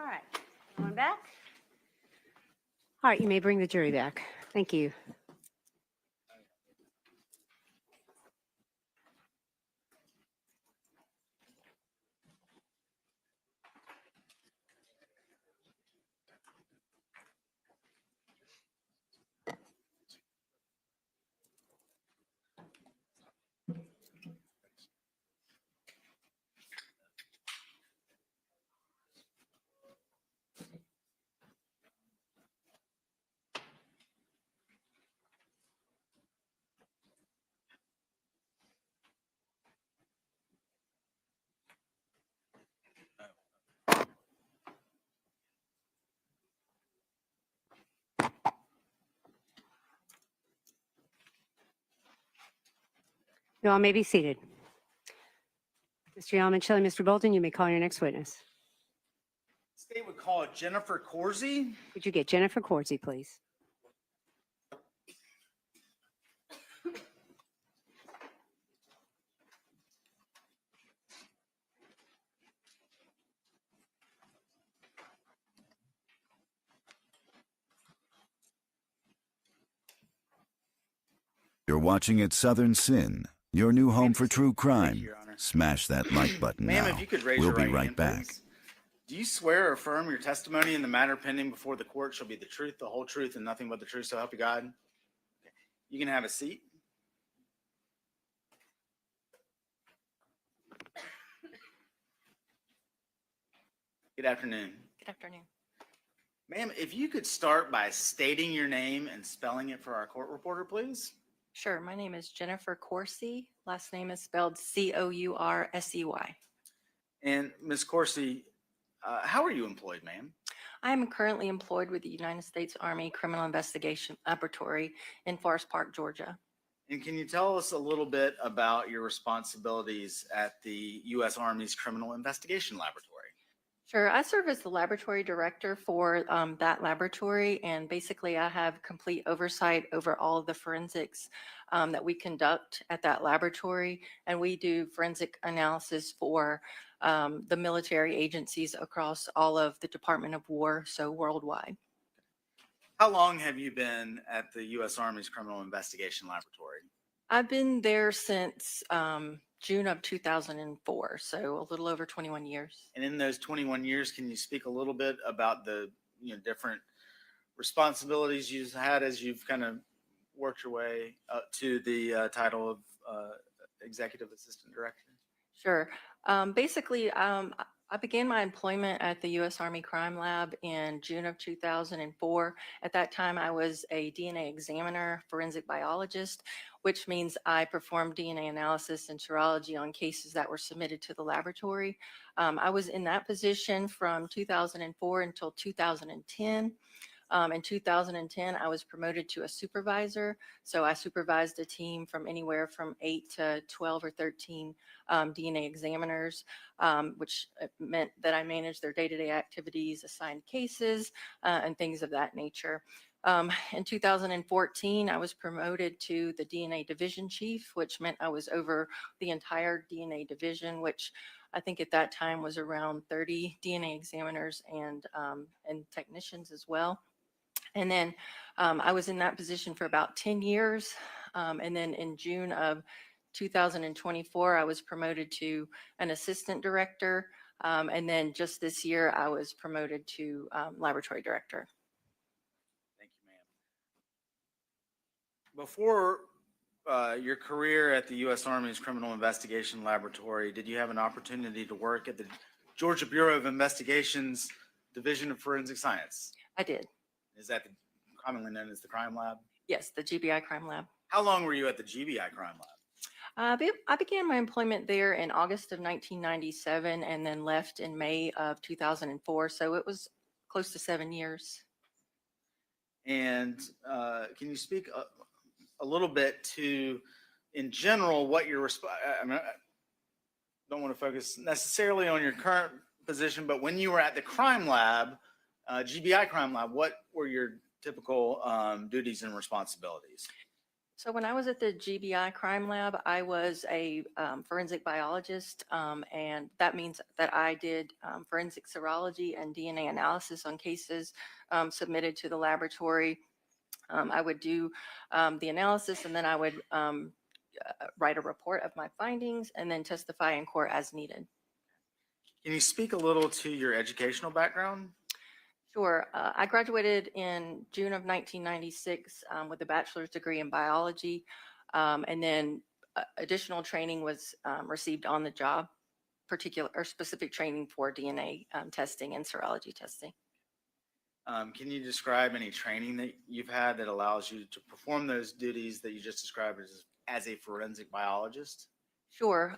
All right, going back. All right, you may bring the jury back. Thank you. You all may be seated. Mr. Yalmanchilli, Mr. Bolton, you may call your next witness. State would call Jennifer Corsi. Could you get Jennifer Corsi, please? You're watching at Southern Sin, your new home for true crime. Smash that like button Ma'am, now. if you could raise We'll your be right right hand, back. please. Do you swear or affirm your testimony in the matter pending before the court shall be the truth, the whole truth, and nothing but the truth, so help you God? Okay. You can have a seat. Good afternoon. Good afternoon. Ma'am, if you could start by stating your name and spelling it for our court reporter, please. Sure. My name is Jennifer Corsi. Last name is spelled Coursey. And Ms. Corsi, how are you employed, ma'am? I am currently employed with the United States Army Criminal Investigation Laboratory in Forest Park, Georgia. And can you tell us a little bit about your responsibilities at the U.S. Army's Criminal Investigation Laboratory? Sure. I serve as the laboratory director for that laboratory, and basically I have complete oversight over all of the forensics that we conduct at that laboratory, and we do forensic analysis for the military agencies across all of the Department of War, so worldwide. How long have you been at the U.S. Army's Criminal Investigation Laboratory? I've been there since June of 2004, so a little over 21 years. And in those 21 years, can you speak a little bit about the different responsibilities you've had as you've kind of worked your way up to the title of Executive Assistant Director? Sure. Basically, I began my employment at the U.S. Army Crime Lab in June of 2004. At that time, I was a DNA examiner, forensic biologist, which means I performed DNA analysis and serology on cases that were submitted to the laboratory. I was in that position from 2004 until 2010. In 2010, I was promoted to a supervisor. So I supervised a team from anywhere from 8 to 12 or 13 DNA examiners, which meant that I managed their day-to-day activities, assigned cases, and things of that nature. In 2014, I was promoted to the DNA division chief, which meant I was over the entire DNA division, which I think at that time was around 30 DNA examiners and technicians as well. And then I was in that position for about 10 years. And then in June of 2024, I was promoted to an assistant director. And then just this year, I was promoted to laboratory director. Thank you, ma'am. Before your career at the U.S. Army's Criminal Investigation Laboratory, did you have an opportunity to work at the Georgia Bureau of Investigation's Division of Forensic Science? I did. Is that commonly known as the Crime Lab? Yes, the GBI Crime Lab. How long were you at the GBI Crime Lab? I began my employment there in August of 1997 and then left in May of 2004. So it was close to 7 years. And can you speak a little bit to, in general, what your I mean, I don't want to focus necessarily on your current position, but when you were at the Crime Lab, GBI Crime Lab, what were your typical duties and responsibilities? So when I was at the GBI crime lab, I was a forensic biologist, and that means that I did forensic serology and DNA analysis on cases submitted to the laboratory. I would do the analysis, and then I would write a report of my findings and then testify in court as needed. Can you speak a little to your educational background? Sure. I graduated in June of 1996 with a bachelor's degree in biology, and then additional training was received on the job, particular or specific training for DNA testing and serology testing. Can you describe any training that you've had that allows you to perform those duties that you just described as a forensic biologist? Sure.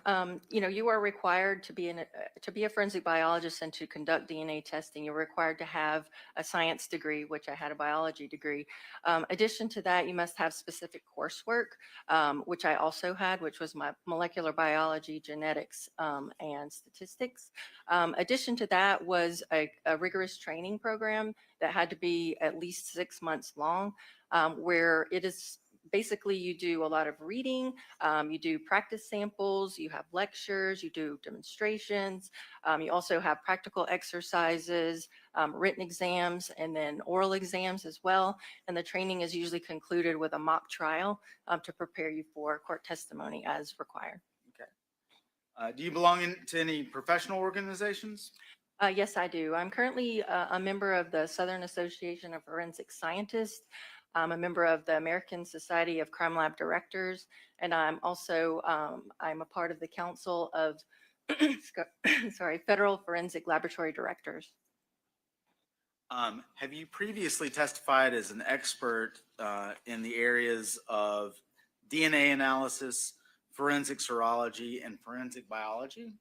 You know, you are required to be a forensic biologist and to conduct DNA testing. You're required to have a science degree, which I had a biology degree. Addition to that, you must have specific coursework, which I also had, which was my molecular biology, genetics, and statistics. Addition to that was a rigorous training program that had to be at least 6 months long, where it is basically you do a lot of reading, you do practice samples, you have lectures, you do demonstrations, you also have practical exercises, written exams, and then oral exams as well. And the training is usually concluded with a mock trial to prepare you for court testimony as required. Okay. Do you belong to any professional organizations? Yes, I do. I'm currently a member of the Southern Association of Forensic Scientists. I'm a member of the American Society of Crime Lab Directors, and I'm also I'm a part of the Council of Federal Forensic Laboratory Directors. Have you previously testified as an expert in the areas of DNA analysis, forensic serology, and forensic biology?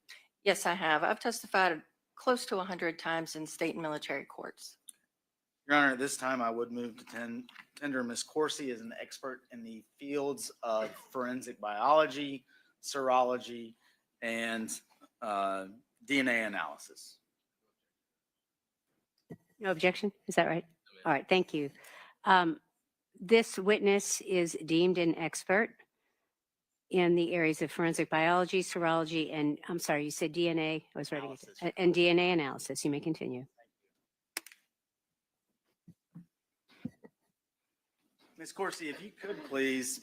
Yes, I have. I've testified close to 100 times in state and military courts. Your Honor, at this time I would move to tender Ms. Coursey as an expert in the fields of forensic biology, serology, and DNA analysis. No objection? Is that right? All right, thank you. This witness is deemed an expert in the areas of forensic biology, serology, and I'm sorry, you said DNA. I was writing it. And DNA analysis. You may continue. Ms. Coursey, if you could please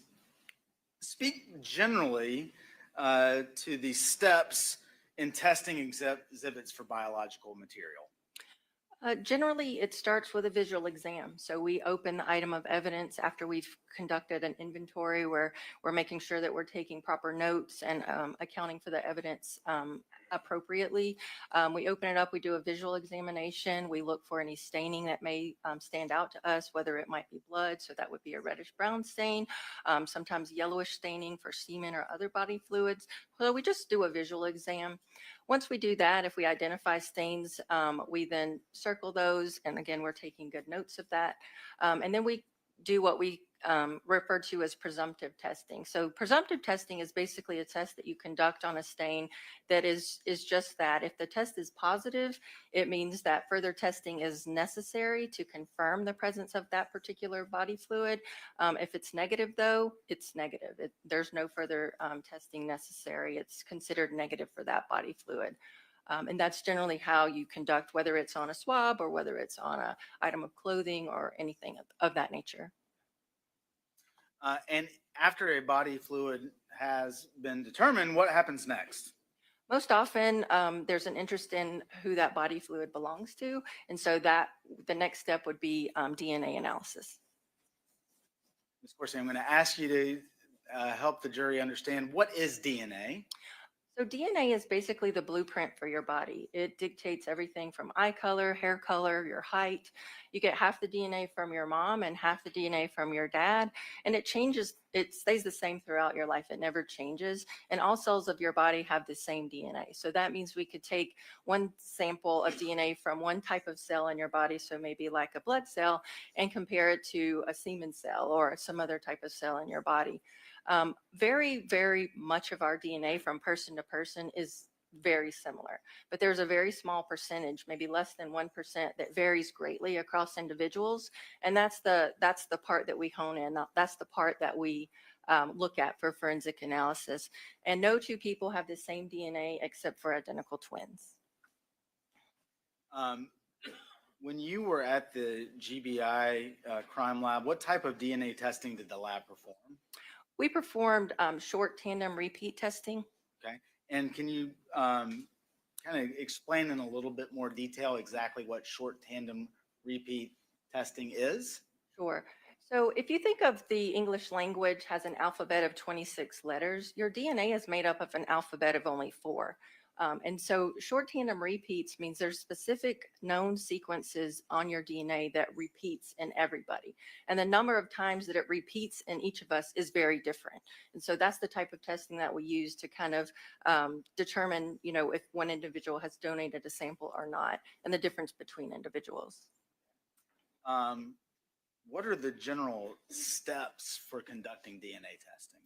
speak generally to the steps in testing exhibits for biological material. Generally, it starts with a visual exam. So we open the item of evidence after we've conducted an inventory where we're making sure that we're taking proper notes and accounting for the evidence appropriately. We open it up, we do a visual examination. We look for any staining that may stand out to us, whether it might be blood, so that would be a reddish brown stain, sometimes yellowish staining for semen or other body fluids. So we just do a visual exam. Once we do that, if we identify stains, we then circle those. And again, we're taking good notes of that. And then we do what we refer to as presumptive testing. So presumptive testing is basically a test that you conduct on a stain that is just that. If the test is positive, it means that further testing is necessary to confirm the presence of that particular body fluid. If it's negative, though, it's negative. There's no further testing necessary. It's considered negative for that body fluid. And that's generally how you conduct, whether it's on a swab or whether it's on an item of clothing or anything of that nature. And after a body fluid has been determined, what happens next? Most often, there's an interest in who that body fluid belongs to. And so that the next step would be DNA analysis. Ms. Coursey, I'm going to ask you to help the jury understand what is DNA. So DNA is basically the blueprint for your body. It dictates everything from eye color, hair color, your height. You get half the DNA from your mom and half the DNA from your dad, and it changes. It stays the same throughout your life. It never changes. And all cells of your body have the same DNA. So that means we could take one sample of DNA from one type of cell in your body, so maybe like a blood cell, and compare it to a semen cell or some other type of cell in your body. Very, very much of our DNA from person to person is very similar. But there's a very small percentage, maybe less than 1%, that varies greatly across individuals. And that's the part that we hone in. That's the part that we look at for forensic analysis. And no two people have the same DNA except for identical twins. When you were at the GBI crime lab, what type of DNA testing did the lab perform? We performed short tandem repeat testing. Okay. And can you kind of explain in a little bit more detail exactly what short tandem repeat testing is? Sure. So if you think of the English language has an alphabet of 26 letters, your DNA is made up of an alphabet of only 4. And so short tandem repeats means there's specific known sequences on your DNA that repeats in everybody. And the number of times that it repeats in each of us is very different. And so that's the type of testing that we use to kind of determine, if one individual has donated a sample or not, and the difference between individuals. What are the general steps for conducting DNA testing?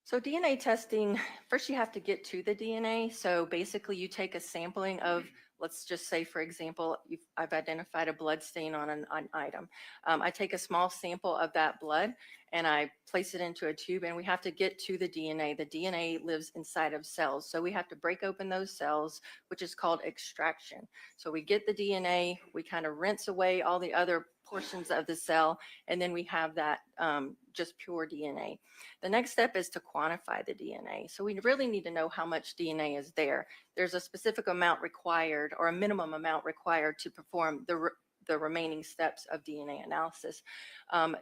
So DNA testing, first you have to get to the DNA. So basically you take a sampling of, let's just say, for example, I've identified a blood stain on an item. I take a small sample of that blood and I place it into a tube, and we have to get to the DNA. The DNA lives inside of cells. So we have to break open those cells, which is called extraction. So we get the DNA, we kind of rinse away all the other portions of the cell, and then we have that just pure DNA. The next step is to quantify the DNA. So we really need to know how much DNA is there. There's a specific amount required, or a minimum amount required, to perform the remaining steps of DNA analysis.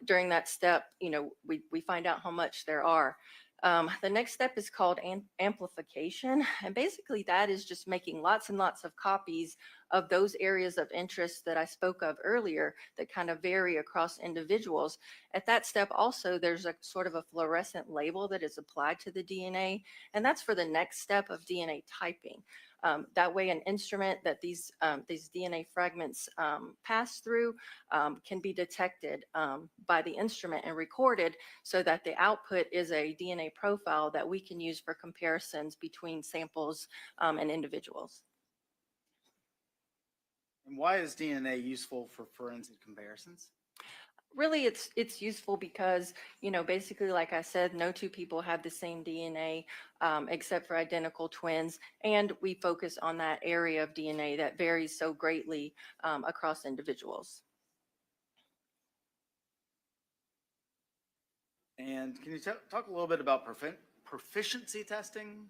During that step, we find out how much there are. The next step is called amplification. And basically that is just making lots and lots of copies of those areas of interest that I spoke of earlier that kind of vary across individuals. At that step also, there's a sort of a fluorescent label that is applied to the DNA. And that's for the next step of DNA typing. That way an instrument that these DNA fragments pass through can be detected by the instrument and recorded, so that the output is a DNA profile that we can use for comparisons between samples and individuals. And why is DNA useful for forensic comparisons? Really, it's useful because, basically, like I said, no two people have the same DNA except for identical twins. And we focus on that area of DNA that varies so greatly across individuals. And can you talk a little bit about proficiency testing?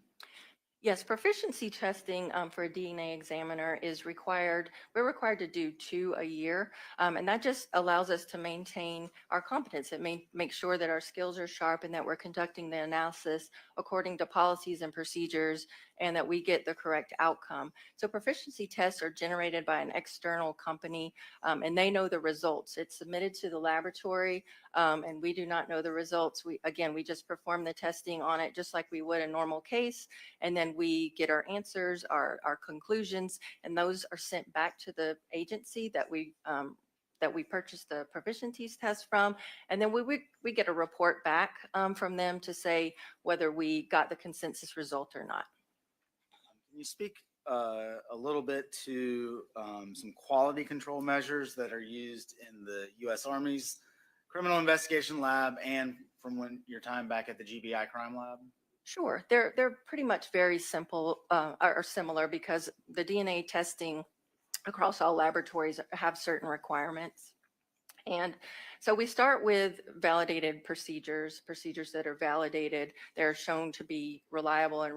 Yes, proficiency testing for a DNA examiner is required. We're required to do 2 a year, and that just allows us to maintain our competence. It makes sure that our skills are sharp and that we're conducting the analysis according to policies and procedures, and that we get the correct outcome. So proficiency tests are generated by an external company, and they know the results. It's submitted to the laboratory, and we do not know the results. We just perform the testing on it just like we would a normal case, and then we get our answers, our conclusions, and those are sent back to the agency that we purchased the proficiency test from, and then we get a report back from them to say whether we got the consensus result or not. Can you speak a little bit to some quality control measures that are used in the U.S. Army's Criminal Investigation Lab and from your time back at the GBI Crime Lab? Sure, they're pretty much very simple or similar, because the DNA testing across all laboratories have certain requirements. And so we start with validated procedures that are validated, they're shown to be reliable and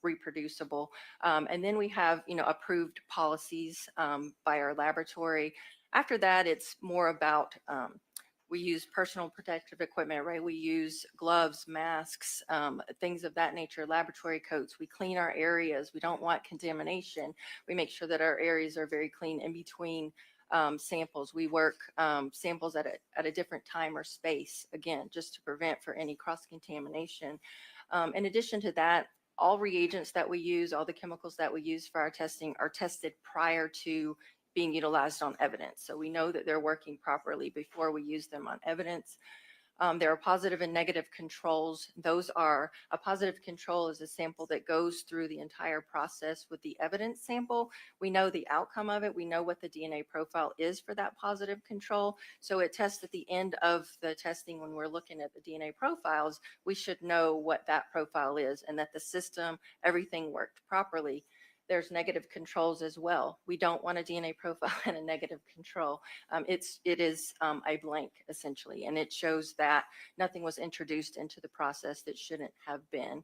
reproducible. And then we have, approved policies by our laboratory. After that, it's more about, we use personal protective equipment, right? We use gloves, masks, things of that nature, laboratory coats. We clean our areas. We don't want contamination. We make sure that our areas are very clean in between samples. We work samples at a different time or space, again, just to prevent for any cross-contamination. In addition to that, all reagents that we use, all the chemicals that we use for our testing are tested prior to being utilized on evidence. So we know that they're working properly before we use them on evidence. There are positive and negative controls. Those are, a positive control is a sample that goes through the entire process with the evidence sample. We know the outcome of it. We know what the DNA profile is for that positive control. So it tests at the end of the testing when we're looking at the DNA profiles, we should know what that profile is and that the system, everything worked properly. There's negative controls as well. We don't want a DNA profile and a negative control. It is a blank essentially, and it shows that nothing was introduced into the process that shouldn't have been.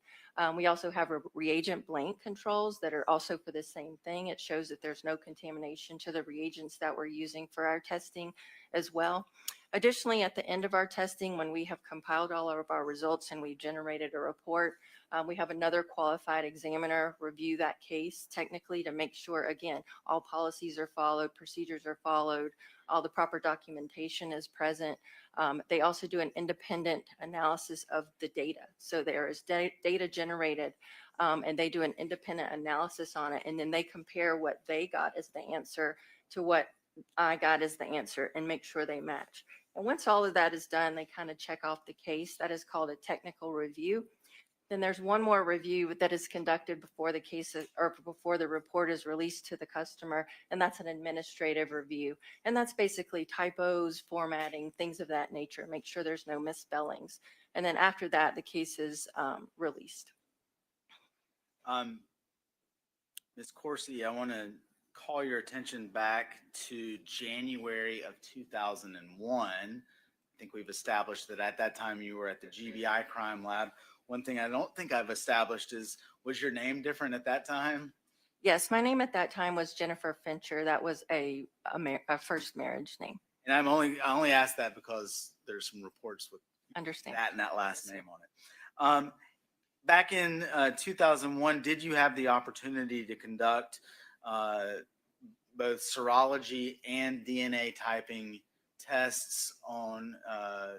We also have reagent blank controls that are also for the same thing. It shows that there's no contamination to the reagents that we're using for our testing as well. Additionally, at the end of our testing, when we have compiled all of our results and we've generated a report, we have another qualified examiner review that case technically to make sure, again, all policies are followed, procedures are followed, all the proper documentation is present. They also do an independent analysis of the data. So there is data generated and they do an independent analysis on it. And then they compare what they got as the answer to what I got as the answer and make sure they match. And once all of that is done, they kind of check off the case. That is called a technical review. Then there's one more review that is conducted before the case or before the report is released to the customer, and that's an administrative review. And that's basically typos, formatting, things of that nature, make sure there's no misspellings. And then after that, the case is released. Ms. Corsi, I want to call your attention back to January of 2001. I think we've established that at that time you were at the GBI crime lab. One thing I don't think I've established is, was your name different at that time? Yes, my name at that time was Jennifer Fincher. That was a first marriage name. And I only asked that because there's some reports with Understand that and that last name on it. Back in 2001, did you have the opportunity to conduct both serology and DNA typing tests on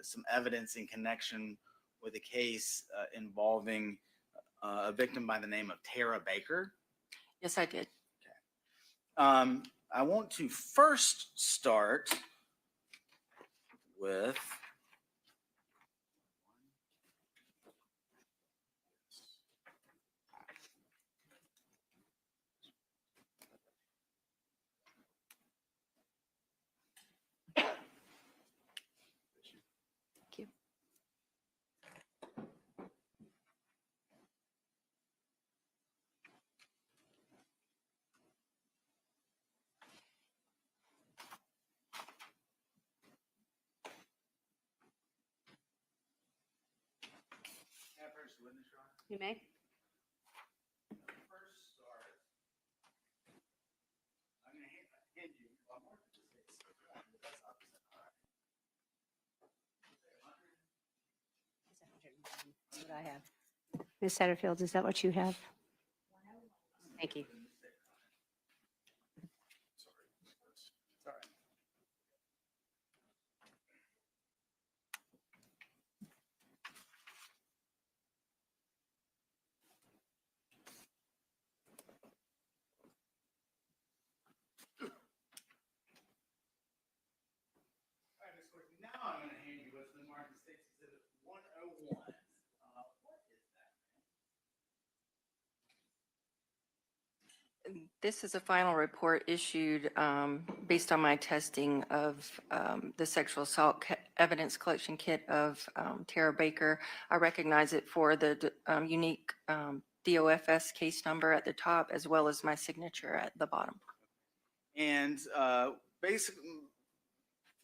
some evidence in connection with a case involving a victim by the name of Tara Baker? Yes, I did. Okay. I want to first start with You may. That's what I have. Ms. Satterfield, is that what you have? Thank you. now I'm going to hand you what's been marked as State's Exhibit 101. What is that? This is a final report issued based on my testing of the sexual assault evidence collection kit of Tara Baker. I recognize it for the unique DOFS case number at the top, as well as my signature at the bottom. And basically,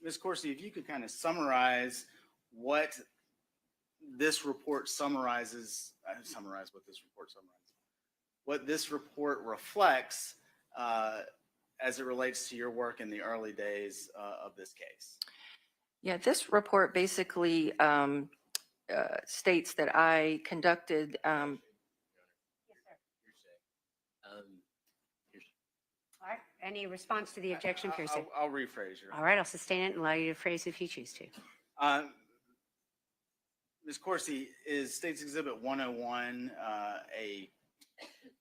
Ms. Corsi, if you could kind of summarize what this report summarizes, what this report reflects as it relates to your work in the early days of this case. Yeah, this report basically states that I conducted All right. Any response to the objection, Pearson? I'll rephrase your. All right. I'll sustain it and allow you to phrase if you choose to. Ms. Corsi, is State's Exhibit 101 a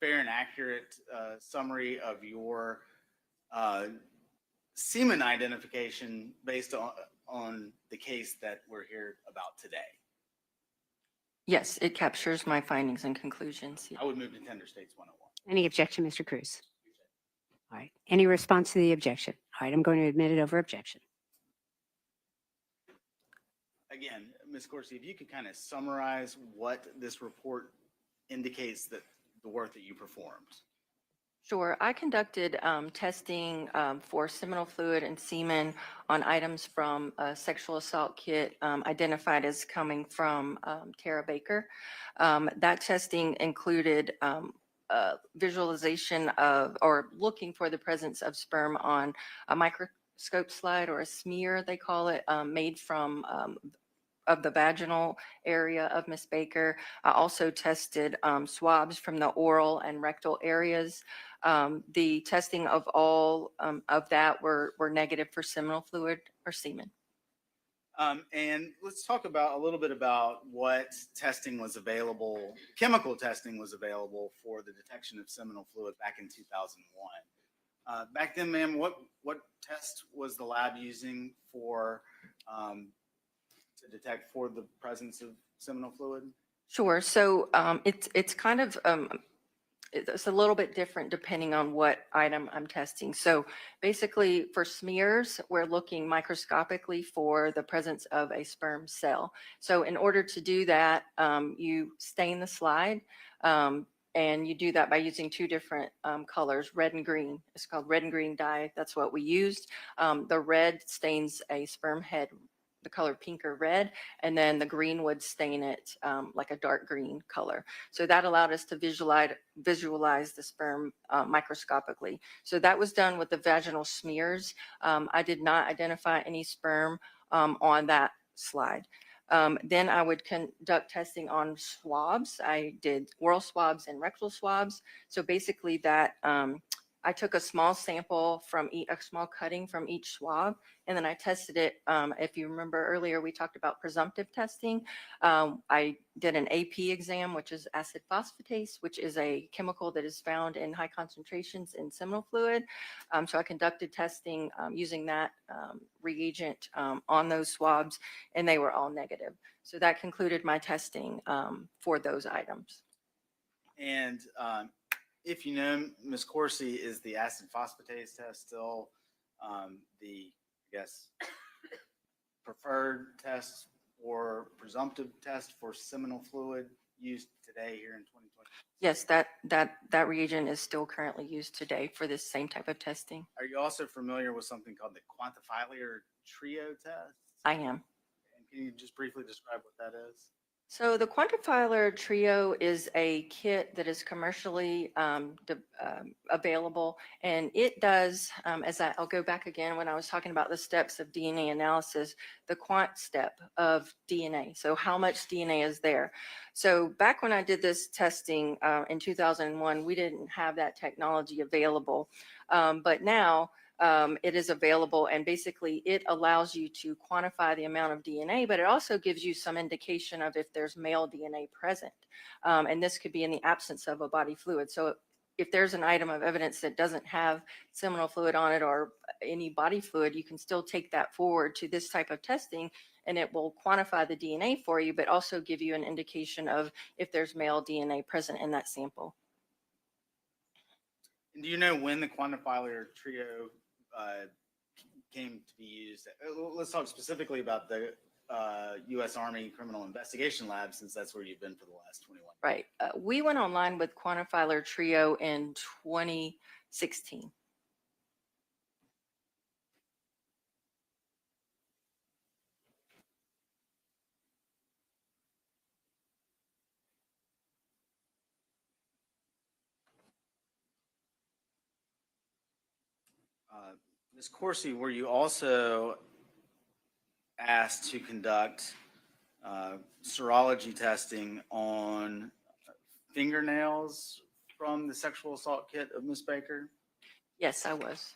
fair and accurate summary of your semen identification based on the case that we're here about today? Yes, it captures my findings and conclusions. I would move to Tender States 101. Any objection, Mr. Cruz? All right. Any response to the objection? All right, I'm going to admit it over objection. Again, Ms. Corsi, if you could kind of summarize what this report indicates that the work that you performed. Sure. I conducted testing for seminal fluid and semen on items from a sexual assault kit identified as coming from Tara Baker. That testing included visualization of or looking for the presence of sperm on a microscope slide or a smear, they call it, made from of the vaginal area of Miss Baker. I also tested swabs from the oral and rectal areas. The testing of all of that were negative for seminal fluid or semen. And let's talk about a little bit about what testing was available, chemical testing was available for the detection of seminal fluid back in 2001. Back then, ma'am, what test was the lab using for to detect for the presence of seminal fluid? Sure. So it's kind of it's a little bit different depending on what item I'm testing. So basically for smears, we're looking microscopically for the presence of a sperm cell. So in order to do that, you stain the slide. And you do that by using two different colors, red and green. It's called red and green dye. That's what we used. The red stains a sperm head the color pink or red, and then the green would stain it like a dark green color. So that allowed us to visualize the sperm microscopically. So that was done with the vaginal smears. I did not identify any sperm on that slide. Then I would conduct testing on swabs. I did oral swabs and rectal swabs. So basically that I took a small sample from a small cutting from each swab, and then I tested it. If you remember earlier, we talked about presumptive testing. I did an AP exam, which is acid phosphatase, which is a chemical that is found in high concentrations in seminal fluid. So I conducted testing using that reagent on those swabs, and they were all negative. So that concluded my testing for those items. And if you know, Ms. Corsi, is the acid phosphatase test still the, I guess, preferred test or presumptive test for seminal fluid used today here in 2020? Yes, that reagent is still currently used today for this same type of testing. Are you also familiar with something called the quantifiler trio test? I am. And can you just briefly describe what that is? So the quantifiler trio is a kit that is commercially available, and it does, I'll go back again when I was talking about the steps of DNA analysis, the quant step of DNA. So how much DNA is there? So back when I did this testing in 2001, we didn't have that technology available, but now it is available, and basically it allows you to quantify the amount of DNA, but it also gives you some indication of if there's male DNA present. And this could be in the absence of a body fluid. So if there's an item of evidence that doesn't have seminal fluid on it or any body fluid, you can still take that forward to this type of testing, and it will quantify the DNA for you, but also give you an indication of if there's male DNA present in that sample. And do you know when the quantifiler trio came to be used? Let's talk specifically about the U.S. Army Criminal Investigation Lab, since that's where you've been for the last 21 years. Right. We went online with quantifiler trio in 2016. Ms. Corsi, were you also asked to conduct serology testing on fingernails from the sexual assault kit of Ms. Baker? Yes, I was.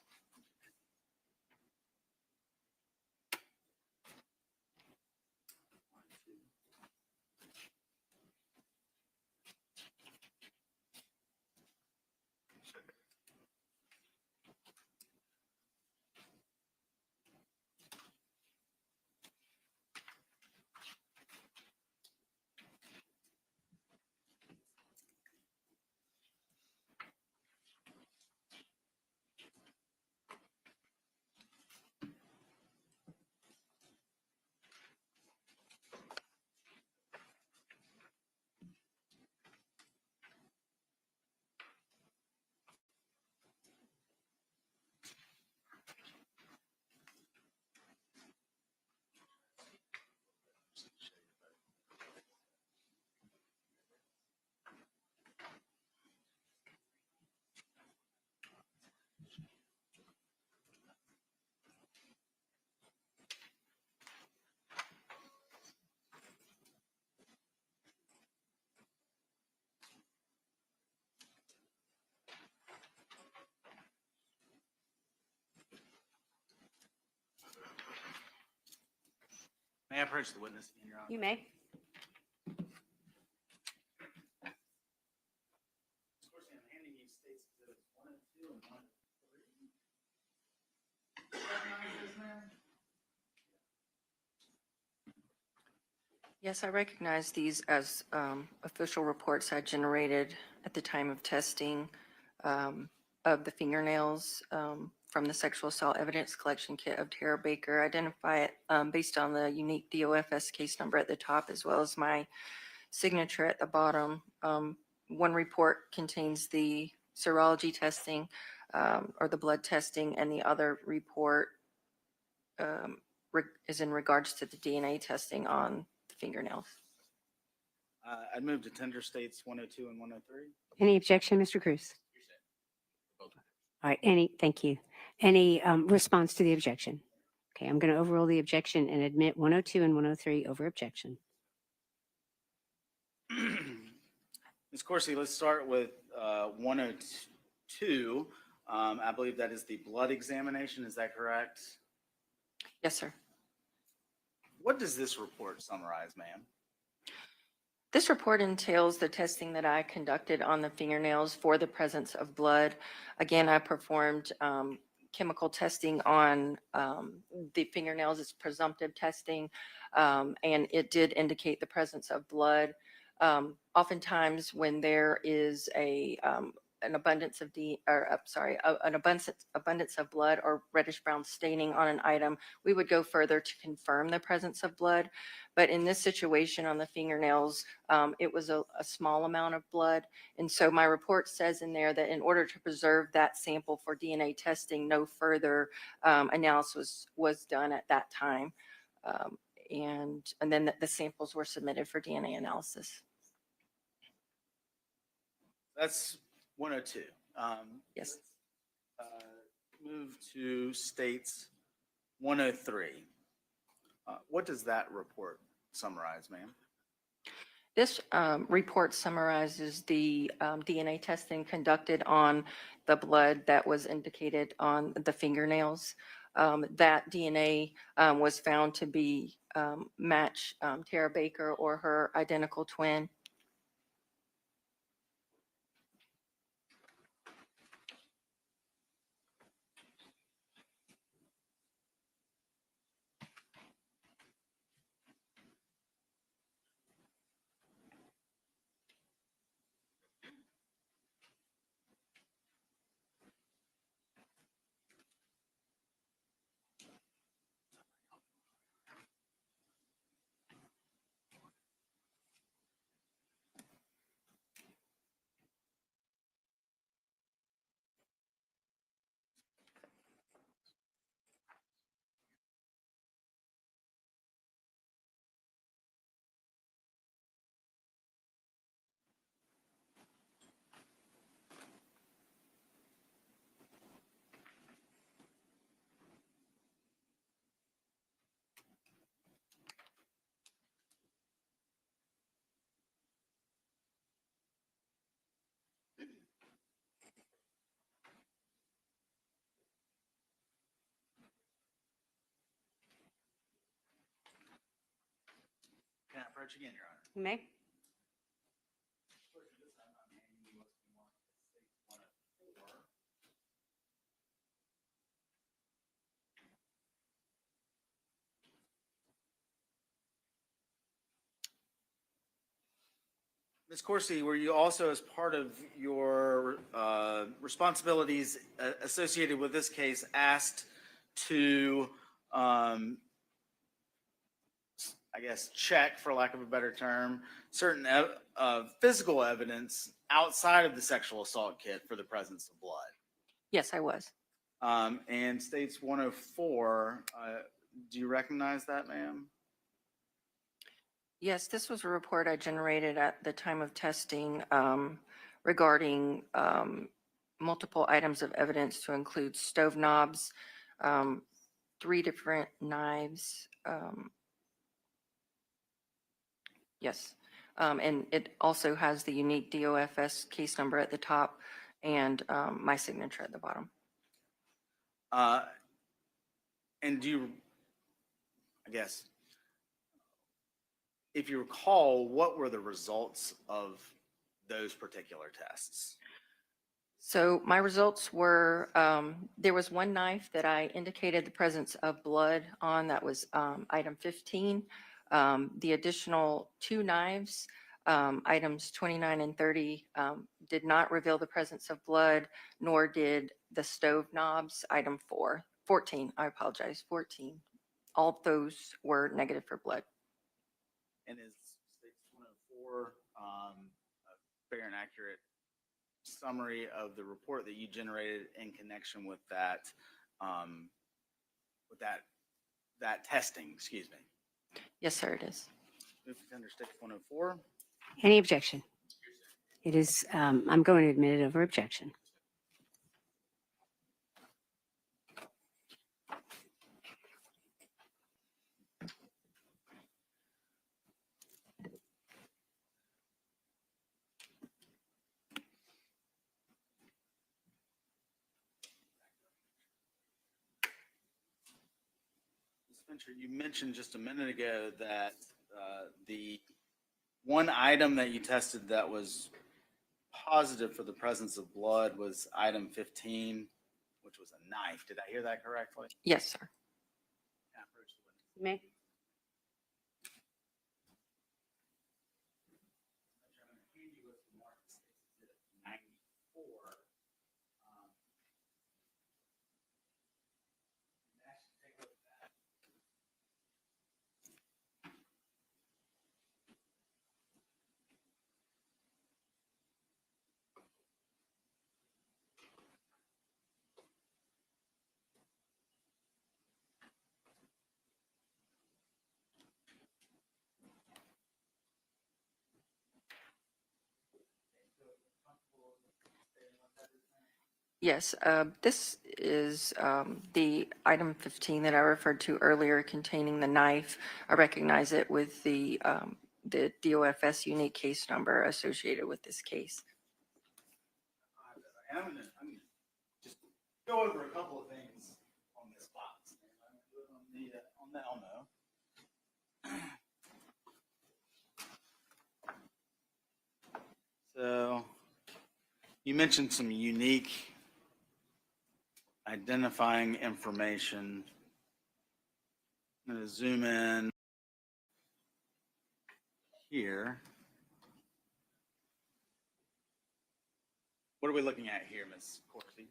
May I approach the witness again, Your Honor? You may. Yes, I recognize these as official reports I generated at the time of testing of the fingernails from the sexual assault evidence collection kit of Tara Baker. Identify it based on the unique DOFS case number at the top, as well as my signature at the bottom. One report contains the serology testing or the blood testing, and the other report is in regards to the DNA testing on the fingernails. I'd move to tender states 102 and 103. Any objection, Mr. Cruz? All right, thank you. Any response to the objection? Okay, I'm going to overrule the objection and admit 102 and 103 over objection. Ms. Corsi, let's start with 102. I believe that is the blood examination. Is that correct? Yes, sir. What does this report summarize, ma'am? This report entails the testing that I conducted on the fingernails for the presence of blood. Again, I performed chemical testing on the fingernails. It's presumptive testing, and it did indicate the presence of blood. Oftentimes, when there is an abundance of an abundance of blood or reddish brown staining on an item, we would go further to confirm the presence of blood. But in this situation on the fingernails, it was a small amount of blood. And so my report says in there that in order to preserve that sample for DNA testing, no further analysis was done at that time. And then the samples were submitted for DNA analysis. That's 102. Yes. Move to states 103. What does that report summarize, ma'am? This report summarizes the DNA testing conducted on the blood that was indicated on the fingernails. That DNA was found to be match Tara Baker or her identical twin. Can I approach again, Your Honor? You may. Ms. Corsi, were you also, as part of your responsibilities associated with this case, asked to, I guess, check, for lack of a better term, certain physical evidence outside of the sexual assault kit for the presence of blood? Yes, I was. And states 104, do you recognize that, ma'am? Yes, this was a report I generated at the time of testing regarding multiple items of evidence to include stove knobs, 3 different knives. Yes, and it also has the unique DOFS case number at the top and my signature at the bottom. And do you, I guess, if you recall, what were the results of those particular tests? So my results were, there was one knife that I indicated the presence of blood on. That was item 15. The additional 2 knives, items 29 and 30, did not reveal the presence of blood, nor did the stove knobs, item 14, I apologize, 14. All of those were negative for blood. And is State 104 a fair and accurate summary of the report that you generated in connection with that that testing? Excuse me. Yes, sir, it is. Move to tender State 104. Any objection? It is, I'm going to admit it over objection. Spencer, you mentioned just a minute ago that the one item that you tested that was positive for the presence of blood was item 15, which was a knife. Did I hear that correctly? Yes, sir. You may. Yes, this is the item 15 that I referred to earlier containing the knife. I recognize it with the DOFS unique case number associated with this case. I'm gonna just go over a couple of things on this box. I'm gonna do it on the Elmo. So you mentioned some unique identifying information. I'm going to zoom in here. What are we looking at here, Ms. Corsi?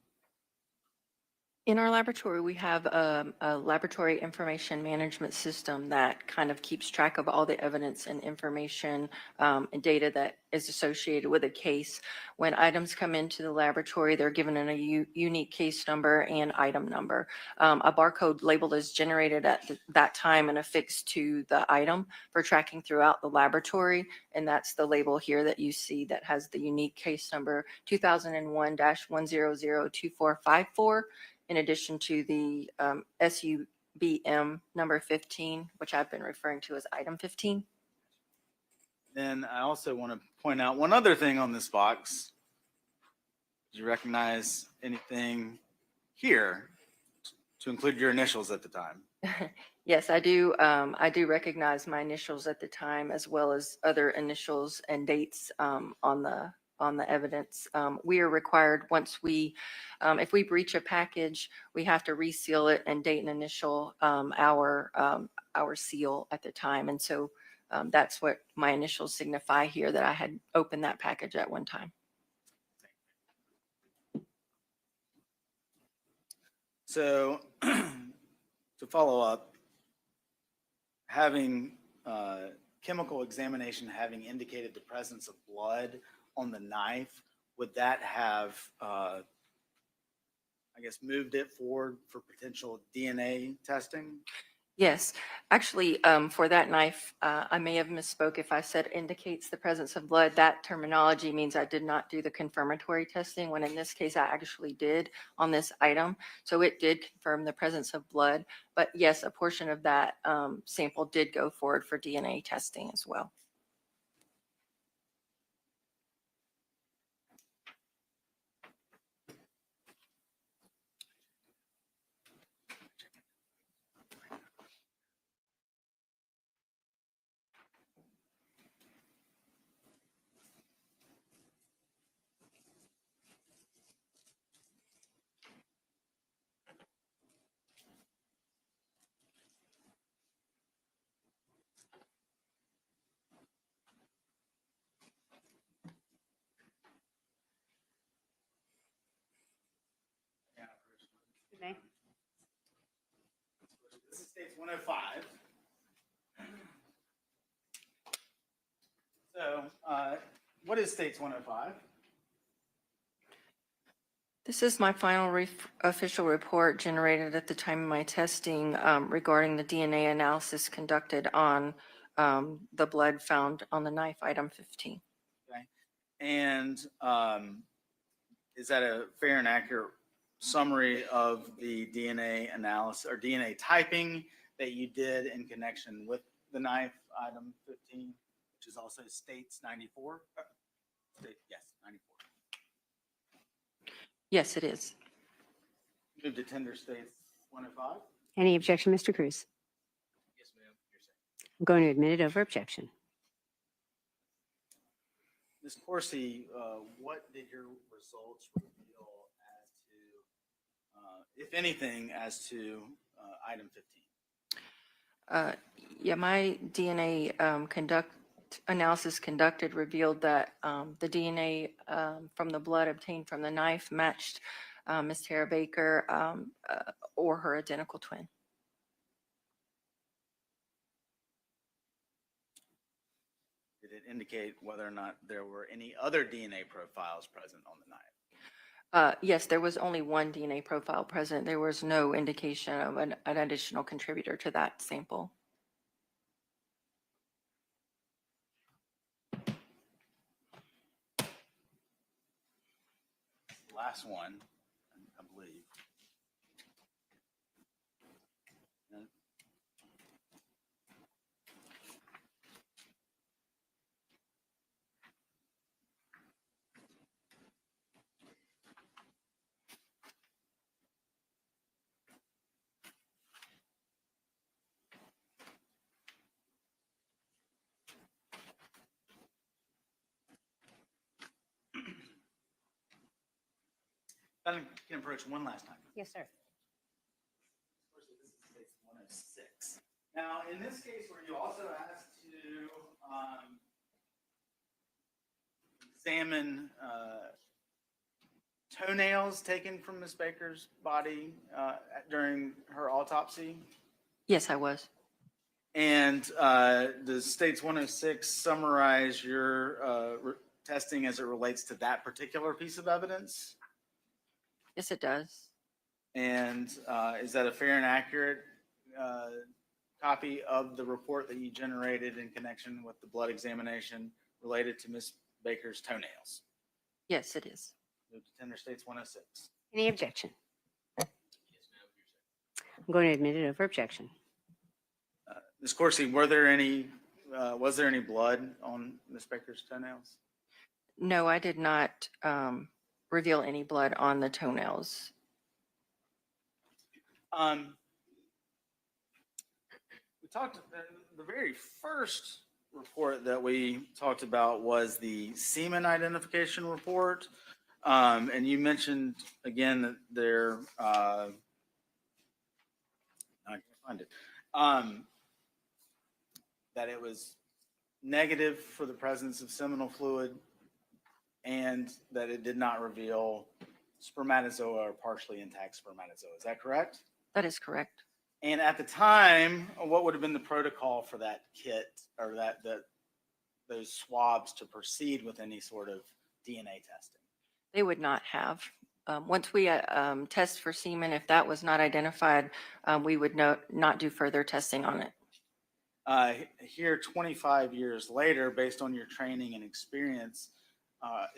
In our laboratory, we have a laboratory information management system that kind of keeps track of all the evidence and information and data that is associated with a case. When items come into the laboratory, they're given a unique case number and item number. A barcode label is generated at that time and affixed to the item for tracking throughout the laboratory. And that's the label here that you see that has the unique case number 2001-1002454. In addition to the SUBM number 15, which I've been referring to as item 15. Then I also want to point out one other thing on this box. Did you recognize anything here to include your initials at the time? Yes, I do. I do recognize my initials at the time, as well as other initials and dates on the evidence. We are required once we, if we breach a package, we have to reseal it and date and initial our seal at the time. And so that's what my initials signify here, that I had opened that package at one time. So to follow up, having chemical examination having indicated the presence of blood on the knife, would that have, I guess, moved it forward for potential DNA testing? Yes, actually, for that knife, I may have misspoke if I said indicates the presence of blood. That terminology means I did not do the confirmatory testing, when in this case I actually did on this item. So it did confirm the presence of blood. But yes, a portion of that sample did go forward for DNA testing as well. states 105. So, what is states 105? This is my final official report generated at the time of my testing regarding the DNA analysis conducted on the blood found on the knife, item 15. Okay. And is that a fair and accurate summary of the DNA analysis or DNA typing that you did in connection with the knife, item 15, which is also states 94? Yes, 94. Yes, it is. Move to tender states 105. Any objection, Mr. Cruz? Yes, ma'am. You're saying. I'm going to admit it over objection. Ms. Corsi, what did your results reveal as to, if anything, as to item 15? Yeah, my DNA analysis conducted revealed that the DNA from the blood obtained from the knife matched Ms. Tara Baker or her identical twin. Did it indicate whether or not there were any other DNA profiles present on the knife? Yes, there was only one DNA profile present. There was no indication of an additional contributor to that sample. Last one, I believe. I can approach one last time. Yes, sir. This is case 106. Now, in this case, were you also asked to examine toenails taken from Ms. Baker's body during her autopsy? Yes, I was. And does States 106 summarize your testing as it relates to that particular piece of evidence? Yes, it does. And is that a fair and accurate copy of the report that you generated in connection with the blood examination related to Ms. Baker's toenails? Yes, it is. Move to tender States 106. Any objection? I'm going to admit it over objection. Ms. Corsi, was there any blood on Ms. Baker's toenails? No, I did not reveal any blood on the toenails. We talked, the very first report that we talked about was the semen identification report. And you mentioned again that there, I can't find it, that it was negative for the presence of seminal fluid and that it did not reveal spermatozoa or partially intact spermatozoa. Is that correct? That is correct. And at the time, what would have been the protocol for that kit or those swabs to proceed with any sort of DNA testing? They would not have. Once we test for semen, if that was not identified, we would not do further testing on it. Here, 25 years later, based on your training and experience,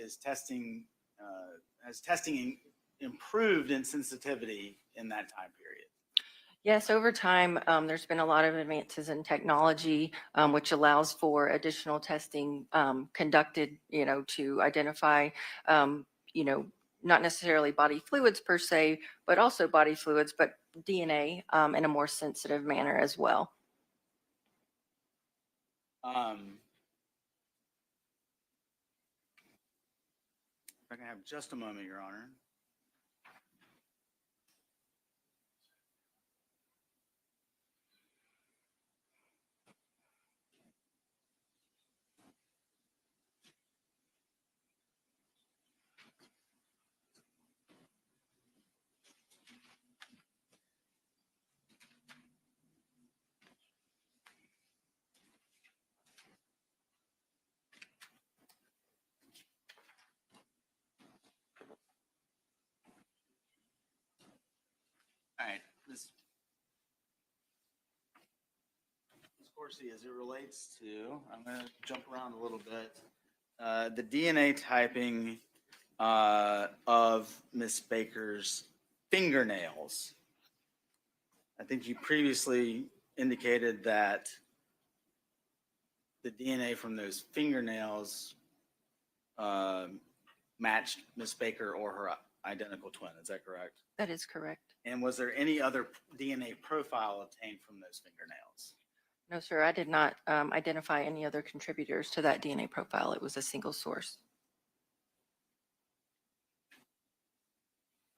has testing improved in sensitivity in that time period? Yes, over time, there's been a lot of advances in technology, which allows for additional testing conducted, to identify, not necessarily body fluids per se, but also body fluids, but DNA in a more sensitive manner as well. If I can have just a moment, Your Honor. Corsi, as it relates to, I'm going to jump around a little bit. The DNA typing of Miss Baker's fingernails. I think you previously indicated that the DNA from those fingernails matched Miss Baker or her identical twin. Is that correct? That is correct. And was there any other DNA profile obtained from those fingernails? No, sir, I did not identify any other contributors to that DNA profile. It was a single source.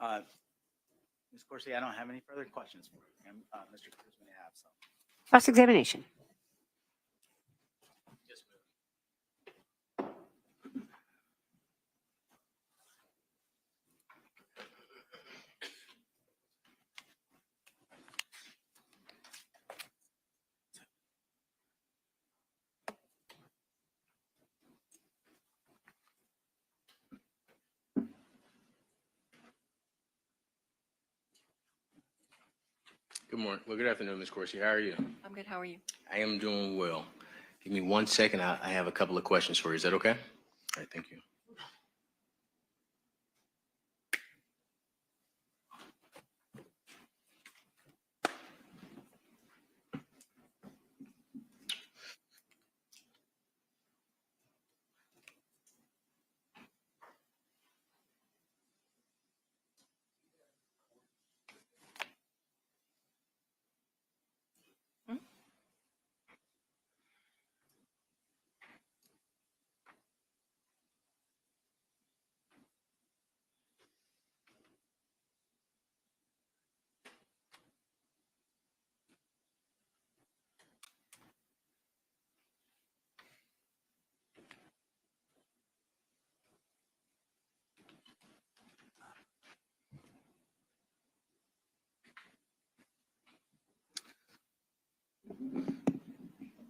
Ms. Corsi, I don't have any further questions for you. Mr. Cruz may have some. Cross-examination. Good morning. Well, good afternoon, Ms. Corsi. How are you? I'm good. How are you? I am doing well. Give me 1 second. I have a couple of questions for you. Is that okay? All right, thank you.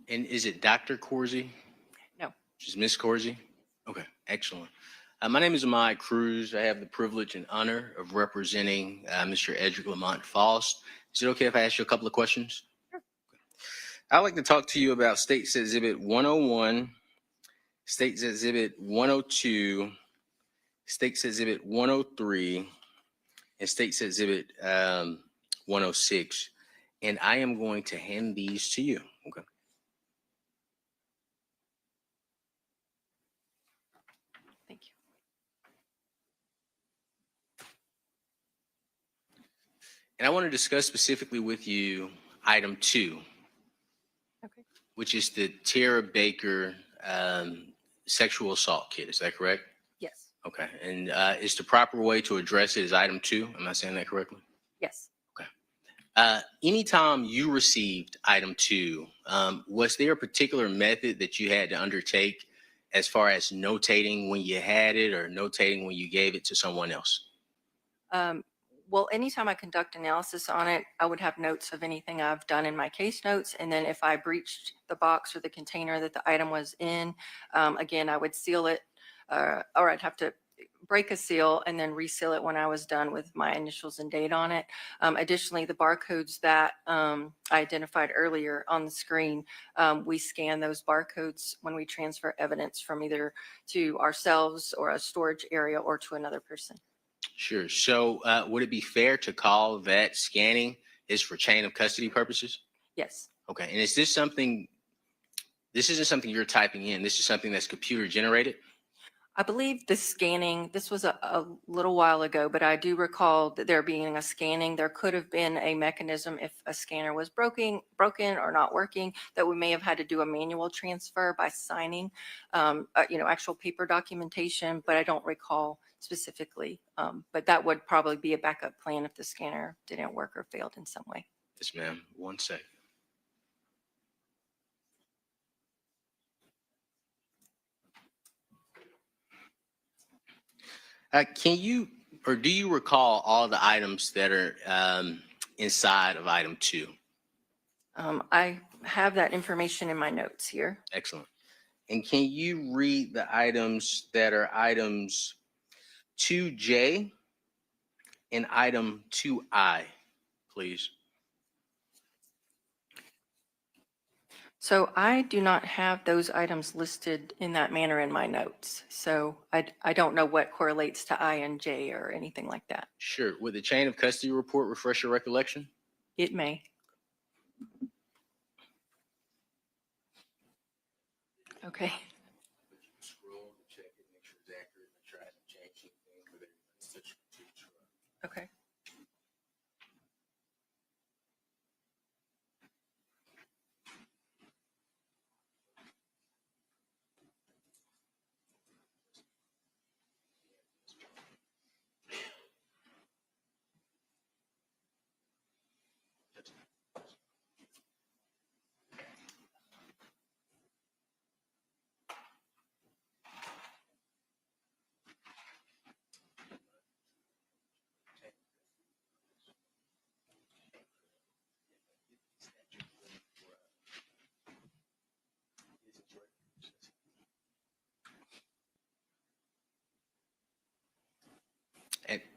And is it Dr. Corsi? No. Just Miss Corsi? Okay, excellent. My name is Amai Cruz. I have the privilege and honor of representing Mr. Edrick Lamont Faust. Is it okay if I ask you a couple of questions? Sure. I'd like to talk to you about State's Exhibit 101, State's Exhibit 102, State's Exhibit 103, and State's Exhibit 106. And I am going to hand these to you. Okay. Thank you. And I want to discuss specifically with you item 2, Okay. which is the Tara Baker sexual assault kit. Is that correct? Yes. Okay. And is the proper way to address it is item 2? Am I saying that correctly? Yes. Anytime you received item 2, was there a particular method that you had to undertake as far as notating when you had it or notating when you gave it to someone else? Well, anytime I conduct analysis on it, I would have notes of anything I've done in my case notes. And then if I breached the box or the container that the item was in, again, I would seal it or I'd have to break a seal and then reseal it when I was done with my initials and date on it. Additionally, the barcodes that I identified earlier on the screen, we scan those barcodes when we transfer evidence from either to ourselves or a storage area or to another person. Sure. So would it be fair to call that scanning is for chain of custody purposes? Yes. Okay. And is this something, this isn't something you're typing in, this is something that's computer generated? I believe the scanning, this was a little while ago, but I do recall that there being a scanning. There could have been a mechanism if a scanner was broken or not working, that we may have had to do a manual transfer by signing, actual paper documentation, but I don't recall specifically. But that would probably be a backup plan if the scanner didn't work or failed in some way. Yes, ma'am. 1 second. Can you, or do you recall all the items that are inside of item 2? I have that information in my notes here. Excellent. And can you read the items that are items 2J and item 2I, please? So I do not have those items listed in that manner in my notes. So I don't know what correlates to I and J or anything like that. Sure. Would the chain of custody report refresh your recollection? It may. Okay. Okay.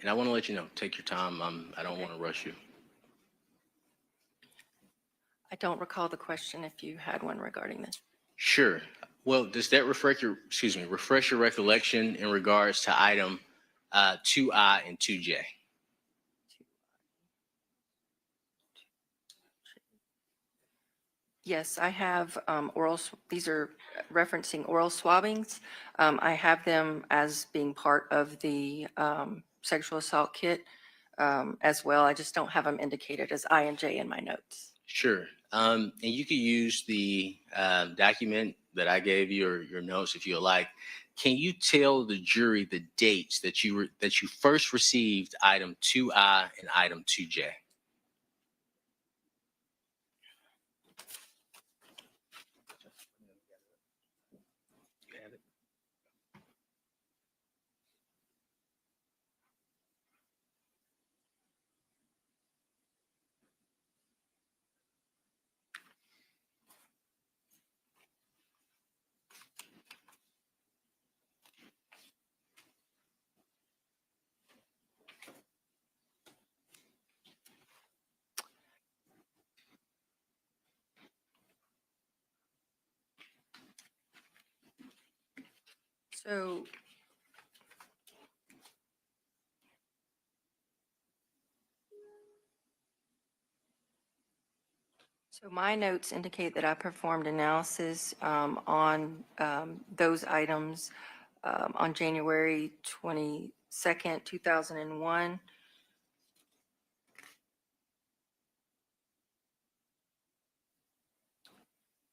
And I want to let you know, take your time. I don't want to rush you. I don't recall the question if you had one regarding this. Sure. Well, does that refresh your recollection in regards to item 2I and 2J? Yes, I have these are referencing oral swabbings. I have them as being part of the sexual assault kit as well. I just don't have them indicated as I and J in my notes. Sure. And you could use the document that I gave you or your notes if you like. Can you tell the jury the dates that you first received item 2I and item 2J? So my notes indicate that I performed analysis on those items on January 22nd, 2001.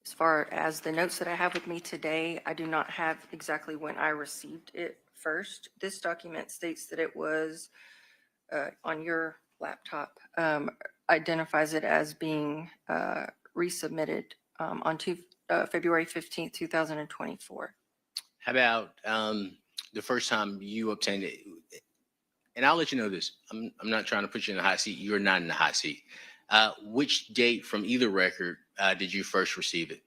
As far as the notes that I have with me today, I do not have exactly when I received it first. This document states that it was on your laptop, identifies it as being resubmitted on February 15th, 2024. How about the first time you obtained it? And I'll let you know this. I'm not trying to put you in the hot seat. You're not in the hot seat. Which date from either record did you first receive it?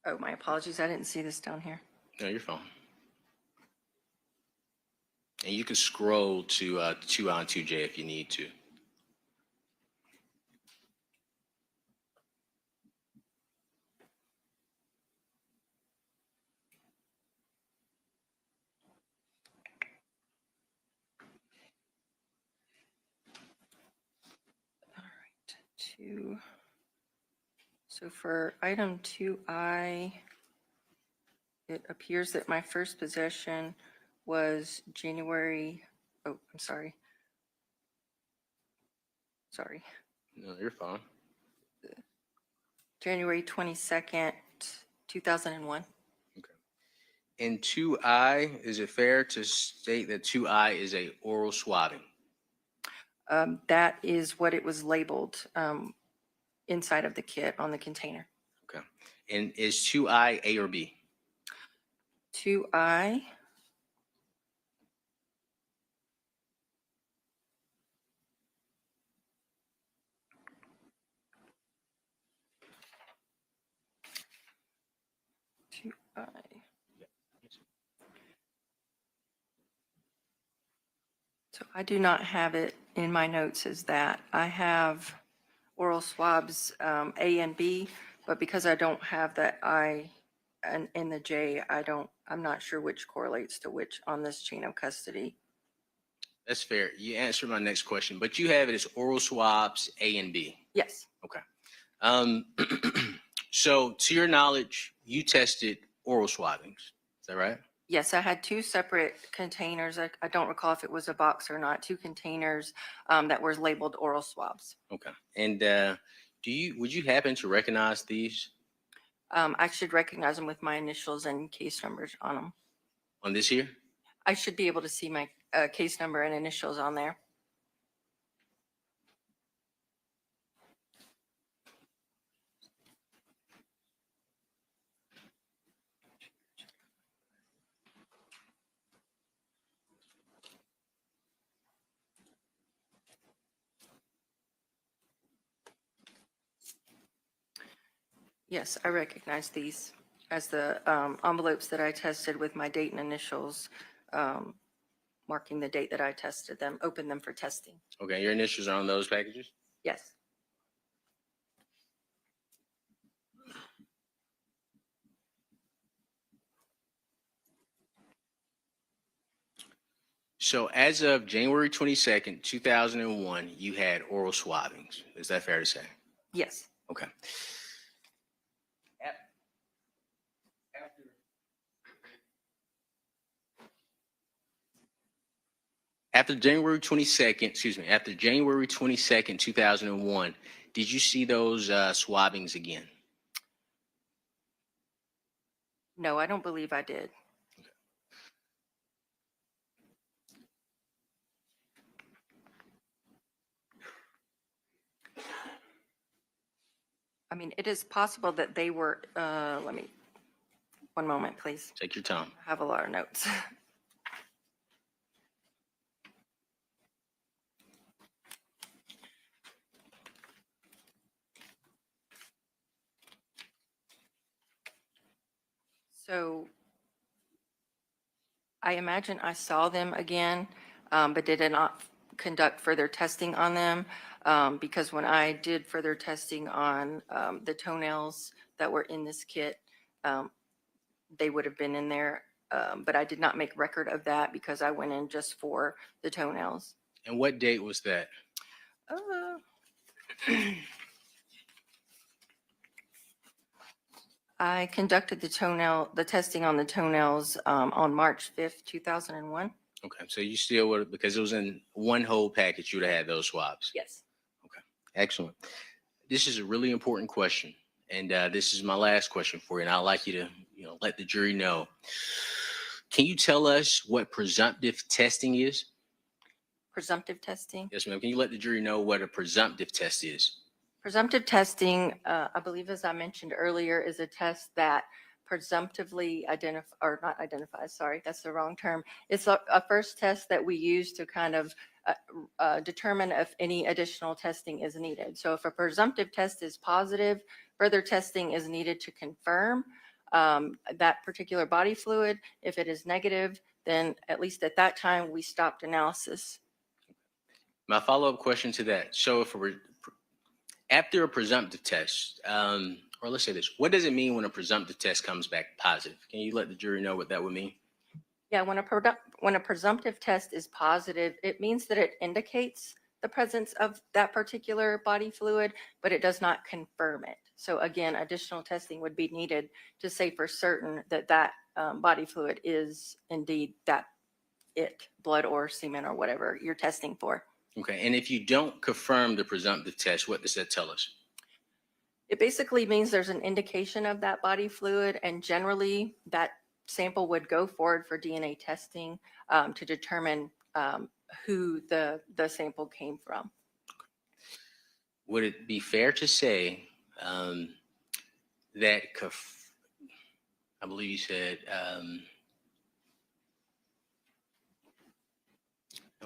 Oh, my apologies. I didn't see this down here. No, you're fine. And you can scroll to 2I and 2J if you need to. So for item 2I, it appears that my first possession was January, oh, I'm sorry. Sorry. No, you're fine. January 22nd, 2001. In 2I, is it fair to state that 2I is a oral swabbing? That is what it was labeled inside of the kit on the container. Okay. And is 2I A or B? 2I. So I do not have it in my notes is that I have oral swabs A and B, but because I don't have that I and in the J, I'm not sure which correlates to which on this chain of custody. That's fair. You answered my next question, but you have it as oral swabs A and B. Yes. Okay. So to your knowledge, you tested oral swabbings. Is that right? Yes, I had two separate containers. I don't recall if it was a box or not, two containers that were labeled oral swabs. Okay. And would you happen to recognize these I should recognize them with my initials and case numbers on them. on this here? I should be able to see my case number and initials on there. Yes, I recognize these as the envelopes that I tested with my date and initials, marking the date that I tested them, opened them for testing. Okay. Your initials are on those packages? Yes. So as of January 22nd, 2001, you had oral swabbings. Is that fair to say? Yes. Okay. After January 22nd, 2001, did you see those swabbings again? No, I don't believe I did. I mean, it is possible that they were, one moment, please. Take your time. I have a lot of notes. So I imagine I saw them again, but did not conduct further testing on them because when I did further testing on the toenails that were in this kit, they would have been in there, but I did not make record of that because I went in just for the toenails. And what date was that? I conducted the testing on the toenails on March 5th, 2001. Okay, so you still would, because it was in one whole package, you would have had those swabs. Yes. Okay, excellent. This is a really important question, and this is my last question for you, and I'd like you to, let the jury know. Can you tell us what presumptive testing is? Presumptive testing? Yes, ma'am. Can you let the jury know what a presumptive test is? Presumptive testing, I believe, as I mentioned earlier, is a test that presumptively sorry, that's the wrong term. It's a first test that we use to kind of determine if any additional testing is needed. So if a presumptive test is positive, further testing is needed to confirm that particular body fluid. If it is negative, then at least at that time, we stopped analysis. My follow-up question to that. So if after a presumptive test, or let's say this, what does it mean when a presumptive test comes back positive? Can you let the jury know what that would mean? Yeah, when a presumptive test is positive, it means that it indicates the presence of that particular body fluid, but it does not confirm it. So again, additional testing would be needed to say for certain that that body fluid is indeed blood or semen or whatever you're testing for. Okay, and if you don't confirm the presumptive test, what does that tell us? It basically means there's an indication of that body fluid, and generally that sample would go forward for DNA testing to determine who the sample came from. Would it be fair to say that, I believe you said,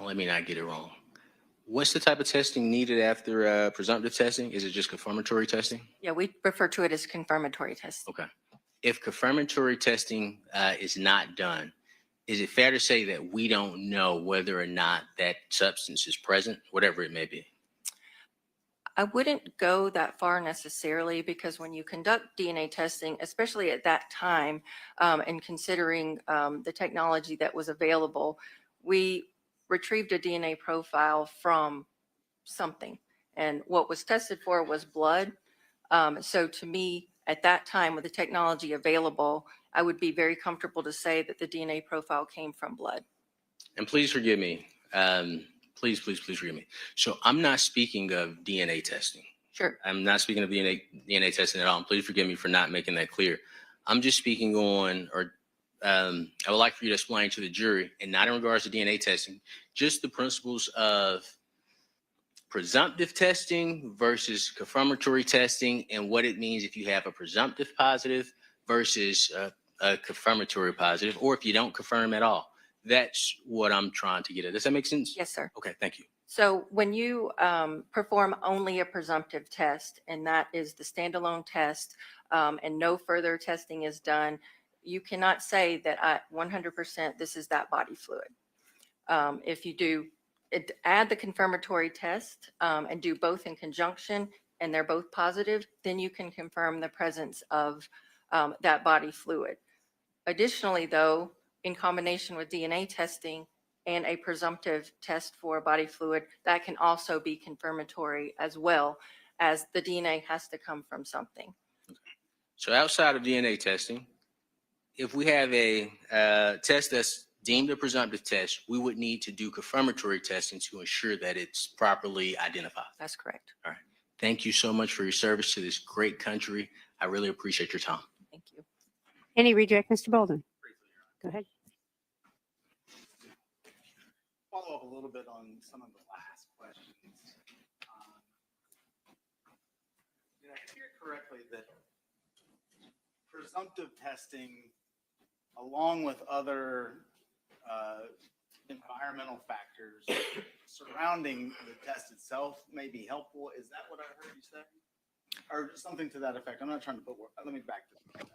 let me not get it wrong. What's the type of testing needed after presumptive testing? Is it just confirmatory testing? Yeah, we refer to it as confirmatory testing. Okay. If confirmatory testing is not done, is it fair to say that we don't know whether or not that substance is present, whatever it may be? I wouldn't go that far necessarily, because when you conduct DNA testing, especially at that time, and considering the technology that was available, we retrieved a DNA profile from something. And what was tested for was blood. So to me, at that time with the technology available, I would be very comfortable to say that the DNA profile came from blood. And please forgive me. Please forgive me. So I'm not speaking of DNA testing. Sure. I'm not speaking of DNA testing at all. And please forgive me for not making that clear. I'm just speaking on, or I would like for you to explain to the jury, and not in regards to DNA testing, just the principles of presumptive testing versus confirmatory testing, and what it means if you have a presumptive positive versus a confirmatory positive, or if you don't confirm at all. That's what I'm trying to get at. Does that make sense? Yes, sir. Okay, thank you. So when you perform only a presumptive test, and that is the standalone test, and no further testing is done, you cannot say that 100% this is that body fluid. If you do add the confirmatory test and do both in conjunction, and they're both positive, then you can confirm the presence of that body fluid. Additionally, though, in combination with DNA testing and a presumptive test for body fluid, that can also be confirmatory, as well as the DNA has to come from something. So outside of DNA testing, if we have a test that's deemed a presumptive test, we would need to do confirmatory testing to ensure that it's properly identified. That's correct. All right. Thank you so much for your service to this great country. I really appreciate your time. Thank you. Any redirect, Mr. Bolden? Go ahead. Follow up a little bit on some of the last questions. Did I hear correctly that presumptive testing, along with other environmental factors surrounding the test itself, may be helpful? Is that what I heard you say? Or something to that effect? I'm not trying to put words. Let me back this up.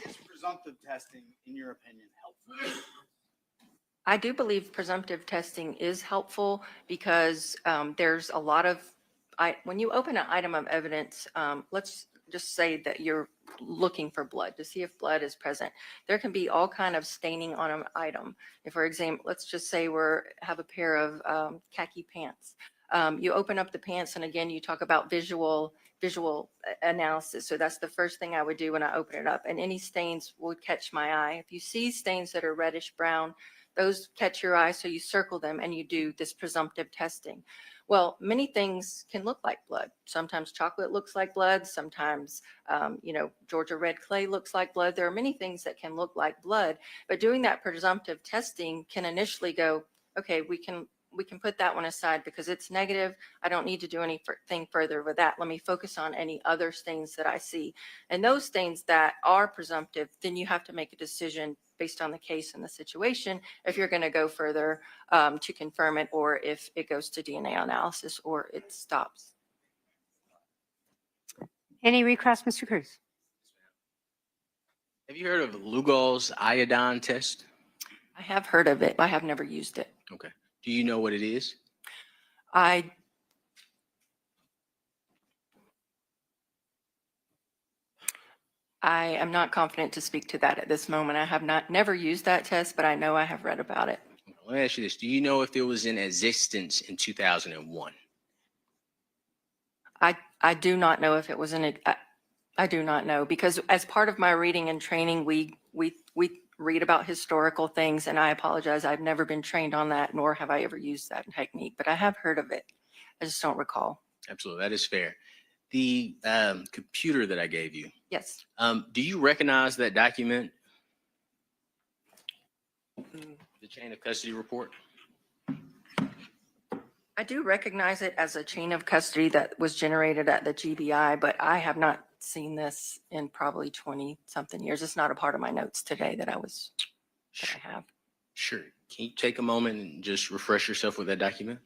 Is presumptive testing, in your opinion, helpful? I do believe presumptive testing is helpful, because there's a lot of, when you open an item of evidence, let's just say that you're looking for blood to see if blood is present. There can be all kind of staining on an item. If, for example, let's just say have a pair of khaki pants. You open up the pants, and again, you talk about visual analysis. So that's the first thing I would do when I open it up, and any stains would catch my eye. If you see stains that are reddish brown, those catch your eye, so you circle them and you do this presumptive testing. Well, many things can look like blood. Sometimes chocolate looks like blood. Sometimes, Georgia red clay looks like blood. There are many things that can look like blood, but doing that presumptive testing can initially go, okay, we can put that one aside because it's negative. I don't need to do anything further with that. Let me focus on any other stains that I see. And those stains that are presumptive, then you have to make a decision based on the case and the situation if you're going to go further to confirm it, or if it goes to DNA analysis, or it stops. Any recross, Mr. Cruz? Have you heard of Lugol's iodine test? I have heard of it, but I have never used it. Okay. Do you know what it is? I am not confident to speak to that at this moment. I have never used that test, but I know I have read about it. Let me ask you this. Do you know if it was in existence in 2001? I do not know if it was in it. I do not know, because as part of my reading and training, we read about historical things, and I apologize. I've never been trained on that, nor have I ever used that technique, but I have heard of it. I just don't recall. Absolutely. That is fair. The computer that I gave you. Yes. Do you recognize that document? The chain of custody report? I do recognize it as a chain of custody that was generated at the GBI, but I have not seen this in probably 20 something years. It's not a part of my notes today that I have. Sure. Can you take a moment and just refresh yourself with that document?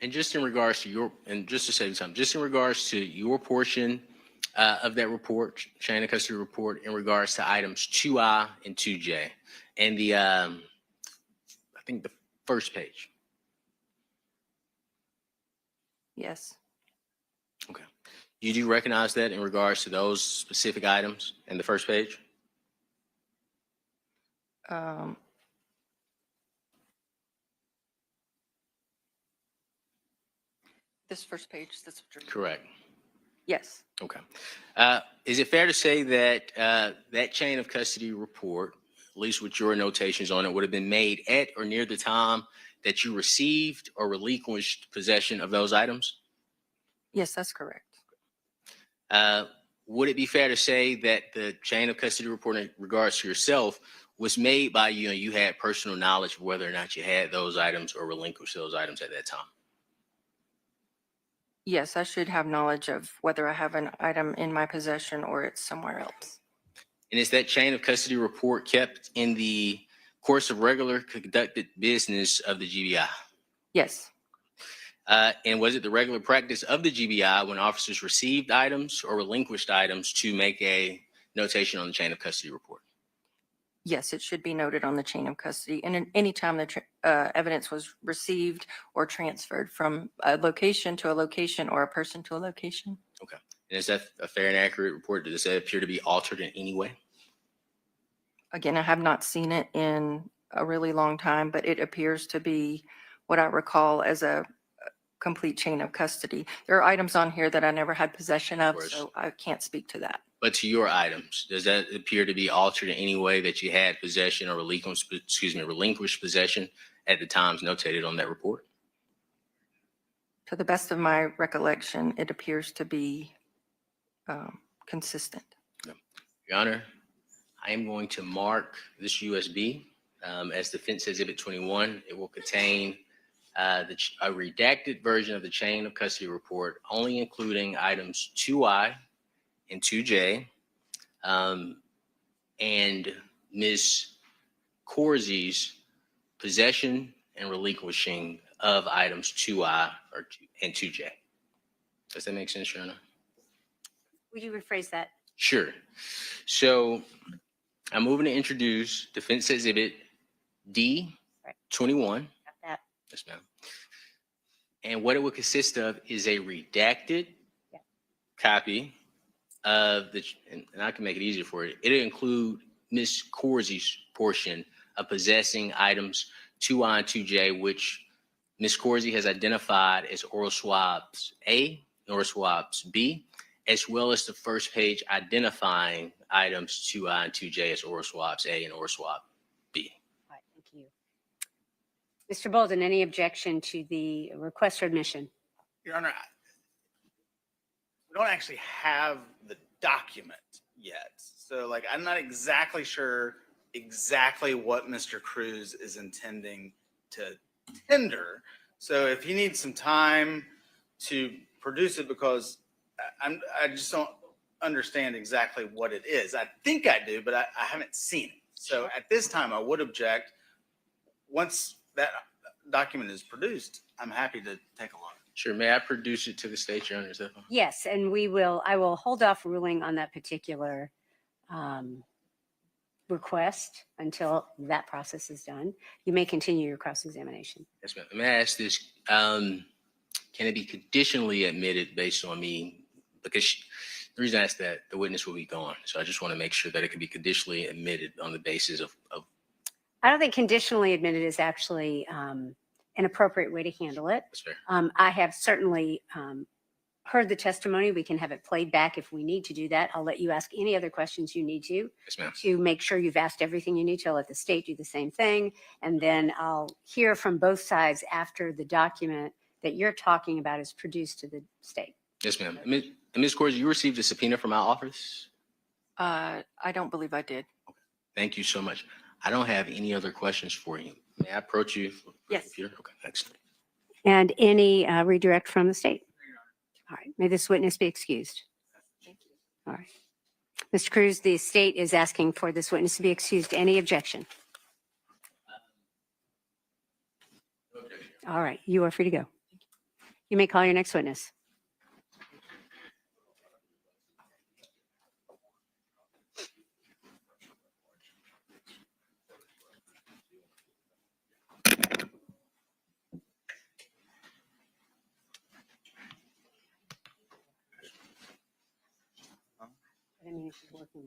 And just in regards to your, and just to say something, just in regards to your portion of that report, chain of custody report, in regards to items 2I and 2J, and the, I think the first page. Yes. Okay. You do recognize that in regards to those specific items in the first page? This first page, that's what you're. Correct. Yes. Okay. Is it fair to say that that chain of custody report, at least with your notations on it, would have been made at or near the time that you received or relinquished possession of those items? Yes, that's correct. Would it be fair to say that the chain of custody report in regards to yourself was made by you and you had personal knowledge of whether or not you had those items or relinquished those items at that time? Yes, I should have knowledge of whether I have an item in my possession or it's somewhere else. And is that chain of custody report kept in the course of regular conducted business of the GBI? Yes. And was it the regular practice of the GBI when officers received items or relinquished items to make a notation on the chain of custody report? Yes, it should be noted on the chain of custody. And any time the evidence was received or transferred from a location to a location or a person to a location. Okay. And is that a fair and accurate report? Does that appear to be altered in any way? Again, I have not seen it in a really long time, but it appears to be what I recall as a complete chain of custody. There are items on here that I never had possession of, so I can't speak to that. But to your items, does that appear to be altered in any way that you had possession or relinquished possession at the times notated on that report? To the best of my recollection, it appears to be consistent. Your Honor, I am going to mark this USB as Defense Exhibit 21. It will contain a redacted version of the chain of custody report, only including items 2I and 2J, and Ms. Corsi's possession and relinquishing of items 2I and 2J. Does that make sense, Your Honor? Would you rephrase that? Sure. So I'm moving to introduce Defense Exhibit D21. Got that. Yes, ma'am. And what it would consist of is a redacted copy of the, and I can make it easier for you. It'll include Ms. Corsi's portion of possessing items 2I and 2J, which Ms. Corsi has identified as oral swabs A and oral swabs B, as well as the first page identifying items 2I and 2J as oral swabs A and oral swab B. All right, thank you. Mr. Bolden, any objection to the request for admission? Your Honor, we don't actually have the document yet. So like, I'm not exactly sure exactly what Mr. Cruz is intending to tender. So if he needs some time to produce it, because I just don't understand exactly what it is. I think I do, but I haven't seen it. So at this time, I would object. Once that document is produced, I'm happy to take a look. Sure. May I produce it to the state, Your Honor? Is that fine? Yes, and I will hold off ruling on that particular request until that process is done. You may continue your cross-examination. Yes, ma'am. May I ask this? Can it be conditionally admitted based on me? Because the reason I asked that, the witness will be gone. So I just want to make sure that it can be conditionally admitted on the basis of I don't think conditionally admitted is actually an appropriate way to handle it. That's fair. I have certainly heard the testimony. We can have it played back if we need to do that. I'll let you ask any other questions you need to make sure you've asked everything you need to. I'll let the state do the same thing. And then I'll hear from both sides after the document that you're talking about is produced to the state. Yes, ma'am. Ms. Corsi, you received a subpoena from our office? I don't believe I did. Thank you so much. I don't have any other questions for you. May I approach you? Yes. Okay, excellent. And any redirect from the state? All right. May this witness be excused. Thank you. All right. Mr. Cruz, the state is asking for this witness to be excused. Any objection? All right. You are free to go. You may call your next witness. I mean, she's working.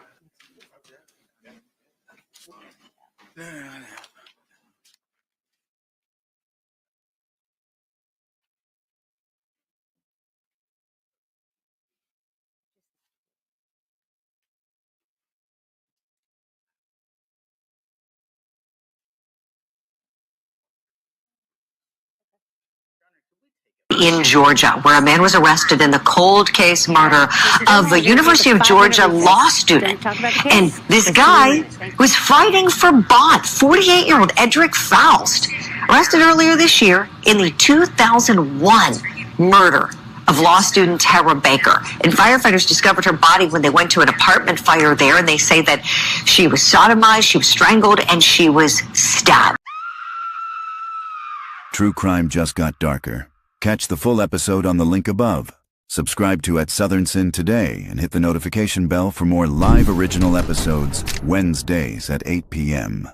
In Georgia, where a man was arrested in the cold case murder of a University of Georgia law student. And this guy was fighting for bond. 48-year-old Edrick Faust, arrested earlier this year in the 2001 murder of law student Tara Baker. And firefighters discovered her body when they went to an apartment fire there, and they say that she was sodomized, she was strangled, and she was stabbed. True crime just got darker. Catch the full episode on the link above. Subscribe to at Southern Sin today and hit the notification bell for more live original episodes Wednesdays at 8 p.m.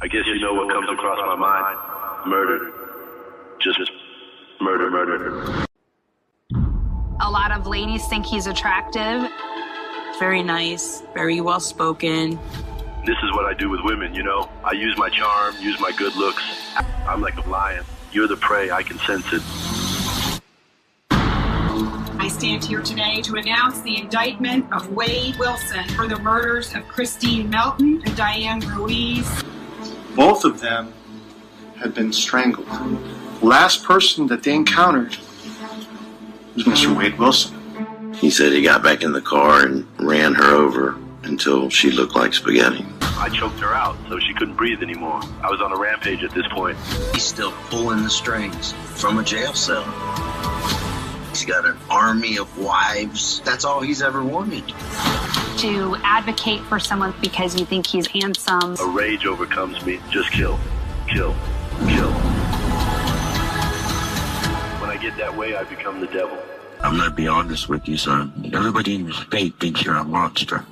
I guess you know what comes across my mind. Murder. Just murder, murder. A lot of ladies think he's attractive. Very nice, very well spoken. This is what I do with women, you know? I use my charm, use my good looks. I'm like a lion. You're the prey, I can sense it. I stand here today to announce the indictment of Wade Wilson for the murders of Christine Melton and Diane Ruiz. Both of them had been strangled. The last person that they encountered was Mr. Wade Wilson. He said he got back in the car and ran her over until she looked like spaghetti. I choked her out so she couldn't breathe anymore. I was on a rampage at this point. He's still pulling the strings from a jail cell. He's got an army of wives. That's all he's ever wanted. To advocate for someone because you think he's handsome. A rage overcomes me. Just kill, kill, kill. When I get that way, I become the devil. I'm gonna be honest with you, son. Everybody in the state thinks you're a monster.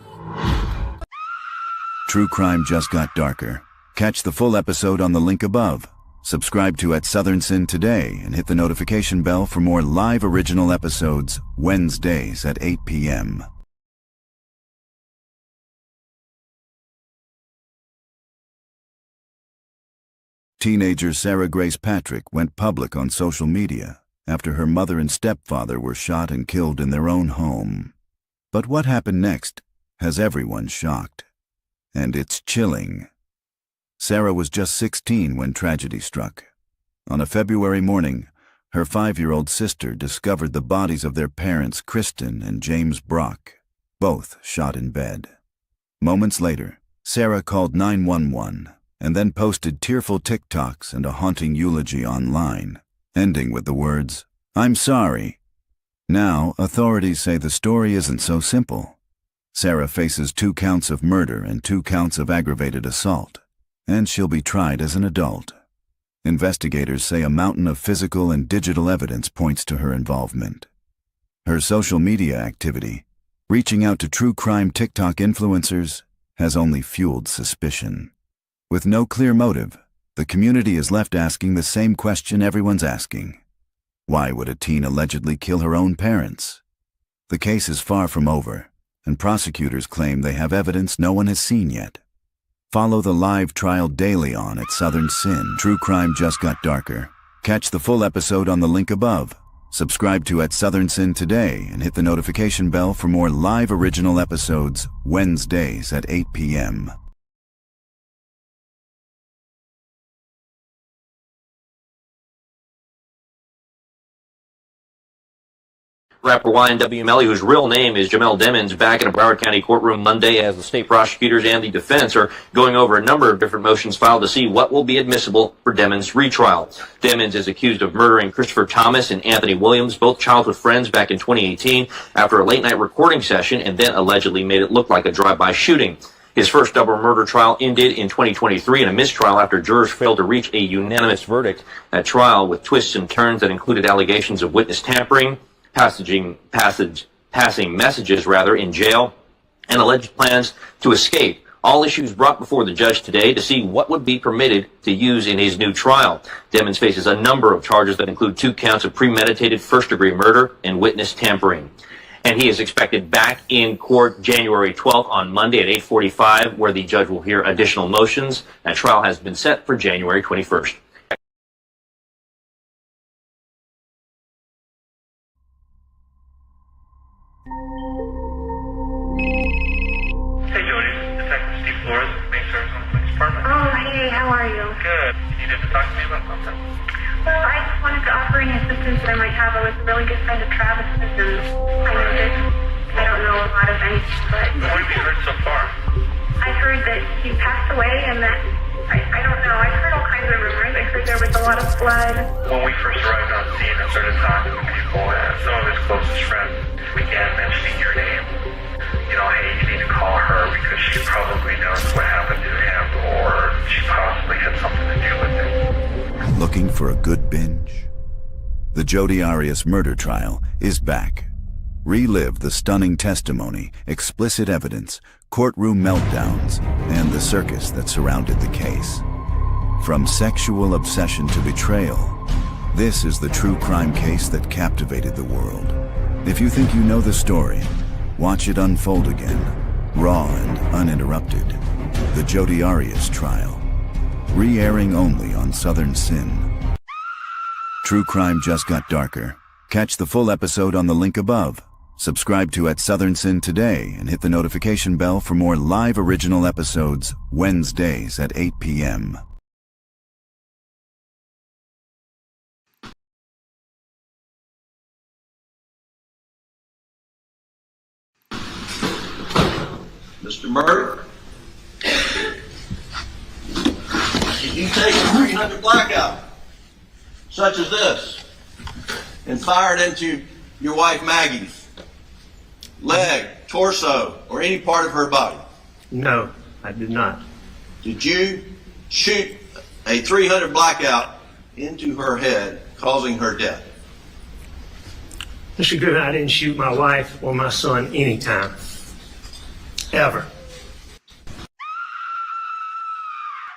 True crime just got darker. Catch the full episode on the link above. Subscribe to at Southern Sin today and hit the notification bell for more live original episodes Wednesdays at 8 p.m. Teenager Sarah Grace Patrick went public on social media after her mother and stepfather were shot and killed in their own home. But what happened next has everyone shocked. And it's chilling. Sarah was just 16 when tragedy struck. On a February morning, her 5-year-old sister discovered the bodies of their parents, Kristen and James Brock, both shot in bed. Moments later, Sarah called 911 and then posted tearful TikToks and a haunting eulogy online, ending with the words, "I'm sorry." Now, authorities say the story isn't so simple. Sarah faces 2 counts of murder and 2 counts of aggravated assault, and she'll be tried as an adult. Investigators say a mountain of physical and digital evidence points to her involvement. Her social media activity, reaching out to true crime TikTok influencers, has only fueled suspicion. With no clear motive, the community is left asking the same question everyone's asking. Why would a teen allegedly kill her own parents? The case is far from over, and prosecutors claim they have evidence no one has seen yet. Follow the live trial daily on at Southern Sin. True crime just got darker. Catch the full episode on the link above. Subscribe to at Southern Sin today and hit the notification bell for more live original episodes Wednesdays at 8 p.m. Rapper YNW Melly, whose real name is Jamel Demmons, back in a Broward County courtroom Monday as the state prosecutors and the defense are going over a number of different motions filed to see what will be admissible for Demmons' retrial. Demmons is accused of murdering Christopher Thomas and Anthony Williams, both childhood friends, back in 2018 after a late-night recording session, and then allegedly made it look like a drive-by shooting. His first double murder trial ended in 2023 in a mistrial after jurors failed to reach a unanimous verdict. That trial, with twists and turns that included allegations of witness tampering, passing messages in jail, and alleged plans to escape. All issues brought before the judge today to see what would be permitted to use in his new trial. Demmons faces a number of charges that include 2 counts of premeditated first-degree murder and witness tampering. And he is expected back in court January 12th on Monday at 8:45, where the judge will hear additional motions. That trial has been set for January 21st. Hey Jody, Detective Steve Flores, Main Service on the Police Department. Oh, hey, how are you? Good. You needed to talk to me about something? Well, I just wanted to offer any assistance that I might have. I was a really good friend of Travis's, and I know that I don't know a lot of anything, but What have you heard so far? I heard that he passed away, and that I don't know. I heard all kinds of rumors. I heard there was a lot of blood. When we first arrived on scene and started talking to people and some of his closest friends began mentioning your name. You know, hey, you need to call her because she probably knows what happened to him, or she possibly had something to do with it. Looking for a good binge? The Jodi Arias murder trial is back. Relive the stunning testimony, explicit evidence, courtroom meltdowns, and the circus that surrounded the case. From sexual obsession to betrayal, this is the true crime case that captivated the world. If you think you know the story, watch it unfold again, raw and uninterrupted. The Jodi Arias trial, re-airing only on Southern Sin. True crime just got darker. Catch the full episode on the link above. Subscribe to Southern Sin today and hit the notification bell for more live original episodes Wednesdays at 8 p.m. Mr. Murray, if you take a 300 blackout, such as this, and fire it into your wife Maggie's leg, torso, or any part of her body? No, I did not. Did you shoot a 300 blackout into her head, causing her death? Mr. Goodman, I didn't shoot my wife or my son anytime. Ever.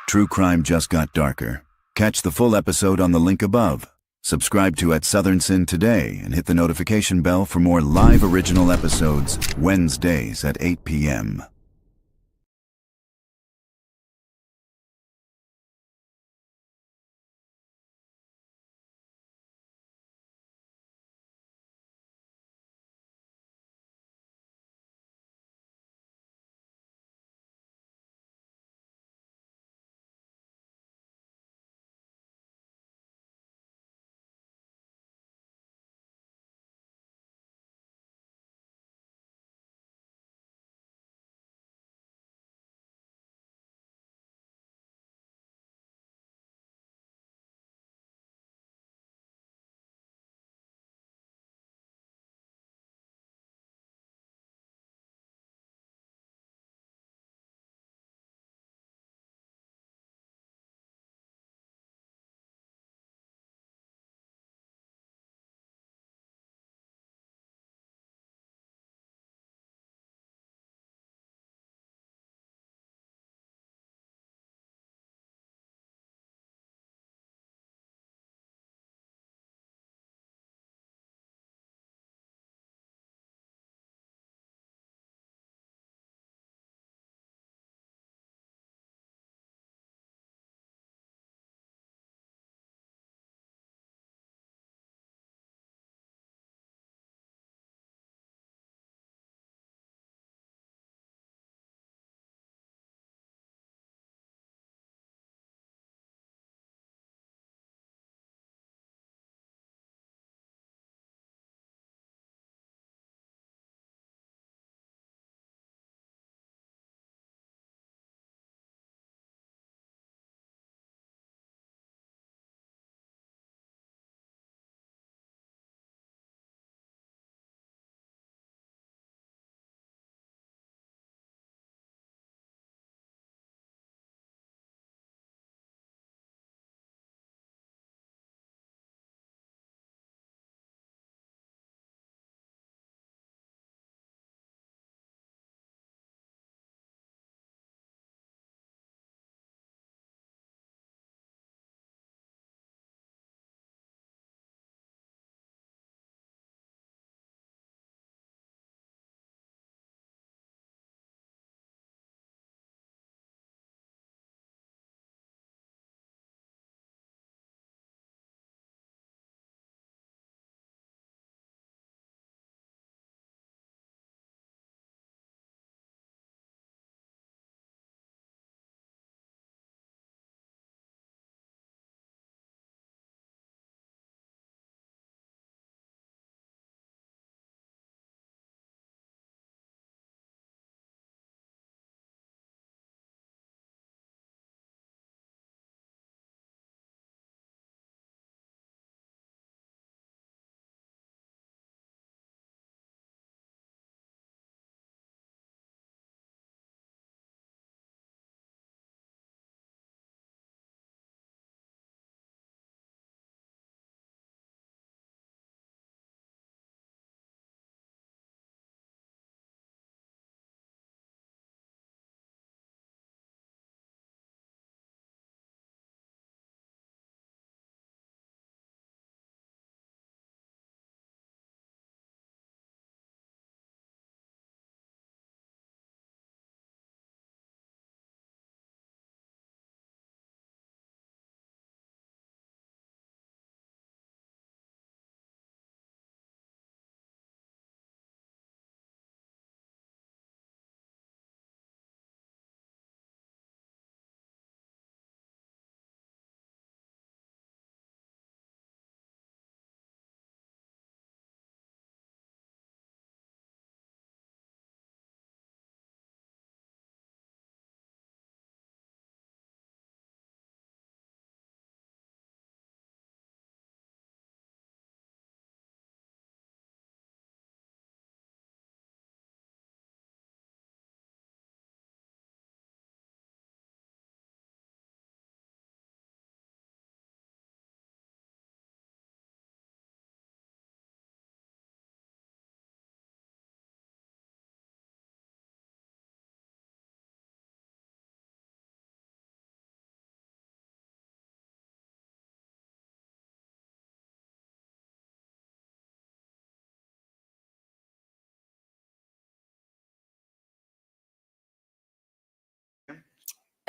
True crime just got darker. Catch the full episode on the link above. Subscribe to Southern Sin today and hit the notification bell for more live original episodes Wednesdays at 8 p.m.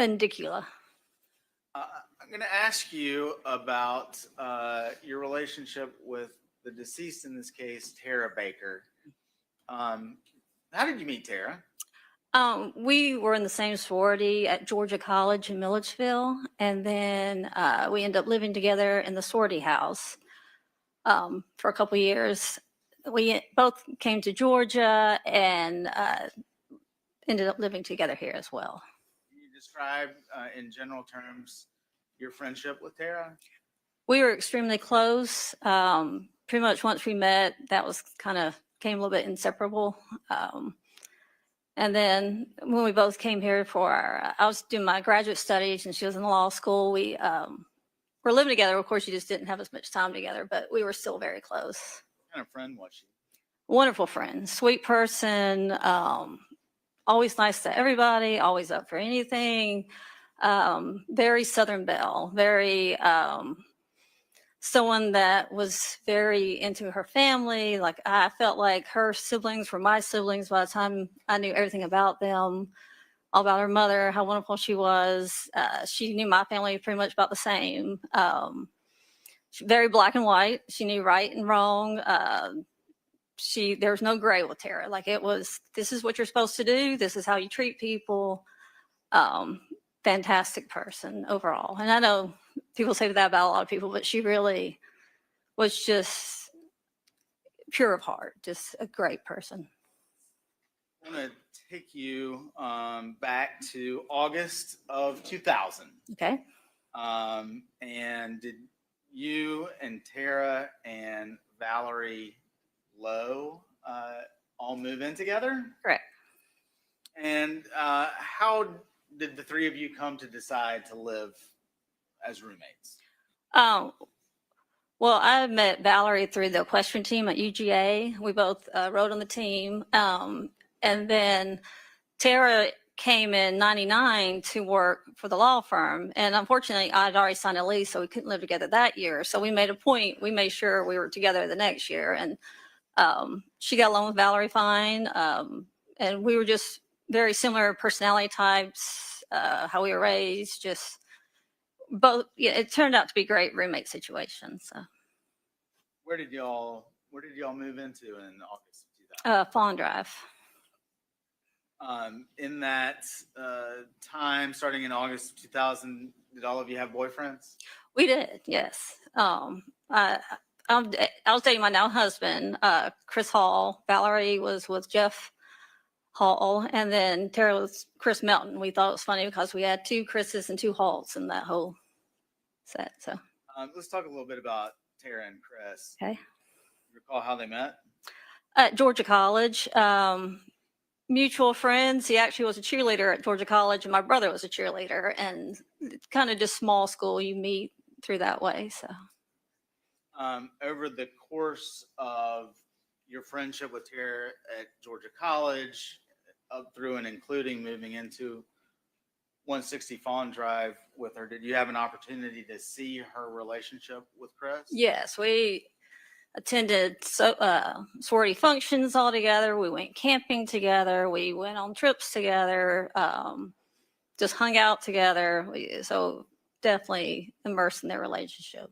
And Dicula. I'm going to ask you about your relationship with the deceased in this case, Tara Baker. How did you meet Tara? We were in the same sorority at Georgia College in Milledgeville, and then we ended up living together in the sorority house for a couple years. We both came to Georgia and ended up living together here as well. Can you describe in general terms your friendship with Tara? We were extremely close. Pretty much once we met, that was kind of came a little bit inseparable. And then when we both came here for I was doing my graduate studies and she was in law school. We were living together. Of course, you just didn't have as much time together, but we were still very close. What kind of friend was she? Wonderful friend, sweet person, always nice to everybody, always up for anything. Very Southern belle, very someone that was very into her family. Like I felt like her siblings were my siblings by the time I knew everything about them, all about her mother, how wonderful she was. She knew my family pretty much about the same. Very black and white. She knew right and wrong. There was no gray with Tara. Like it was, this is what you're supposed to do. This is how you treat people. Fantastic person overall. And I know people say that about a lot of people, but she really was just pure of heart, just a great person. I want to take you back to August of 2000. Okay. And did you and Tara and Valerie Lowe all move in together? Correct. And how did the three of you come to decide to live as roommates? Well, I met Valerie through the equestrian team at UGA. We both rode on the team. And then Tara came in 99 to work for the law firm. And unfortunately, I'd already signed a lease, so we couldn't live together that year. So we made a point, we made sure we were together the next year. And she got along with Valerie fine. And we were just very similar personality types, how we were raised, just both. Yeah, it turned out to be a great roommate situation. So, where did y'all move into in August of 2000? Fawn Drive. In that time, starting in August of 2000, did all of you have boyfriends? We did, yes. I was dating my now husband, Chris Hall. Valerie was with Jeff Hall, and then Tara was Chris Melton. We thought it was funny because we had two Chris's and two Halls in that whole set. So let's talk a little bit about Tara and Chris. Okay. You recall how they met? At Georgia College. Mutual friends. He actually was a cheerleader at Georgia College, and my brother was a cheerleader. And kind of just small school, you meet through that way. So over the course of your friendship with Tara at Georgia College, up through and including moving into 160 Fawn Drive with her, did you have an opportunity to see her relationship with Chris? Yes, we attended sorority functions all together. We went camping together. We went on trips together. Just hung out together. So definitely immersed in their relationship.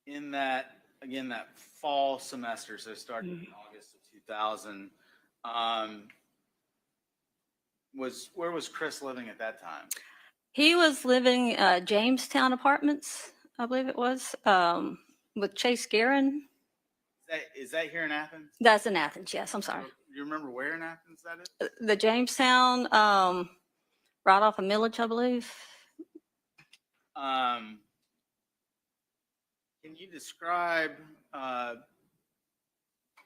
In that, again, that fall semester, so starting in August of 2000, where was Chris living at that time? He was living Jamestown Apartments, I believe it was, with Chase Guerin. Is that here in Athens? That's in Athens, yes. I'm sorry. Do you remember where in Athens that is? The Jamestown, right off of Millage, I believe. Can you describe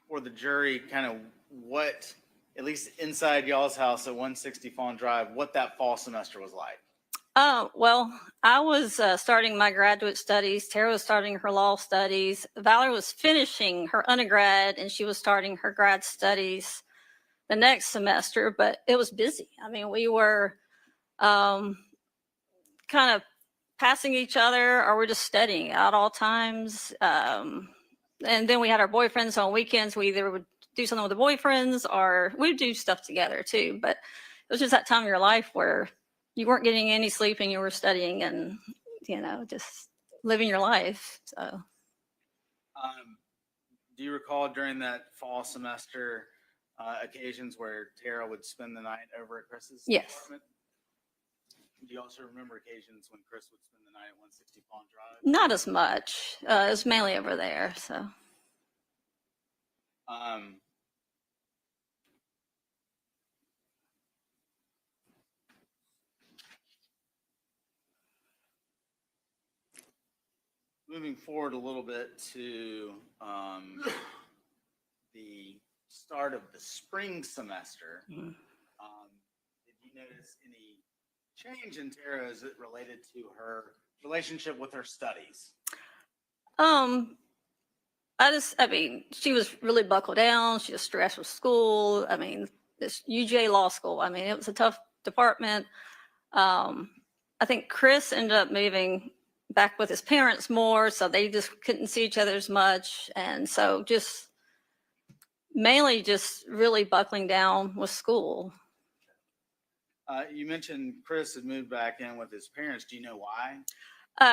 for the jury kind of what, at least inside y'all's house at 160 Fawn Drive, what that fall semester was like? Well, I was starting my graduate studies. Tara was starting her law studies. Valerie was finishing her undergrad, and she was starting her grad studies the next semester, but it was busy. I mean, we were kind of passing each other, or we're just studying at all times. And then we had our boyfriends on weekends. We either would do something with the boyfriends, or we would do stuff together too. But it was just that time of your life where you weren't getting any sleep and you were studying and, just living your life. So. Do you recall during that fall semester occasions where Tara would spend the night over at Chris's Yes. apartment? Do you also remember occasions when Chris would spend the night at 160 Pond Drive? Not as much. It was mainly over there. So. Moving forward a little bit to the start of the spring semester, did you notice any change in Tara as it related to her relationship with her studies? She was really buckled down. She was stressed with school. This UGA law school, it was a tough department. I think Chris ended up moving back with his parents more, so they just couldn't see each other as much. And so mainly just really buckling down with school. You mentioned Chris had moved back in with his parents. Do you know why?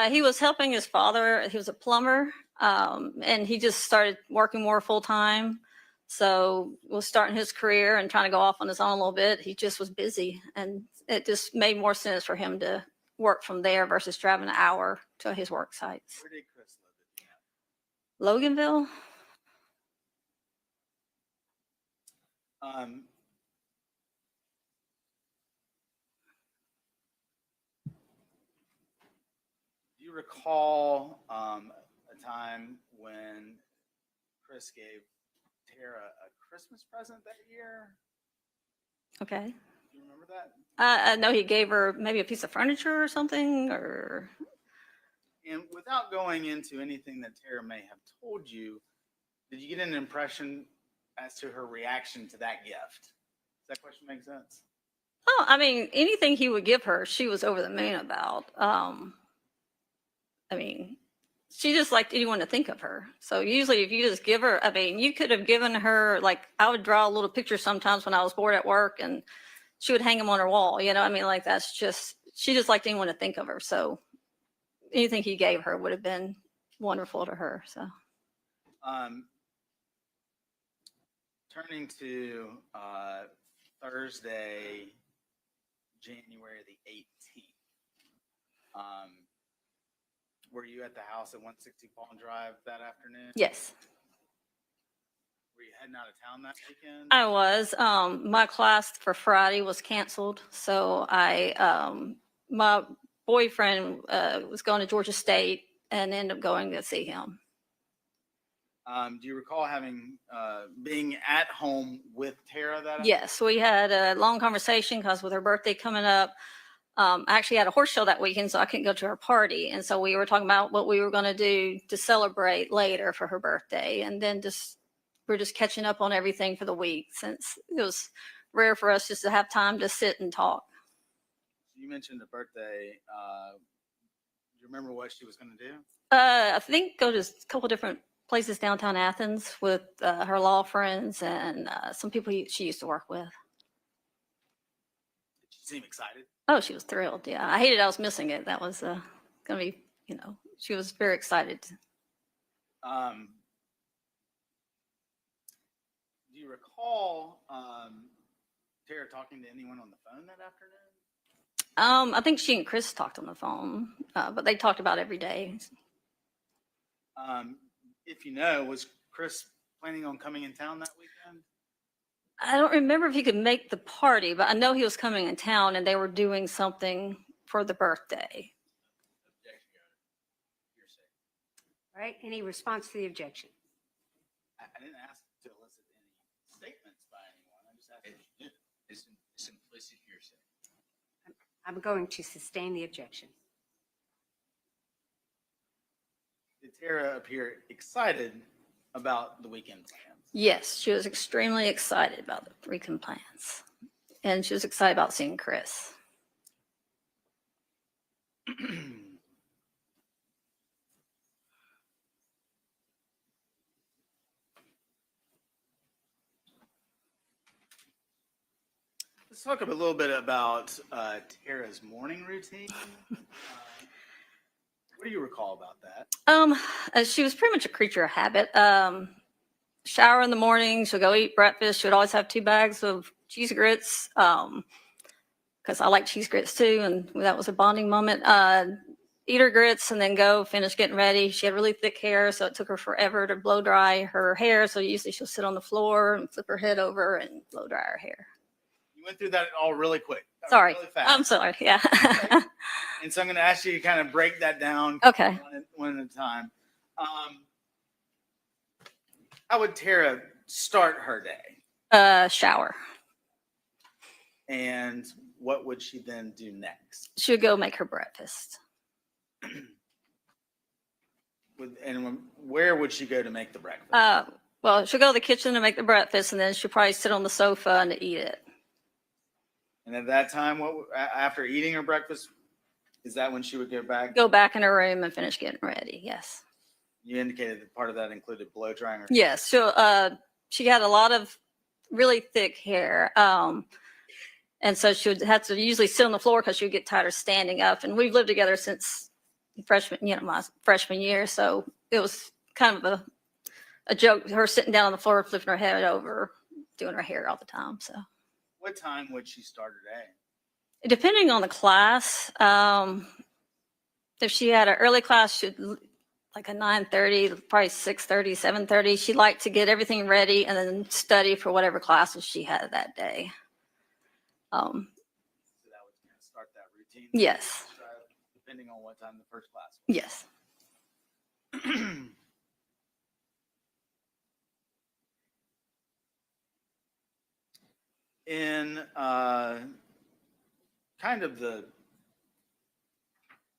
He was helping his father. He was a plumber, and he just started working more full time. So was starting his career and trying to go off on his own a little bit. He just was busy, and it just made more sense for him to work from there versus driving an hour to his work sites. Where did Chris live? Loganville. Do you recall a time when Chris gave Tara a Christmas present that year? Okay. Do you remember that? I know he gave her maybe a piece of furniture or something, or. And without going into anything that Tara may have told you, did you get an impression as to her reaction to that gift? Does that question make sense? Oh, anything he would give her, she was over the moon about. She just liked anyone to think of her. So usually if you just give her, you could have given her, I would draw a little picture sometimes when I was bored at work and she would hang them on her wall. That's just, she just liked anyone to think of her. So anything he gave her would have been wonderful to her. So. Turning to Thursday, January the 18th. Were you at the house at 160 Pond Drive that afternoon? Yes. Were you heading out of town that weekend? I was. My class for Friday was canceled. So my boyfriend was going to Georgia State and ended up going to see him. Do you recall being at home with Tara that afternoon? Yes, we had a long conversation because with her birthday coming up, I actually had a horse show that weekend, so I couldn't go to her party. And so we were talking about what we were going to do to celebrate later for her birthday. And then we're just catching up on everything for the week since it was rare for us just to have time to sit and talk. You mentioned the birthday. Do you remember what she was going to do? I think go to a couple different places downtown Athens with her law friends and some people she used to work with. Did she seem excited? Oh, she was thrilled. Yeah, I hated I was missing it. That was going to be, she was very excited. Do you recall Tara talking to anyone on the phone that afternoon? I think she and Chris talked on the phone, but they talked about every day. If you know, was Chris planning on coming in town that weekend? I don't remember if he could make the party, but I know he was coming in town and they were doing something for the birthday. All right, any response to the objection? I didn't ask to elicit any statements by anyone. I just asked if you did. It's implicit hearsay. I'm going to sustain the objection. Did Tara appear excited about the weekend plans? Yes, she was extremely excited about the weekend plans. And she was excited about seeing Chris. Let's talk a little bit about Tara's morning routine. What do you recall about that? She was pretty much a creature of habit. Shower in the morning, she'll go eat breakfast. She would always have 2 bags of cheese grits, because I like cheese grits too, and that was a bonding moment. Eat her grits and then go finish getting ready. She had really thick hair, so it took her forever to blow dry her hair. So usually she'll sit on the floor and flip her head over and blow dry her hair. You went through that all really quick. Sorry. Really fast. I'm sorry. Yeah. Okay. And so I'm going to ask you to kind of break that down Okay. one at a time. How would Tara start her day? Shower. And what would she then do next? She would go make her breakfast. And where would she go to make the breakfast? Well, she'll go to the kitchen to make the breakfast, and then she'll probably sit on the sofa and eat it. And at that time, after eating her breakfast, is that when she would go back? Go back in her room and finish getting ready. Yes. You indicated that part of that included blow drying her. Yes. She had a lot of really thick hair. And so she would have to usually sit on the floor because she would get tired of standing up. And we've lived together since my freshman year. So it was kind of a joke, her sitting down on the floor, flipping her head over, doing her hair all the time. So what time would she start her day? Depending on the class, if she had an early class, she'd like a 9:30, probably 6:30, 7:30. She liked to get everything ready and then study for whatever classes she had that day. So that would kind of start that routine? Yes. Depending on what time the first class was. Yes. In kind of the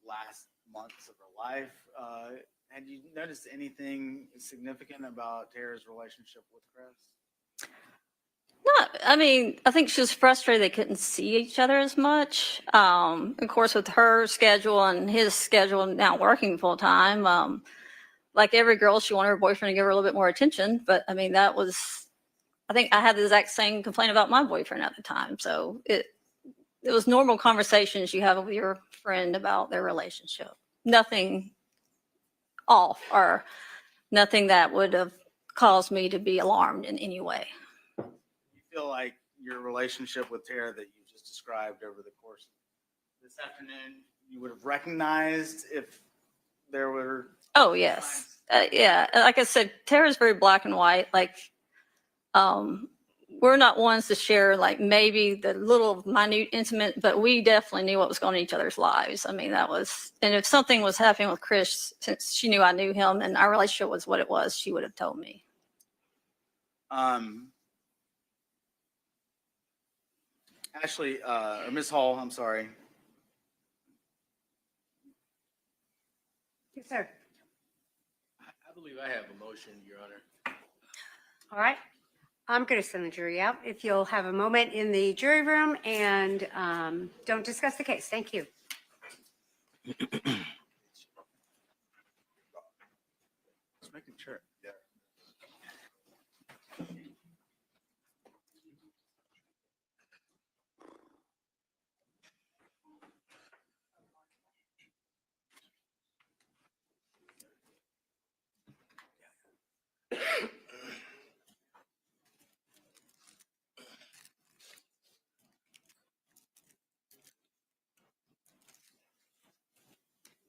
last months of her life, had you noticed anything significant about Tara's relationship with Chris? I think she was frustrated they couldn't see each other as much. Of course, with her schedule and his schedule now working full time, like every girl, she wanted her boyfriend to give her a little bit more attention. But I mean, I think I had the exact same complaint about my boyfriend at the time. So it was normal conversations you have with your friend about their relationship. Nothing off or nothing that would have caused me to be alarmed in any way. You feel like your relationship with Tara that you just described over the course of this afternoon, you would have recognized if there were... Oh, yes. Yeah. Like I said, Tara's very black and white. Like, we're not ones to share like maybe the little minute intimate, but we definitely knew what was going on in each other's lives. I mean, and if something was happening with Chris, since she knew I knew him and our relationship was what it was, she would have told me. Ashley, or Ms. Hall, I'm sorry. Yes, sir. I believe I have a motion, Your Honor. All right. I'm going to send the jury out. If you'll have a moment in the jury room and don't discuss the case. Thank you. Just making sure. Yeah.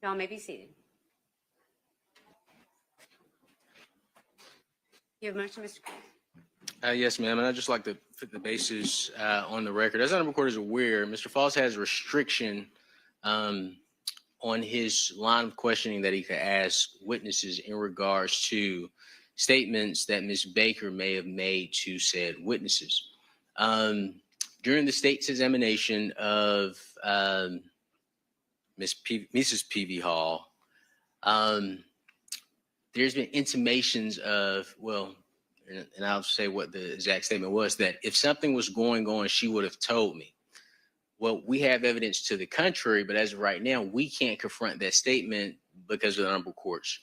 Y'all may be seated. You have a motion, Mr. Cruz? Yes, ma'am. And I'd just like to put the basis on the record. As the honorable court is aware, Mr. Faust has a restriction on his line of questioning that he could ask witnesses in regards to statements that Ms. Baker may have made to said witnesses. During the state's examination of Mrs. P.V. Hall, there's been intimations of, well, and I'll say what the exact statement was, that if something was going on, she would have told me. Well, we have evidence to the contrary, but as of right now, we can't confront that statement because of the honorable court's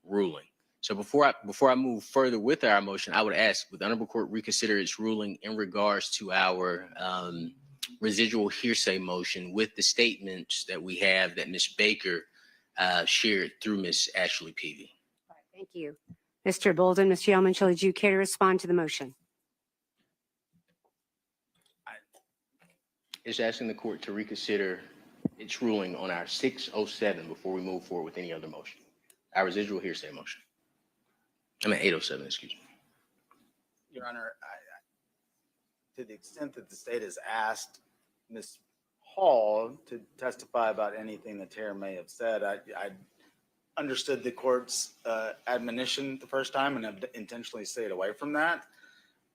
ruling. So before I move further with our motion, I would ask, would the honorable court reconsider its ruling in regards to our residual hearsay motion with the statements that we have that Ms. Baker shared through Ms. Ashley Peavy. Thank you. Mr. Bolden, Mr. Yeoman, shall you care to respond to the motion? It's asking the court to reconsider its ruling on our 607 before we move forward with any other motion. Our residual hearsay motion. I mean 807, excuse me. Your Honor, to the extent that the state has asked Ms. Hall to testify about anything that Tara may have said, I understood the court's admonition the first time and have intentionally stayed away from that.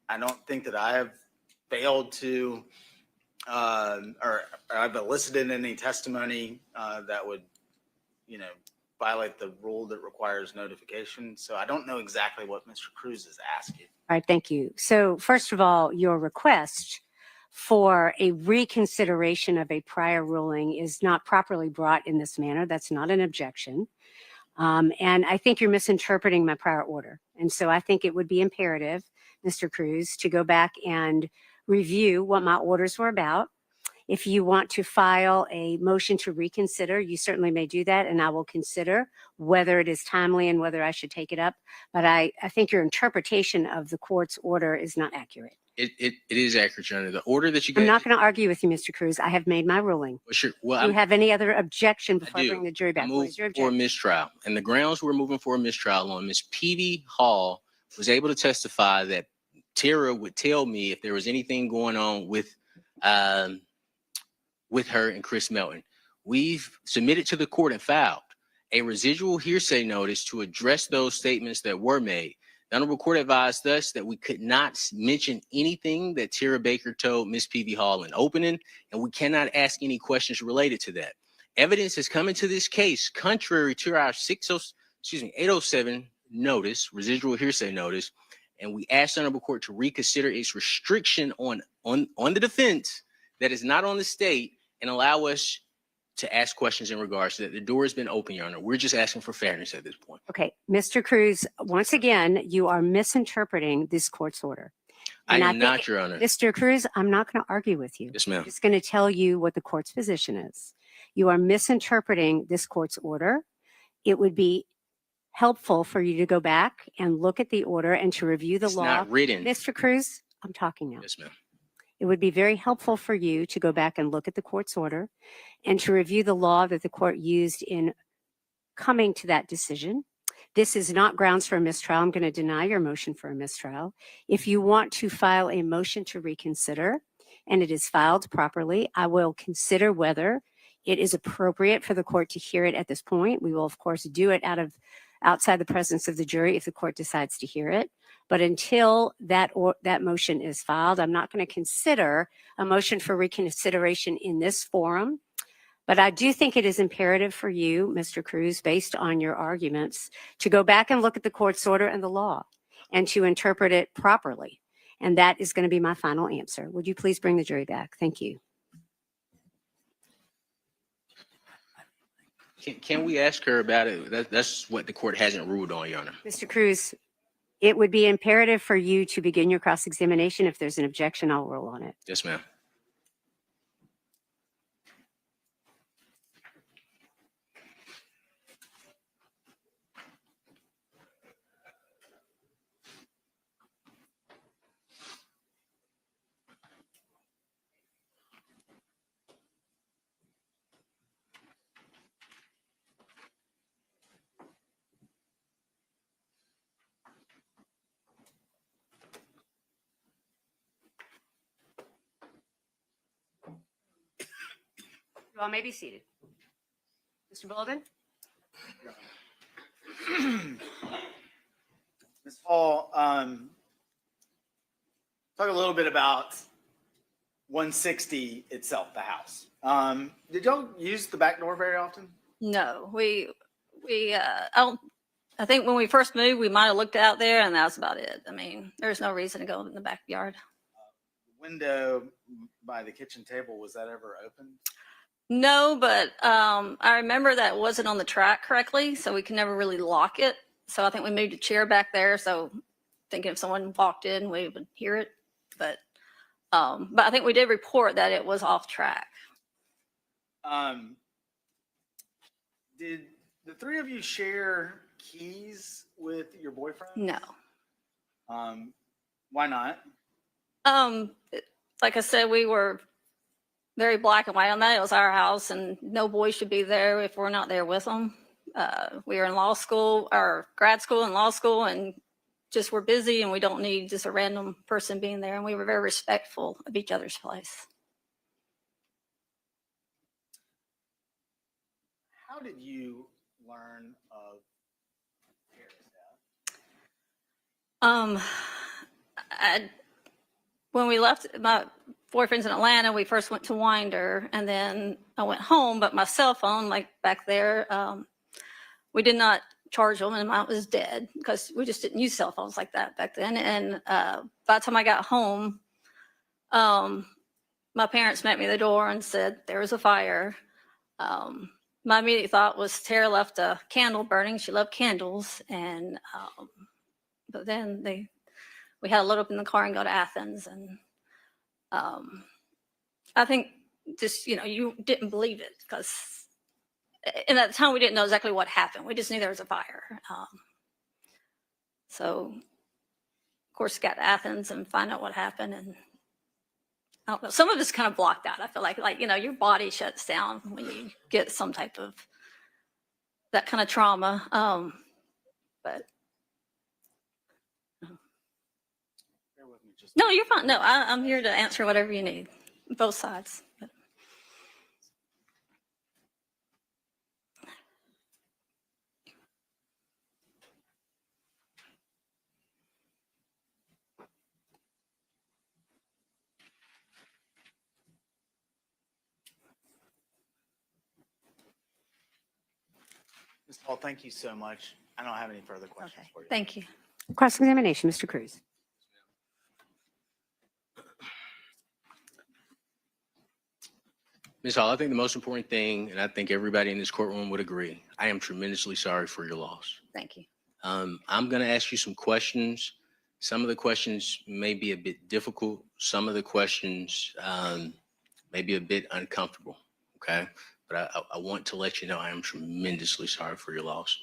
I don't think that I have failed to or I've elicited any testimony that would, violate the rule that requires notification. So I don't know exactly what Mr. Cruz is asking. All right, thank you. So first of all, your request for a reconsideration of a prior ruling is not properly brought in this manner. That's not an objection. And I think you're misinterpreting my prior order. And so I think it would be imperative, Mr. Cruz, to go back and review what my orders were about. If you want to file a motion to reconsider, you certainly may do that, and I will consider whether it is timely and whether I should take it up. But I think your interpretation of the court's order is not accurate. It is accurate, Your Honor. The order that you gave. I'm not going to argue with you, Mr. Cruz. I have made my ruling. Well, sure. Well, Do you have any other objection before I do. bring the jury back? I What move is your for a objection? mistrial. And the grounds we're moving for a mistrial on, Ms. Peavy Hall was able to testify that Tara would tell me if there was anything going on with her and Chris Melton. We've submitted to the court and filed a residual hearsay notice to address those statements that were made. The Honorable Court advised us that we could not mention anything that Tara Baker told Ms. Peavy Hall in opening, and we cannot ask any questions related to that. Evidence has come into this case contrary to our 807 notice, residual hearsay notice, and we asked the Honorable Court to reconsider its restriction on the defense that is not on the state and allow us to ask questions in regards to that. The door has been open, Your Honor. We're just asking for fairness at this point. Okay, Mr. Cruz, once again, you are misinterpreting this court's order. And I am think, not, Your Honor. Mr. Cruz, I'm not going to argue with you. Yes, ma'am. I'm just going to tell you what the court's position is. You are misinterpreting this court's order. It would be helpful for you to go back and look at the order and to review the It's law. not written. Mr. Cruz, I'm talking now. Yes, ma'am. It would be very helpful for you to go back and look at the court's order and to review the law that the court used in coming to that decision. This is not grounds for a mistrial. I'm going to deny your motion for a mistrial. If you want to file a motion to reconsider and it is filed properly, I will consider whether it is appropriate for the court to hear it at this point. We will, of course, do it outside the presence of the jury if the court decides to hear it. But until that motion is filed, I'm not going to consider a motion for reconsideration in this forum. But I do think it is imperative for you, Mr. Cruz, based on your arguments, to go back and look at the court's order and the law and to interpret it properly. And that is going to be my final answer. Would you please bring the jury back? Thank you. Can we ask her about it? That's what the court hasn't ruled on, Your Honor. Mr. Cruz, it would be imperative for you to begin your cross-examination. If there's an objection, I'll rule on it. Yes, ma'am. You all may be seated. Mr. Bolden? Ms. Hall, talk a little bit about 160 itself, the house. Did y'all use the back door very often? No, I think when we first moved, we might have looked out there and that was about it. I mean, there's no reason to go in the backyard. The window by the kitchen table, was that ever open? No, but I remember that wasn't on the track correctly, so we can never really lock it. So I think we moved a chair back there. So thinking if someone walked in, we would hear it. But But I think we did report that it was off track. Did the three of you share keys with your boyfriend? No. Why not? Like I said, we were very black and white on that. It was our house, and no boy should be there if we're not there with them. We were in law school, or grad school and law school, and just we're busy, and we don't need just a random person being there. And we were very respectful of each other's place. How did you learn of Tara's death? When we left, my boyfriend's in Atlanta, we first went to Winder, and then I went home, but my cell phone, like back there, we did not charge them, and mine was dead because we just didn't use cell phones like that back then. And by the time I got home, my parents met me at the door and said there was a fire. My immediate thought was Tara left a candle burning. She loved candles, and but then we had to load up in the car and go to Athens. And I think just, you didn't believe it because at that time we didn't know exactly what happened. We just knew there was a fire. So, of course, got to Athens and find out what happened. And I don't know, some of it's kind of blocked out. I feel like, your body shuts down when you get some type of that kind of trauma. But no, you're fine. No, I'm here to answer whatever you need, both sides. Ms. Hall, thank you so much. I don't have any further questions for you. Thank you. Cross-examination, Mr. Cruz. Ms. Hall, I think the most important thing, and I think everybody in this courtroom would agree, I am tremendously sorry for your loss. Thank you. I'm going to ask you some questions. Some of the questions may be a bit difficult. Some of the questions may be a bit uncomfortable, okay? But I want to let you know I am tremendously sorry for your loss.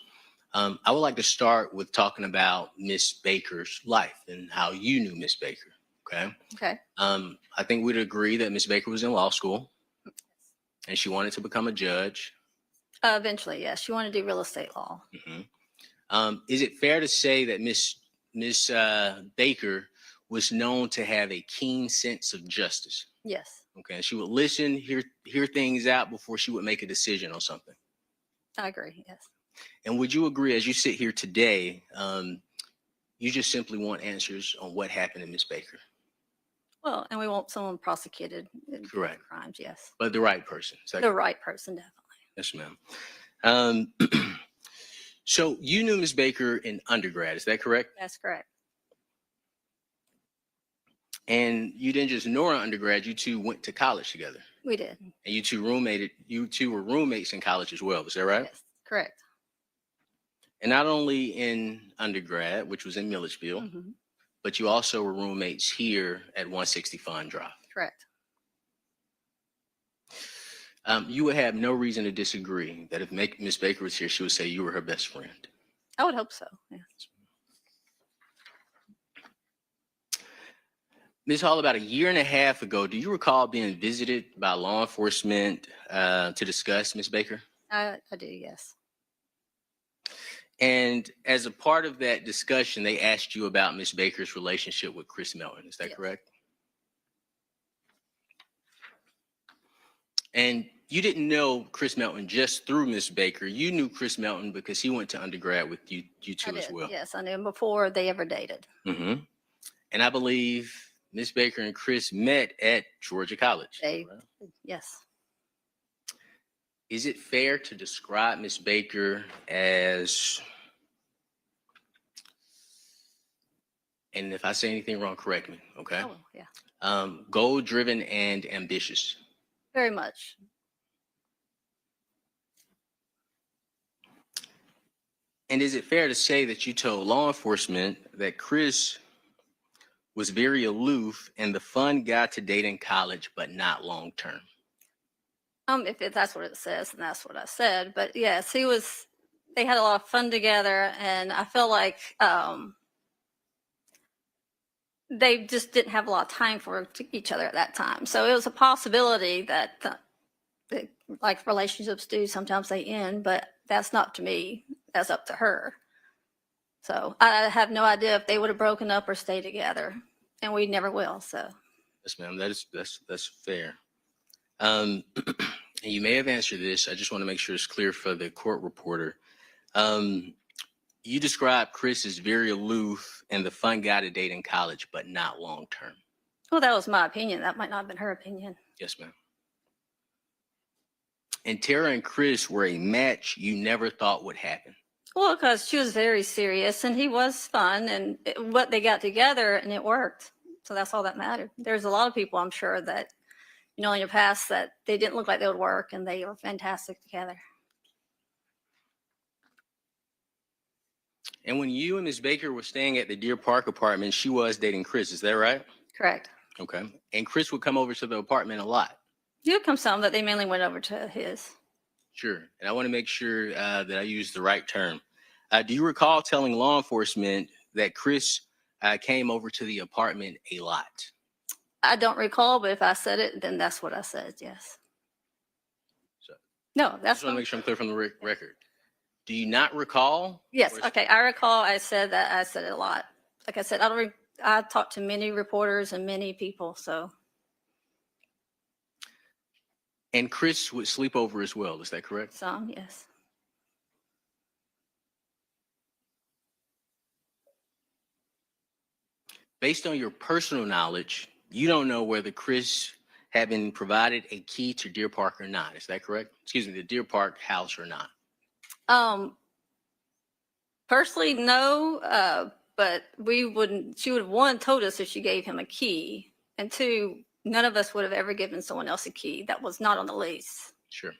I would like to start with talking about Miss Baker's life and how you knew Miss Baker, okay? Okay. I think we'd agree that Miss Baker was in law school and she wanted to become a judge. Eventually, yes. She wanted to do real estate law. Is it fair to say that Miss Baker was known to have a keen sense of justice? Yes. Okay, she would listen, hear things out before she would make a decision on something. I agree, yes. And would you agree, as you sit here today, you just simply want answers on what happened to Miss Baker? Well, and we want someone prosecuted in Correct. crimes, yes. But the right person. Is that The correct? right person, definitely. Yes, ma'am. So you knew Miss Baker in undergrad, is that correct? That's correct. And you didn't just know her in undergrad, you two went to college together. We did. And you two were roommates in college as well, is that right? Yes, correct. And not only in undergrad, which was in Milledgeville, but you also were roommates here at 160 Fun Drive. Correct. You would have no reason to disagree that if Miss Baker was here, she would say you were her best friend. I would hope so, yes. Ms. Hall, about a year and a half ago, do you recall being visited by law enforcement to discuss Miss Baker? I do, yes. And as a part of that discussion, they asked you about Miss Baker's relationship with Chris Melton. Is that correct? And you didn't know Chris Melton just through Miss Baker. You knew Chris Melton because he went to undergrad with you two as well. Yes, I knew him before they ever dated. And I believe Miss Baker and Chris met at Georgia College. Yes. Is it fair to describe Miss Baker as, and if I say anything wrong, correct me, okay? Oh, yeah. Goal-driven and ambitious. Very much. And is it fair to say that you told law enforcement that Chris was very aloof and the fun guy to date in college, but not long term. If that's what it says, then that's what I said. But yes, they had a lot of fun together, and I feel like they just didn't have a lot of time for each other at that time. So it was a possibility that like relationships do, sometimes they end, but that's not to me. That's up to her. So I have no idea if they would have broken up or stayed together, and we never will. So Yes, ma'am. That's fair. And you may have answered this. I just want to make sure it's clear for the court reporter. You described Chris as very aloof and the fun guy to date in college, but not long term. well, that was my opinion. That might not have been her opinion. Yes, ma'am. And Tara and Chris were a match you never thought would happen. Well, because she was very serious and he was fun, and what they got together, and it worked. So that's all that mattered. There's a lot of people, I'm sure, that, in your past that they didn't look like they would work, and they were fantastic together. And when you and Ms. Baker were staying at the Deer Park apartment, she was dating Chris. Is that right? Correct. Okay. And Chris would come over to the apartment a lot. He would come some, but they mainly went over to his. Sure. And I want to make sure that I use the right term. Do you recall telling law enforcement that Chris came over to the apartment a lot? I don't recall, but if I said it, then that's what I said, yes. So, no, I that's just want to make sure I'm clear from the record. Do you not recall? Yes, okay, I recall I said that. I said it a lot. Like I said, I talked to many reporters and many people, so. And Chris would sleep over as well, is that correct? Some, yes. Based on your personal knowledge, you don't know whether Chris had been provided a key to Deer Park or not. Is that correct? Excuse me, the Deer Park house or not? Personally, no, but she would have, one, told us if she gave him a key, and two, none of us would have ever given someone else a key that was not on the lease. Sure.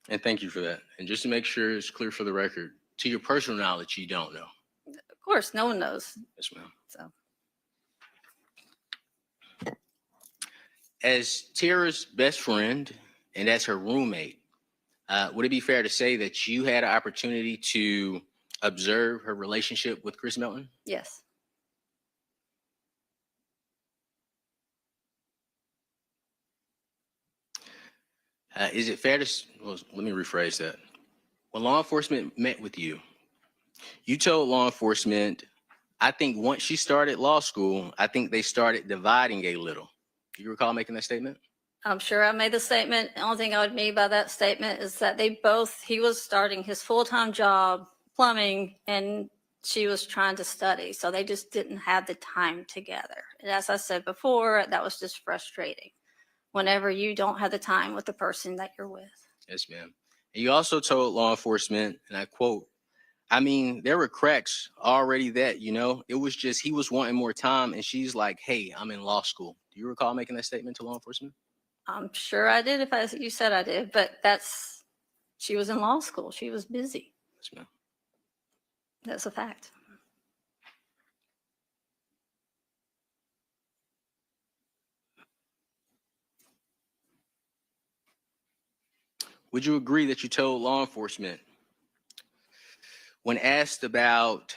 And thank you for that. And just to make sure it's clear for the record, to your personal knowledge, you don't know. Of course, no one knows. Yes, ma'am. So. As Tara's best friend and as her roommate, would it be fair to say that you had an opportunity to observe her relationship with Chris Melton? Yes. Is it fair to, well, let me rephrase that. When law enforcement met with you, you told law enforcement, I think once she started law school, I think they started dividing a little. Do you recall making that statement? I'm sure I made the statement. The only thing I would mean by that statement is that he was starting his full-time job, plumbing, and she was trying to study. So they just didn't have the time together. And as I said before, that was just frustrating whenever you don't have the time with the person that you're with. Yes, ma'am. And you also told law enforcement, and I quote, I mean, there were cracks already that, it was just he was wanting more time. And she's like, hey, I'm in law school. Do you recall making that statement to law enforcement? I'm sure I did if you said I did, but she was in law school. She was busy. Yes, ma'am. That's a fact. Would you agree that you told law enforcement when asked about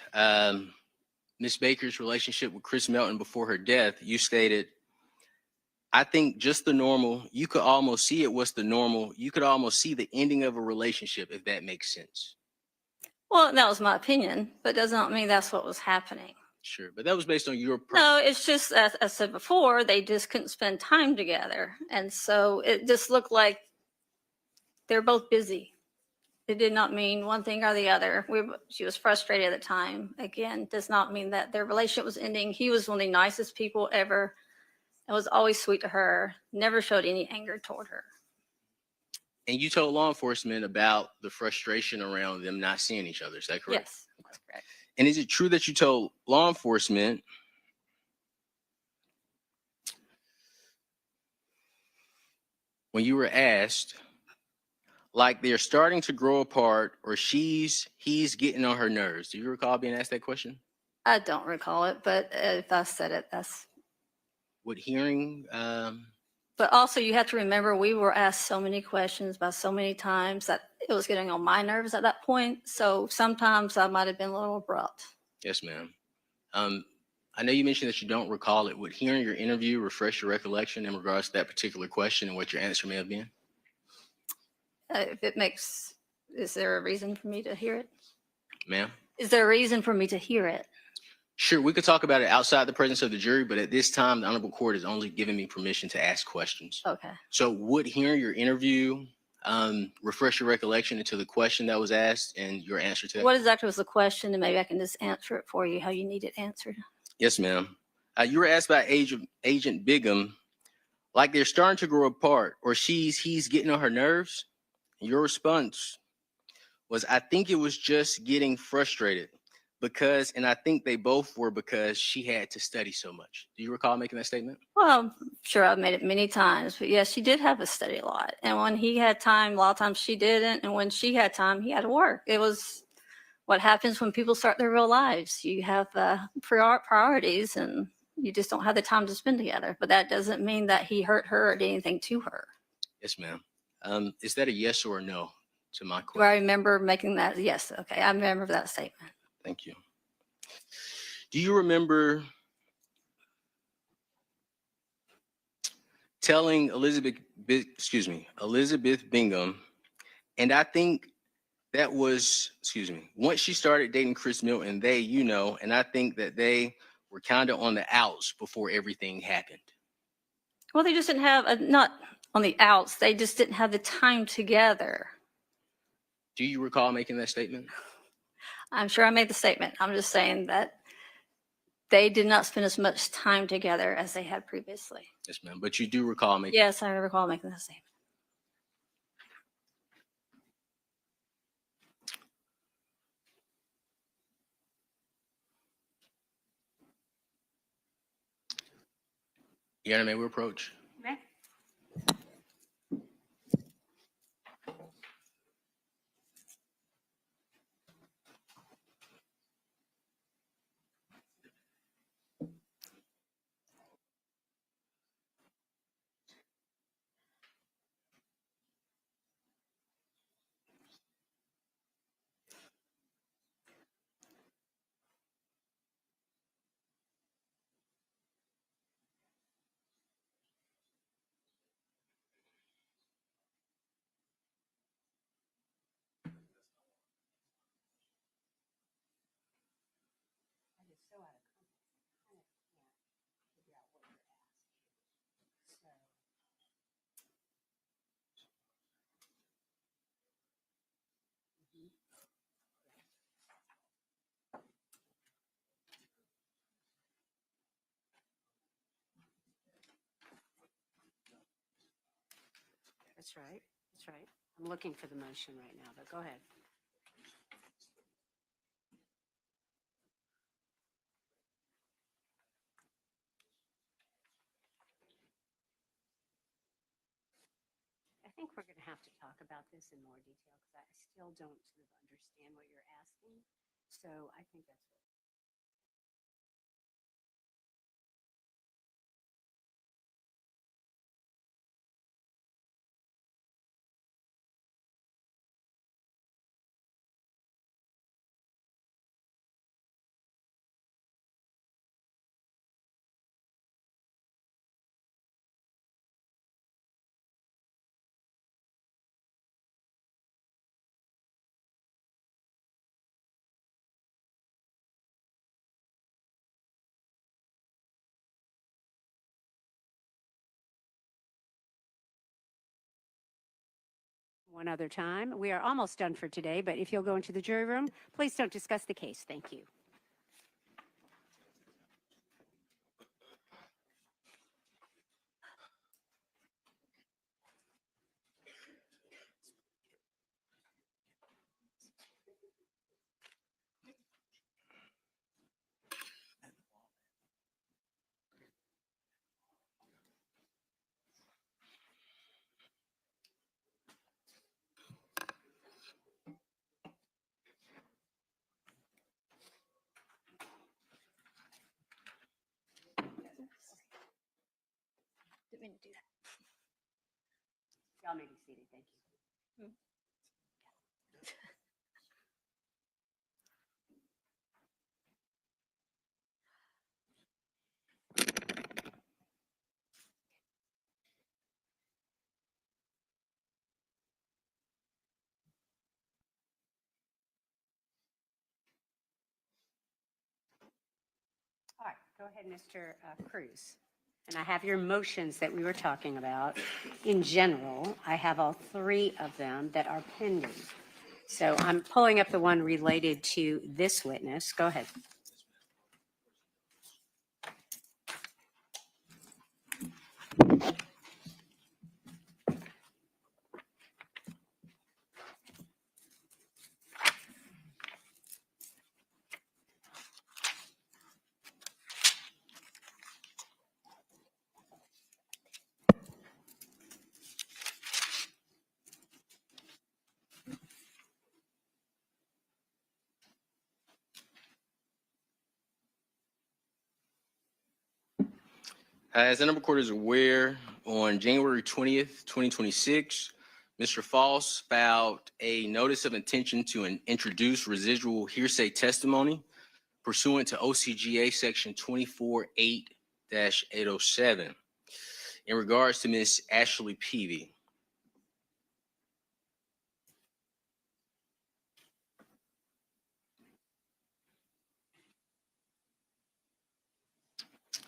Ms. Baker's relationship with Chris Melton before her death, you stated, I think just the normal, you could almost see it was the normal, you could almost see the ending of a relationship, if that makes sense. Well, that was my opinion, but does not mean that's what was happening. Sure, but that was based on your... No, it's just, as I said before, they just couldn't spend time together. And so it just looked like they're both busy. It did not mean one thing or the other. She was frustrated at the time. Again, does not mean that their relationship was ending. He was one of the nicest people ever and was always sweet to her, never showed any anger toward her. And you told law enforcement about the frustration around them not seeing each other. Is that correct? Yes, that's correct. And is it true that you told law enforcement when you were asked, like they're starting to grow apart or he's getting on her nerves? Do you recall being asked that question? I don't recall it, but if I said it, that's. What hearing? But also, you have to remember, we were asked so many questions by so many times that it was getting on my nerves at that point. So sometimes I might have been a little abrupt. Yes, ma'am. I know you mentioned that you don't recall it. Would hearing your interview refresh your recollection in regards to that particular question and what your answer may have been? If it makes, is there a reason for me to hear it? Ma'am? Is there a reason for me to hear it? Sure, we could talk about it outside the presence of the jury, but at this time, the Honorable Court has only given me permission to ask questions. Okay. So would hearing your interview refresh your recollection into the question that was asked and your answer to that? What exactly was the question? And maybe I can just answer it for you, how you need it answered. Yes, ma'am. You were asked by Agent Bigham, like they're starting to grow apart, or he's getting on her nerves. Your response was, I think it was just getting frustrated because, and I think they both were because she had to study so much. Do you recall making that statement? Well, I'm sure I've made it many times, but yes, she did have to study a lot. And when he had time, a lot of times she didn't. And when she had time, he had to work. It was what happens when people start their real lives. You have priorities and you just don't have the time to spend together. But that doesn't mean that he hurt her or did anything to her. Yes, ma'am. Is that a yes or a no to my Do question? I remember making that? Yes. Okay. I remember that statement. Thank you. Do you remember telling Elizabeth Bingham, and I think that was, once she started dating Chris Milton, and I think that they were kind of on the outs before everything happened. Well, they just didn't have, not on the outs, they just didn't have the time together. Do you recall making that statement? I'm sure I made the statement. I'm just saying that they did not spend as much time together as they had previously. Yes, ma'am. But you do recall making. Yes, I recall making that statement. Your Honor, may we approach? Okay. That's right. That's right. I'm looking for the motion right now, but go ahead. I think we're going to have to talk about this in more detail because I still don't sort of understand what you're asking. So I think that's what. One other time. We are almost done for today, but if you'll go into the jury room, please don't discuss the case. Thank you. me to do that. Y'all may be seated. Thank you. All right, go ahead, Mr. Cruz. And I have your motions that we were talking about. In general, I have all three of them that are pending. So I'm pulling up the one related to this witness. Go ahead. As the number court is aware, on January 20th, 2026, Mr. Faust filed a notice of intention to introduce residual hearsay testimony pursuant to OCGA section 248-807 in regards to Ms. Ashley Peavy.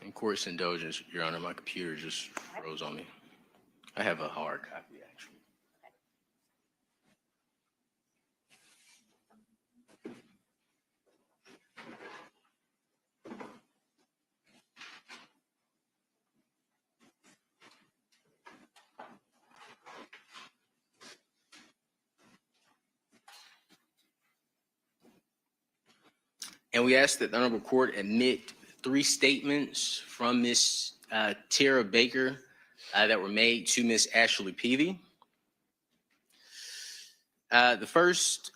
In court's indulgence, Your Honor, my computer just froze on me. I have a hard copy, actually. And we ask that the Honorable Court admit 3 statements from Ms. Tara Baker that were made to Ms. Ashley Peavy. The first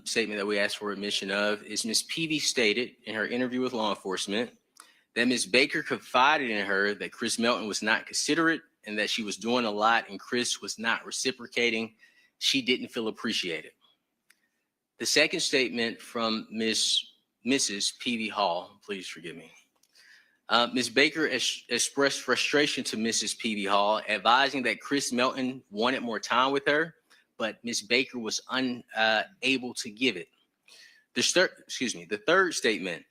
statement that we asked for admission of is Ms. Peavy stated in her interview with law enforcement that Ms. Baker confided in her that Chris Melton was not considerate and that she was doing a lot and Chris was not reciprocating. She didn't feel appreciated. The second statement from Mrs. Peavy Hall, please forgive me. Ms. Baker expressed frustration to Mrs. Peavy Hall, advising that Chris Melton wanted more time with her, but Ms. Baker was unable to give it. The third statement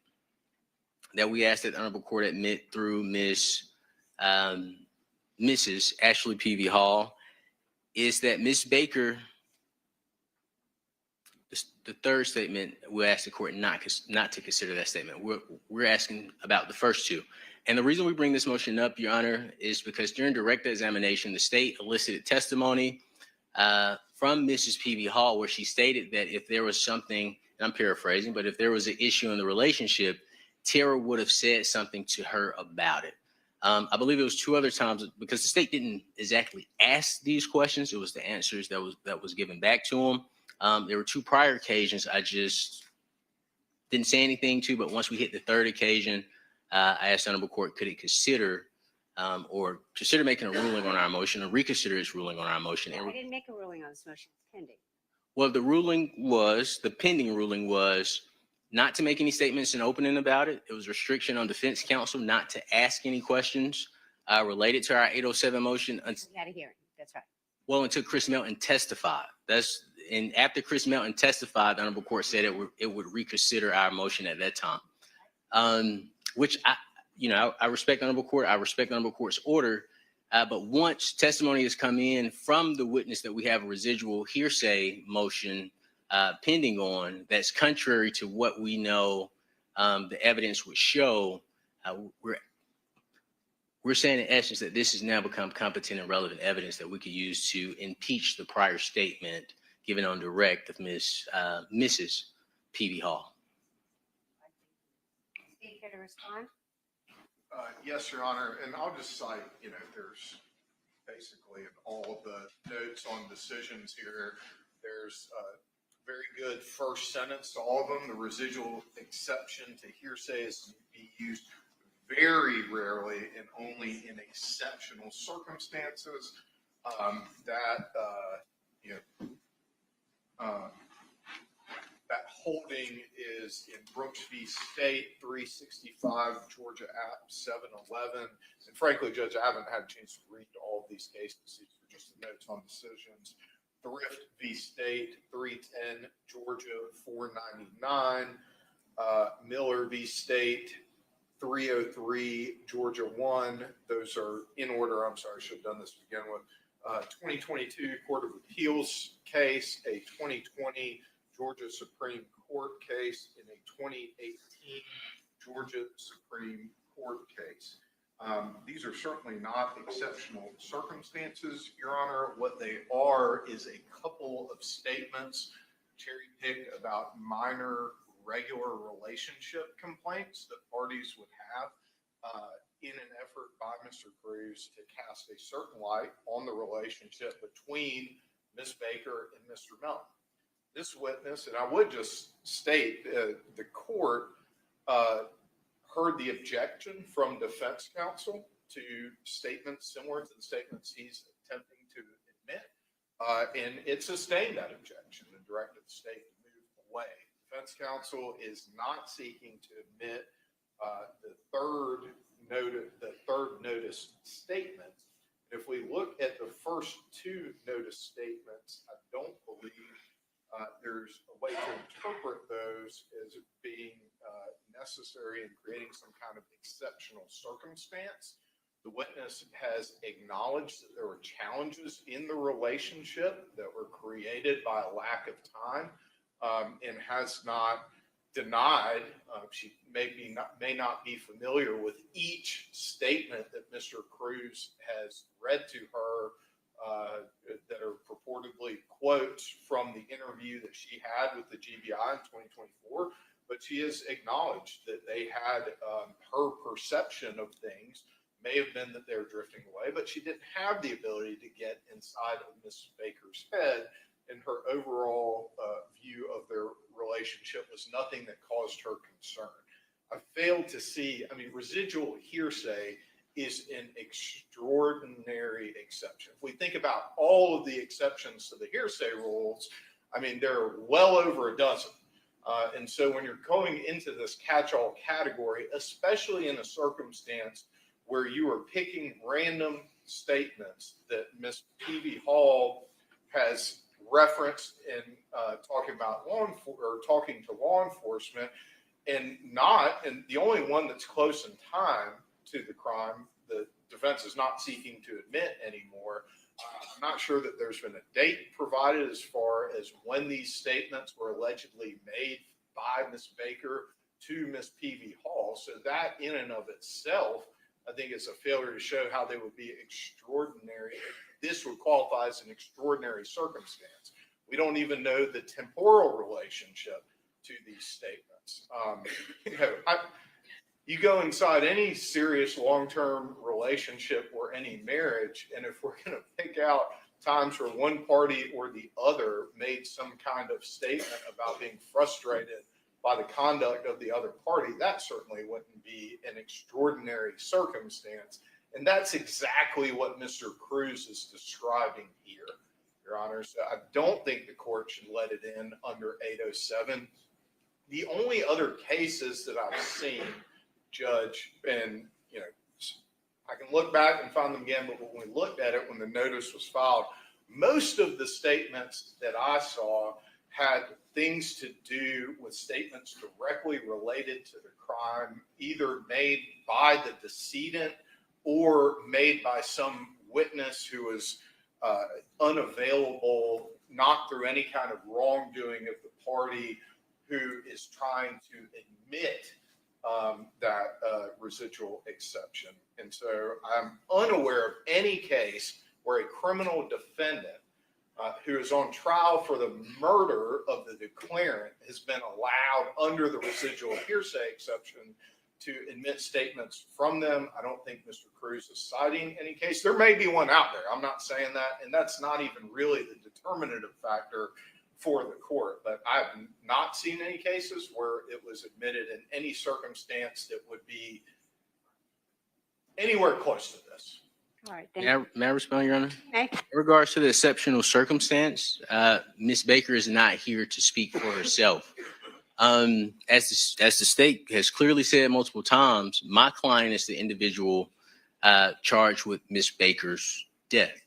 that we asked that the Honorable Court admit through Mrs. Ashley Peavy Hall is that Ms. Baker, the third statement, we asked the court not to consider that statement. We're asking about the first two. And the reason we bring this motion up, Your Honor, is because during direct examination, the state elicited testimony from Mrs. Peavy Hall where she stated that if there was something, and I'm paraphrasing, but if there was an issue in the relationship, Tara would have said something to her about it. I believe it was 2 other times because the state didn't exactly ask these questions. It was the answers that was given back to them. There were 2 prior occasions I just didn't say anything to, but once we hit the third occasion, I asked the Honorable Court, could it consider or consider making a ruling on our motion or reconsider its ruling on our motion? I didn't make a ruling on this motion. It's pending. Well, the pending ruling was not to make any statements in opening about it. It was restriction on defense counsel not to ask any questions related to our 807 motion. We had a hearing. That's right. Well, until Chris Melton testified. And after Chris Melton testified, the Honorable Court said it would reconsider our motion at that time. Which I respect the Honorable Court. I respect the Honorable Court's order. But once testimony has come in from the witness that we have a residual hearsay motion pending on, that's contrary to what we know the evidence would show, we're saying in essence that this has now become competent and relevant evidence that we could use to impeach the prior statement given on direct of Mrs. Peavy Hall. Care to respond? Yes, Your Honor, and I'll just cite, there's basically in all of the notes on decisions here, there's a very good first sentence to all of them. The residual exception to hearsay is to be used very rarely and only in exceptional circumstances that holding is in Brooks v. State, 365 Georgia App 711. And frankly, Judge, I haven't had a chance to read all of these cases. These are just the notes on decisions. Thrift v. State, 310 Georgia 499. Miller v. State, 303 Georgia 1. Those are in order. I'm sorry, I should have done this to begin with. 2022 Court of Appeals case, a 2020 Georgia Supreme Court case, and a 2018 Georgia Supreme Court case. These are certainly not exceptional circumstances, Your Honor. What they are is a couple of statements cherry-picked about minor regular relationship complaints that parties would have in an effort by Mr. Cruz to cast a certain light on the relationship between Ms. Baker and Mr. Melton. This witness, and I would just state, the court heard the objection from defense counsel to statements similar to the statements he's attempting to admit, and it sustained that objection and directed the state to move away. Defense counsel is not seeking to admit the third notice statement. If we look at the first two notice statements, I don't believe there's a way to interpret those as being necessary in creating some kind of exceptional circumstance. The witness has acknowledged that there were challenges in the relationship that were created by a lack of time, and has not denied. She may not be familiar with each statement that Mr. Cruz has read to her that are purportedly quotes from the interview that she had with the GBI in 2024, but she has acknowledged that they had her perception of things may have been that they were drifting away, but she didn't have the ability to get inside of Ms. Baker's head, and her overall view of their relationship was nothing that caused her concern. I failed to see, residual hearsay is an extraordinary exception. If we think about all of the exceptions to the hearsay rules, there are well over a dozen. And so when you're going into this catch-all category, especially in a circumstance where you are picking random statements that Ms. P.V. Hall has referenced in talking about talking to law enforcement, and the only one that's close in time to the crime, the defense is not seeking to admit anymore. I'm not sure that there's been a date provided as far as when these statements were allegedly made by Ms. Baker to Ms. P.V. Hall. So that in and of itself, I think is a failure to show how they would be extraordinary. This would qualify as an extraordinary circumstance. We don't even know the temporal relationship to these statements. You go inside any serious long-term relationship or any marriage, and if we're going to pick out times where one party or the other made some kind of statement about being frustrated by the conduct of the other party, that certainly wouldn't be an extraordinary circumstance. And that's exactly what Mr. Cruz is describing here, Your Honor. So I don't think the court should let it in under 807. The only other cases that I've seen, Judge, and I can look back and find them again, but when we looked at it, when the notice was filed, most of the statements that I saw had things to do with statements directly related to the crime, either made by the decedent or made by some witness who was unavailable, not through any kind of wrongdoing of the party who is trying to admit that residual exception. And so I'm unaware of any case where a criminal defendant who is on trial for the murder of the declarant has been allowed under the residual hearsay exception to admit statements from them. I don't think Mr. Cruz is citing any case. There may be one out there. I'm not saying that. And that's not even really the determinative factor for the court. But I've not seen any cases where it was admitted in any circumstance that would be anywhere close to this. All right. May I respond, Your Honor? Okay. In regards to the exceptional circumstance, Ms. Baker is not here to speak for herself. As the state has clearly said multiple times, my client is the individual charged with Ms. Baker's death.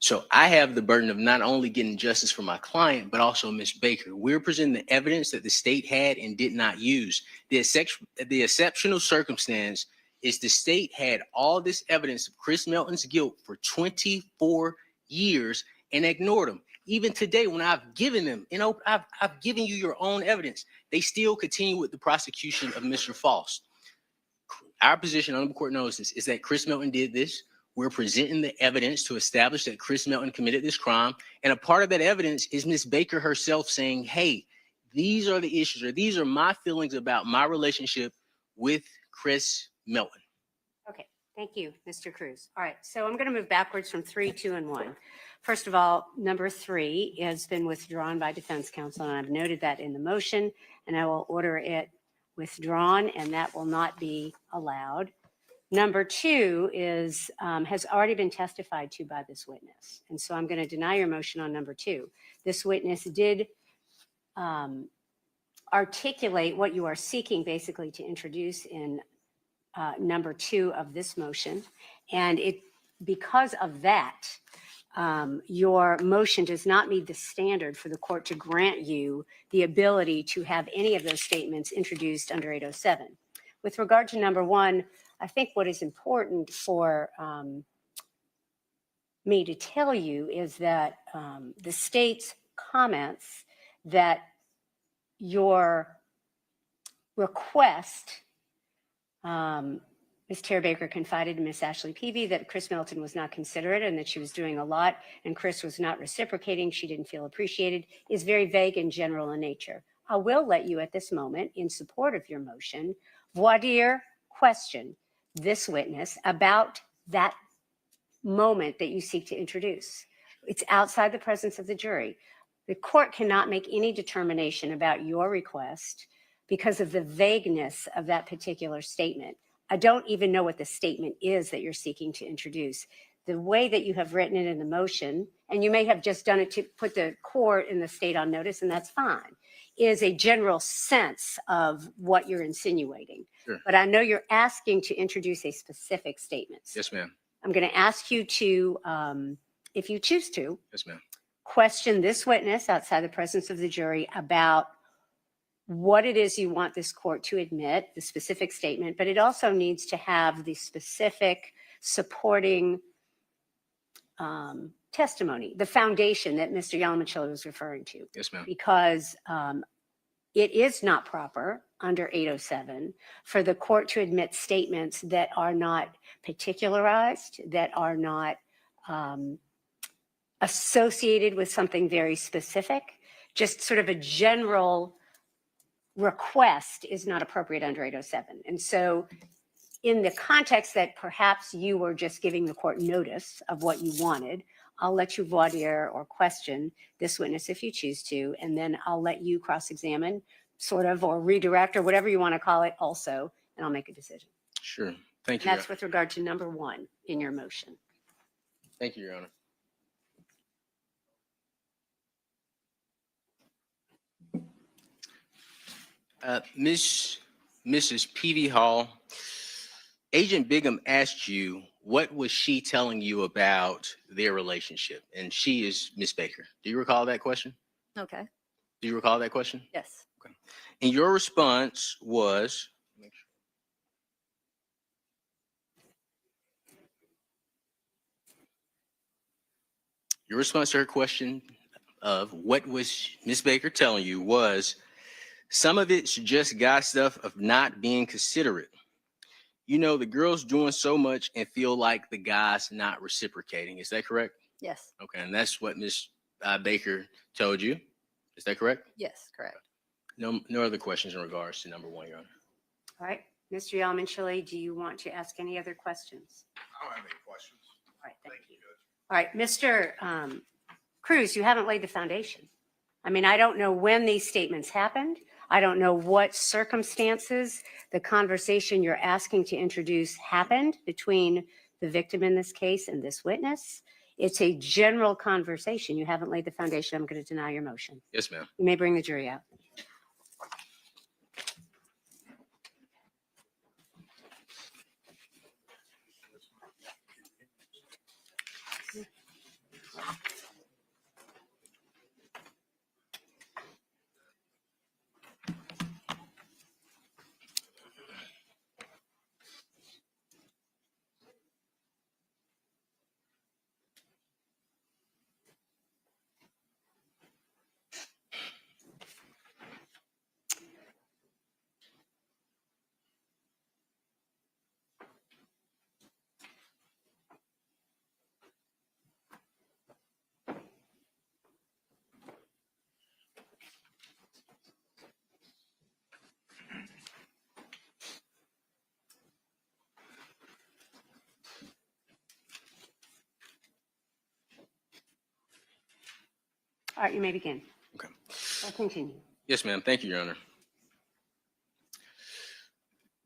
So I have the burden of not only getting justice for my client, but also Ms. Baker. We're presenting the evidence that the state had and did not use. The exceptional circumstance is the state had all this evidence of Chris Melton's guilt for 24 years and ignored him. Even today, when I've given them, I've given you your own evidence, they still continue with the prosecution of Mr. Faust. Our position on the court notices is that Chris Melton did this. We're presenting the evidence to establish that Chris Melton committed this crime. And a part of that evidence is Ms. Baker herself saying, hey, these are the issues, or these are my feelings about my relationship with Chris Melton. Okay, thank you, Mr. Cruz. All right, so I'm going to move backwards from 3, 2, and 1. First of all, number 3 has been withdrawn by defense counsel, and I've noted that in the motion, and I will order it withdrawn, and that will not be allowed. Number 2 is has already been testified to by this witness, and so I'm going to deny your motion on number 2. This witness did articulate what you are seeking basically to introduce in number 2 of this motion, and because of that, your motion does not meet the standard for the court to grant you the ability to have any of those statements introduced under 807. With regard to number 1, I think what is important for me to tell you is that the state's comments that your request, Ms. Tara Baker confided to Ms. Ashley Peavy that Chris Melton was not considerate and that she was doing a lot and Chris was not reciprocating, she didn't feel appreciated, is very vague and general in nature. I will let you at this moment, in support of your motion, voir dire question this witness about that moment that you seek to introduce. It's outside the presence of the jury. The court cannot make any determination about your request because of the vagueness of that particular statement. I don't even know what the statement is that you're seeking to introduce. The way that you have written it in the motion, and you may have just done it to put the court and the state on notice, and that's fine, is a general sense of what you're insinuating. Sure. But I know you're asking to introduce a specific statement. Yes, ma'am. I'm going to ask you to, if you choose to, Yes, ma'am. question this witness outside the presence of the jury about what it is you want this court to admit, the specific statement, but it also needs to have the specific supporting testimony, the foundation that Mr. Yalamanchili was referring to. Yes, ma'am. Because it is not proper under 807 for the court to admit statements that are not particularized, that are not associated with something very specific. Just sort of a general request is not appropriate under 807. And so in the context that perhaps you were just giving the court notice of what you wanted, I'll let you voir dire or question this witness if you choose to, and then I'll let you cross-examine sort of, or redirect, or whatever you want to call it also, and I'll make a decision. Sure. Thank And you. that's with regard to number 1 in your motion. Thank you, Your Honor. Mrs. Peavy Hall, Agent Bigham asked you, what was she telling you about their relationship? And she is Miss Baker. Do you recall that question? Okay. Do you recall that question? Yes. Okay. And your response was, your response to her question of what was Miss Baker telling you was, some of it's just guy stuff of not being considerate. You know, the girl's doing so much and feel like the guy's not reciprocating. Is that correct? Yes. Okay, and that's what Miss Baker told you. Is that correct? Yes, correct. No other questions in regards to number 1, Your Honor. All right. Mr. Yalamanchili, do you want to ask any other questions? I don't have any questions. All right, thank you. All right, Mr. Cruz, you haven't laid the foundation. I mean, I don't know when these statements happened. I don't know what circumstances the conversation you're asking to introduce happened between the victim in this case and this witness. It's a general conversation. You haven't laid the foundation. I'm going to deny your motion. Yes, ma'am. You may bring the jury out. All right, you may begin. Okay. I'll continue. Yes, ma'am. Thank you, Your Honor.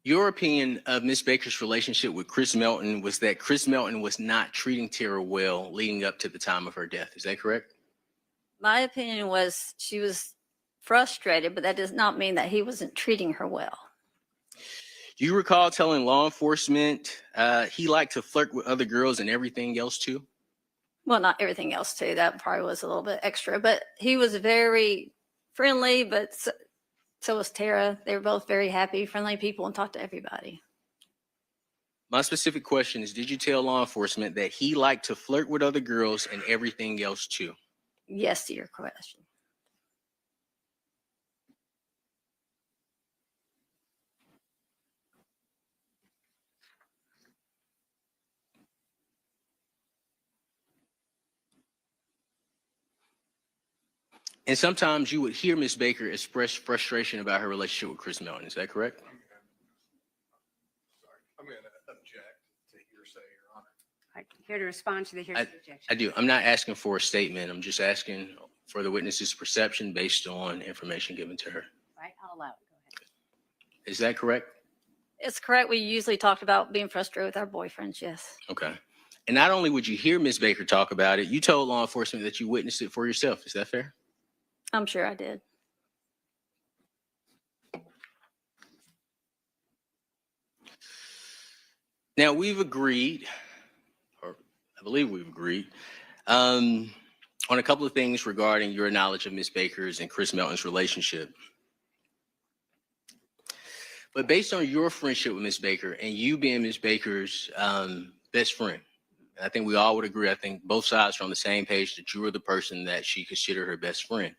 Your opinion of Ms. Baker's relationship with Chris Melton was that Chris Melton was not treating Tara well leading up to the time of her death. Is that correct? My opinion was she was frustrated, but that does not mean that he wasn't treating her well. Do you recall telling law enforcement he liked to flirt with other girls and everything else too? Well, not everything else too. That probably was a little bit extra, but he was very friendly, but so was Tara. They were both very happy, friendly people and talked to everybody. My specific question is, did you tell law enforcement that he liked to flirt with other girls and everything else too? Yes to your question. And sometimes you would hear Ms. Baker express frustration about her relationship with Chris Melton. Is that correct? I'm going to object to hearsay, Your Honor. All right, here to respond to the hearsay objection. I do. I'm not asking for a statement. I'm just asking for the witness's perception based on information given to her. All right, I'll allow it. Go ahead. Is that correct? It's correct. We usually talked about being frustrated with our boyfriends. Yes. Okay. And not only would you hear Ms. Baker talk about it, you told law enforcement that you witnessed it for yourself. Is that fair? I'm sure I did. Now, we've agreed, or I believe we've agreed, on a couple of things regarding your knowledge of Ms. Baker's and Chris Melton's relationship. But based on your friendship with Ms. Baker and you being Ms. Baker's best friend, I think we all would agree, I think both sides are on the same page that you were the person that she considered her best friend.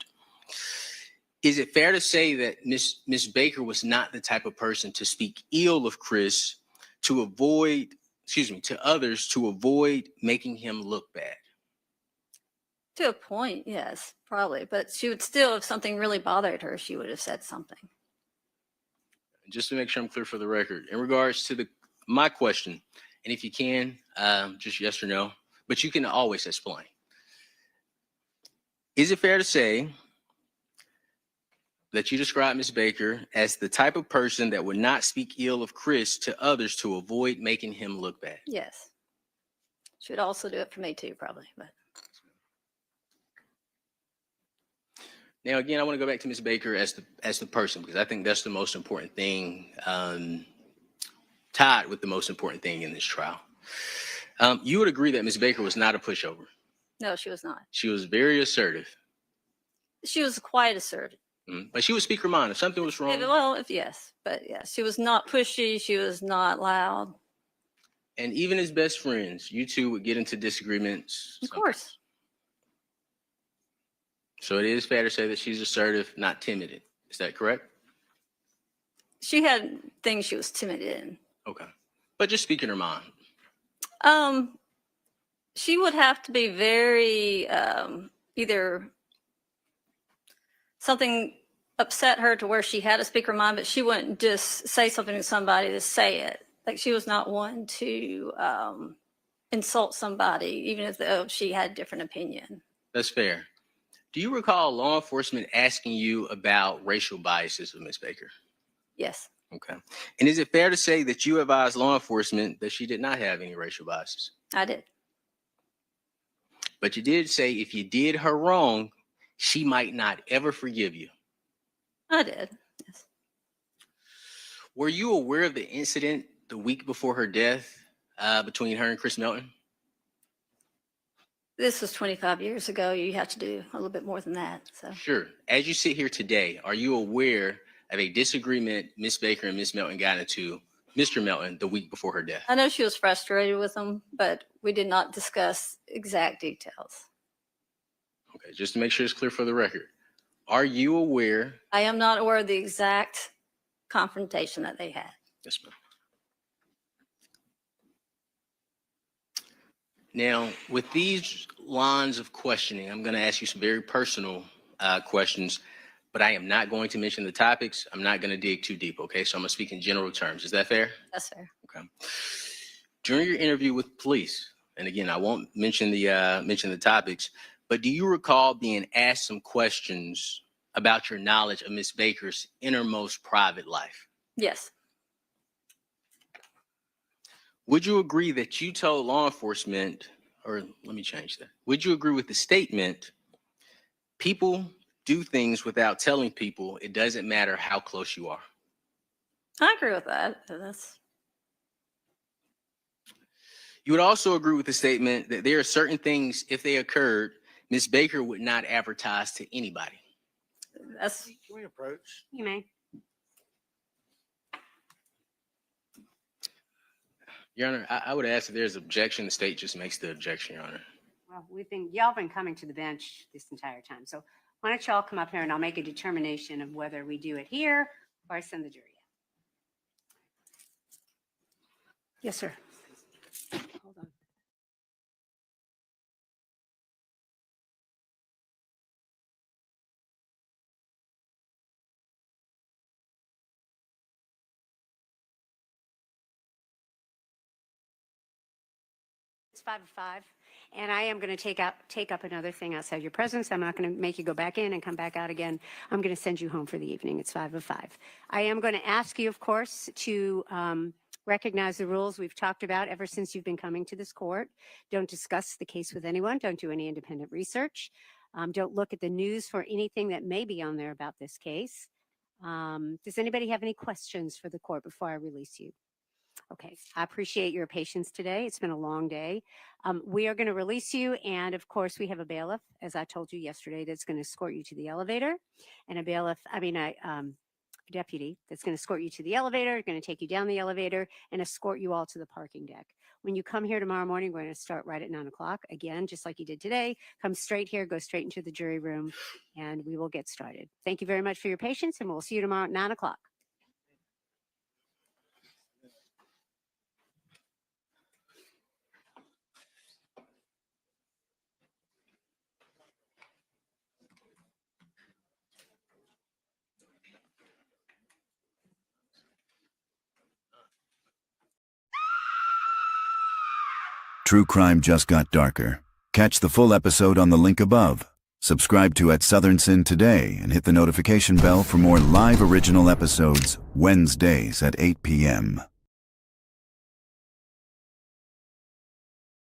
Is it fair to say that Ms. Baker was not the type of person to speak ill of Chris to others to avoid making him look bad? To a point, yes, probably. But she would still, if something really bothered her, she would have said something. Just to make sure I'm clear for the record, in regards to my question, and if you can, just yes or no, but you can always explain. Is it fair to say that you describe Ms. Baker as the type of person that would not speak ill of Chris to others to avoid making him look bad? Yes. She would also do it for me too, probably. But now, again, I want to go back to Ms. Baker as the person, because I think that's the most important thing, tied with the most important thing in this trial. You would agree that Ms. Baker was not a pushover. no, she was not. She was very assertive, She was quite assertive. but she would speak her mind if something was wrong. Well, yes, but yes, she was not pushy. She was not loud. And even as best friends, you two would get into disagreements. Of course. So it is fair to say that she's assertive, not timid. Is that correct? She had things she was timid in. Okay. But just speaking her mind. She would have to be very, either something upset her to where she had to speak her mind, but she wouldn't just say something to somebody to say it. Like, she was not one to insult somebody, even if though she had a different opinion. That's fair. Do you recall law enforcement asking you about racial biases of Ms. Baker? Yes, Okay. And is it fair to say that you advised law enforcement that she did not have any racial biases? I did. But you did say if you did her wrong, she might not ever forgive you. I did. Yes. Were you aware of the incident the week before her death between her and Chris Melton? This was 25 years ago. You have to do a little bit more than that. So Sure. As you sit here today, are you aware of a disagreement Ms. Baker and Ms. Melton got into, Mr. Melton, the week before her death? I know she was frustrated with him, but we did not discuss exact details. Okay, just to make sure it's clear for the record. Are you aware? I am not aware of the exact confrontation that they had. Yes, ma'am. Now, with these lines of questioning, I'm going to ask you some very personal questions, but I am not going to mention the topics. I'm not going to dig too deep, okay? So I'm going to speak in general terms. Is that fair? Yes, sir. Okay. During your interview with police, and again, I won't mention the topics, but do you recall being asked some questions about your knowledge of Ms. Baker's innermost private life? Yes. Would you agree that you told law enforcement, or let me change that. Would you agree with the statement, people do things without telling people, it doesn't matter how close you are? I agree with that. You would also agree with the statement that there are certain things, if they occurred, Ms. Baker would not advertise to anybody. That's. Can we approach? You may. Your Honor, I would ask if there's objection. The state just makes the objection, Your Honor. Well, y'all been coming to the bench this entire time. So why don't y'all come up here and I'll make a determination of whether we do it here or I send the jury out. Yes, sir. Hold on. It's 5:05, and I am going to take up another thing outside your presence. I'm not going to make you go back in and come back out again. I'm going to send you home for the evening. It's 5:05. I am going to ask you, of course, to recognize the rules we've talked about ever since you've been coming to this court. Don't discuss the case with anyone. Don't do any independent research. Don't look at the news for anything that may be on there about this case. Does anybody have any questions for the court before I release you? Okay, I appreciate your patience today. It's been a long day. We are going to release you, and of course, we have a bailiff, as I told you yesterday, that's going to escort you to the elevator, and a deputy that's going to escort you to the elevator, going to take you down the elevator, and escort you all to the parking deck. When you come here tomorrow morning, we're going to start right at 9 o'clock. Again, just like you did today, come straight here, go straight into the jury room, and we will get started. Thank you very much for your patience, and we'll see you tomorrow at 9 o'clock. True crime just got darker. Catch the full episode on the link above. Subscribe to Southern Sin today and hit the notification bell for more live original episodes Wednesdays at 8 p.m.